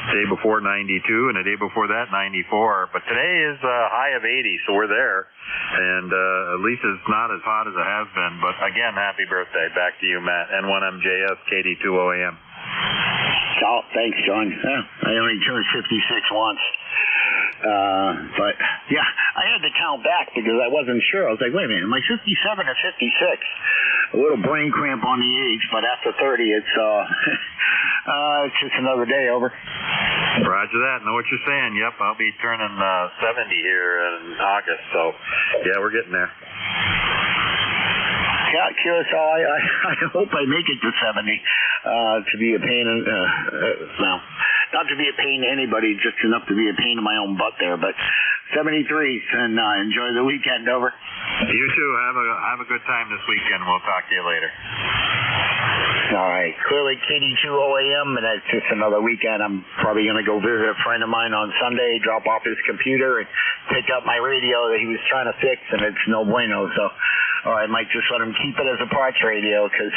day before 92, and the day before that 94. But today is a high of 80, so we're there. And at least it's not as hot as it has been. But again, happy birthday. Back to you, Matt. N1MJS, KD2OAM. Oh, thanks, John. Yeah, I only turned 56 once. But, yeah, I had to count back because I wasn't sure. I was like, wait a minute, am I 57 or 56? A little brain cramp on the age, but after 30, it's just another day over. Roger that. Know what you're saying. Yep, I'll be turning 70 here in August. So, yeah, we're getting there. Yeah, QSL, I hope I make it to 70 to be a pain in, well, not to be a pain to anybody, just enough to be a pain in my own butt there, but 73, and enjoy the weekend, over. You too. Have a good time this weekend. We'll talk to you later. All right. Clearly KD2OAM, and that's just another weekend. I'm probably going to go visit a friend of mine on Sunday, drop off his computer, and pick up my radio that he was trying to fix, and it's no bueno. So, or I might just let him keep it as a parts radio because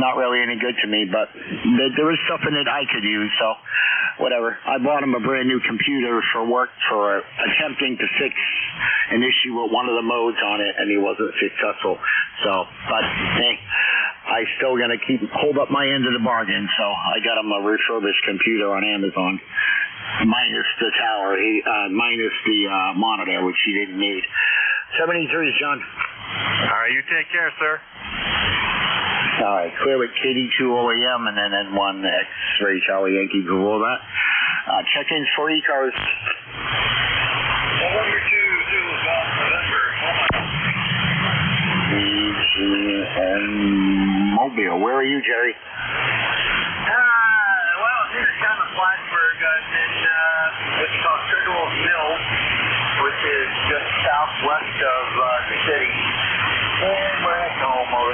not really any good to me. But there was stuff in it I could use, so whatever. I bought him a brand new computer for work for attempting to fix an issue with one of the modes on it, and he wasn't successful. So, but hey, I still gonna hold up my end of the bargain. So I got him a refurbished computer on Amazon, minus the tower, minus the monitor, which he didn't need. 73, John. All right, you take care, sir. All right, clear with KD2OAM and then N1 X-Ray Charlie Yankee before that. Check-ins for ECARS. November 2, Zulu Golf, November. And Mobile. Where are you, Jerry? Well, this is down in Plattsburgh. I'm in what's called Treadwell Mill, which is just southwest of the city. And we're at home, over.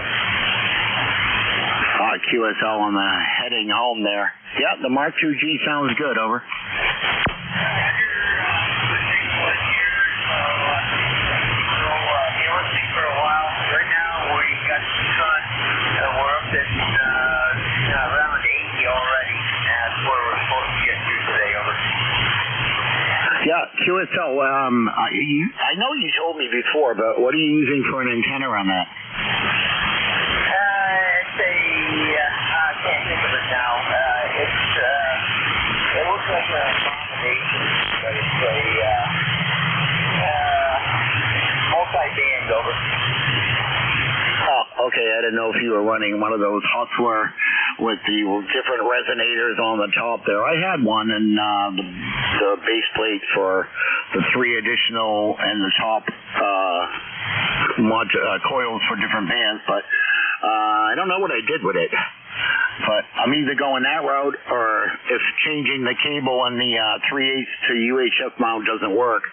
QSL on the heading home there. Yeah, the Mark IIG sounds good, over. Yeah, QSL, I know you told me before, but what are you using for an antenna on that? It's a, I can't think of it now. It looks like a combination, but it's a multi-band, over. Oh, okay, I didn't know if you were running one of those Hustler with the different resonators on the top there. I had one, and the base plate for the 3 additional and the top coils for different bands, but I don't know what I did with it. But I'm either going that route, or if changing the cable on the 3/8 to UHF mount doesn't work,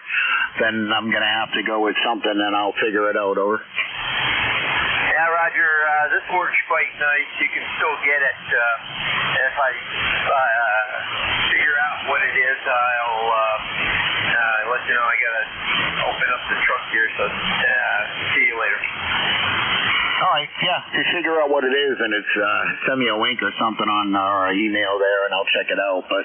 then I'm going to have to go with something, and I'll figure it out, over. Yeah, Roger, this works quite nice. You can still get it. If I figure out what it is, I'll let you know. I got to open up the truck here, so see you later. All right, yeah, if you figure out what it is, and it's send me a link or something on our email there, and I'll check it out. But,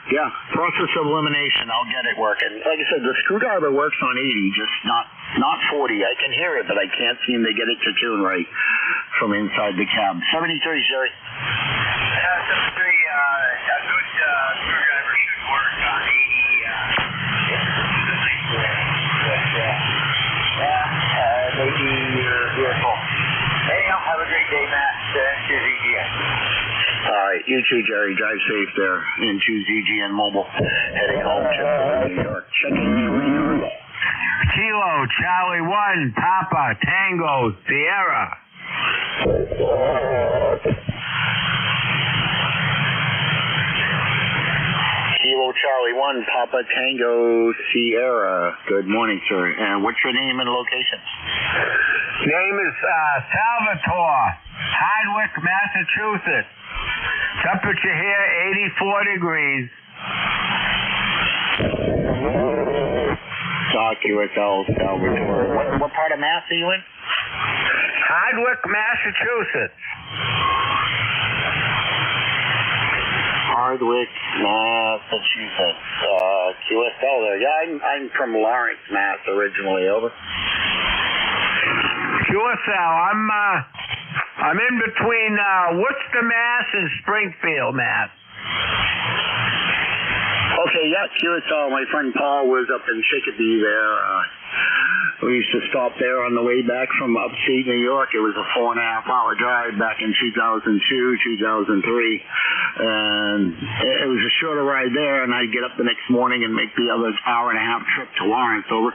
yeah, process of elimination, I'll get it working. Like I said, the screwdriver works on 80, just not 40. I can hear it, but I can't seem to get it to tune right from inside the cab. 73, Jerry. 73, a good screwdriver should work on 80. Maybe your vehicle. Anyhow, have a great day, Matt. Choose EGN. All right, you too, Jerry. Drive safe there in Choose EGN Mobile. Heading home to New York. Checking for Kilo Charlie 1 Papa Tango Sierra. Kilo Charlie 1 Papa Tango Sierra. Good morning, sir. And what's your name and location? Name is Salvatore. Hardwick, Massachusetts. Temperature here, 84 degrees. QSL Salvatore. What part of Mass are you in? Hardwick, Massachusetts. Hardwick, Massachusetts. QSL there. Yeah, I'm from Lawrence, Mass. Originally. Over. QSL. I'm in between Worcester, Mass. and Springfield, Mass. Okay, yeah, QSL. My friend Paul was up in Chicopee there. We used to stop there on the way back from upstate New York. It was a 4.5-hour drive back in 2002, 2003. And it was a shorter ride there, and I'd get up the next morning and make the other hour-and-a-half trip to Lawrence. Over.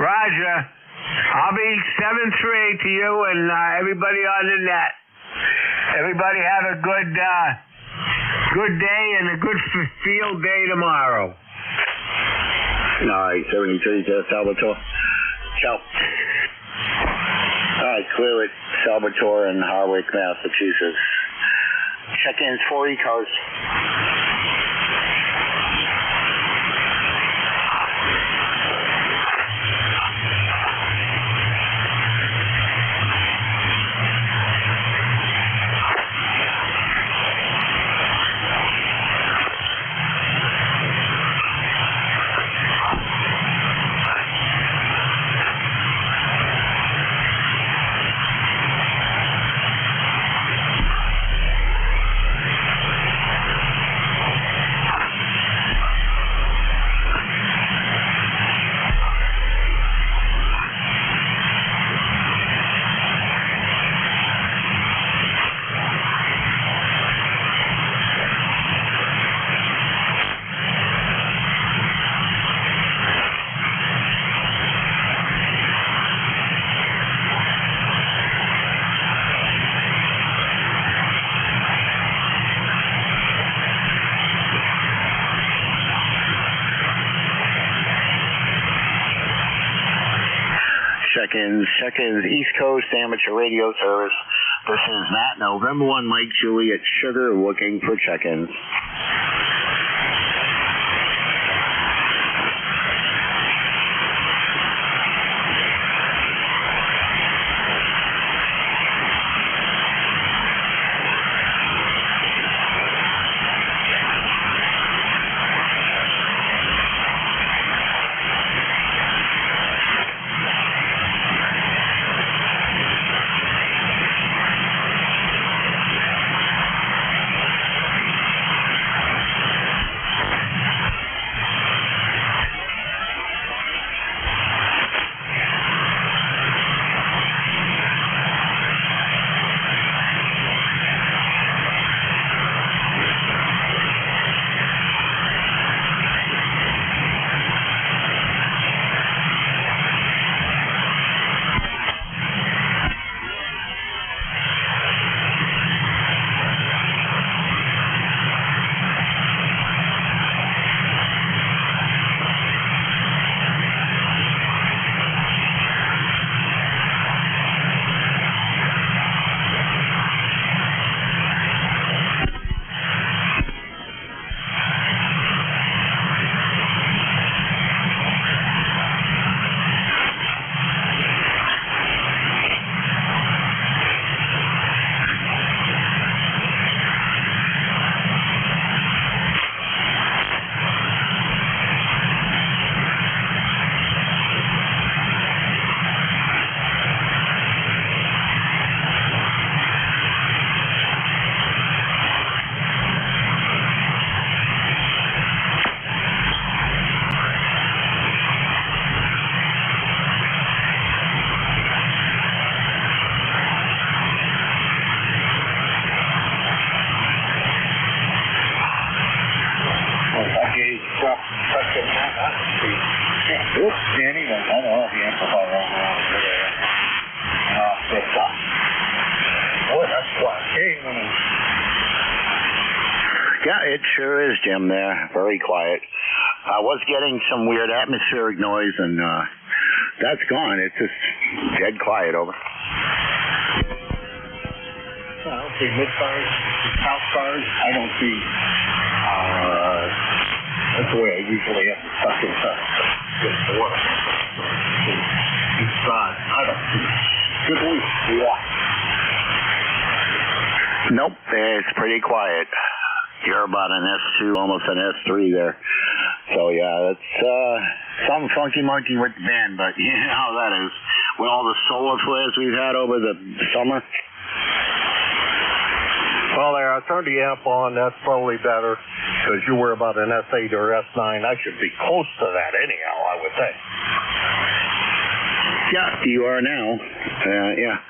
Roger. I'll be 7-3 to you and everybody on the net. Everybody have a good day and a good field day tomorrow. All right, 73 to Salvatore. Ciao. All right, clear it. Salvatore in Hardwick, Massachusetts. Check-ins for ECARS. Check-ins, East Coast Amateur Radio Service. This is Matt, November 1, Mike, Juliet, Sugar, looking for check-ins. Oops, Danny, I don't know if the amplifier wrong over there. That's boy, that's quiet. Yeah, it sure is, Jim, there. Very quiet. I was getting some weird atmospheric noise, and that's gone. It's just dead quiet over. I don't see mid-cars, house cars. I don't see. That's the way I usually have to tuck into the water. Inside, I don't see. Good week. Yeah. Nope, it's pretty quiet. You're about an S2, almost an S3 there. So yeah, that's some funky monkey with the band, but you know how that is. With all the solar flares we've had over the summer. Well, there, I turned the amp on. That's probably better because you were about an S8 or S9. I should be close to that anyhow, I would think. Yeah, you are now. Yeah.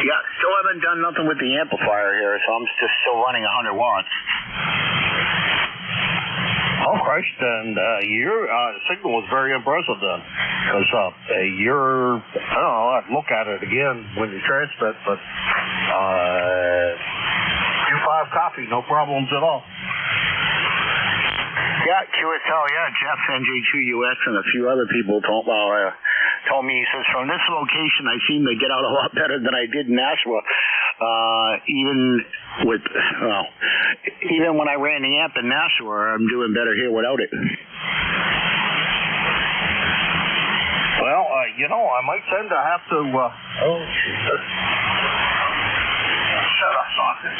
Yeah, still haven't done nothing with the amplifier here, so I'm just still running 100 watts. Oh, Christ, and your signal was very impressive then. Because I don't know, I'd look at it again when you transmit, but Q5 copy, no problems at all. Yeah, QSL, yeah, Jeff, NJ2UX, and a few other people told me, he says, from this location, I seem to get out a lot better than I did in Nashua. Even when I ran the amp in Nashua, I'm doing better here without it. Well, I might tend to have to, oh, Jesus. Shut up, socket.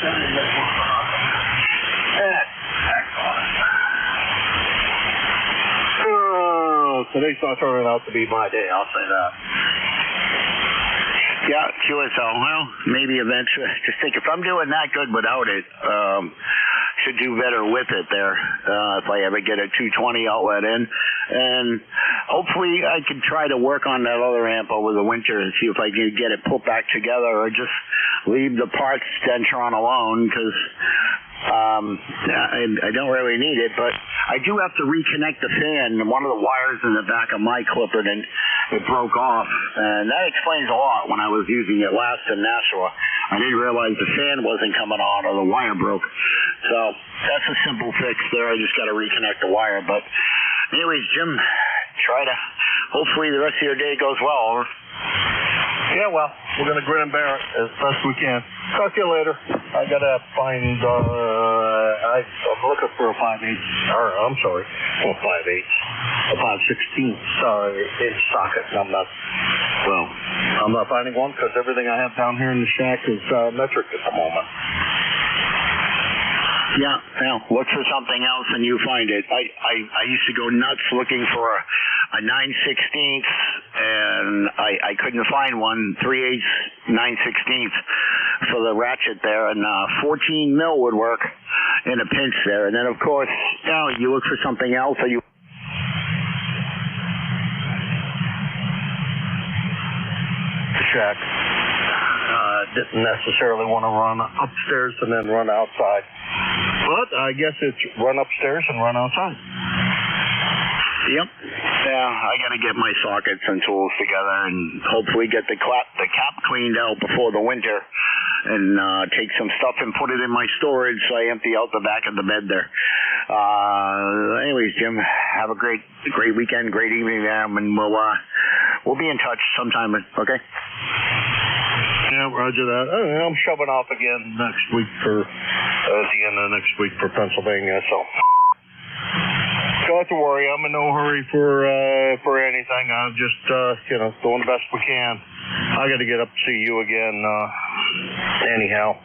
Oh, today's not turning out to be my day, I'll say that. Yeah, QSL. Well, maybe eventually. Just think, if I'm doing that good without it, should do better with it there. If I ever get a 220 outlet in, and hopefully I can try to work on that other amp over the winter and see if I can get it put back together, or just leave the parts Dentron alone, because I don't really need it, but I do have to reconnect the fan. One of the wires in the back of my clipper, and it broke off, and that explains a lot. When I was using it last in Nashua, I didn't realize the fan wasn't coming on, or the wire broke. So that's a simple fix there. I just got to reconnect the wire. But anyways, Jim, hopefully the rest of your day goes well. Yeah, well, we're going to grin and bear it as best we can. Talk to you later. I got to find, I'm looking for a 5/8, I'm sorry, a 5/8, a 5/16 inch socket. I'm not finding one because everything I have down here in the shack is metric at the moment. Yeah, look for something else and you find it. I used to go nuts looking for a 9/16, and I couldn't find one, 3/8, 9/16 for the ratchet there, and 14 mil would work in a pinch there. And then, of course, you look for something else, or you... The shack. Didn't necessarily want to run upstairs and then run outside. But I guess it's run upstairs and run outside. Yep. Yeah, I got to get my sockets and tools together and hopefully get the cap cleaned out before the winter, and take some stuff and put it in my storage so I empty out the back of the bed there. Anyways, Jim, have a great weekend, great evening there, and we'll be in touch sometime, okay? Yeah, roger that. I'm shoving off again next week at the end of next week for Pennsylvania, so don't have to worry. I'm in no hurry for anything. I'm just doing the best we can. I got to get up to see you again. Anyhow,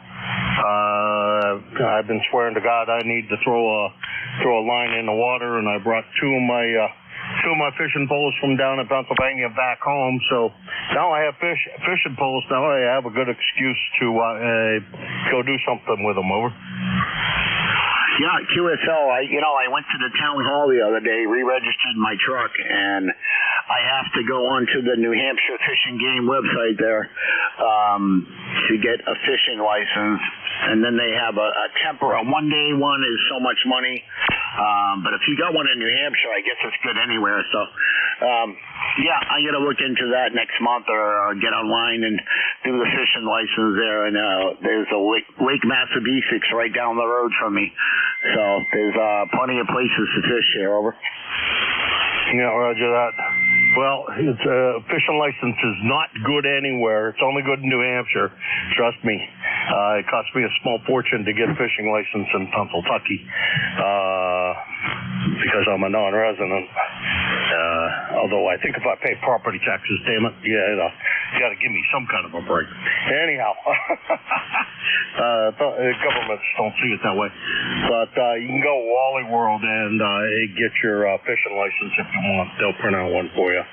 I've been swearing to God I need to throw a line in the water, and I brought two of my fishing poles from down in Pennsylvania back home. So now I have fishing poles. Now I have a good excuse to go do something with them. Over. Yeah, QSL, I went to the town hall the other day, re-registered my truck, and I have to go onto the New Hampshire Fish and Game website there to get a fishing license. And then they have a one-day one is so much money. But if you got one in New Hampshire, I guess it's good anywhere. So, I got to look into that next month, or get online and do the fishing license there. And there's a Lake Massabesics right down the road from me. So there's plenty of places to fish here. Over. Yeah, roger that. Well, his fishing license is not good anywhere. It's only good in New Hampshire. Trust me. It cost me a small fortune to get a fishing license in Pennsylvania because I'm a non-resident. Although I think if I pay property taxes, damn it, you got to give me some kind of a break. Anyhow, governments don't see it that way. But you can go to Wally World and get your fishing license if you want. They'll print out one for you.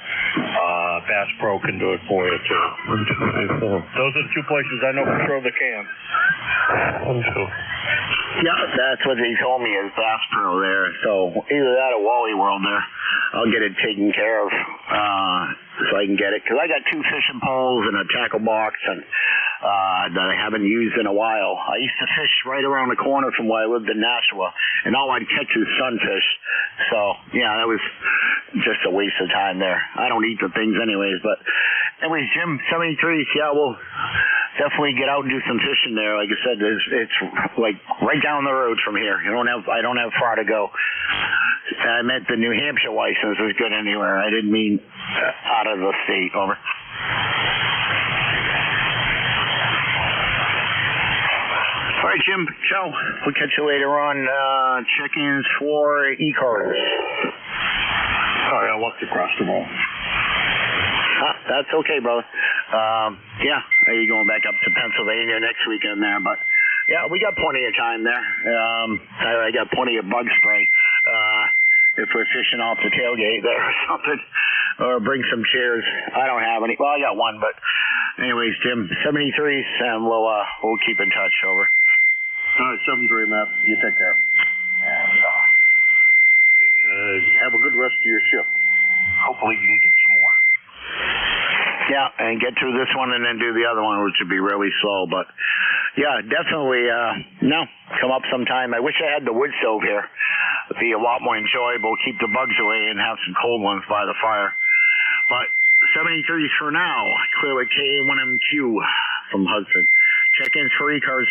Bass Pro can do it for you too. 1, 2, 3, 4. Those are the two places I know for sure they can. 1, 2. Yeah, that's what they told me is Bass Pro there. So either that or Wally World there. I'll get it taken care of so I can get it. Because I got 2 fishing poles and a tackle box and that I haven't used in a while. I used to fish right around the corner from where I lived in Nashua, and all I'd catch is sunfish. So, yeah, that was just a waste of time there. I don't eat the things anyways. But anyways, Jim, 73, yeah, we'll definitely get out and do some fishing there. Like I said, it's like right down the road from here. I don't have far to go. I meant the New Hampshire license was good anywhere. I didn't mean out of the state. Over. All right, Jim. Ciao. We'll catch you later on. Check-ins for ECARS. Sorry, I walked across the wall. That's okay, brother. Yeah, you're going back up to Pennsylvania next weekend there, but yeah, we got plenty of time there. I got plenty of bug spray. If we're fishing off the tailgate there or something, or bring some chairs. I don't have any. Well, I got one, but anyways, Jim, 73s, and we'll keep in touch. Over. All right, 73, Matt. You take care. And have a good rest of your shift. Hopefully you can get some more. Yeah, and get through this one and then do the other one, which would be really slow. But yeah, definitely, come up sometime. I wish I had the wood stove here. It'd be a lot more enjoyable. Keep the bugs away and have some cold ones by the fire. But 73s for now. Clearly K1MQ from Hudson. Check-ins for ECARS.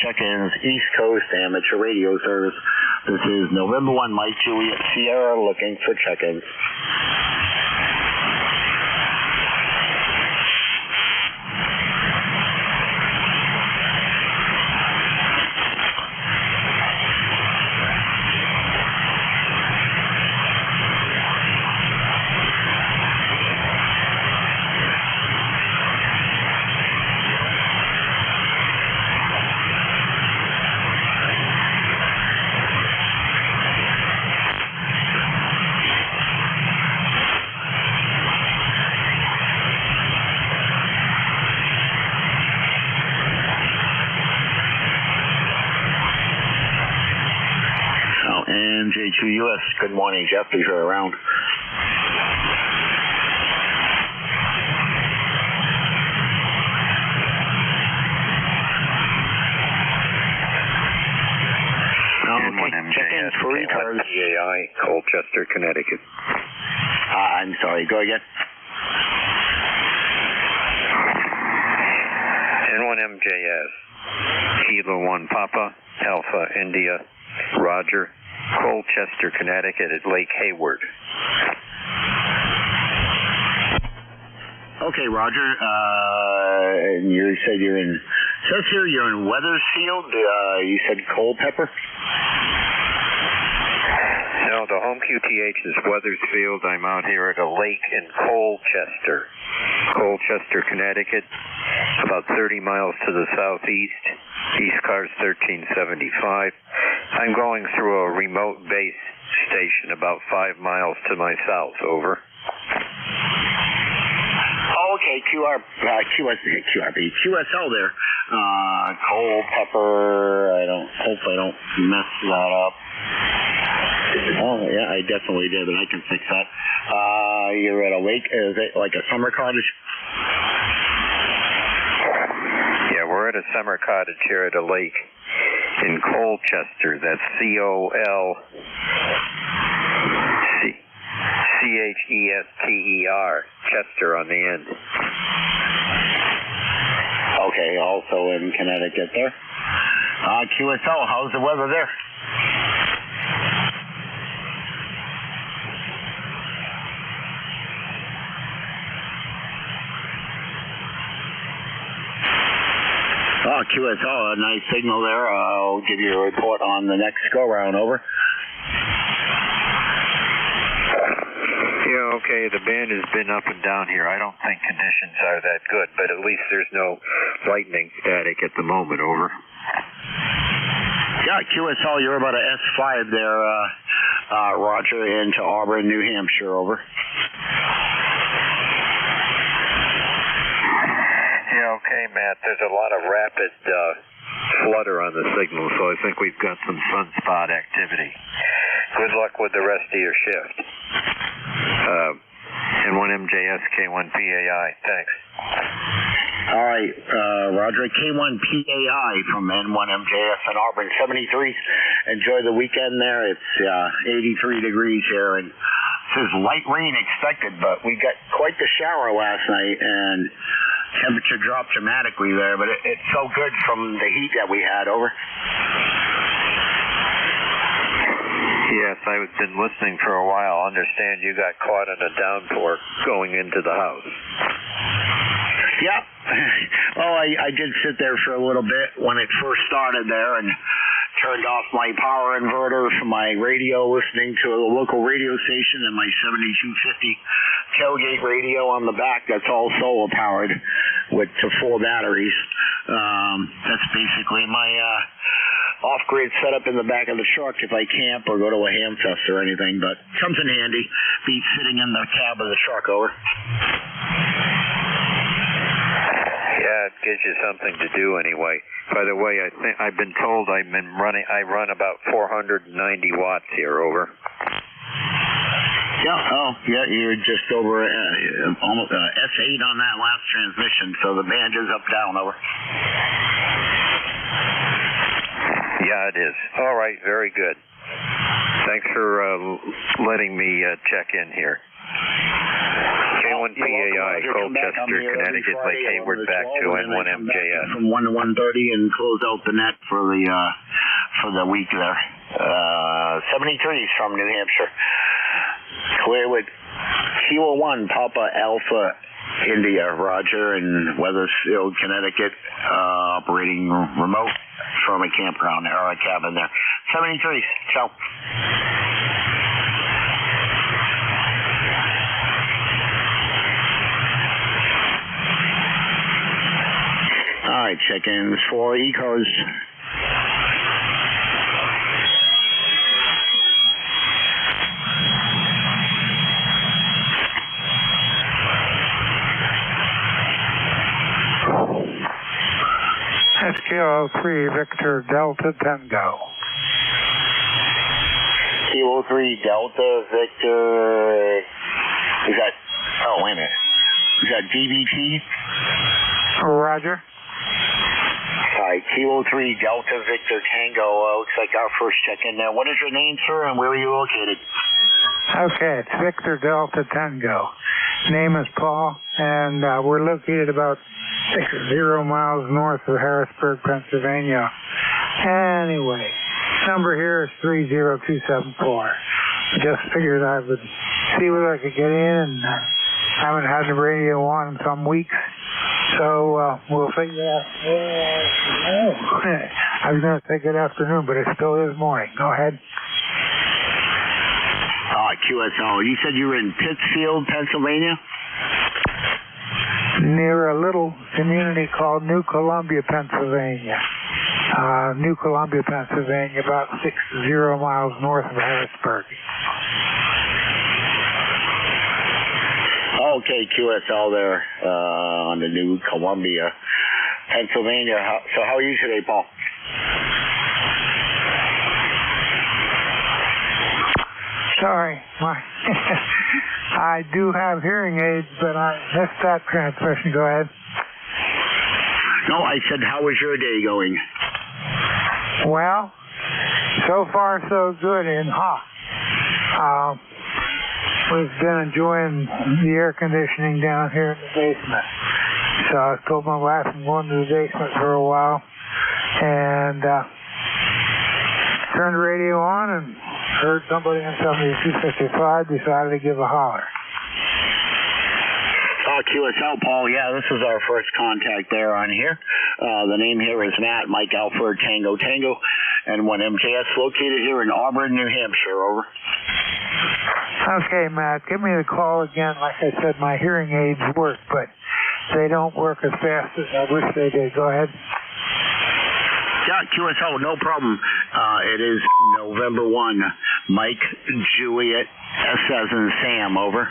Check-ins, East Coast Amateur Radio Service. This is November 1, Mike Juliet Sierra looking for check-ins. and J2US. Good morning, Jeff, if you're around. Check-ins for ECARS. PAI, Colchester, Connecticut. I'm sorry, go again. N1MJS, Kilo 1 Papa, Alpha, India, Roger, Colchester, Connecticut at Lake Hayward. Okay, Roger. You said you're in. Says here you're in Wethersfield. You said Culpeper. No, the home QTH is Wethersfield. I'm out here at a lake in Colchester, Connecticut, about 30 miles to the southeast. ECARS 1375. I'm going through a remote base station about 5 miles to my south. Over. Okay, QSL there. Culpeper. Hope I don't mess that up. Oh yeah, I definitely did, but I can fix that. You're at a lake. Is it like a summer cottage? Yeah, we're at a summer cottage here at a lake in Colchester. That's COLCHESTER, Chester on the end. Okay, also in Connecticut there. QSL, how's the weather there? QSL, a nice signal there. I'll give you a report on the next go-round. Over. Yeah, okay, the band has been up and down here. I don't think conditions are that good, but at least there's no lightning static at the moment. Over. Yeah, QSL, you're about a S5 there, Roger, into Auburn, New Hampshire. Over. Yeah, okay, Matt. There's a lot of rapid flutter on the signal, so I think we've got some sunspot activity. Good luck with the rest of your shift. N1MJS, K1PAI. Thanks. All right, Roger. K1PAI from N1MJS in Auburn, 73. Enjoy the weekend there. It's 83 degrees here, and it says light rain expected, but we got quite the shower last night, and temperature dropped dramatically there, but it's so good from the heat that we had. Over. Yes, I've been listening for a while. I understand you got caught in a downpour going into the house. Yeah. Well, I did sit there for a little bit when it first started there and turned off my power inverter from my radio, listening to a local radio station and my 7250 tailgate radio on the back. That's all solar powered to full batteries. That's basically my off-grid setup in the back of the truck if I camp or go to a ham fest or anything, but comes in handy. Beats sitting in the cab of the truck. Over. Yeah, it gives you something to do anyway. By the way, I've been told I run about 490 watts here. Over. Yeah, you're just over almost S8 on that last transmission, so the band is up down. Over. Yeah, it is. All right, very good. Thanks for letting me check in here. K1PAI, Colchester, Connecticut, Lake Hayward, back to N1MJS. From 1 to 1:30 and close out the net for the week there. 73 from New Hampshire. Clear with Kilo 1, Papa Alpha, India, Roger, in Wethersfield, Connecticut, operating remote from a campground or a cabin there. 73. Ciao. All right, check-ins for ECARS. Kilo 3, Victor Delta Tango. Kilo 3 Delta Victor. Is that? Oh, wait a minute. Is that DBT? Roger. All right, Kilo 3 Delta Victor Tango. Looks like our first check-in there. What is your name, sir, and where are you located? Okay, it's Victor Delta Tango. Name is Paul, and we're located about 60 miles north of Harrisburg, Pennsylvania. Anyway, number here is 30274. Just figured I would see whether I could get in, and haven't had the radio on in some weeks. So we'll figure out. I was going to say good afternoon, but it still is morning. Go ahead. QSL. You said you were in Pittsfield, Pennsylvania? Near a little community called New Columbia, Pennsylvania. New Columbia, Pennsylvania, about 60 miles north of Harrisburg. Okay, QSL there on the New Columbia, Pennsylvania. So how are you today, Paul? Sorry, I do have hearing aids, but I missed that transmission. Go ahead. No, I said, how was your day going? Well, so far so good and hot. We've been enjoying the air conditioning down here in the basement. So I told my wife I'm going to the basement for a while, and turned the radio on and heard somebody on 7255, decided to give a holler. QSL, Paul, yeah, this is our first contact there on here. The name here is Matt, Mike Alfred, Tango, and 1MJS, located here in Auburn, New Hampshire, over. Okay, Matt, give me the call again. Like I said, my hearing aids work, but they don't work as fast as I wish they did. Go ahead. Yeah, QSL, no problem. It is November 1, Mike, Juliet, S as in Sam, over.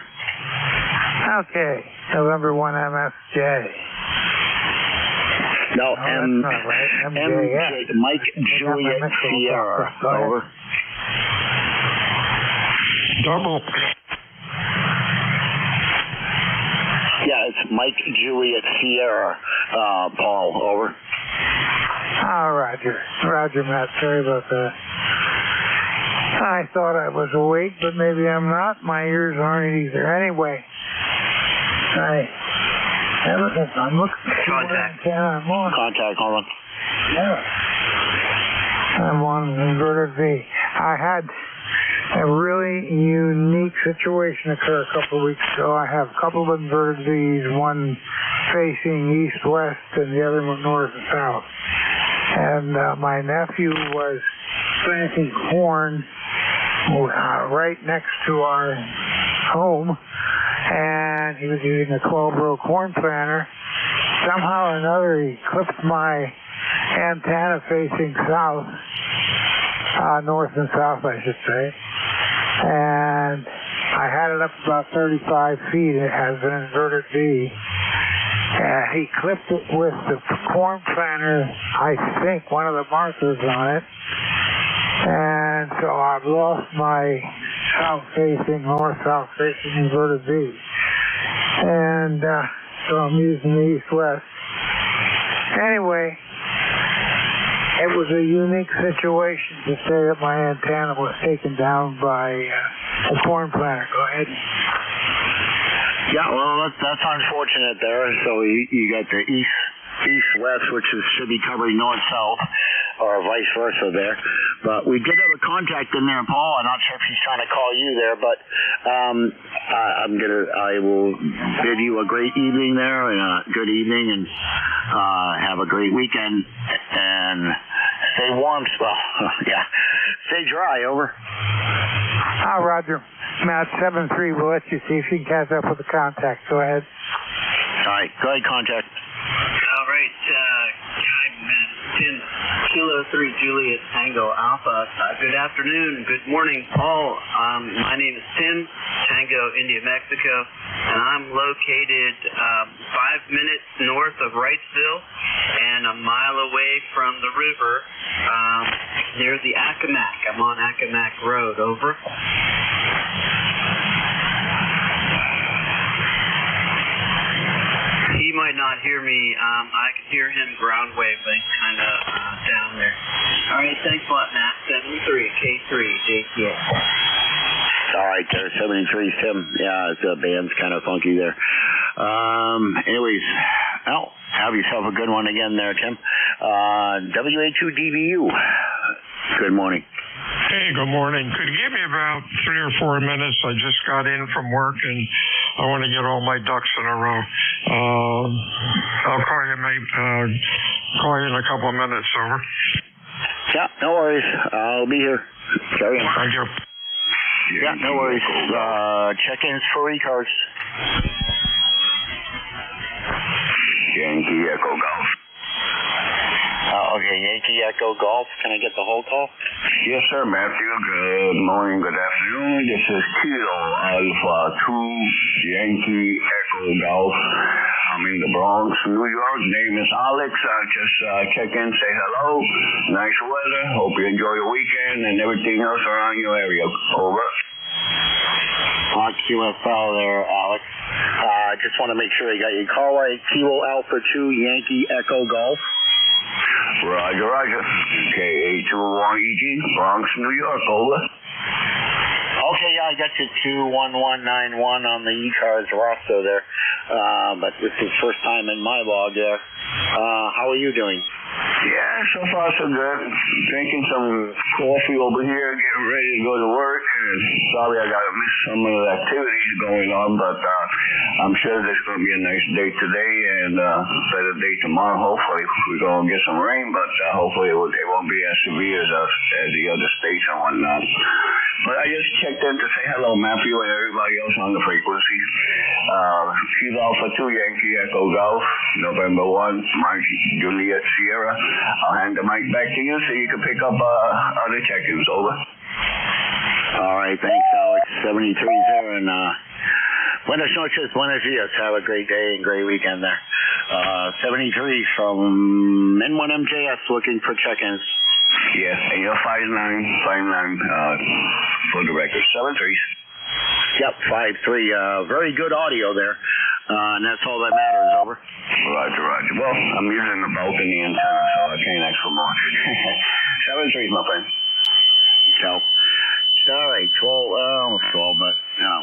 Okay, November 1, MSJ. No, that's not right. MJ, Mike, Juliet, Sierra, over. Double. Yeah, it's Mike, Juliet, Sierra, Paul, over. Oh, Roger, Matt. Sorry about that. I thought I was awake, but maybe I'm not. My ears aren't either. Anyway, I'm looking for an antenna. Contact, hold on. Yeah. I'm on an inverted V. I had a really unique situation occur a couple of weeks ago. I have a couple of inverted Vs, one facing east-west and the other north and south. And my nephew was planting corn right next to our home, and he was using a 12-row corn planter. Somehow or another, he clipped my antenna facing south, north and south, I should say. And I had it up about 35 feet. It has an inverted V. And he clipped it with the corn planter, I think, one of the markers on it. And so I've lost my south-facing, north-south-facing inverted V. And so I'm using the east-west. Anyway, it was a unique situation to say that my antenna was taken down by a corn planter. Go ahead. Yeah, well, that's unfortunate there. So you got the east-west, which should be covering north-south, or vice versa there. But we did have a contact in there, Paul. I'm not sure if he's trying to call you there, but I will bid you a great evening there, and a good evening, and have a great weekend, and stay warm. Well, yeah, stay dry. Over. Roger. Matt 73. We'll let you see if you can catch up with the contact. Go ahead. All right. Go ahead, contact. All right. I'm 10 Kilo 3 Juliet Tango Alpha. Good afternoon. Good morning, Paul. My name is Tim, Tango, India, Mexico, and I'm located 5 minutes north of Wrightsville and a mile away from the river. near the Accomack. I'm on Accomack Road, over. He might not hear me. I can hear him ground wave, but he's kind of down there. All right, thanks a lot, Matt. 73, K3, JTA. All right, there, 73, Tim. Yeah, the band's kind of funky there. Anyways, well, have yourself a good one again there, Tim. WA2DBU. Good morning. Hey, good morning. Could you give me about 3 or 4 minutes? I just got in from work and I want to get all my ducks in a row. I'll call you, mate. Call you in a couple of minutes, over. Yeah, no worries. I'll be here. Carry on. Thank you. Yeah, no worries. Check-ins for ECARS. Yankee Echo Golf. Okay, Yankee Echo Golf. Can I get the whole call? Yes, sir, Matthew. Good morning, good afternoon. This is Kilo Alpha 2 Yankee Echo Golf. I'm in the Bronx, New York. Name is Alex. Just check in, say hello. Nice weather. Hope you enjoy your weekend and everything else around your area. Over. QFL there, Alex. Just want to make sure I got your call right. Kilo Alpha 2 Yankee Echo Golf. Roger, roger. KA21EG, Bronx, New York, over. Okay, yeah, I got you 21191 on the ECARS roster there. But this is first time in my log there. How are you doing? Yeah, so far so good. Drinking some coffee over here, getting ready to go to work. And sorry I got to miss some of the activities going on, but I'm sure there's going to be a nice day today and a better day tomorrow. Hopefully we're going to get some rain, but hopefully it won't be as severe as the other states and whatnot. But I just checked in to say hello, Matthew, and everybody else on the frequency. Kilo Alpha 2 Yankee Echo Golf, November 1, Mike Juliet Sierra. I'll hand the mic back to you so you can pick up other check-ins, over. All right, thanks, Alex. 73 there, and buenas noches, buenos dias. Have a great day and great weekend there. 73 from N1MJS looking for check-ins. Yes, and you're 5959 for the record. 73. Yep, 53. Very good audio there. And that's all that matters, over. Roger, roger. Well, I'm using the balcony antenna, so I can't ask for more. 73, my friend. So, all right, 12, 12, but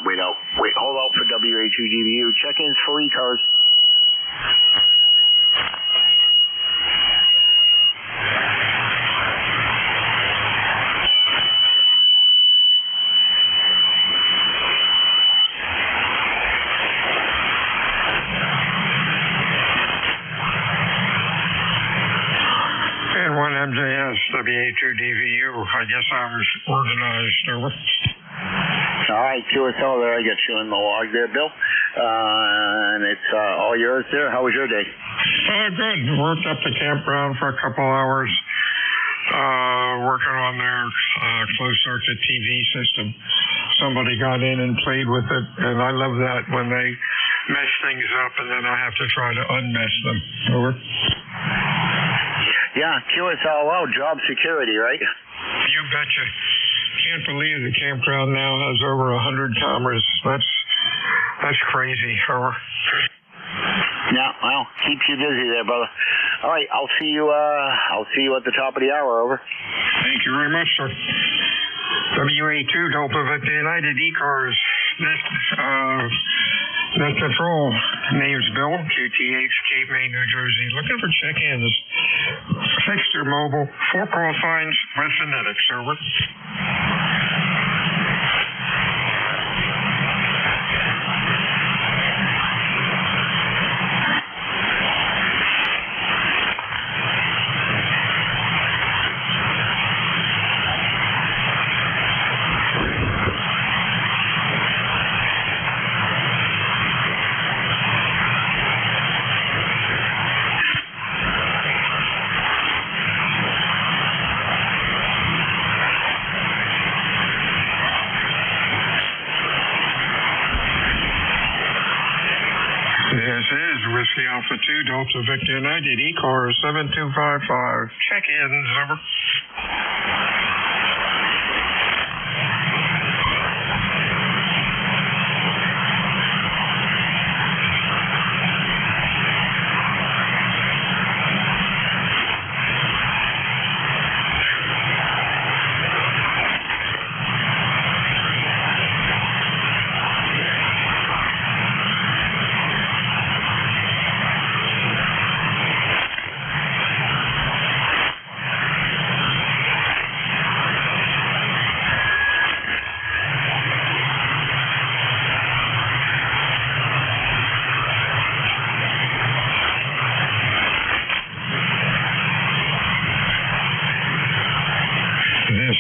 wait, hold out for WA2DBU. Check-ins for ECARS. MJS, WA2DVU. I guess I was organized, over. All right, QSL there. I got you in the log there, Bill. And it's all yours there. How was your day? Good. Worked up the campground for a couple hours, working on their closed circuit TV system. Somebody got in and played with it, and I love that when they mess things up and then I have to try to unmess them. Over. Yeah, QSL, well, job security, right? You betcha. Can't believe the campground now has over 100 cameras. That's crazy, over. Yeah, well, keeps you busy there, brother. All right, I'll see you at the top of the hour, over. Thank you very much, sir. WA2 Delta Victor United ECARS. Net Control. Name's Bill, QTH, Cape May, New Jersey. Looking for check-ins. Fixed or mobile. 4 call signs with phonetics, over. Whiskey Alpha 2, Delta Victor United, ECARS 7255. Check-ins, over.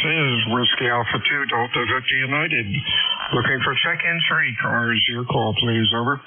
is Whiskey Alpha 2 Delta Victor United. Looking for check-ins for ECARS. Your call, please. Over.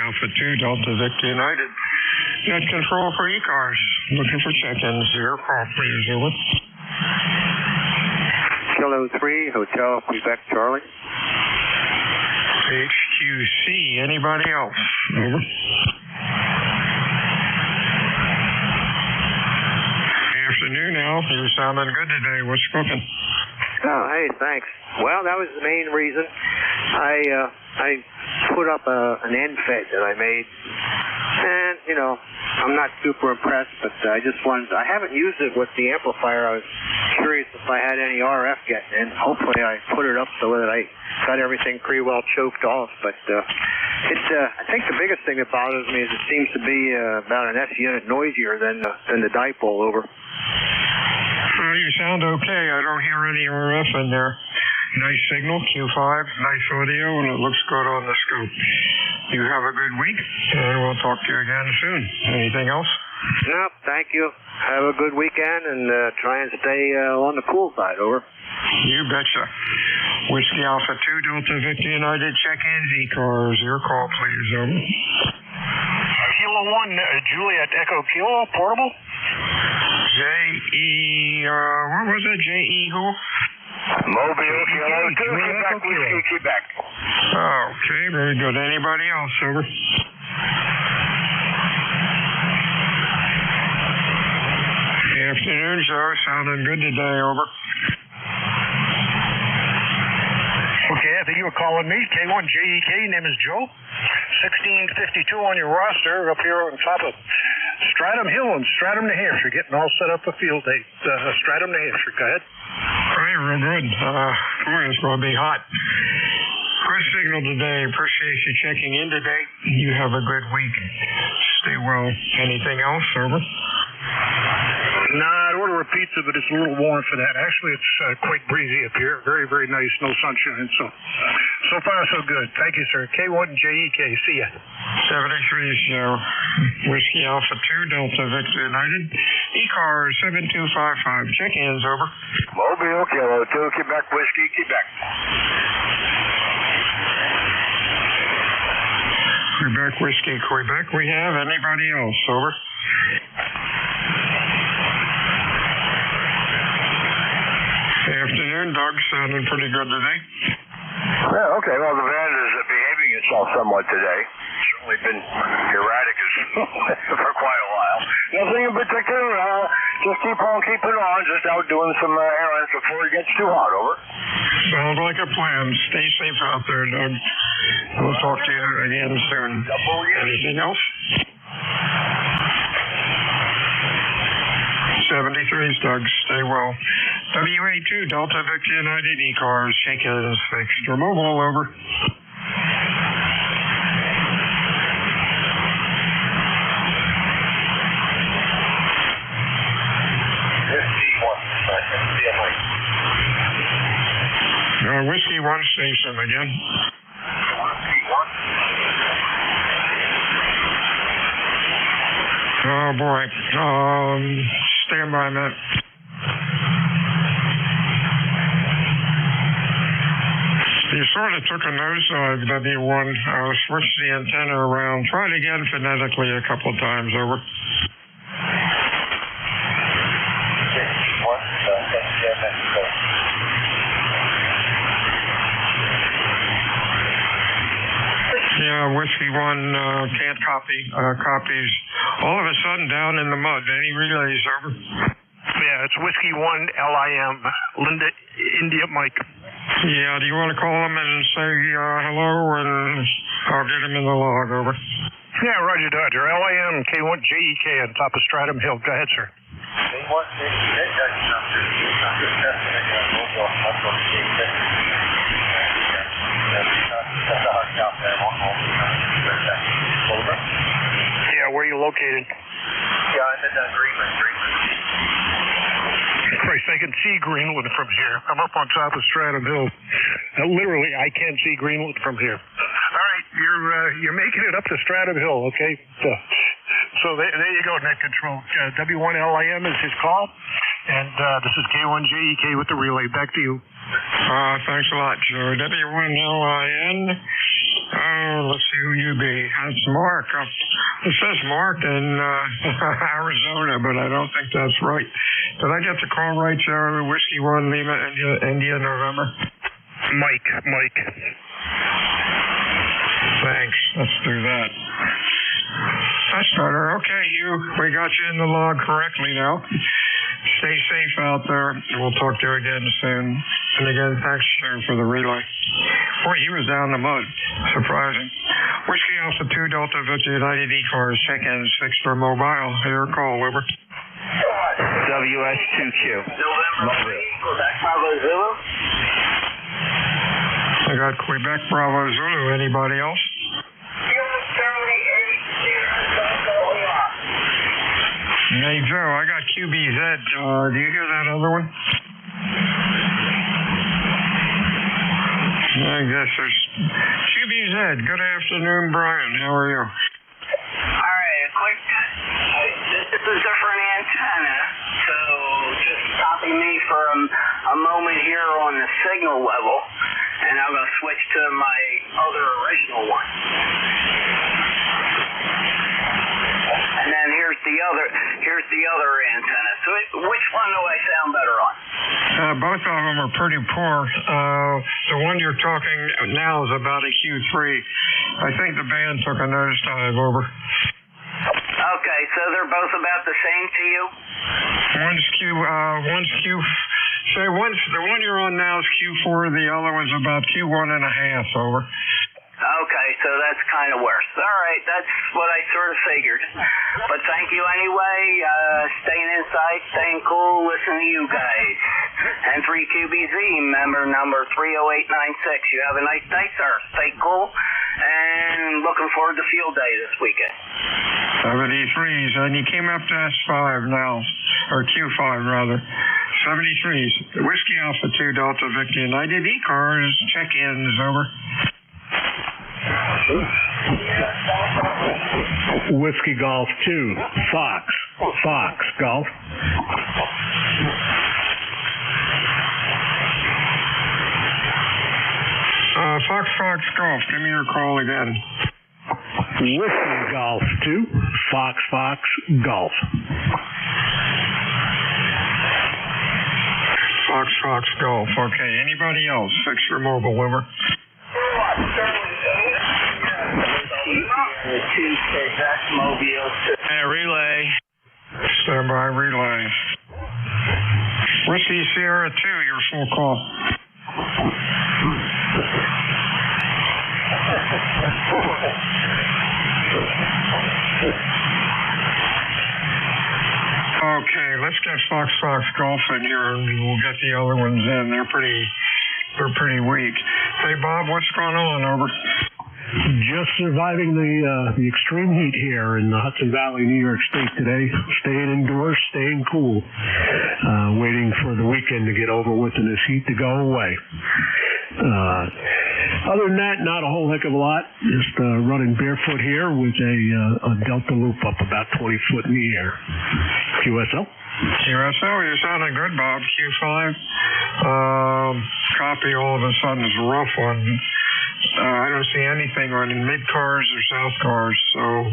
Alpha 2 Delta Victor United. Net control for ECARS. Looking for check-ins. Your call, please. Over. Kilo 3, Hotel Quebec Charlie. HQC. Anybody else? Over. Afternoon, Al. You're sounding good today. What's cooking? Oh, hey, thanks. Well, that was the main reason. I put up an end fed that I made, and, you know, I'm not super impressed, but I haven't used it with the amplifier. I was curious if I had any RF getting in. Hopefully I put it up so that I got everything pretty well choked off, but I think the biggest thing that bothers me is it seems to be about an S unit noisier than the dipole over. Well, you sound okay. I don't hear any RF in there. Nice signal, Q5, nice audio, and it looks good on the scope. You have a good week, and we'll talk to you again soon. Anything else? No, thank you. Have a good weekend, and try and stay on the cool side, over. You betcha. Whiskey Alpha 2 Delta Victor United check-ins, ECARS. Your call, please, over. Kilo 1, Juliet Echo Kilo, portable? what was it? J.E. who? Mobile Kilo 2, Quebec, Whiskey, Quebec. Okay, very good. Anybody else, over? Afternoon, Joe. Sounding good today, over. Okay, I think you were calling me. K1JEK, name is Joe. 1652 on your roster up here on top of Stratham Hill in Stratham, New Hampshire. Getting all set up for field day. Stratham, New Hampshire. Go ahead. All right, real good. Boy, it's going to be hot. Good signal today. Appreciate you checking in today. You have a good week. Stay well. Anything else, over? Nah, I'd order a pizza, but it's a little warm for that. Actually, it's quite breezy up here. Very, very nice. No sunshine. So far, so good. Thank you, sir. K1JEK. See ya. 73 Joe. Whiskey Alpha 2 Delta Victor United. ECARS 7255. Check-ins, over. Mobile Kilo 2, Quebec Whiskey, Quebec. Quebec Whiskey, Quebec. We have anybody else, over? Afternoon, Doug. Sounding pretty good today. Yeah, okay. Well, the van is behaving itself somewhat today. Certainly been erratic for quite a while. Nothing in particular. Just keep on keeping on. Just out doing some errands before it gets too hot, over. Sounds like a plan. Stay safe out there, Doug. We'll talk to you again soon. Anything else? 73s, Doug. Stay well. WA2, Delta Victor United ECARS. Check-ins, Victor Mobile, over. Whiskey 1 station again. Oh boy. Stand by a minute. You sort of took a nosedive, W1. Switched the antenna around. Tried again phonetically a couple of times, over. Yeah, Whiskey 1 can't copy. Copies all of a sudden down in the mud. Any relays, over? Yeah, it's Whiskey 1 LIM, Linda, India, Mike. Yeah, do you want to call him and say hello, and I'll get him in the log, over? Yeah, Roger, Dodger. LIM K1JEK on top of Stratum Hill. Go ahead, sir. Yeah, where are you located? Yeah, I'm in Greenland. Christ, I can see Greenland from here. I'm up on top of Stratum Hill. Literally, I can't see Greenland from here. All right, you're making it up to Stratum Hill, okay? So there you go, net control. W1LIM is his call, and this is K1JEK with the relay. Back to you. Thanks a lot, Joe. W1LIN. Let's see who you be. That's Mark. It says Mark in Arizona, but I don't think that's right. Did I get the call right, Joe? Whiskey 1, Lima, India, November? Mike. Thanks. Let's do that. That's better. Okay, we got you in the log correctly now. Stay safe out there. We'll talk to you again soon. And again, thanks, sir, for the relay. Boy, he was down the mud. Surprising. Whiskey Alpha 2, Delta Victor United ECARS. Check-in 6 for mobile. Your call, over. WS2Q. November 3, Quebec Bravo Zulu. I got Quebec Bravo Zulu. Anybody else? Hey, Joe, I got QBZ. Do you hear that other one? I guess there's QBZ. Good afternoon, Brian. How are you? All right, a quick. This is a different antenna, so just stopping me for a moment here on the signal level, and I'm going to switch to my other original one. And then here's the other antenna. So which one do I sound better on? Both of them are pretty poor. The one you're talking now is about a Q3. I think the band took a nosedive, over. Okay, so they're both about the same to you? The one you're on now is Q4, the other one's about Q1.5, over. Okay, so that's kind of worse. All right, that's what I sort of figured. But thank you anyway. Staying inside, staying cool, listening to you guys. N3QBZ, member number 30896. You have a nice day, sir. Stay cool. And looking forward to field day this weekend. 73s, and you came up to S5 now, or Q5 rather. 73s. Whiskey Alpha 2, Delta Victor United ECARS. Check-ins, over. Whiskey Golf 2, Fox Golf. Fox Golf, give me your call again. Whiskey Golf 2, Fox Golf. Fox Golf, okay. Anybody else? 6 for mobile, over. Relay. Stand by, relay. Whiskey Sierra 2, your full call. Okay, let's get Fox Golf in here, and we'll get the other ones in. They're pretty weak. Hey, Bob, what's going on? Over. Just surviving the extreme heat here in the Hudson Valley, New York State today. Staying indoors, staying cool. Waiting for the weekend to get over with and this heat to go away. Other than that, not a whole heck of a lot. Just running barefoot here with a Delta loop up about 20 foot in the air. QSL? QSL, you're sounding good, Bob. Q5. Copy all of a sudden is a rough one. I don't see anything on mid-cars or south cars, so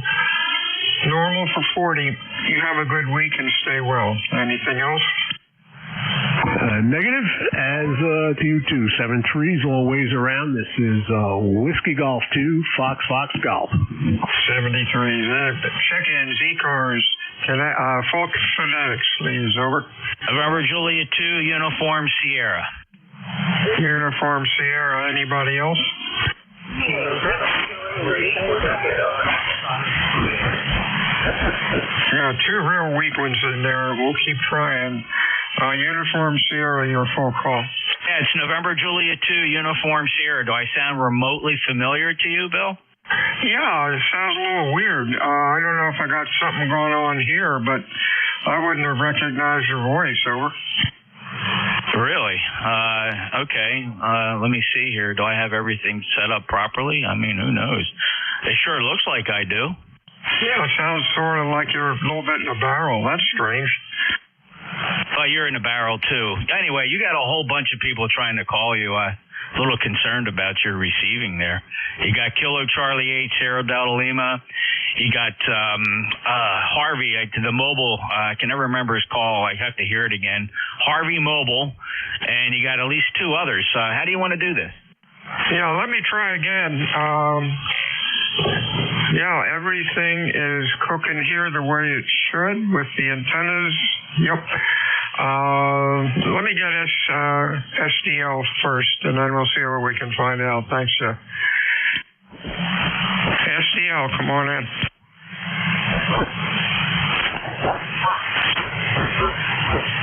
normal for 40. You have a good week and stay well. Anything else? Negative, as to you too. 7-3's always around. This is Whiskey Golf 2, Fox Golf. 73. Check-ins, ECARS. Fox Phonetics, please. Over. November Juliet 2, Uniform Sierra. Uniform Sierra. Anybody else? Yeah, two real weak ones in there. We'll keep trying. Uniform Sierra, your full call. Yeah, it's November Juliet 2, Uniform Sierra. Do I sound remotely familiar to you, Bill? Yeah, it sounds a little weird. I don't know if I got something going on here, but I wouldn't have recognized your voice. Over. Really? Okay. Let me see here. Do I have everything set up properly? I mean, who knows? It sure looks like I do. Yeah, it sounds sort of like you're a little bit in a barrel. That's strange. Well, you're in a barrel, too. Anyway, you got a whole bunch of people trying to call you. A little concerned about your receiving there. You got Kilo Charlie 8, Sierra Delta Lima. You got Harvey, the mobile. I can never remember his call. I have to hear it again. Harvey Mobile. And you got at least two others. How do you want to do this? Yeah, let me try again. Yeah, everything is cooking here the way it should with the antennas. Yep. Let me get SDL first, and then we'll see what we can find out. Thanks, SDL, come on in.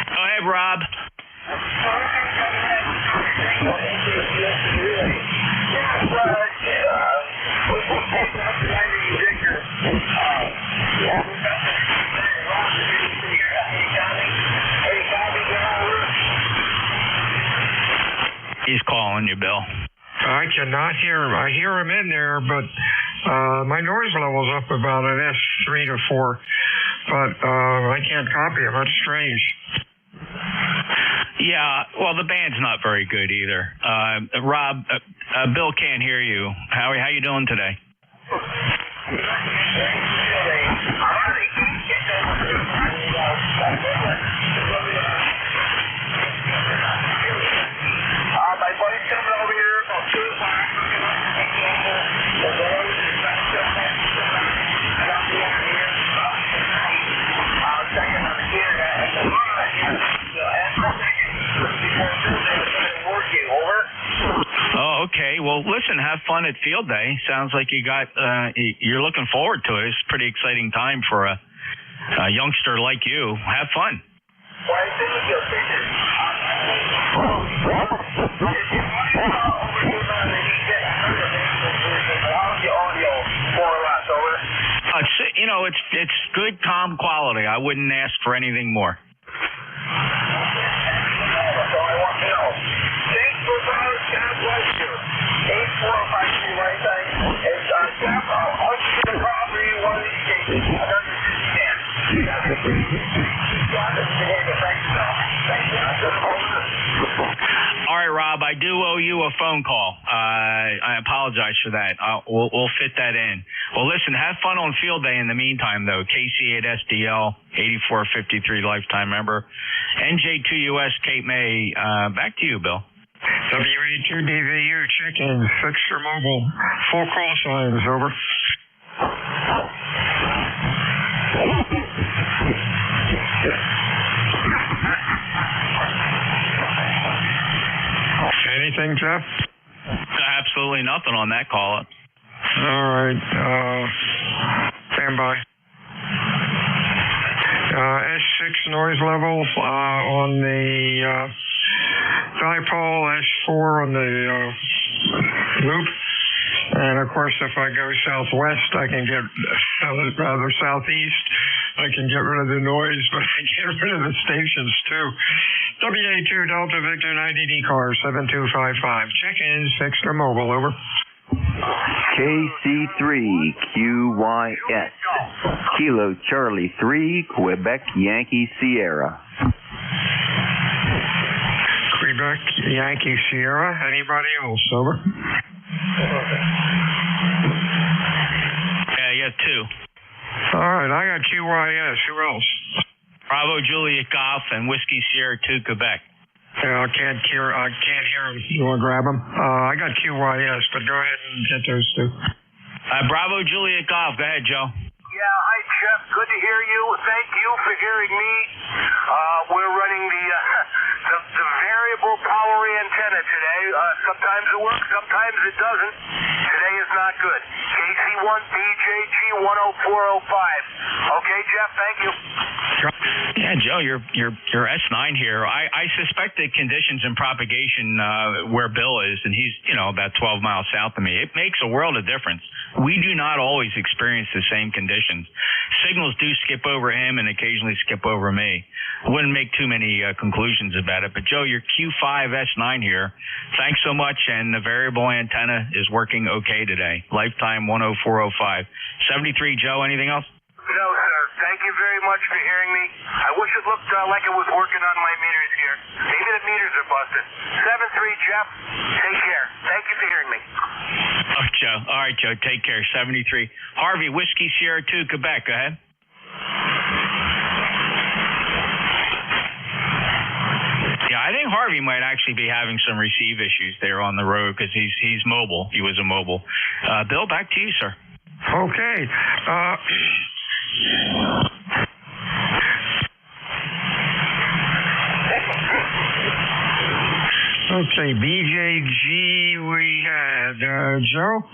Go ahead, Rob. He's calling you, Bill. I cannot hear him. I hear him in there, but my noise level's up about an S3 to 4, but I can't copy him. That's strange. Yeah, well, the band's not very good either. Rob, Bill can't hear you. How you doing today? My buddy's coming over here about 2 o'clock. I'll check in on the gear. Oh, okay. Well, listen, have fun at field day. Sounds like you're looking forward to it. It's a pretty exciting time for a youngster like you. Have fun. It's good, calm quality. I wouldn't ask for anything more. All right, Rob, I do owe you a phone call. I apologize for that. We'll fit that in. Well, listen, have fun on field day in the meantime, though. KC8 SDL, 8453 lifetime member. NJ2US Cape May. Back to you, Bill. WA2DVU, check-in, fixture mobile, full call signs, over. Anything, Jeff? Absolutely nothing on that call. All right. Stand by. noise level on the dipole, S4 on the loop. And of course, if I go southwest, I can get, rather southeast, I can get rid of the noise, but I get rid of the stations too. WA2 Delta Victor 90 ECARS 7255. Check-ins, fixed or mobile, over. KC3QYS, Kilo Charlie 3, Quebec Yankee Sierra. Quebec Yankee Sierra. Anybody else? Over. Yeah, you got two. All right, I got QYS. Who else? Bravo Juliet Golf and Whiskey Sierra 2 Quebec. Yeah, I can't hear him. You want to grab him? I got QYS, but go ahead and get those two. Bravo Juliet Golf. Go ahead, Joe. Yeah, hi, Jeff. Good to hear you. Thank you for hearing me. We're running the variable power antenna today. Sometimes it works, sometimes it doesn't. Today is not good. KC1 BJG 10405. Okay, Jeff, thank you. Yeah, Joe, you're S9 here. I suspect the conditions and propagation where Bill is, and he's about 12 miles south of me. It makes a world of difference. We do not always experience the same conditions. Signals do skip over him and occasionally skip over me. I wouldn't make too many conclusions about it. But Joe, your Q5 S9 here. Thanks so much, and the variable antenna is working okay today. Lifetime 10405. 73, Joe. Anything else? No, sir. Thank you very much for hearing me. I wish it looked like it was working on my meters here. Maybe the meters are busted. 73, Jeff. Take care. Thank you for hearing me. Oh, Joe. All right, Joe. Take care. 73. Harvey, Whiskey Sierra 2, Quebec. Go ahead. Yeah, I think Harvey might actually be having some receive issues there on the road because he's mobile. He was a mobile. Bill, back to you, sir. Okay. Okay, BJG we had Joe.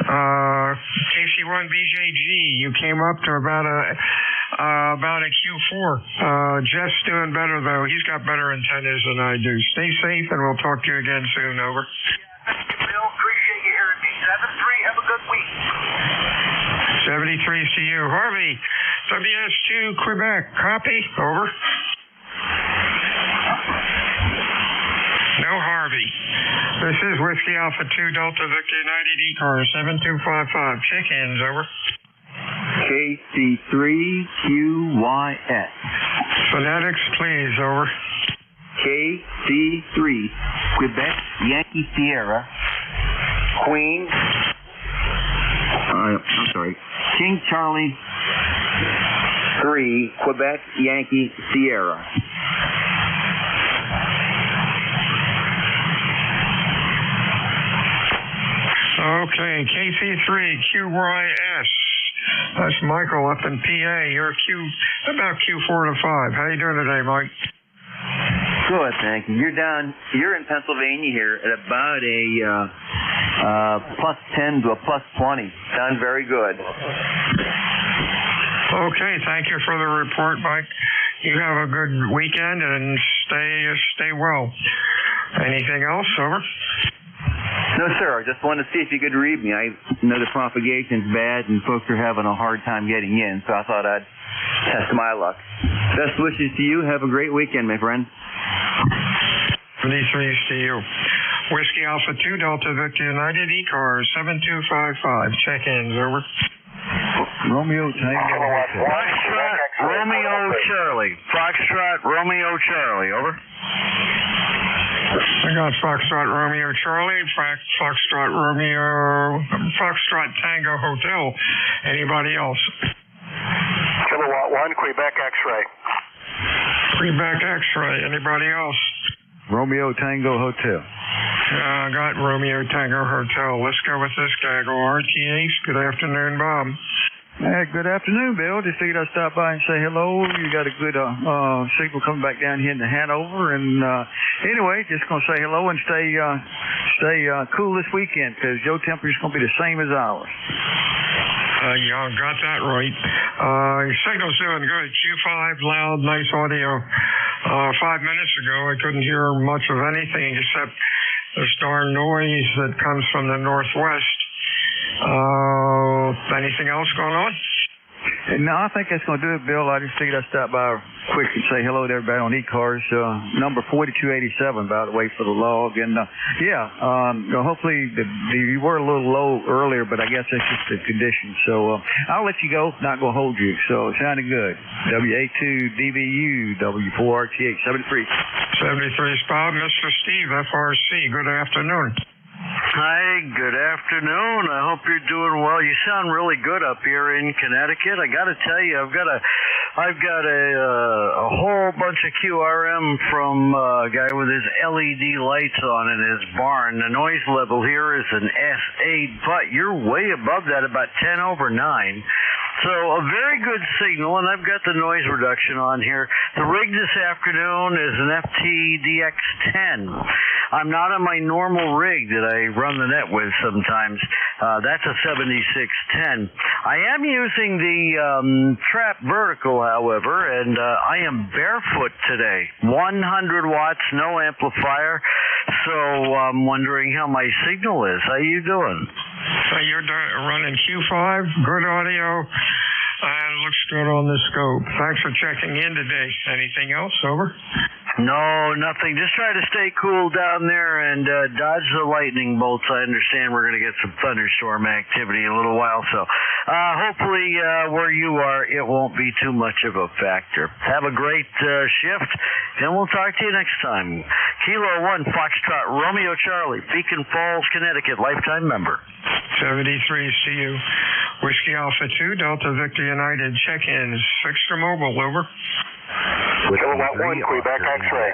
KC1 BJG, you came up to about a Q4. Jeff's doing better though. He's got better antennas than I do. Stay safe, and we'll talk to you again soon. Over. Bill, appreciate you hearing me. 73, have a good week. 73 to you. Harvey, WS2 Quebec, copy. Over. No Harvey. This is Whiskey Alpha 2 Delta Victor 90 ECARS 7255. Check-ins, over. KC3QYS. Phonetics, please, over. KC3 Quebec Yankee Sierra. Queen. I'm sorry. King Charlie 3 Quebec Yankee Sierra. Okay, KC3 QYS. That's Michael up in PA. You're about Q4 to 5. How you doing today, Mike? Good, thank you. You're in Pennsylvania here at about a +10 to a +20. Sounds very good. Okay, thank you for the report, Mike. You have a good weekend and stay well. Anything else? Over. No, sir. I just wanted to see if you could read me. I know the propagation's bad and folks are having a hard time getting in, so I thought I'd test my luck. Best wishes to you. Have a great weekend, my friend. 73 to you. Whiskey Alpha 2 Delta Victor United ECARS 7255. Check-ins, over. Romeo Tango. Foxtrot Romeo Charlie. Foxtrot Romeo Charlie, over. I got Foxtrot Romeo Charlie, Foxtrot Tango Hotel. Anybody else? Kilowatt 1, Quebec X-ray. Quebec X-ray. Anybody else? Romeo Tango Hotel. I got Romeo Tango Hotel. Let's go with this guy. Go RTH. Good afternoon, Bob. Good afternoon, Bill. Just figured I'd stop by and say hello. You got a good signal coming back down here into Hanover. And anyway, just going to say hello and stay cool this weekend because your temperature's going to be the same as ours. Yeah, got that right. Your signal's doing good. Q5, loud, nice audio. 5 minutes ago, I couldn't hear much of anything except this darn noise that comes from the northwest. Anything else going on? No, I think that's going to do it, Bill. I just figured I'd stop by quick and say hello to everybody on ECARS. Number 4287, by the way, for the log. And, hopefully you were a little low earlier, but I guess that's just the condition. So I'll let you go. Not going to hold you. So it sounded good. WA2DVU, W4RTH, 73. 73 spot. Mr. Steve, FRC. Good afternoon. Hi, good afternoon. I hope you're doing well. You sound really good up here in Connecticut. I got to tell you, I've got a whole bunch of QRM from a guy with his LED lights on in his barn. The noise level here is an S8, but you're way above that, about 10 over 9. So a very good signal, and I've got the noise reduction on here. The rig this afternoon is an FTDX10. I'm not on my normal rig that I run the net with sometimes. That's a 7610. I am using the trap vertical, however, and I am barefoot today. 100 watts, no amplifier. So I'm wondering how my signal is. How you doing? You're running Q5, good audio, and looks good on the scope. Thanks for checking in today. Anything else? Over? No, nothing. Just try to stay cool down there and dodge the lightning bolts. I understand we're going to get some thunderstorm activity in a little while, so hopefully where you are, it won't be too much of a factor. Have a great shift, and we'll talk to you next time. Kilo 1, Foxtrot, Romeo Charlie, Beacon Falls, Connecticut, lifetime member. 73, see you. Whiskey Alpha 2, Delta Victor United, check-ins. Extra mobile, over. Kilowatt 1, Quebec X-ray.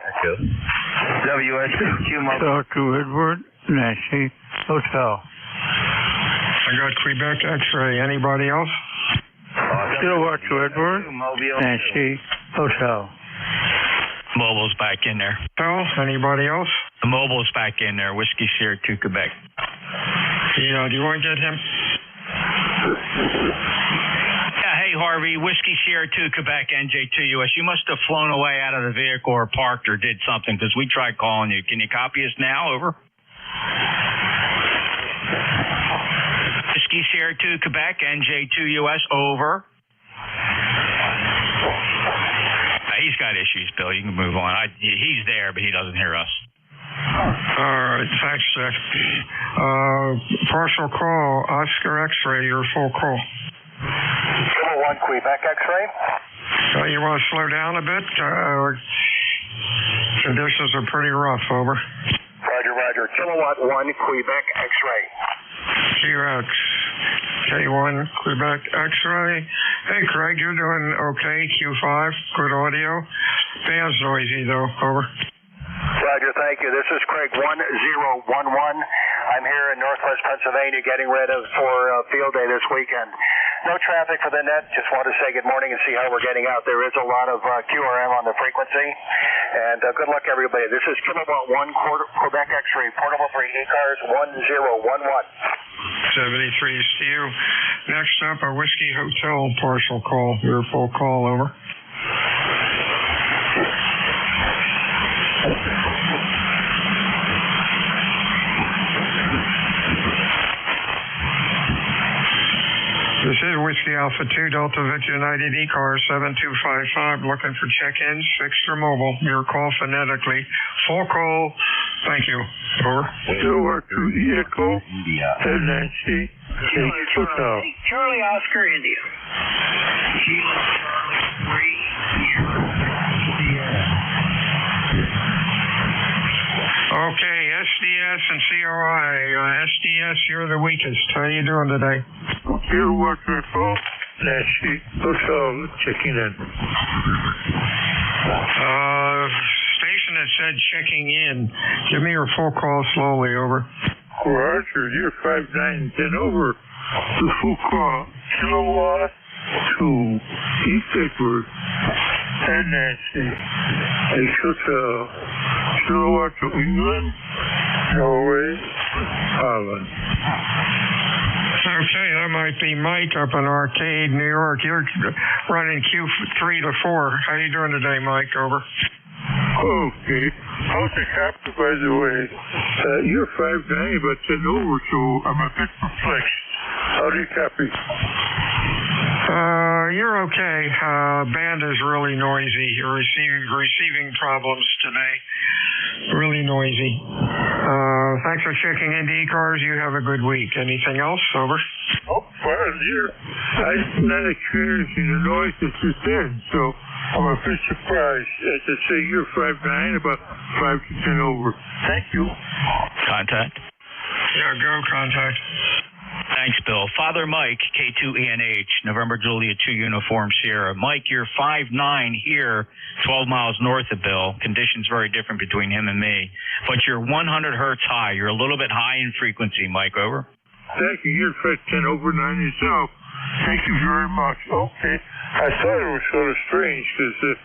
WSQ mobile. Talk to Edward, Nancy, Hotel. I got Quebec X-ray. Anybody else? Kilowatt to Edward, Nancy, Hotel. Mobile's back in there. Anybody else? The mobile's back in there. Whiskey Sierra 2 Quebec. Yeah, do you want to get him? Hey, Harvey, Whiskey Sierra 2 Quebec NJ2 US. You must have flown away out of the vehicle or parked or did something because we tried calling you. Can you copy us now? Over. Whiskey Sierra 2 Quebec NJ2 US. Over. He's got issues, Bill. You can move on. He's there, but he doesn't hear us. All right, thanks, Dick. Partial call, Oscar X-ray, your full call. Kilo 1, Quebec X-ray. You want to slow down a bit? Conditions are pretty rough, over. Roger. Kilowatt 1, Quebec X-ray. QX. K1, Quebec X-ray. Hey, Craig, you're doing okay. Q5, good audio. Band's noisy, though, over. Roger, thank you. This is Craig 1011. I'm here in Northwest Pennsylvania getting ready for field day this weekend. No traffic for the net. Just want to say good morning and see how we're getting out. There is a lot of QRM on the frequency. And good luck, everybody. This is Kilowatt 1, Quebec X-ray, portable for ECARS 1011. 73, Steve. Next up, a Whiskey Hotel partial call. Your full call, over. This is Whiskey Alpha 2, Delta Victor United ECARS 7255, looking for check-ins, extra mobile. Your call phonetically. Full call. Thank you. Over. Over to Echo, Nancy, Hotel. Charlie Oscar, India. Kilo Charlie 3. Okay, SDS and COI. SDS, you're the weakest. How are you doing today? You're working for Nancy Hotel, checking in. Station that said checking in. Give me your full call slowly, over. Roger, you're 5910 over. The full call, Kilowatt 2, East Edward, and Nancy, H Hotel, Kilowatt to England, Norway, Holland. Okay, that might be Mike up in Arcade, New York. You're running Q3 to 4. How you doing today, Mike? Over. Okay. How's the captain, by the way? You're 5'9", but 10 over, so I'm a bit perplexed. How do you copy? You're okay. Band is really noisy. You're receiving problems today. Really noisy. Thanks for checking into ECARS. You have a good week. Anything else? Over. Oh, well, I'm not experiencing the noise that you said, so I'm a bit surprised. As I say, you're 5'9", about 5 to 10 over. Thank you. Contact. Yeah, go contact. Thanks, Bill. Father Mike, K2ENH, November Juliet 2 Uniform Sierra. Mike, you're 5'9" here, 12 miles north of Bill. Conditions very different between him and me. But you're 100 hertz high. You're a little bit high in frequency, Mike. Over. Thank you. You're 10 over 9 yourself. Thank you very much. Okay. I thought it was sort of strange because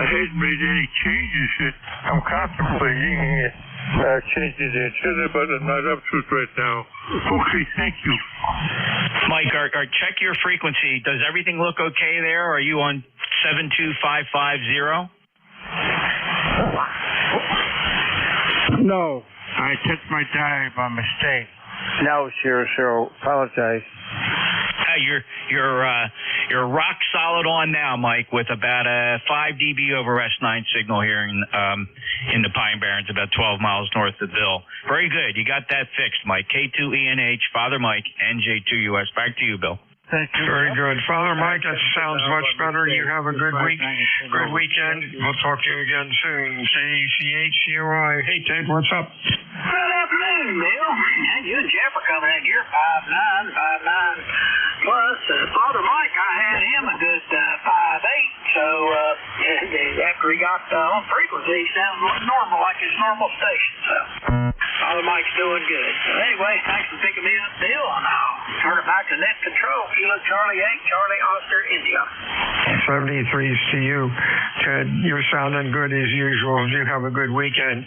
I hadn't made any changes yet. I'm contemplating changing the antenna, but I'm not up to it right now. Okay, thank you. Mike, check your frequency. Does everything look okay there? Are you on 72550? No, I took my time by mistake. No, sir, so apologize. You're rock solid on now, Mike, with about a 5 dB over S9 signal here in the Pine Barrens, about 12 miles north of Bill. Very good. You got that fixed, Mike. K2ENH, Father Mike, NJ2US. Back to you, Bill. Thank you. Very good. Father Mike, that sounds much better. You have a good week, good weekend. We'll talk to you again soon. KCHCOI. Hey, Ted, what's up? Good afternoon, Bill. You and Jeff are coming in here, 5'9", plus Father Mike, I had him a good 5'8", so after he got on frequency, he sounds normal, like his normal station, so Father Mike's doing good. So anyway, thanks for picking me up, Bill, and I'll turn it back to net control. Kilo Charlie 8, Charlie Oscar, India. 73's to you, Ted. You're sounding good as usual. You have a good weekend.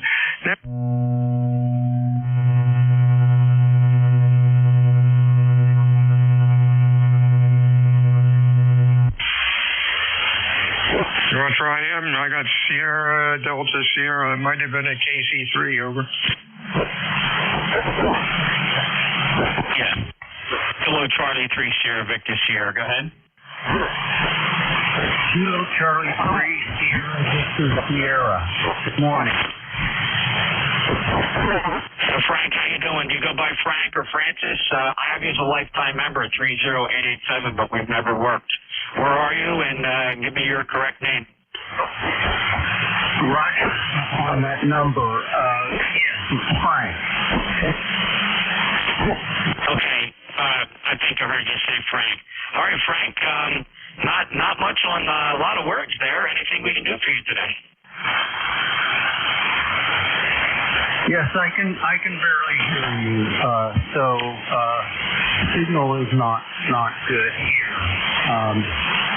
You want to try him? I got Sierra, Delta Sierra. It might have been a KC3, over. Yeah. Hello, Charlie 3 Sierra, Victor Sierra. Go ahead. Kilo Charlie 3 Sierra, Victor Sierra. Good morning. Frank, how you doing? Do you go by Frank or Francis? I have you as a lifetime member, 30887, but we've never worked. Where are you? And give me your correct name. Right on that number. Yes, Frank. Okay. I think I heard you say Frank. All right, Frank. Not much on a lot of words there. Anything we can do for you today? Yes, I can barely hear you. Signal is not good here.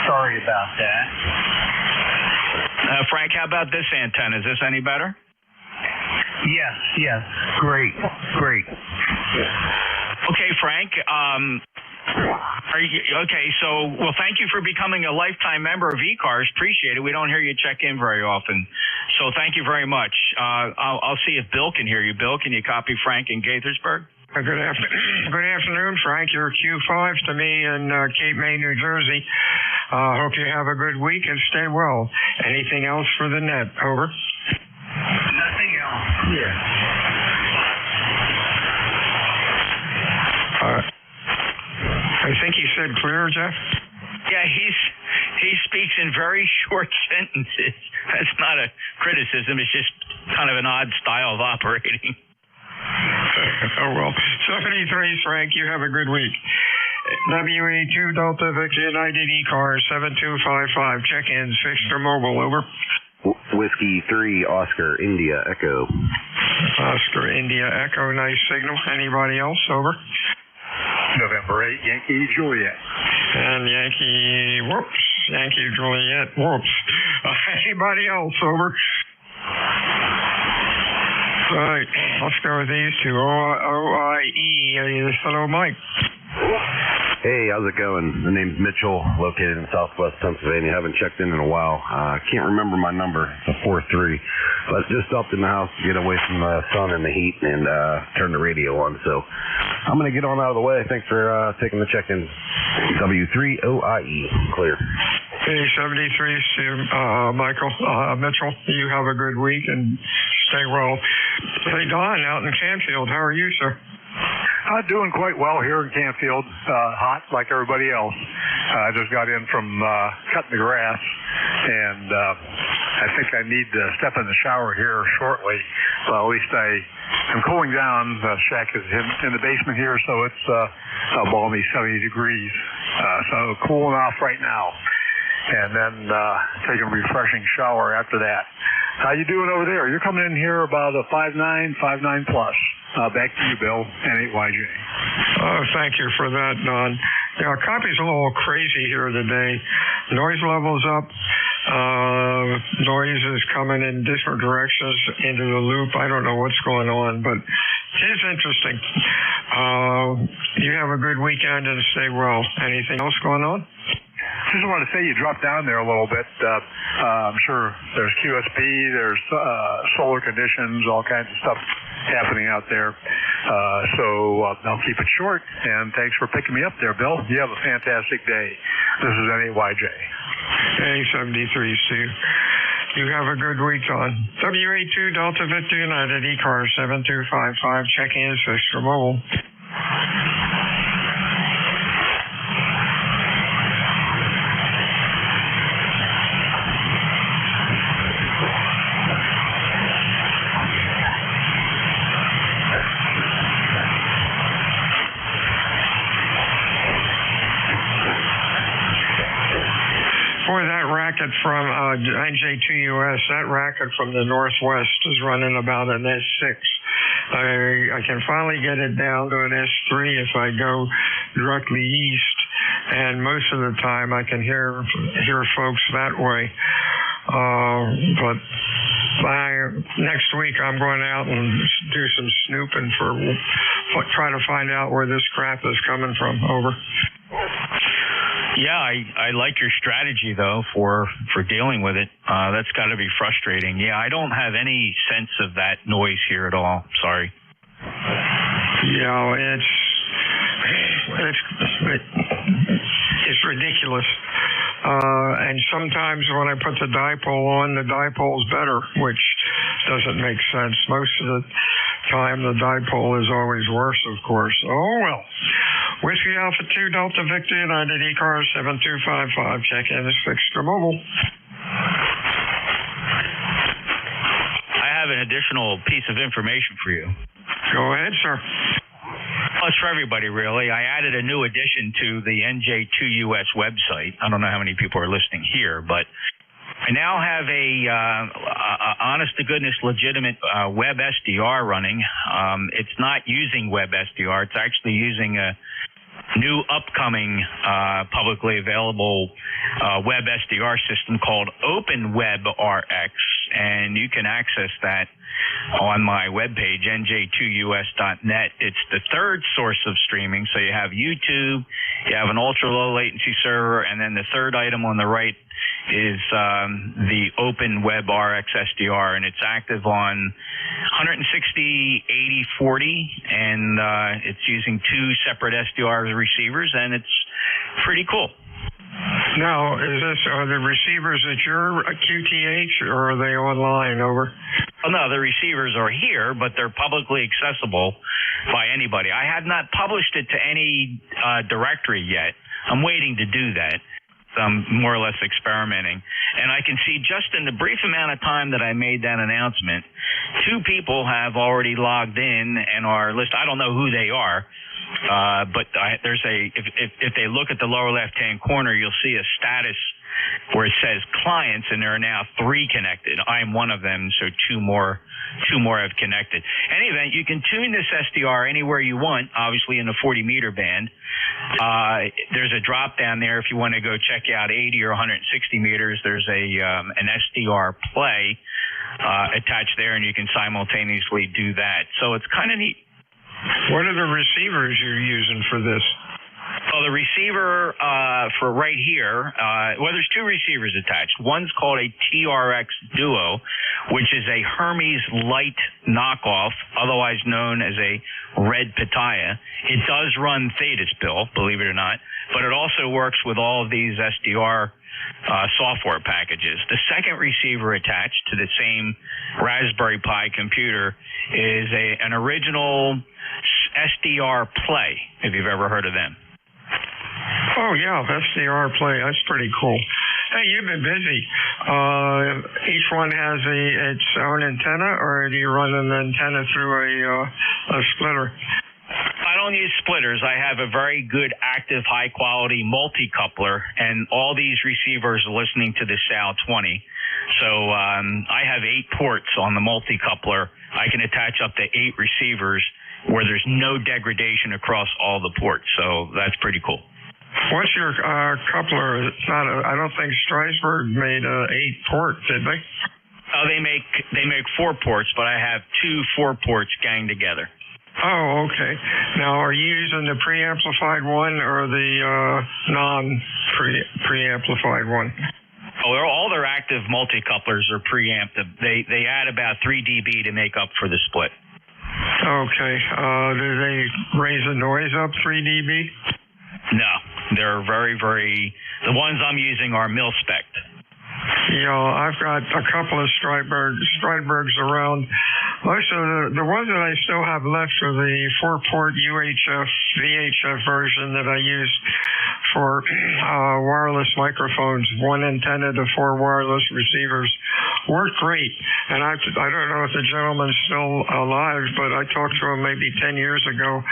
Sorry about that. Frank, how about this antenna? Is this any better? Yes. Great. Okay, Frank. Well, thank you for becoming a lifetime member of ECARS. Appreciate it. We don't hear you check in very often. So thank you very much. I'll see if Bill can hear you. Bill, can you copy Frank in Gaithersburg? Good afternoon, Frank. You're Q5 to me in Cape May, New Jersey. Hope you have a good week and stay well. Anything else for the net? Over. Nothing else. Yeah. I think he said clear, Jeff? Yeah, he speaks in very short sentences. That's not a criticism. It's just kind of an odd style of operating. Oh, well. 73, Frank. You have a good week. WA2 Delta Victor United ECARS 7255. Check-ins fixed or mobile. Over. Whiskey 3 Oscar India Echo. Oscar India Echo. Nice signal. Anybody else? Over. November 8 Yankee Juliet. And Yankee Juliet. Whoops. Anybody else? Over. All right, let's go with these two. OIE. Hello, Mike. Hey, how's it going? The name's Mitchell, located in southwest Pennsylvania. Haven't checked in a while. Can't remember my number. It's a 43. But just stopped in the house to get away from the sun and the heat and turn the radio on. So I'm going to get on out of the way. Thanks for taking the check-in. W3OIE. Clear. Hey, 73, Michael, Mitchell, you have a good week and stay well. Hey, Don, out in Canfield, how are you, sir? Doing quite well here in Canfield. Hot like everybody else. I just got in from cutting the grass, and I think I need to step in the shower here shortly. Well, at least I'm cooling down. The shack is in the basement here, so it's a balmy 70 degrees. So cooling off right now. And then taking a refreshing shower after that. How you doing over there? You're coming in here about a 5'9", 5'9 plus. Back to you, Bill, N8YJ. Oh, thank you for that, Don. Yeah, copy's a little crazy here today. Noise level's up. Noise is coming in different directions into the loop. I don't know what's going on, but it is interesting. You have a good weekend and stay well. Anything else going on? Just want to say you dropped down there a little bit. I'm sure there's QSP, there's solar conditions, all kinds of stuff happening out there. So I'll keep it short, and thanks for picking me up there, Bill. You have a fantastic day. This is N8YJ. Hey, 73, Steve. You have a good week on. WA2 Delta Victor United, ECARS 7255, check-in, Sister Mobile. Boy, that racket from NJ2US, that racket from the northwest is running about an S6. I can finally get it down to an S3 if I go directly east, and most of the time I can hear folks that way. But next week I'm going out and do some snooping try to find out where this crap is coming from. Over. Yeah, I like your strategy, though, for dealing with it. That's got to be frustrating. Yeah, I don't have any sense of that noise here at all. Sorry. Yeah, it's ridiculous. And sometimes when I put the dipole on, the dipole's better, which doesn't make sense. Most of the time, the dipole is always worse, of course. Oh, well. Whiskey Alpha 2 Delta Victor United ECARS 7255. Check-in is fixed to mobile. I have an additional piece of information for you. Go ahead, sir. Well, it's for everybody, really. I added a new addition to the NJ2US website. I don't know how many people are listening here, but I now have a honest-to-goodness, legitimate web SDR running. It's not using web SDR. It's actually using a new upcoming publicly available web SDR system called OpenWebRx, and you can access that on my webpage, nj2us.net. It's the third source of streaming. So you have YouTube, you have an ultra-low latency server, and then the third item on the right is the OpenWebRx SDR, and it's active on 160, 80, 40, and it's using two separate SDR receivers, and it's pretty cool. Now, are the receivers at your QTH, or are they online? Over. Oh, no, the receivers are here, but they're publicly accessible by anybody. I have not published it to any directory yet. I'm waiting to do that. I'm more or less experimenting. And I can see just in the brief amount of time that I made that announcement, 2 people have already logged in and are listed. I don't know who they are, but there's if they look at the lower left-hand corner, you'll see a status where it says clients, and there are now 3 connected. I'm one of them, so 2 more have connected. In any event, you can tune this SDR anywhere you want, obviously in the 40-meter band. There's a drop down there if you want to go check out 80 or 160 meters. There's an SDR play attached there, and you can simultaneously do that. So it's kind of neat. What are the receivers you're using for this? Well, the receiver for right here, there's two receivers attached. One's called a TRX Duo, which is a Hermes Light knockoff, otherwise known as a Red Pitaya. It does run Thetis, Bill, believe it or not, but it also works with all of these SDR software packages. The second receiver attached to the same Raspberry Pi computer is an original SDR Play, if you've ever heard of them. Oh, yeah, SDR Play. That's pretty cool. Hey, you've been busy. Each one has its own antenna, or do you run an antenna through a splitter? I don't use splitters. I have a very good, active, high-quality multi-coupler, and all these receivers are listening to the SAL 20. So I have 8 ports on the multi-coupler. I can attach up to 8 receivers where there's no degradation across all the ports. So that's pretty cool. What's your coupler? It's not. I don't think Strasbourg made 8 port, did they? They make 4 ports, but I have 2 4 ports ganged together. Oh, okay. Now, are you using the preamplified one or the non-preamplified one? Oh, all their active multi-couplers are preamped. They add about 3 dB to make up for the split. Okay. Do they raise the noise up 3 dB? No. They're very, very... The ones I'm using are mil-spec. Yeah, I've got a couple of Strasbourgs around. Also, the ones that I still have left are the 4-port UHF, VHF version that I use for wireless microphones. 1 antenna to 4 wireless receivers. Worked great. And I don't know if the gentleman's still alive, but I talked to him maybe 10 years ago.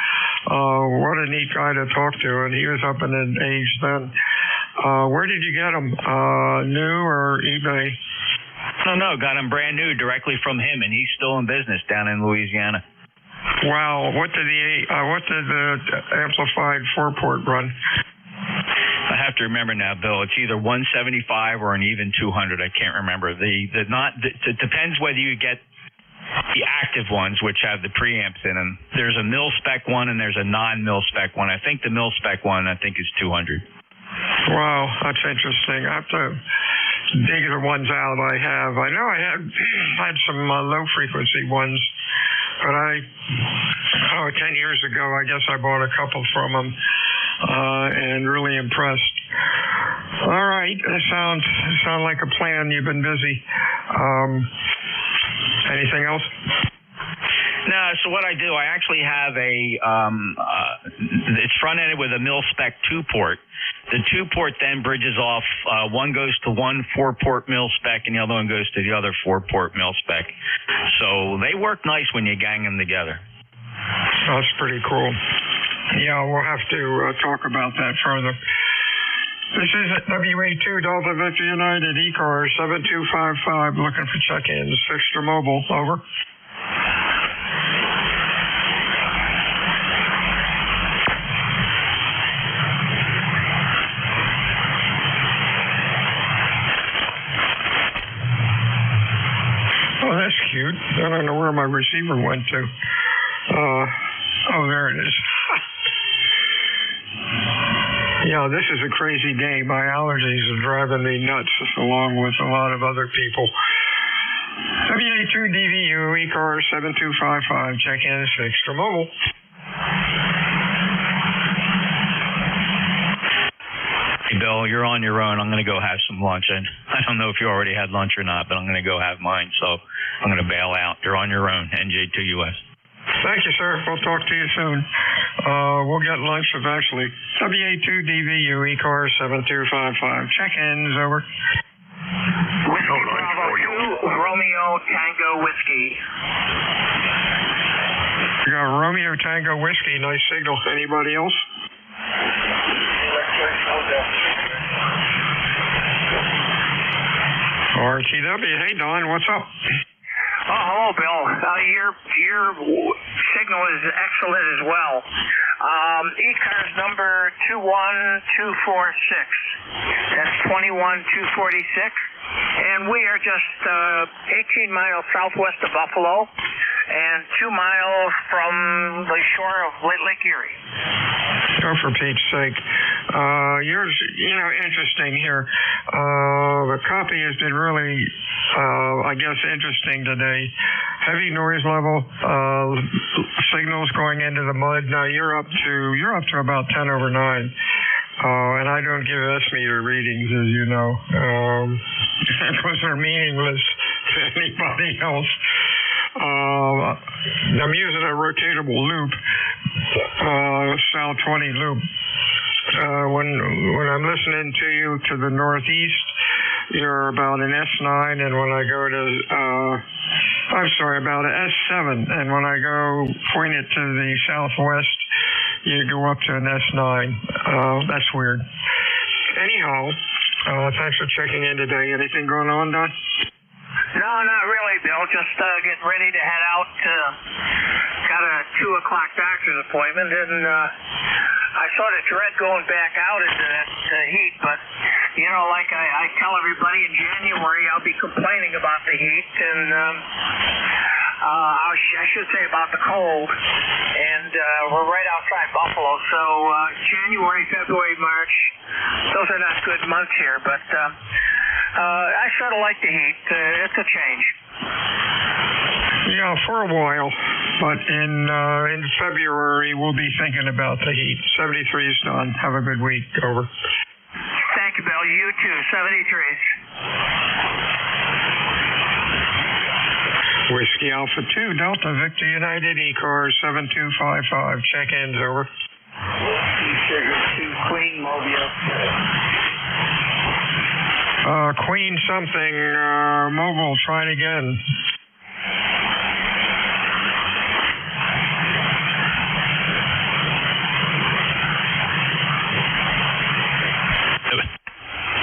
What a neat guy to talk to, and he was up in an age then. Where did you get them? New or eBay? No, got them brand new directly from him, and he's still in business down in Louisiana. Wow, what did the amplified 4-port run? I have to remember now, Bill. It's either 175 or an even 200. I can't remember. It depends whether you get the active ones, which have the preamps in them. There's a mil-spec one and there's a non-mil-spec one. I think the mil-spec one is 200. Wow, that's interesting. I have to dig the ones out I have. I know I had some low-frequency ones, but 10 years ago, I guess I bought a couple from them and really impressed. All right, that sound like a plan. You've been busy. Anything else? No, so what I do, I actually have it's front-ended with a mil-spec 2-port. The 2-port then bridges off. One goes to one 4-port mil-spec, and the other one goes to the other 4-port mil-spec. So they work nice when you gang them together. That's pretty cool. Yeah, we'll have to talk about that further. This is WA2 Delta Victor United ECARS 7255 looking for check-ins. Fixed or mobile, over. Oh, that's cute. I don't know where my receiver went to. Oh, there it is. Yeah, this is a crazy day. My allergies are driving me nuts, along with a lot of other people. WA2DVU, ECARS 7255, check-in, fixed or mobile. Hey, Bill, you're on your own. I'm going to go have some lunch. And I don't know if you already had lunch or not, but I'm going to go have mine. So I'm going to bail out. You're on your own, NJ2US. Thank you, sir. We'll talk to you soon. We'll get lunch eventually. WA2DVU, ECARS 7255. Check-ins, over. Whiskey Bravo 2, Romeo Tango Whiskey. We got Romeo Tango Whiskey. Nice signal. Anybody else? RTW. Hey, Don. What's up? Oh, hello, Bill. Your signal is excellent as well. ECARS number 21246. That's 21246. And we are just 18 miles southwest of Buffalo. And and 2 miles from the shore of Lake Erie. Oh, for Pete's sake. Yours, interesting here. The copy has been really, I guess, interesting today. Heavy noise level, signals going into the mud. Now you're up to about 10 over 9. And I don't give S-meter readings, as you know, because they're meaningless to anybody else. I'm using a rotatable loop, Sal 20 loop. When I'm listening to you to the northeast, you're about an S9, and when I go to, about an S7, and when I go point it to the southwest, you go up to an S9. That's weird. Anyhow, thanks for checking in today. Anything going on, Don? No, not really, Bill. Just getting ready to head out. Got a 2 o'clock doctor's appointment, and I sort of dread going back out into that heat, but, like I tell everybody, in January I'll be complaining about the heat, and I should say about the cold, and we're right outside Buffalo, so January, February, March, those are not good months here, but I sort of like the heat. It's a change. Yeah, for a while, but in February we'll be thinking about the heat. 73 is done. Have a good week. Over. Thank you, Bill. You too. 73. Whiskey Alpha 2, Delta Victor United, ECARS 7255. Check-ins, over. Sugar 2, Queen Mobile. Queen something, mobile, try it again.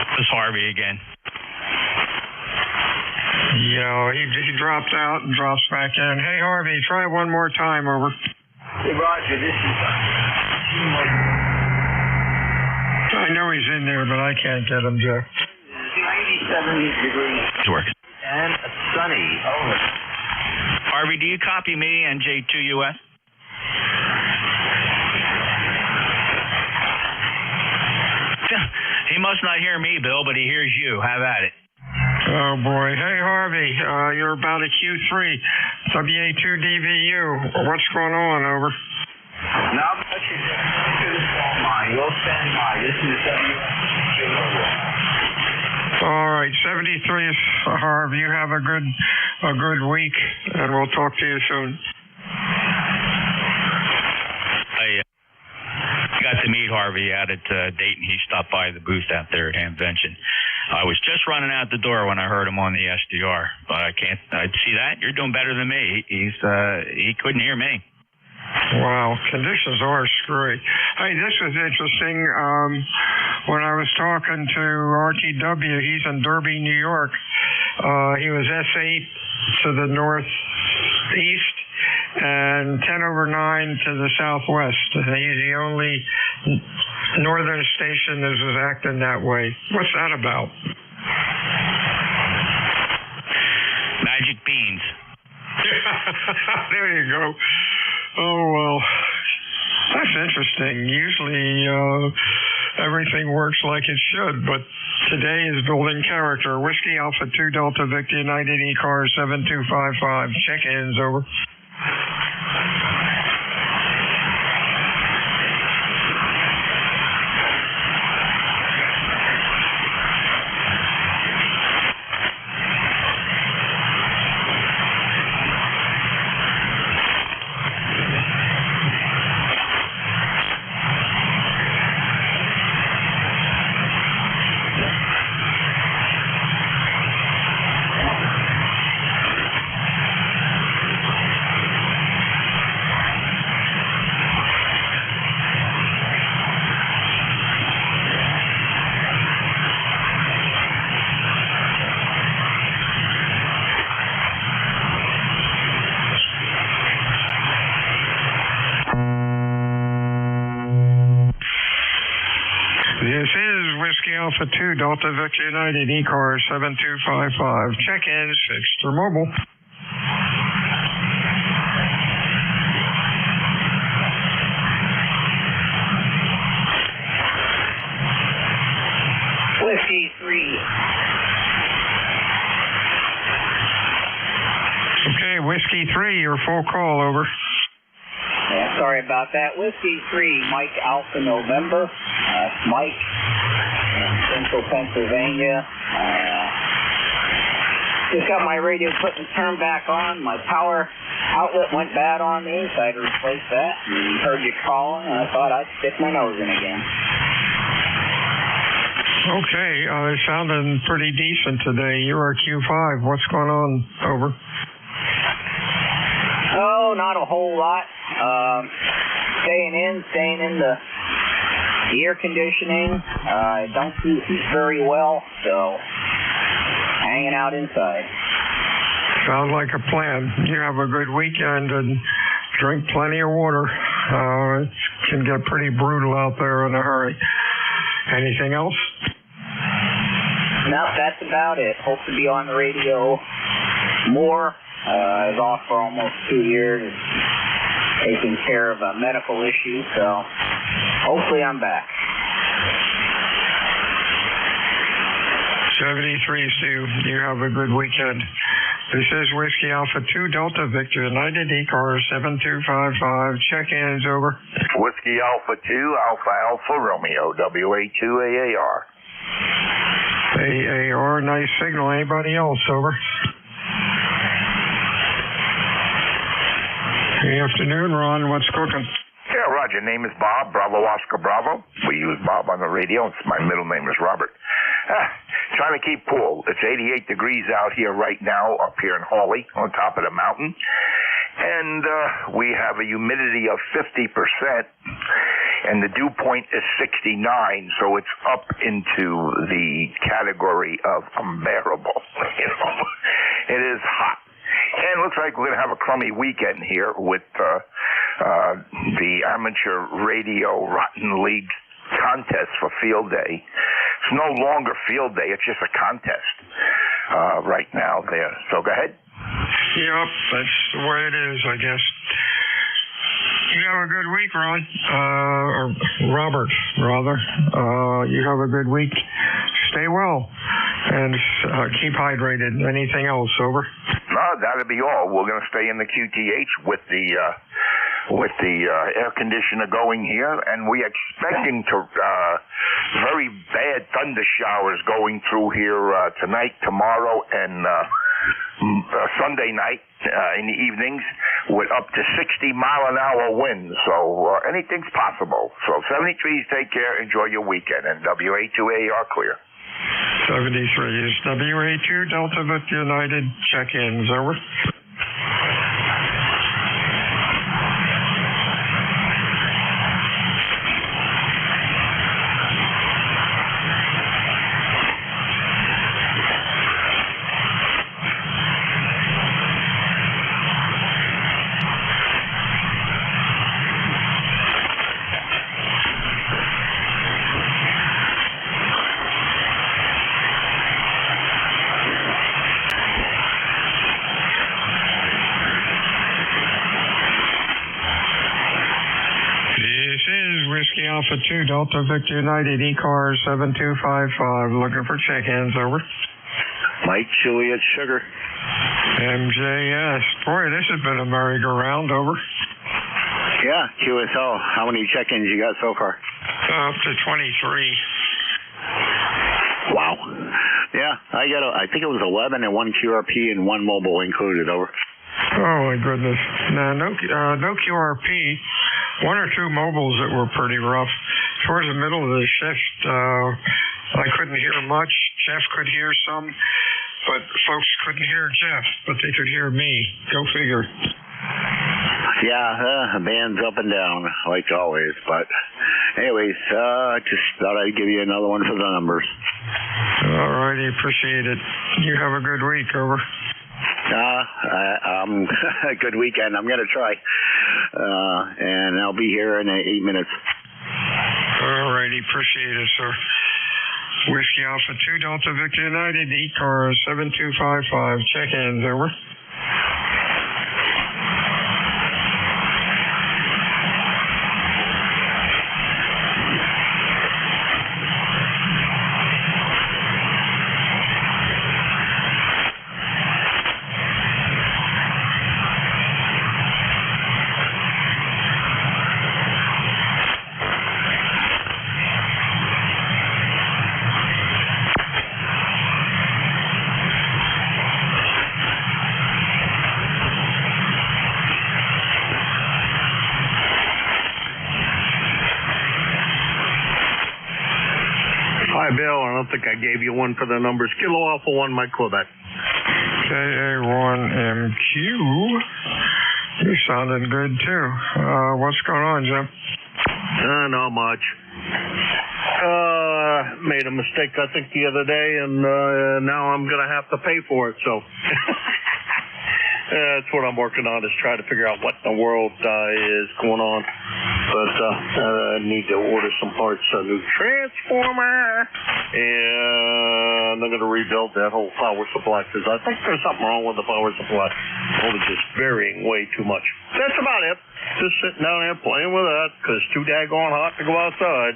It was Harvey again. He drops out and drops back in. Hey, Harvey, try it one more time, over. Hey, Roger, this is... I know he's in there, but I can't get him, Jeff. 97 degrees. It's working. And sunny. Over. Harvey, do you copy me, NJ2US? He must not hear me, Bill, but he hears you. Have at it. Oh, boy. Hey, Harvey, you're about a Q3, WA2DVU. What's going on, over? Not much. You'll stand by. This is All right, 73, Harv. You have a good week, and we'll talk to you soon. I got to meet Harvey out at Dayton. He stopped by the booth out there at Hamvention. I was just running out the door when I heard him on the SDR, but I see that. You're doing better than me. He couldn't hear me. Wow, conditions are screwy. Hey, this was interesting. When I was talking to RTW, he's in Derby, New York. He was S8 to the northeast and 10 over 9 to the southwest. He's the only northern station that is acting that way. What's that about? Magic beans. There you go. Oh, well, that's interesting. Usually everything works like it should, but today is building character. Whiskey Alpha 2 Delta Victor United ECARS 7255. Check-ins, over. This is Whiskey Alpha 2 Delta Victor United ECARS 7255. Check-ins, extra mobile. Whiskey 3, your full call, over. Yeah, sorry about that. Whiskey 3, Mike Alpha November. Mike in Central Pennsylvania. Just got my radio put and turned back on. My power outlet went bad on me, so I had to replace that. And heard you calling, and I thought I'd stick my nose in again. Okay, sounding pretty decent today. You're Q5. What's going on? Over. Oh, not a whole lot. Staying in the air conditioning. I don't see heat very well, so hanging out inside. Sounds like a plan. You have a good weekend and drink plenty of water. It can get pretty brutal out there in a hurry. Anything else? No, that's about it. Hope to be on the radio more. I was off for almost 2 years, taking care of a medical issue, so hopefully I'm back. 73, Stu. You have a good weekend. This is Whiskey Alpha 2 Delta Victor United ECARS 7255. Check-ins, over. Whiskey Alpha 2 Alpha Alpha Romeo WA2 AAR. AAR, nice signal. Anybody else, over? Good afternoon, Ron. What's cooking? Yeah, Roger. Name is Bob. Bravo Oscar Bravo. We use Bob on the radio. My middle name is Robert. Trying to keep cool. It's 88 degrees out here right now, up here in Hawley, on top of the mountain. And we have a humidity of 50%, and the dew point is 69, so it's up into the category of unbearable. You know, it is hot. And it looks like we're going to have a crummy weekend here with the Amateur Radio Rotten League contest for Field Day. It's no longer Field Day, it's just a contest right now there. So go ahead. Yep, that's the way it is, I guess. You have a good week, Ron. Or Robert, rather. You have a good week. Stay well. And keep hydrated. Anything else, over? No, that'll be all. We're going to stay in the QTH with the air conditioner going here, and we're expecting very bad thunder showers going through here tonight, tomorrow, and Sunday night in the evenings with up to 60-mile-an-hour winds. So anything's possible. So 73s, take care, enjoy your weekend, and WA2AR clear. 73 is WA2 Delta Victor United. Check-ins, over. Alpha 2 Delta Victor United ECARS 7255. Looking for check-ins, over. Mike Juliet Sugar. MJS. Boy, this has been a merry-go-round, over. Yeah, QSL. How many check-ins you got so far? Up to 23. Wow. Yeah, I think it was 11 and one QRP and one mobile included, over. Oh, my goodness. No QRP. One or two mobiles that were pretty rough. Towards the middle of the shift, I couldn't hear much. Jeff could hear some, but folks couldn't hear Jeff, but they could hear me. Go figure. Yeah, the band's up and down, like always. But anyways, just thought I'd give you another one for the numbers. All righty, appreciate it. You have a good week, over. A good weekend. I'm going to try. And I'll be here in 8 minutes. All righty. Appreciate it, sir. Whiskey Alpha 2 Delta Victor United, ECARS 7255. Check-ins, over. don't think I gave you one for the numbers. Kilo Alpha 1, Mike Quebec. KA1MQ. You sounded good, too. What's going on, Jim? Not much. Made a mistake, I think, the other day, and now I'm going to have to pay for it, so... That's what I'm working on, is try to figure out what in the world is going on. But I need to order some parts, a new transformer, and I'm going to rebuild that whole power supply, because I think there's something wrong with the power supply. Only just varying way too much. That's about it. Just sitting down there playing with that, because it's too daggone hot to go outside.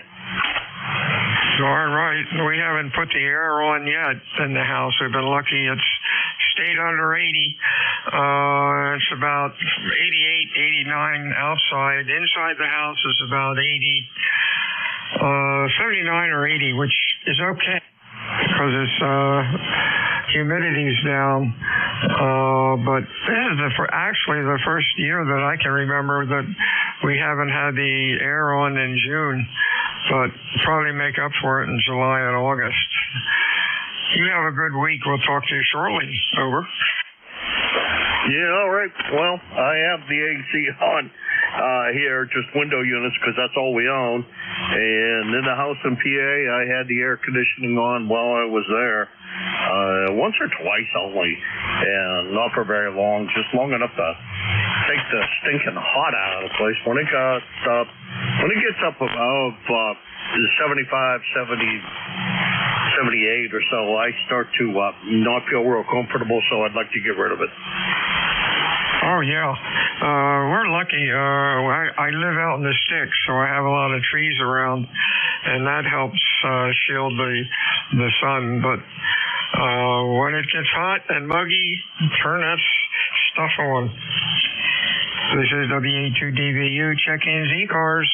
Darn right. We haven't put the air on yet in the house. We've been lucky. It's stayed under 80. It's about 88, 89 outside. Inside the house is about 80, 79 or 80, which is okay because it's humidity's down. But this is actually the first year that I can remember that we haven't had the air on in June, but probably make up for it in July and August. You have a good week. We'll talk to you shortly. Over. Yeah, all right. Well, I have the AC on here, just window units, because that's all we own. And in the house in PA, I had the air conditioning on while I was there. Once or twice only, and not for very long, just long enough to take the stinking hot out of the place. When it gets up above 75, 70, 78 or so, I start to not feel real comfortable, so I'd like to get rid of it. Oh, yeah. We're lucky. I live out in the sticks, so I have a lot of trees around, and that helps shield the sun. But when it gets hot and muggy, turn that stuff on. This is WA2DVU. Check-ins, ECARS.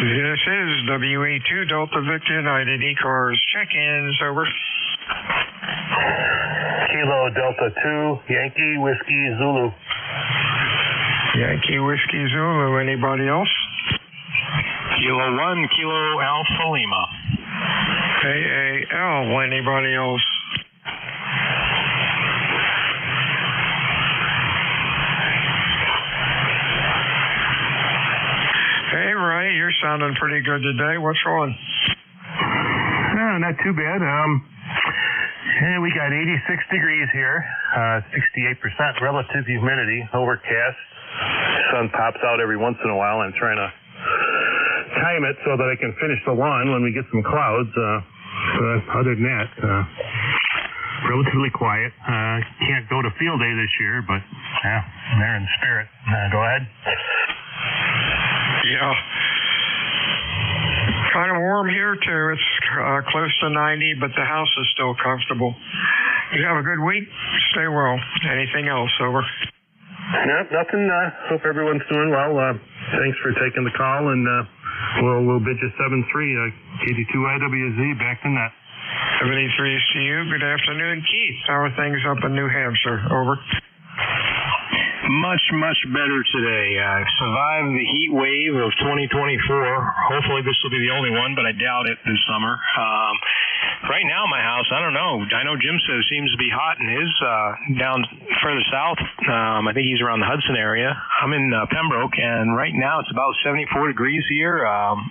This is WA2 Delta Victor United ECARS. Check-ins, over. Kilo Delta 2, Yankee Whiskey Zulu. Yankee Whiskey Zulu. Anybody else? Kilo 1, Kilo Alpha Lima. KAL. Anybody else? Hey, Ray, you're sounding pretty good today. What's wrong? No, not too bad. We got 86 degrees here, 68% relative humidity, overcast. Sun pops out every once in a while. I'm trying to time it so that I can finish the lawn when we get some clouds. Other than that, relatively quiet. Can't go to field day this year, but yeah, they're in spirit. Go ahead. Yeah. Kind of warm here, too. It's close to 90, but the house is still comfortable. You have a good week. Stay well. Anything else? Over. No, nothing. Hope everyone's doing well. Thanks for taking the call, and we'll bid you 7-3. KD2IWZ back to net. 73 is to you. Good afternoon, Keith. How are things up in New Hampshire? Over. Much, much better today. I've survived the heat wave of 2024. Hopefully this will be the only one, but I doubt it this summer. Right now, my house, I don't know. I know Jim says it seems to be hot in his down further south. I think he's around the Hudson area. I'm in Pembroke, and right now it's about 74 degrees here.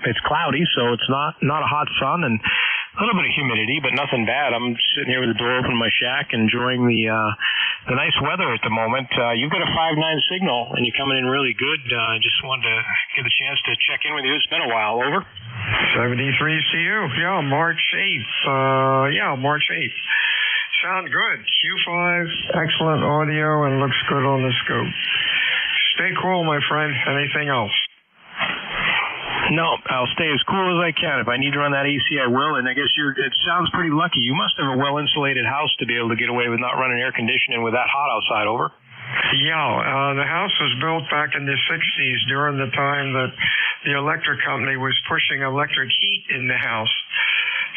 It's cloudy, so it's not a hot sun, and a little bit of humidity, but nothing bad. I'm sitting here with the door open in my shack, enjoying the nice weather at the moment. You've got a 5.9 signal, and you're coming in really good. Just wanted to get a chance to check in with you. It's been a while. Over. 73 to you. Yeah, March 8th. March 8th. sound good. Q5, excellent audio, and looks good on the scope. Stay cool, my friend. Anything else? No, I'll stay as cool as I can. If I need to run that AC, I will. And I guess it sounds pretty lucky. You must have a well-insulated house to be able to get away with not running air conditioning with that hot outside, over. Yeah, the house was built back in the 60s during the time that the electric company was pushing electric heat in the house.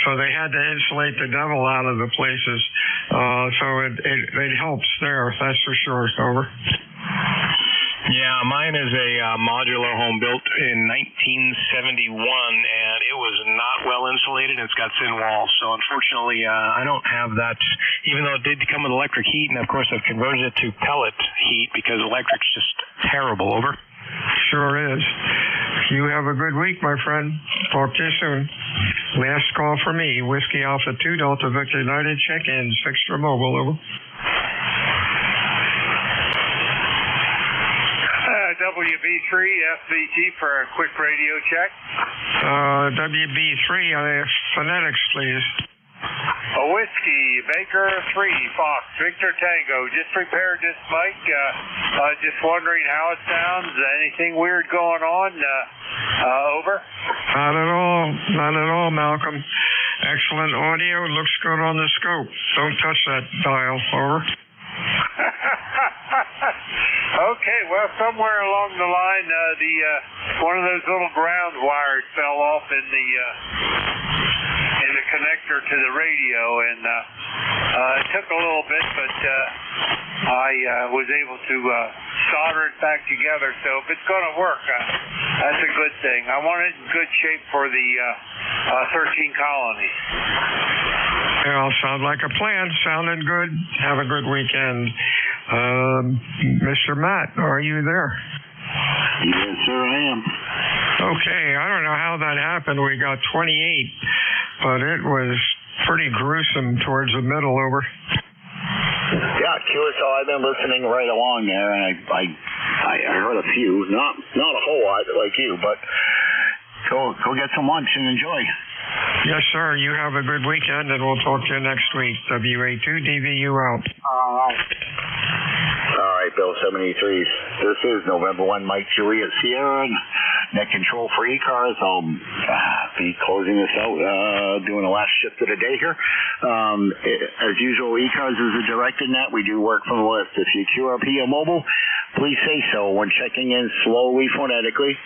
So they had to insulate the devil out of the places. So it helps there, that's for sure. Over. Yeah, mine is a modular home built in 1971, and it was not well insulated. It's got thin walls, so unfortunately, I don't have that. Even though it did come with electric heat, and of course I've converted it to pellet heat because electric's just terrible. Over. Sure is. You have a good week, my friend. Talk to you soon. Last call for me. Whiskey Alpha 2 Delta Victor United. Check-in. Fixed or mobile. Over. WB3 FVT for a quick radio check. WB3, phonetics, please. A whiskey, Baker 3, Fox, Victor Tango. Just prepared this mic. Just wondering how it sounds. Anything weird going on? Over. Not at all, Malcolm. Excellent audio. Looks good on the scope. Don't touch that dial. Over. Okay, well, somewhere along the line, one of those little ground wires fell off in the connector to the radio, and it took a little bit, but I was able to solder it back together. So if it's going to work, that's a good thing. I want it in good shape for the 13 colonies. Well, sound like a plan. Sounding good. Have a good weekend. Mr. Matt, are you there? Yes, sir, I am. Okay, I don't know how that happened. We got 28, but it was pretty gruesome towards the middle. Over. Yeah, QSO, I've been listening right along there, and I heard a few, not a whole lot like you, but go get some lunch and enjoy. Yes, sir. You have a good weekend, and we'll talk to you next week. WA2DVU out. All right, Bill 73s. This is November 1, Mike Juliet Sierra, net control for ECARS. I'll be closing this out, doing the last shift of the day here. As usual, ECARS is a directed net. We do work from the list. If you QRP or mobile, please say so when checking in slowly phonetically.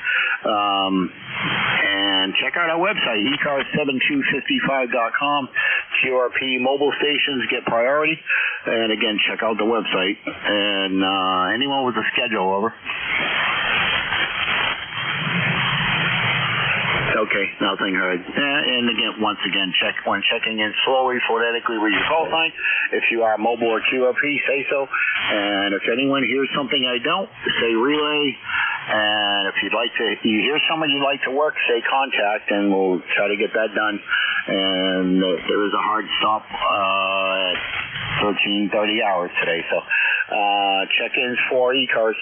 And check out our website, ECARS7255.com. QRP mobile stations get priority. And again, check out the website. And anyone with a schedule, over. Okay, nothing heard. And again, once again, check when checking in slowly, phonetically with your call sign. If you are mobile or QRP, say so. And if anyone hears something I don't, say relay. And if you hear someone you'd like to work, say contact, and we'll try to get that done. And there is a hard stop at 13:30 hours today. So check-ins for ECARS.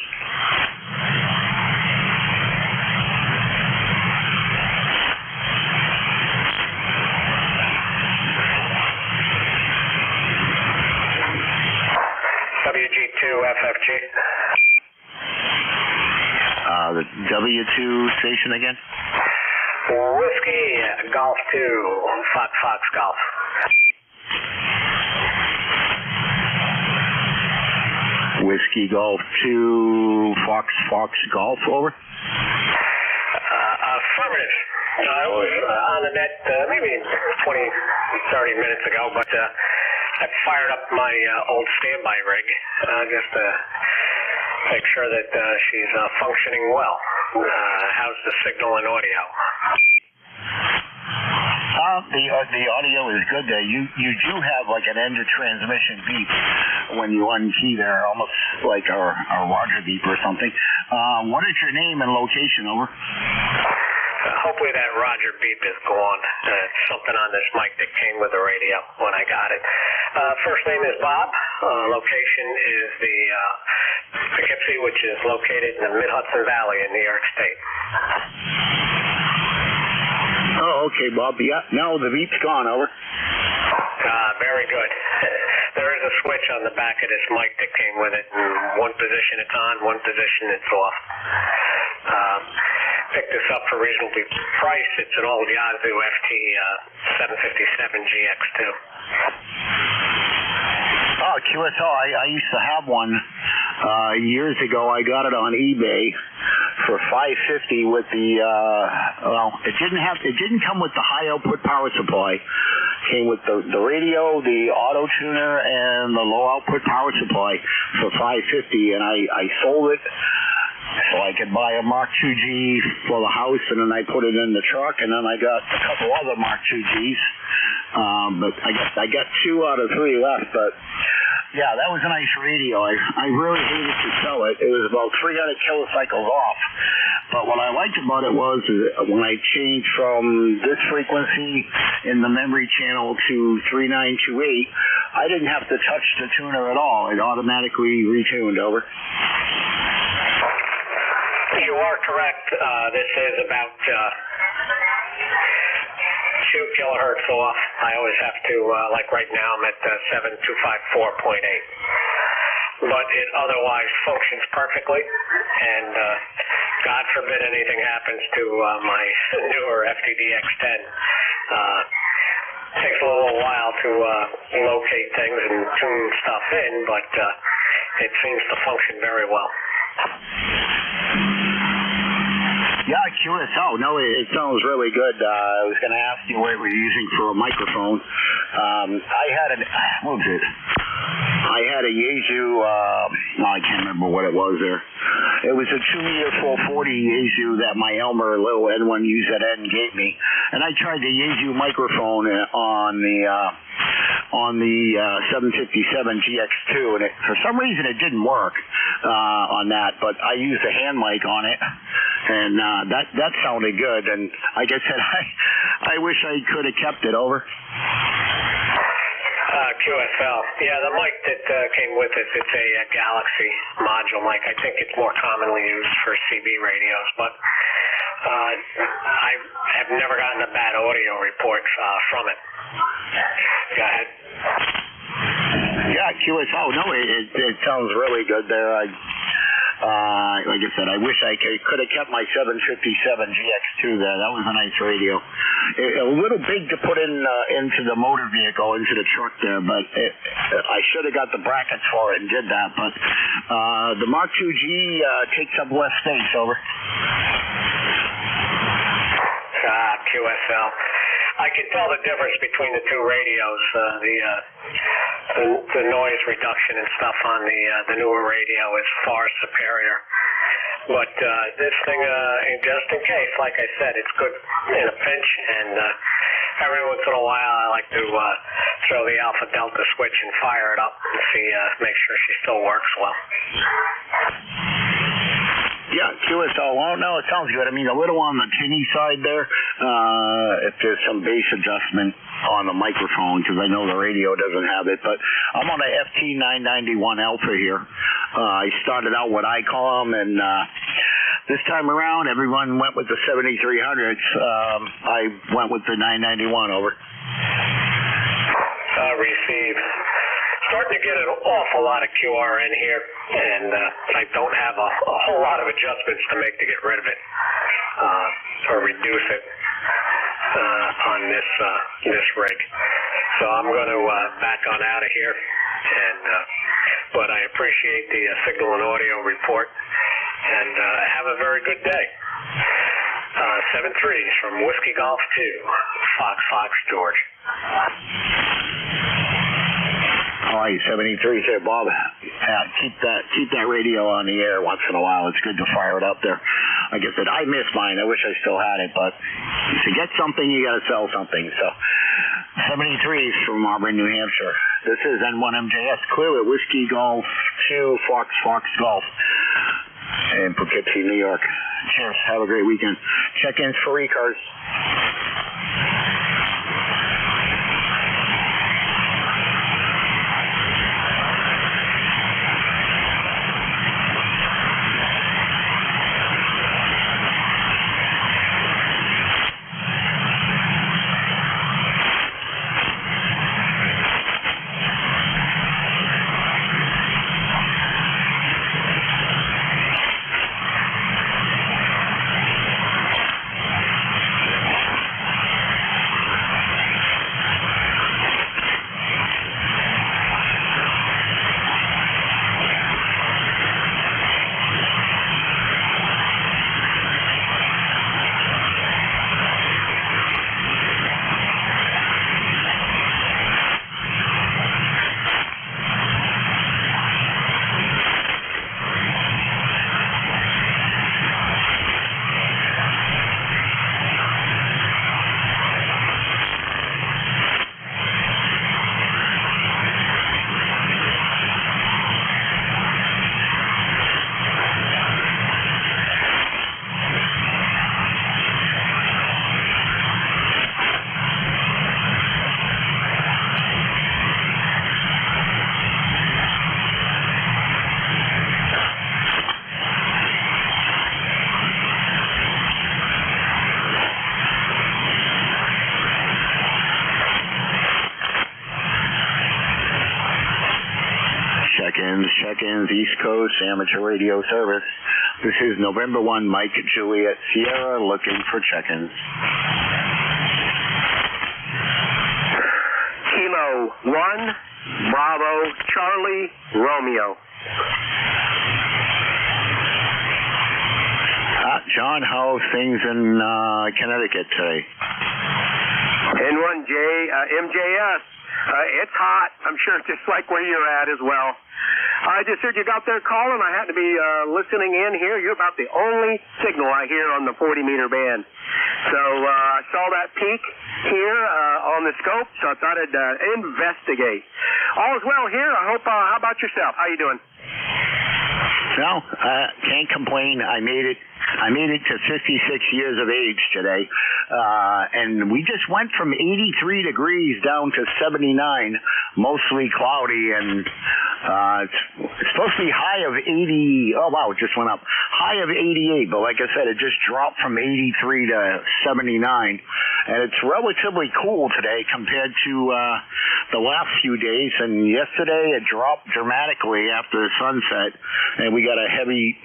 WG2FFG. The W2 station again? Whiskey Golf 2, Fox Golf. Whiskey Golf 2, Fox Golf, over? Affirmative. I was on the net maybe 20, 30 minutes ago, but I fired up my old standby rig just to make sure that she's functioning well. How's the signal and audio? The audio is good there. You do have like an end of transmission beep when you unkey there, almost like a Roger beep or something. What is your name and location, over? Hopefully that Roger beep is gone. Something on this mic that came with the radio when I got it. First name is Bob. Location is the Poughkeepsie, which is located in the Mid-Hudson Valley in New York State. Oh, okay, Bob. Yeah, no, the beep's gone, over. Very good. The switch on the back of this mic that came with it. And one position it's on, one position it's off. Picked this up for reasonably priced. It's an old Yazoo FT 757 GX2. Oh, QSO, I used to have one years ago. I got it on eBay for $550 with the it didn't come with the high output power supply. It came with the radio, the auto tuner, and the low output power supply for $550, and I sold it so I could buy a Mark IIG for the house, and then I put it in the truck, and then I got a couple other Mark IIGs. But I got 2 out of 3 left, but yeah, that was a nice radio. I really hated to sell it. It was about 300 kilocycles off. But what I liked about it was when I changed from this frequency in the memory channel to 3928, I didn't have to touch the tuner at all. It automatically retuned over. You are correct. This is about 2 kilohertz off. I always have to, like right now, I'm at 7254.8. But it otherwise functions perfectly, and God forbid anything happens to my newer FTDX10. Takes a little while to locate things and tune stuff in, but it seems to function very well. Yeah, QSO. No, it sounds really good. I was going to ask you what you were using for a microphone. I had a Yaesu, I can't remember what it was there. It was a 2-meter 440 Yaesu that my Elmer little N1UZN gave me. And I tried the Yaesu microphone on the 757 GX2, and for some reason it didn't work on that, but I used a hand mic on it, and that sounded good. And like I said, I wish I could have kept it over. QSL. Yeah, the mic that came with it, it's a Galaxy module mic. I think it's more commonly used for CB radios, but I have never gotten a bad audio report from it. Go ahead. Yeah, QSO. No, it sounds really good there. Like I said, I wish I could have kept my 757 GX2 there. That was a nice radio. A little big to put into the motor vehicle, into the truck there, but I should have got the brackets for it and did that. But the Mark IIG takes up less space. Over. QSL. I can tell the difference between the two radios. The noise reduction and stuff on the newer radio is far superior. But this thing, just in case, like I said, it's good in a pinch. And every once in a while, I like to throw the Alpha Delta switch and fire it up and see, make sure she still works well. Yeah, QSO. Well, no, it sounds good. I mean, a little on the tinny side there, if there's some bass adjustment on the microphone, because I know the radio doesn't have it. But I'm on a FT991 Alpha here. I started out what I call them, and this time around, everyone went with the 7300s. I went with the 991 over. Receive. Starting to get an awful lot of QRN here, and I don't have a whole lot of adjustments to make to get rid of it or reduce it on this rig. So I'm going to back on out of here, and but I appreciate the signal and audio report, and have a very good day. 7-3 from Whiskey Golf 2, Fox George. All right, 73 here, Bob. Keep that radio on the air once in a while. It's good to fire it up there. Like I said, I miss mine. I wish I still had it, but to get something, you got to sell something. So, 73s from Auburn, New Hampshire. This is N1MJS, clear at Whiskey Golf 2, Fox Golf in Poughkeepsie, New York. Cheers. Have a great weekend. Check-ins for ECARS. East Coast Amateur Radio Service. This is November 1, Mike Juliet Sierra, looking for check-ins. Kilo 1, Bravo, Charlie, Romeo. John, how are things in Connecticut today? N1J, MJS. It's hot. I'm sure just like where you're at as well. I just heard you got there calling. I happen to be listening in here. You're about the only signal I hear on the 40-meter band. So I saw that peak here on the scope, so I thought I'd investigate. All is well here. I hope. How about yourself? How you doing? Well, can't complain. I made it to 56 years of age today, and we just went from 83 degrees down to 79, mostly cloudy, and it's supposed to be high of 80. Oh wow, it just went up. High of 88, but like I said, it just dropped from 83 to 79, and it's relatively cool today compared to the last few days. And yesterday it dropped dramatically after the sunset, and we got a heavy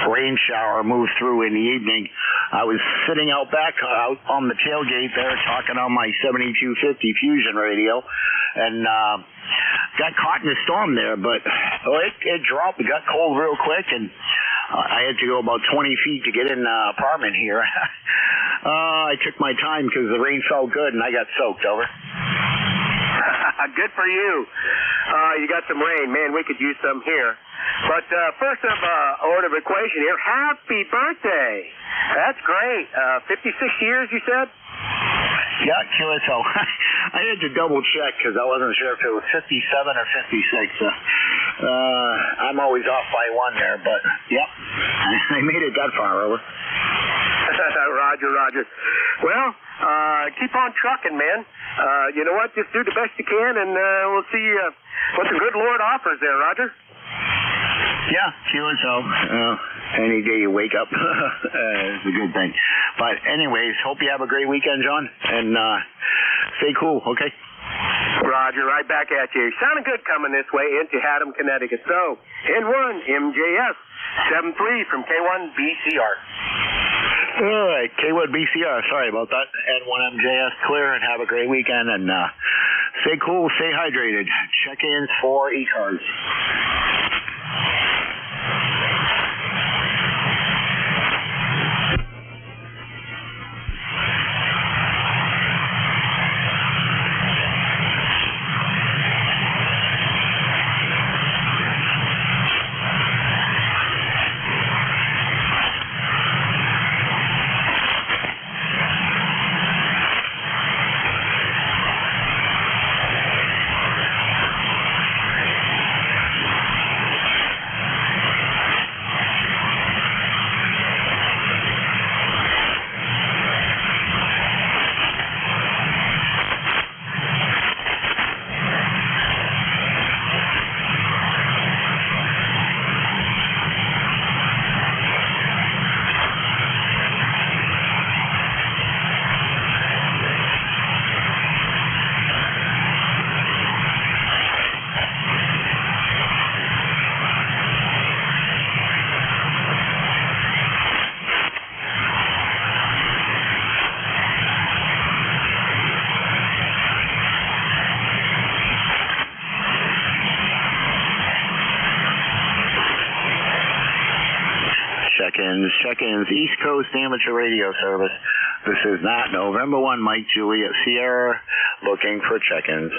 rain shower move through in the evening. I was sitting out back out on the tailgate there talking on my 7250 Fusion radio, and got caught in a storm there, but it dropped. It got cold real quick, and I had to go about 20 feet to get in the apartment here. I took my time because the rain felt good, and I got soaked. Over. Good for you. You got some rain. Man, we could use some here. But first of order of equation here, happy birthday. That's great. 56 years, you said? Yeah, QSO. I had to double check because I wasn't sure if it was 57 or 56. I'm always off by one there, but yeah, I made it that far, over. Roger. Well, keep on trucking, man. You know what? Just do the best you can, and we'll see what the good Lord offers there, Roger. Yeah, QSO. Any day you wake up is a good thing. But anyways, hope you have a great weekend, John, and stay cool, okay? Roger, right back at you. Sounding good coming this way into Haddam, Connecticut. So, N1, MJS, 73 from K1 BCR. All right, K1 BCR, sorry about that. N1 MJS, clear, and have a great weekend, and stay cool, stay hydrated. Check-ins for ECARS. Check-ins, East Coast Amateur Radio Service. This is not November 1, Mike Juliet Sierra, looking for check-ins.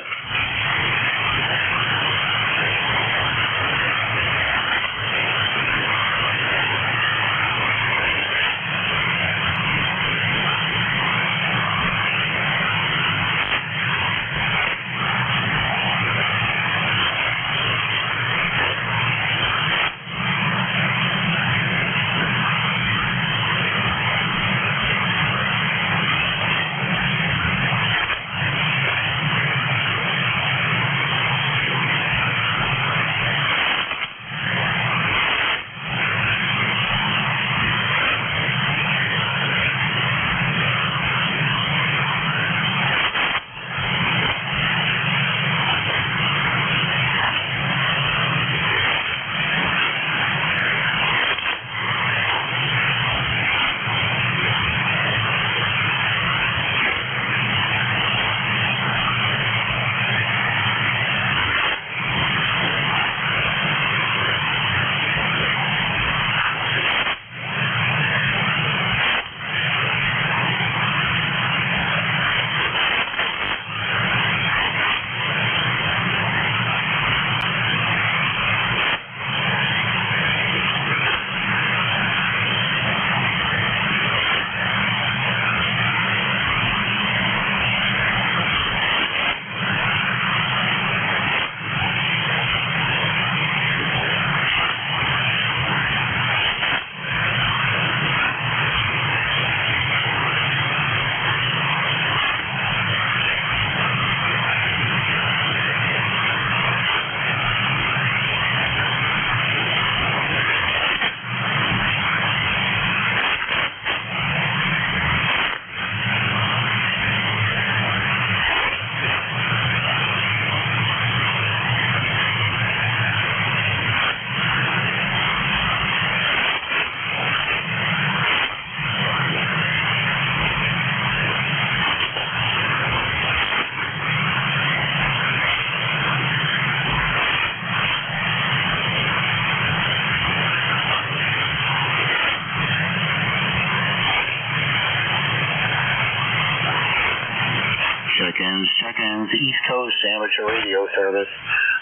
check-ins, East Coast Amateur Radio Service.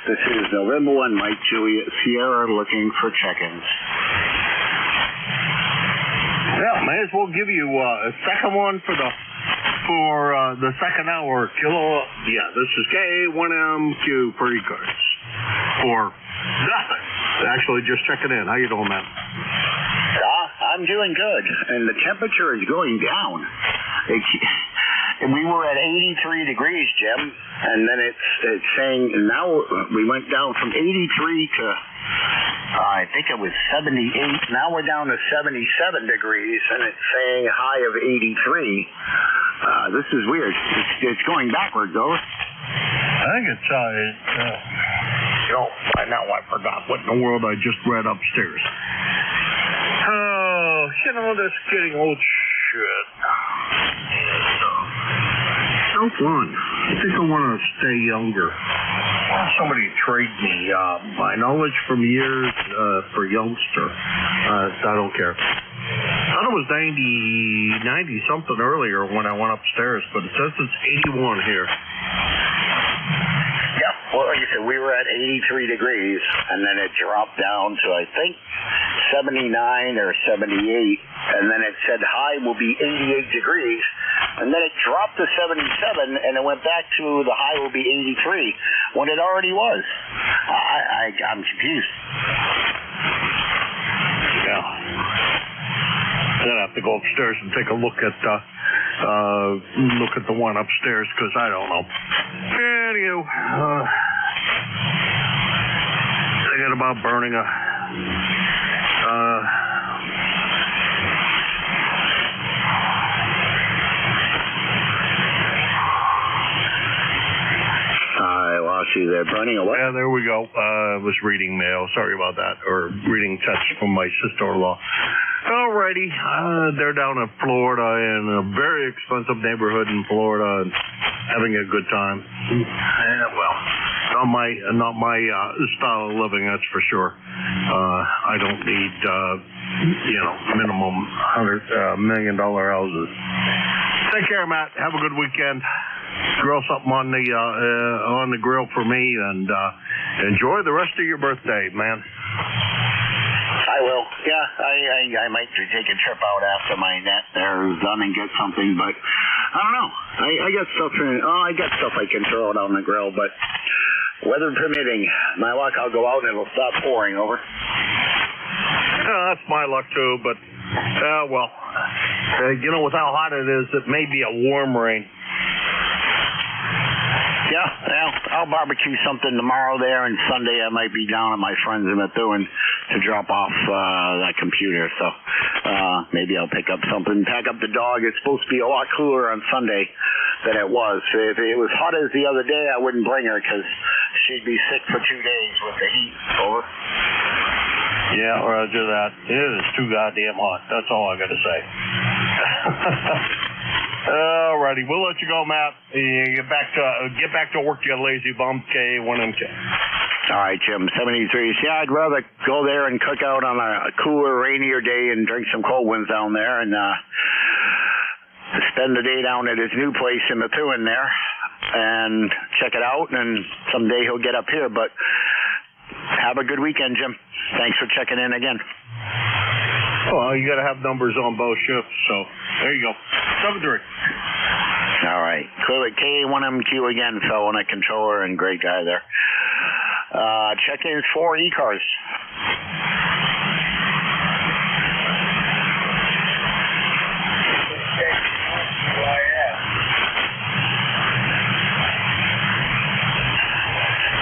This is November 1, Mike Juliet Sierra looking for check-ins. Yeah, may as well give you a second one for the second hour. This is K1MQ for ECARS. For nothing. Actually, just checking in. How you doing, man? I'm doing good, and the temperature is going down. We were at 83 degrees, Jim, and then it's saying now we went down from 83 to I think it was 78. Now we're down to 77 degrees, and it's saying a high of 83. This is weird. It's going backward, though. I think it's now I forgot what in the world I just read upstairs. Oh, this getting old shit. So fun. I think I want to stay younger. Somebody trade me my knowledge from years for youngster. I don't care. I thought it was 90 something earlier when I went upstairs, but it says it's 81 here. Yeah, well, like you said, we were at 83 degrees, and then it dropped down to, I think, 79 or 78, and then it said high will be 88 degrees, and then it dropped to 77, and it went back to the high will be 83, when it already was. I'm confused. Yeah. I'm going to have to go upstairs and take a look at the one upstairs, because I don't know. Anywho, thinking about burning a I lost you there, burning a what? Yeah, there we go. I was reading mail. Sorry about that. Or reading text from my sister-in-law. Alrighty. They're down in Florida in a very expensive neighborhood in Florida and having a good time. Well, not my style of living, that's for sure. I don't need, minimum $100 million houses. Take care, Matt. Have a good weekend. Grill something on the grill for me, and enjoy the rest of your birthday, man. I will. Yeah, I might take a trip out after my net there is done and get something, but I don't know. I got stuff. I got stuff I can throw it on the grill, but weather permitting, my luck, I'll go out and it'll stop pouring over. That's my luck too, but with how hot it is, it may be a warm rain. Yeah, I'll barbecue something tomorrow there, and Sunday I might be down at my friend's in Methuen to drop off that computer. So maybe I'll pick up something, pack up the dog. It's supposed to be a lot cooler on Sunday than it was. If it was hot as the other day, I wouldn't bring her because she'd be sick for 2 days with the heat. Over. Yeah, roger that. It is too goddamn hot. That's all I got to say. Alrighty, we'll let you go, Matt. You get back to work, you lazy bum. K1MK. All right, Jim. 73. See, I'd rather go there and cook out on a cooler, rainier day and drink some cold ones down there, and spend the day down at his new place in Methuen there, and check it out. And someday he'll get up here. But have a good weekend, Jim. Thanks for checking in again. Well, you got to have numbers on both shifts, so there you go. 7-3. All right. Clearly, K1MQ again, fellow net controller and great guy there. Check-ins for ECARS.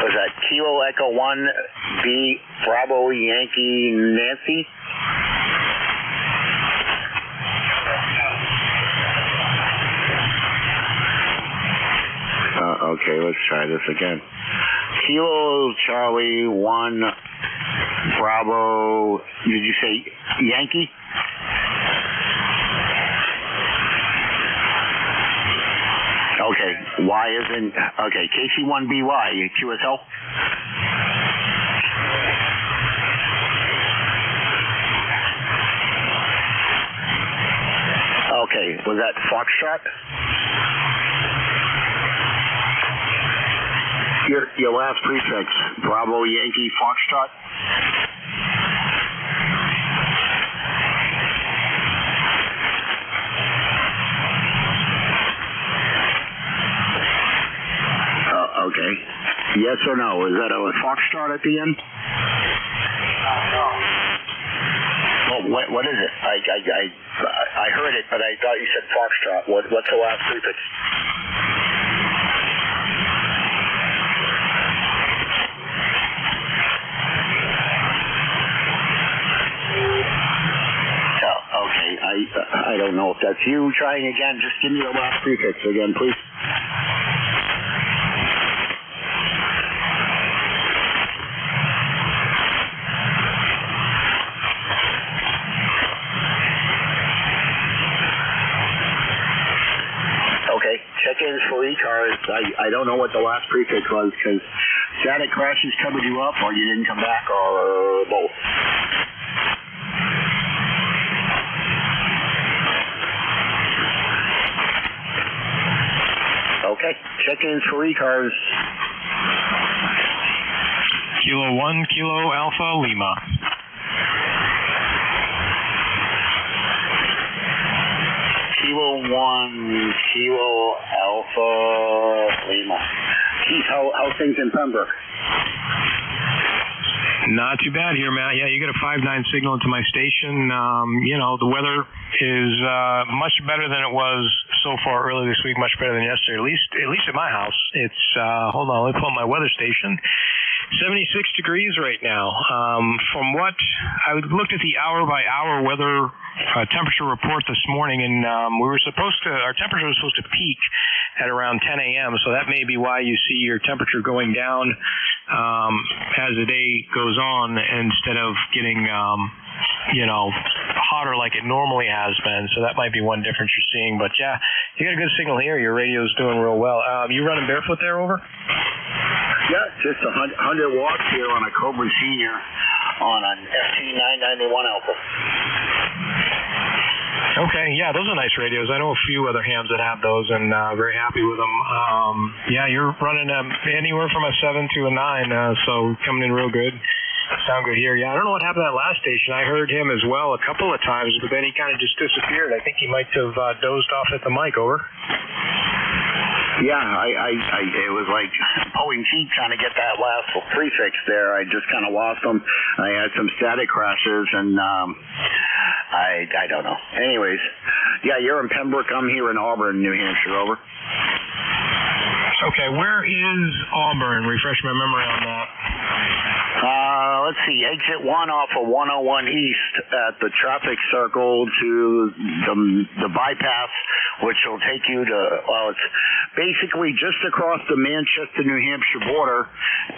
Was that Kilo Echo 1 B Bravo Yankee Nancy? Okay, let's try this again. Kilo Charlie 1 Bravo, did you say Yankee? Okay, Y isn't, okay, KC1BY, QSL? Okay, was that Foxtrot? Your last prefix, Bravo Yankee Foxtrot. Okay. Yes or no? Is that a Foxtrot at the end? No. Well, what is it? I heard it, but I thought you said Foxtrot. What's the last prefix? Okay. I don't know if that's you trying again. Just give me the last prefix again, please. Check-ins for ECARS. I don't know what the last prefix was because static crashes covered you up or you didn't come back or both. Okay. Check-ins for ECARS. Kilo 1, Kilo Alpha Lima. Kilo 1, Kilo Alpha Lima. Keith, how's things in Pembroke? Not too bad here, Matt. Yeah, you get a 5.9 signal into my station. The weather is much better than it was so far early this week, much better than yesterday, at least at my house. It's, hold on, let me pull up my weather station. 76 degrees right now. From what I looked at the hour-by-hour weather temperature report this morning, and our temperature was supposed to peak at around 10 a.m., so that may be why you see your temperature going down as the day goes on instead of getting, hotter like it normally has been. So that might be one difference you're seeing. But yeah, you got a good signal here. Your radio's doing real well. You running barefoot there, over? Yeah, just 100 watts here on a Cobra Senior on an FT991 Alpha. Okay, yeah, those are nice radios. I know a few other hams that have those, and very happy with them. Yeah, you're running anywhere from a 7 to a 9, so coming in real good. Sound good here. Yeah, I don't know what happened to that last station. I heard him as well a couple of times, but then he kind of just disappeared. I think he might have dozed off at the mic, over. Yeah, it was like pulling teeth trying to get that last prefix there. I just kind of lost them. I had some static crashes, and I don't know. Anyways, yeah, you're in Pembroke. I'm here in Auburn, New Hampshire, over. Okay, where is Auburn? Refresh my memory on that. Let's see, exit 1 off of 101 East at the traffic circle to the bypass, which will take you to, it's basically just across the Manchester, New Hampshire border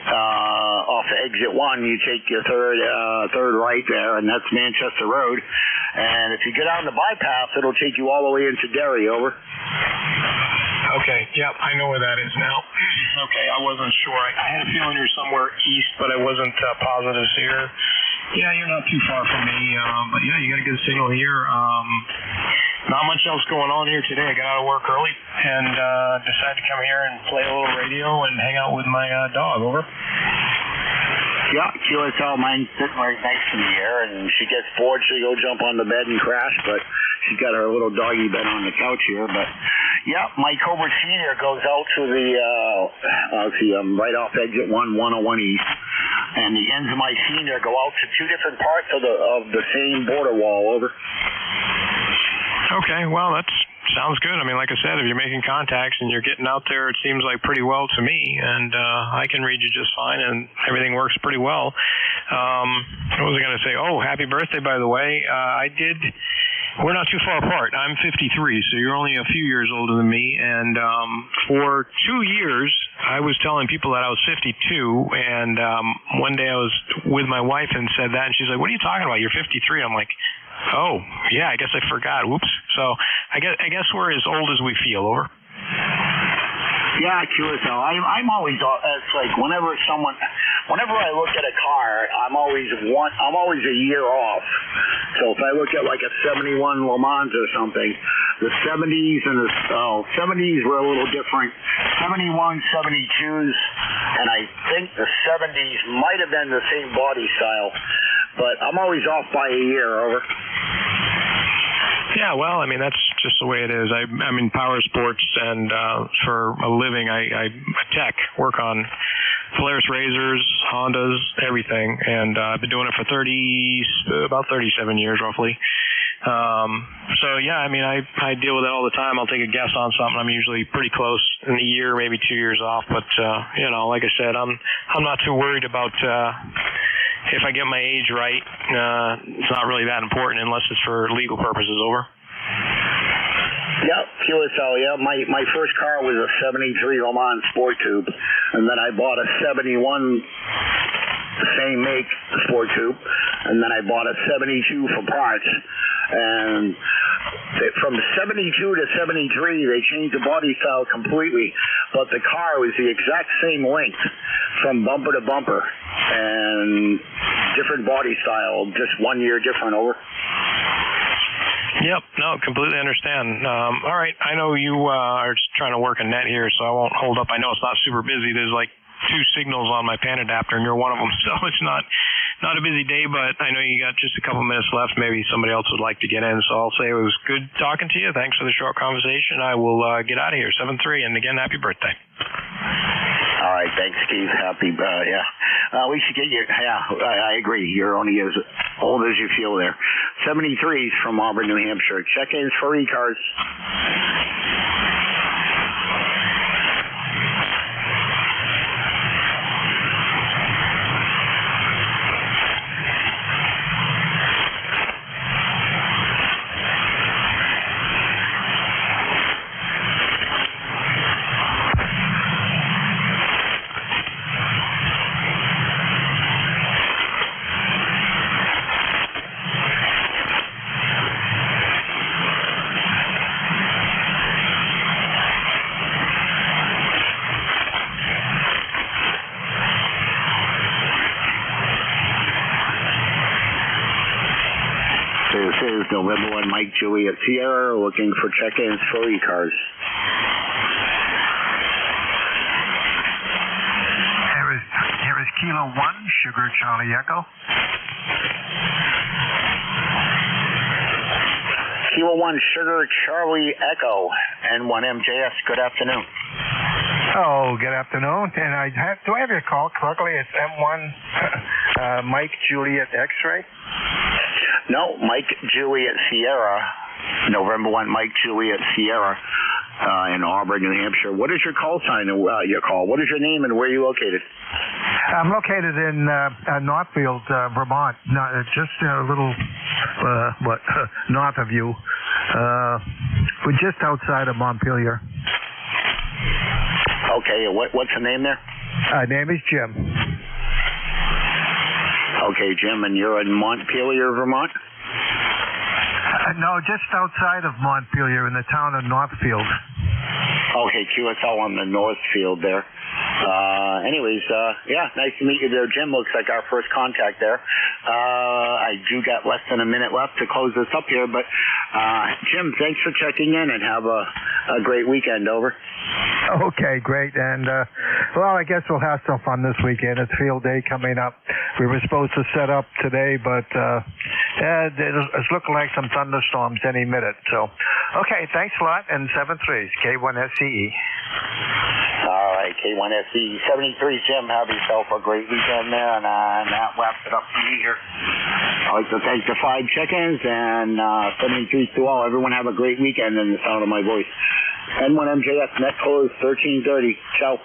off of exit 1. You take your third right there, and that's Manchester Road. And if you get on the bypass, it'll take you all the way into Derry, over. Okay, yep, I know where that is now. Okay, I wasn't sure. I had a feeling you were somewhere east, but I wasn't positive here. Yeah, you're not too far from me, but yeah, you got a good signal here. Not much else going on here today. I got out of work early and decided to come here and play a little radio and hang out with my dog, over. Yeah, QSL, mine's sitting right next to me here, and she gets bored, she'll go jump on the bed and crash, but she's got her little doggy bed on the couch here. But yeah, my Cobra Senior goes out to the, I'm right off exit 1, 101 East, and the ends of my Senior go out to two different parts of the same border wall, over. Okay, well, that sounds good. I mean, like I said, if you're making contacts and you're getting out there, it seems like pretty well to me, and I can read you just fine, and everything works pretty well. What was I going to say? Oh, happy birthday, by the way. We're not too far apart. I'm 53, so you're only a few years older than me, and for 2 years, I was telling people that I was 52, and one day I was with my wife and said that, and she's like, what are you talking about? You're 53. I'm like, oh, yeah, I guess I forgot. Whoops. So I guess we're as old as we feel, over. Yeah, QSL. I'm always, it's like whenever I look at a car, I'm always a year off. So if I look at like a 71 Le Mans or something, the 70s and the 70s were a little different. 71, 72s, and I think the 70s might have been the same body style, but I'm always off by a year. Over. Yeah, well, I mean, that's just the way it is. I'm in power sports, and for a living, I work on Polaris Razors, Hondas, everything, and I've been doing it for about 37 years, roughly. So, yeah, I mean, I deal with it all the time. I'll take a guess on something. I'm usually pretty close in a year, maybe 2 years off, but, you know, like I said, I'm not too worried about if I get my age right. It's not really that important unless it's for legal purposes. Over. Yep, QSL, yeah. My first car was a 73 Le Mans Sport Tube, and then I bought a 71 same make Sport Tube, and then I bought a 72 for parts, and from 72 to 73, they changed the body style completely, but the car was the exact same length from bumper to bumper, and different body style, just 1 year different. Over. Yep, no, completely understand. All right, I know you are just trying to work a net here, so I won't hold up. I know it's not super busy. There's like 2 signals on my pan adapter, and you're one of them, so it's not a busy day, but I know you got just a couple minutes left. Maybe somebody else would like to get in, so I'll say it was good talking to you. Thanks for the short conversation. I will get out of here, 7-3, and again, happy birthday. All right, thanks, Steve. Happy, we should get you. Yeah, I agree. You're only as old as you feel there. 73s from Auburn, New Hampshire. Check-ins for ECARS. This is November 1 Mike Juliet Sierra looking for check-ins for ECARS. Here is Kilo 1, Sugar Charlie Echo. Kilo 1, Sugar Charlie Echo, N1MJS. Good afternoon. Oh, good afternoon. And do I have your call correctly? It's M1 Mike Juliet X-ray? No, Mike Juliet Sierra, November 1 Mike Juliet Sierra in Auburn, New Hampshire. What is your call sign, your call? What is your name and where are you located? I'm located in Northfield, Vermont, just a little, north of you. We're just outside of Montpelier. Okay, what's the name there? Name is Jim. Okay, Jim, and you're in Montpelier, Vermont? No, just outside of Montpelier in the town of Northfield. Okay, QSL on the Northfield there. Anyways, nice to meet you there, Jim. Looks like our first contact there. I do got less than a minute left to close this up here, but Jim, thanks for checking in and have a great weekend. Over. Okay, great. And, well, I guess we'll have some fun this weekend. It's field day coming up. We were supposed to set up today, but it's looking like some thunderstorms any minute. So, okay, thanks a lot. And 7-3s, K1SCE. All right, K1SCE. 73, Jim, have yourself a great weekend there. And that wraps it up for me here. I'd like to thank the 5 check-ins and 73 to all. Everyone have a great weekend in the sound of my voice. N1MJS, net close 1330. Ciao.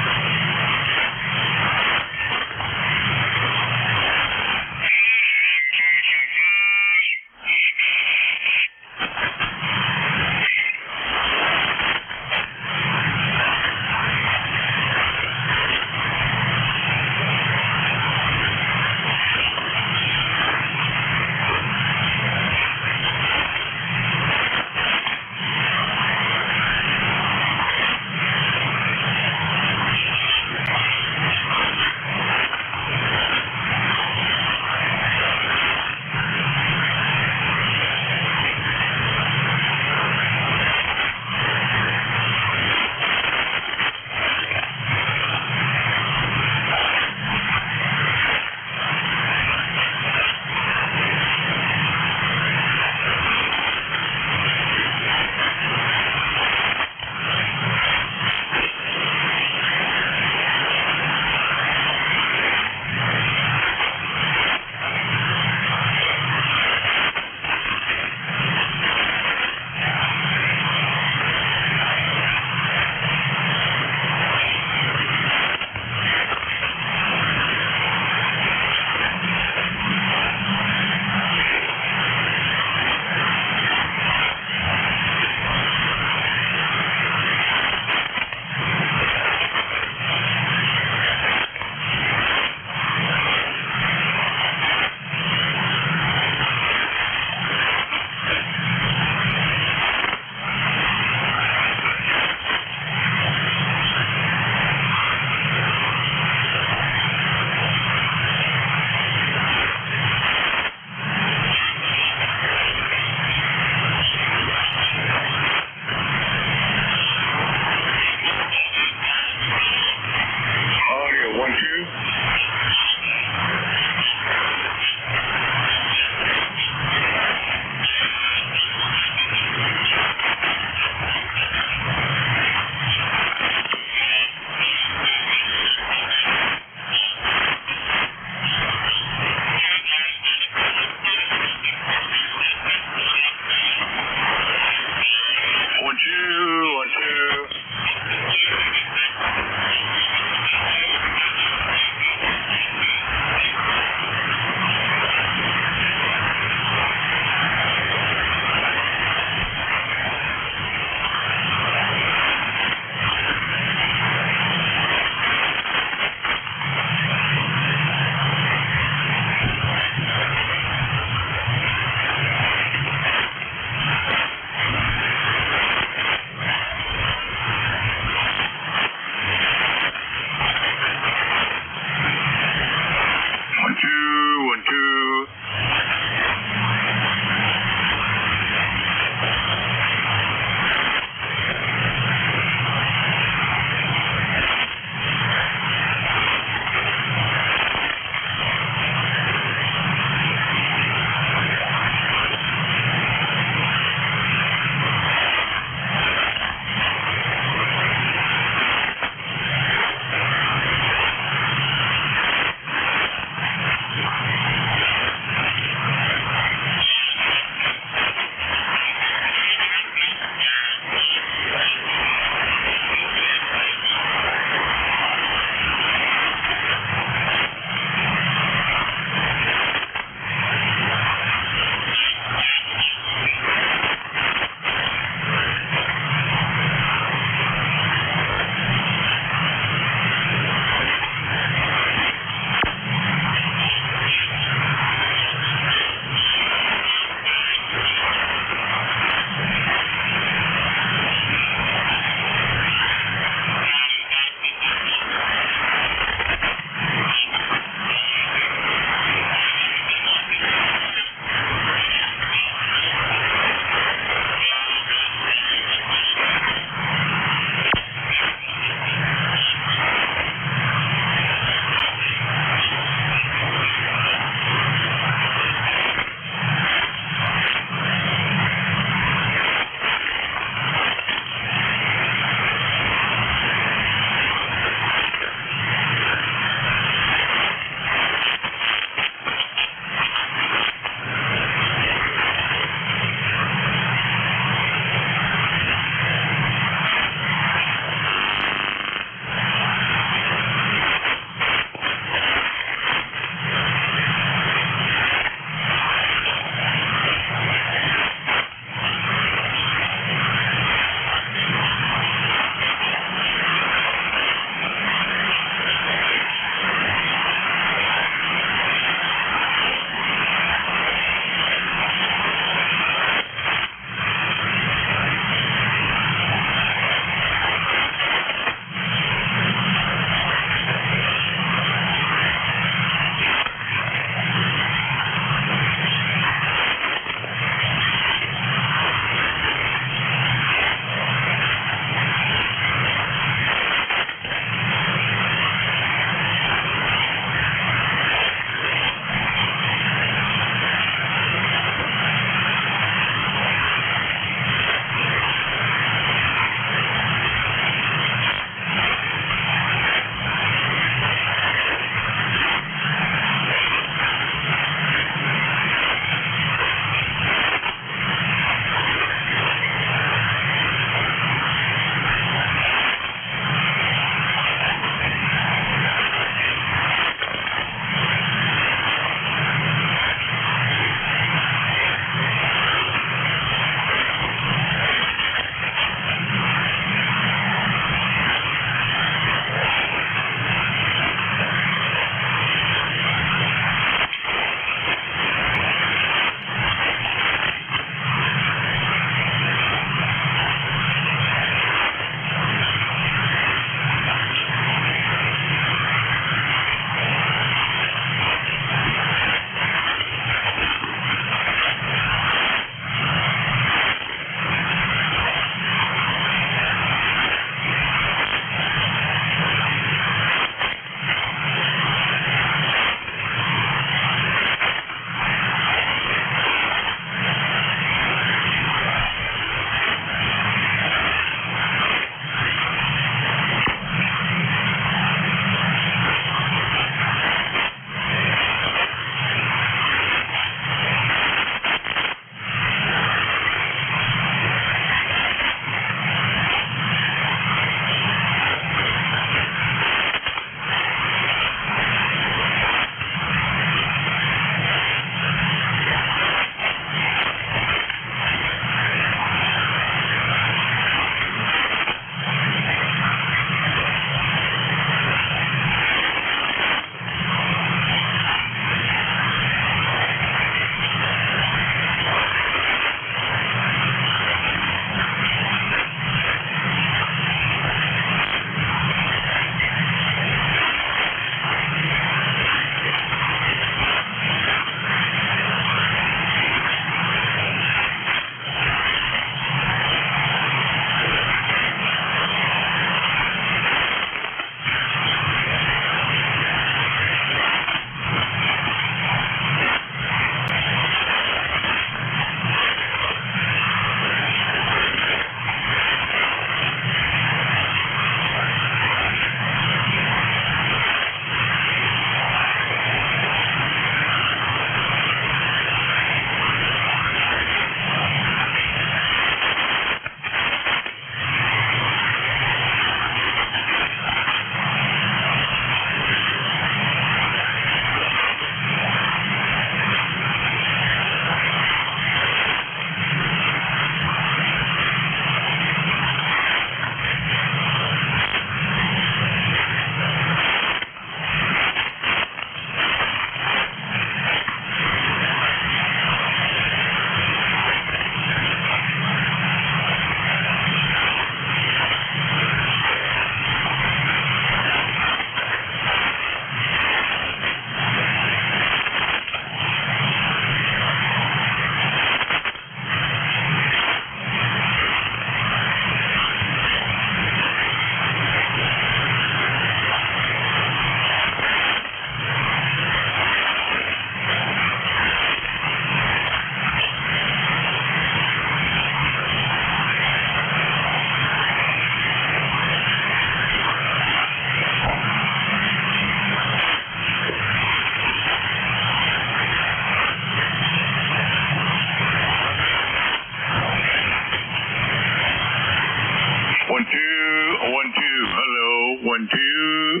1, 2.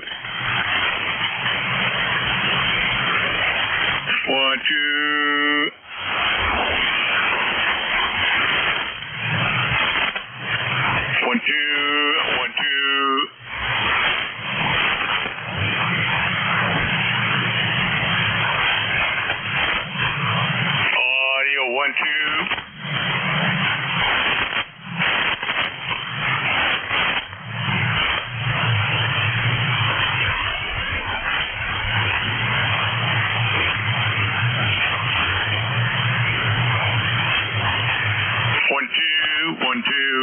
1, 2. 1, 2. 1, 2. Audio 1, 2. One, two.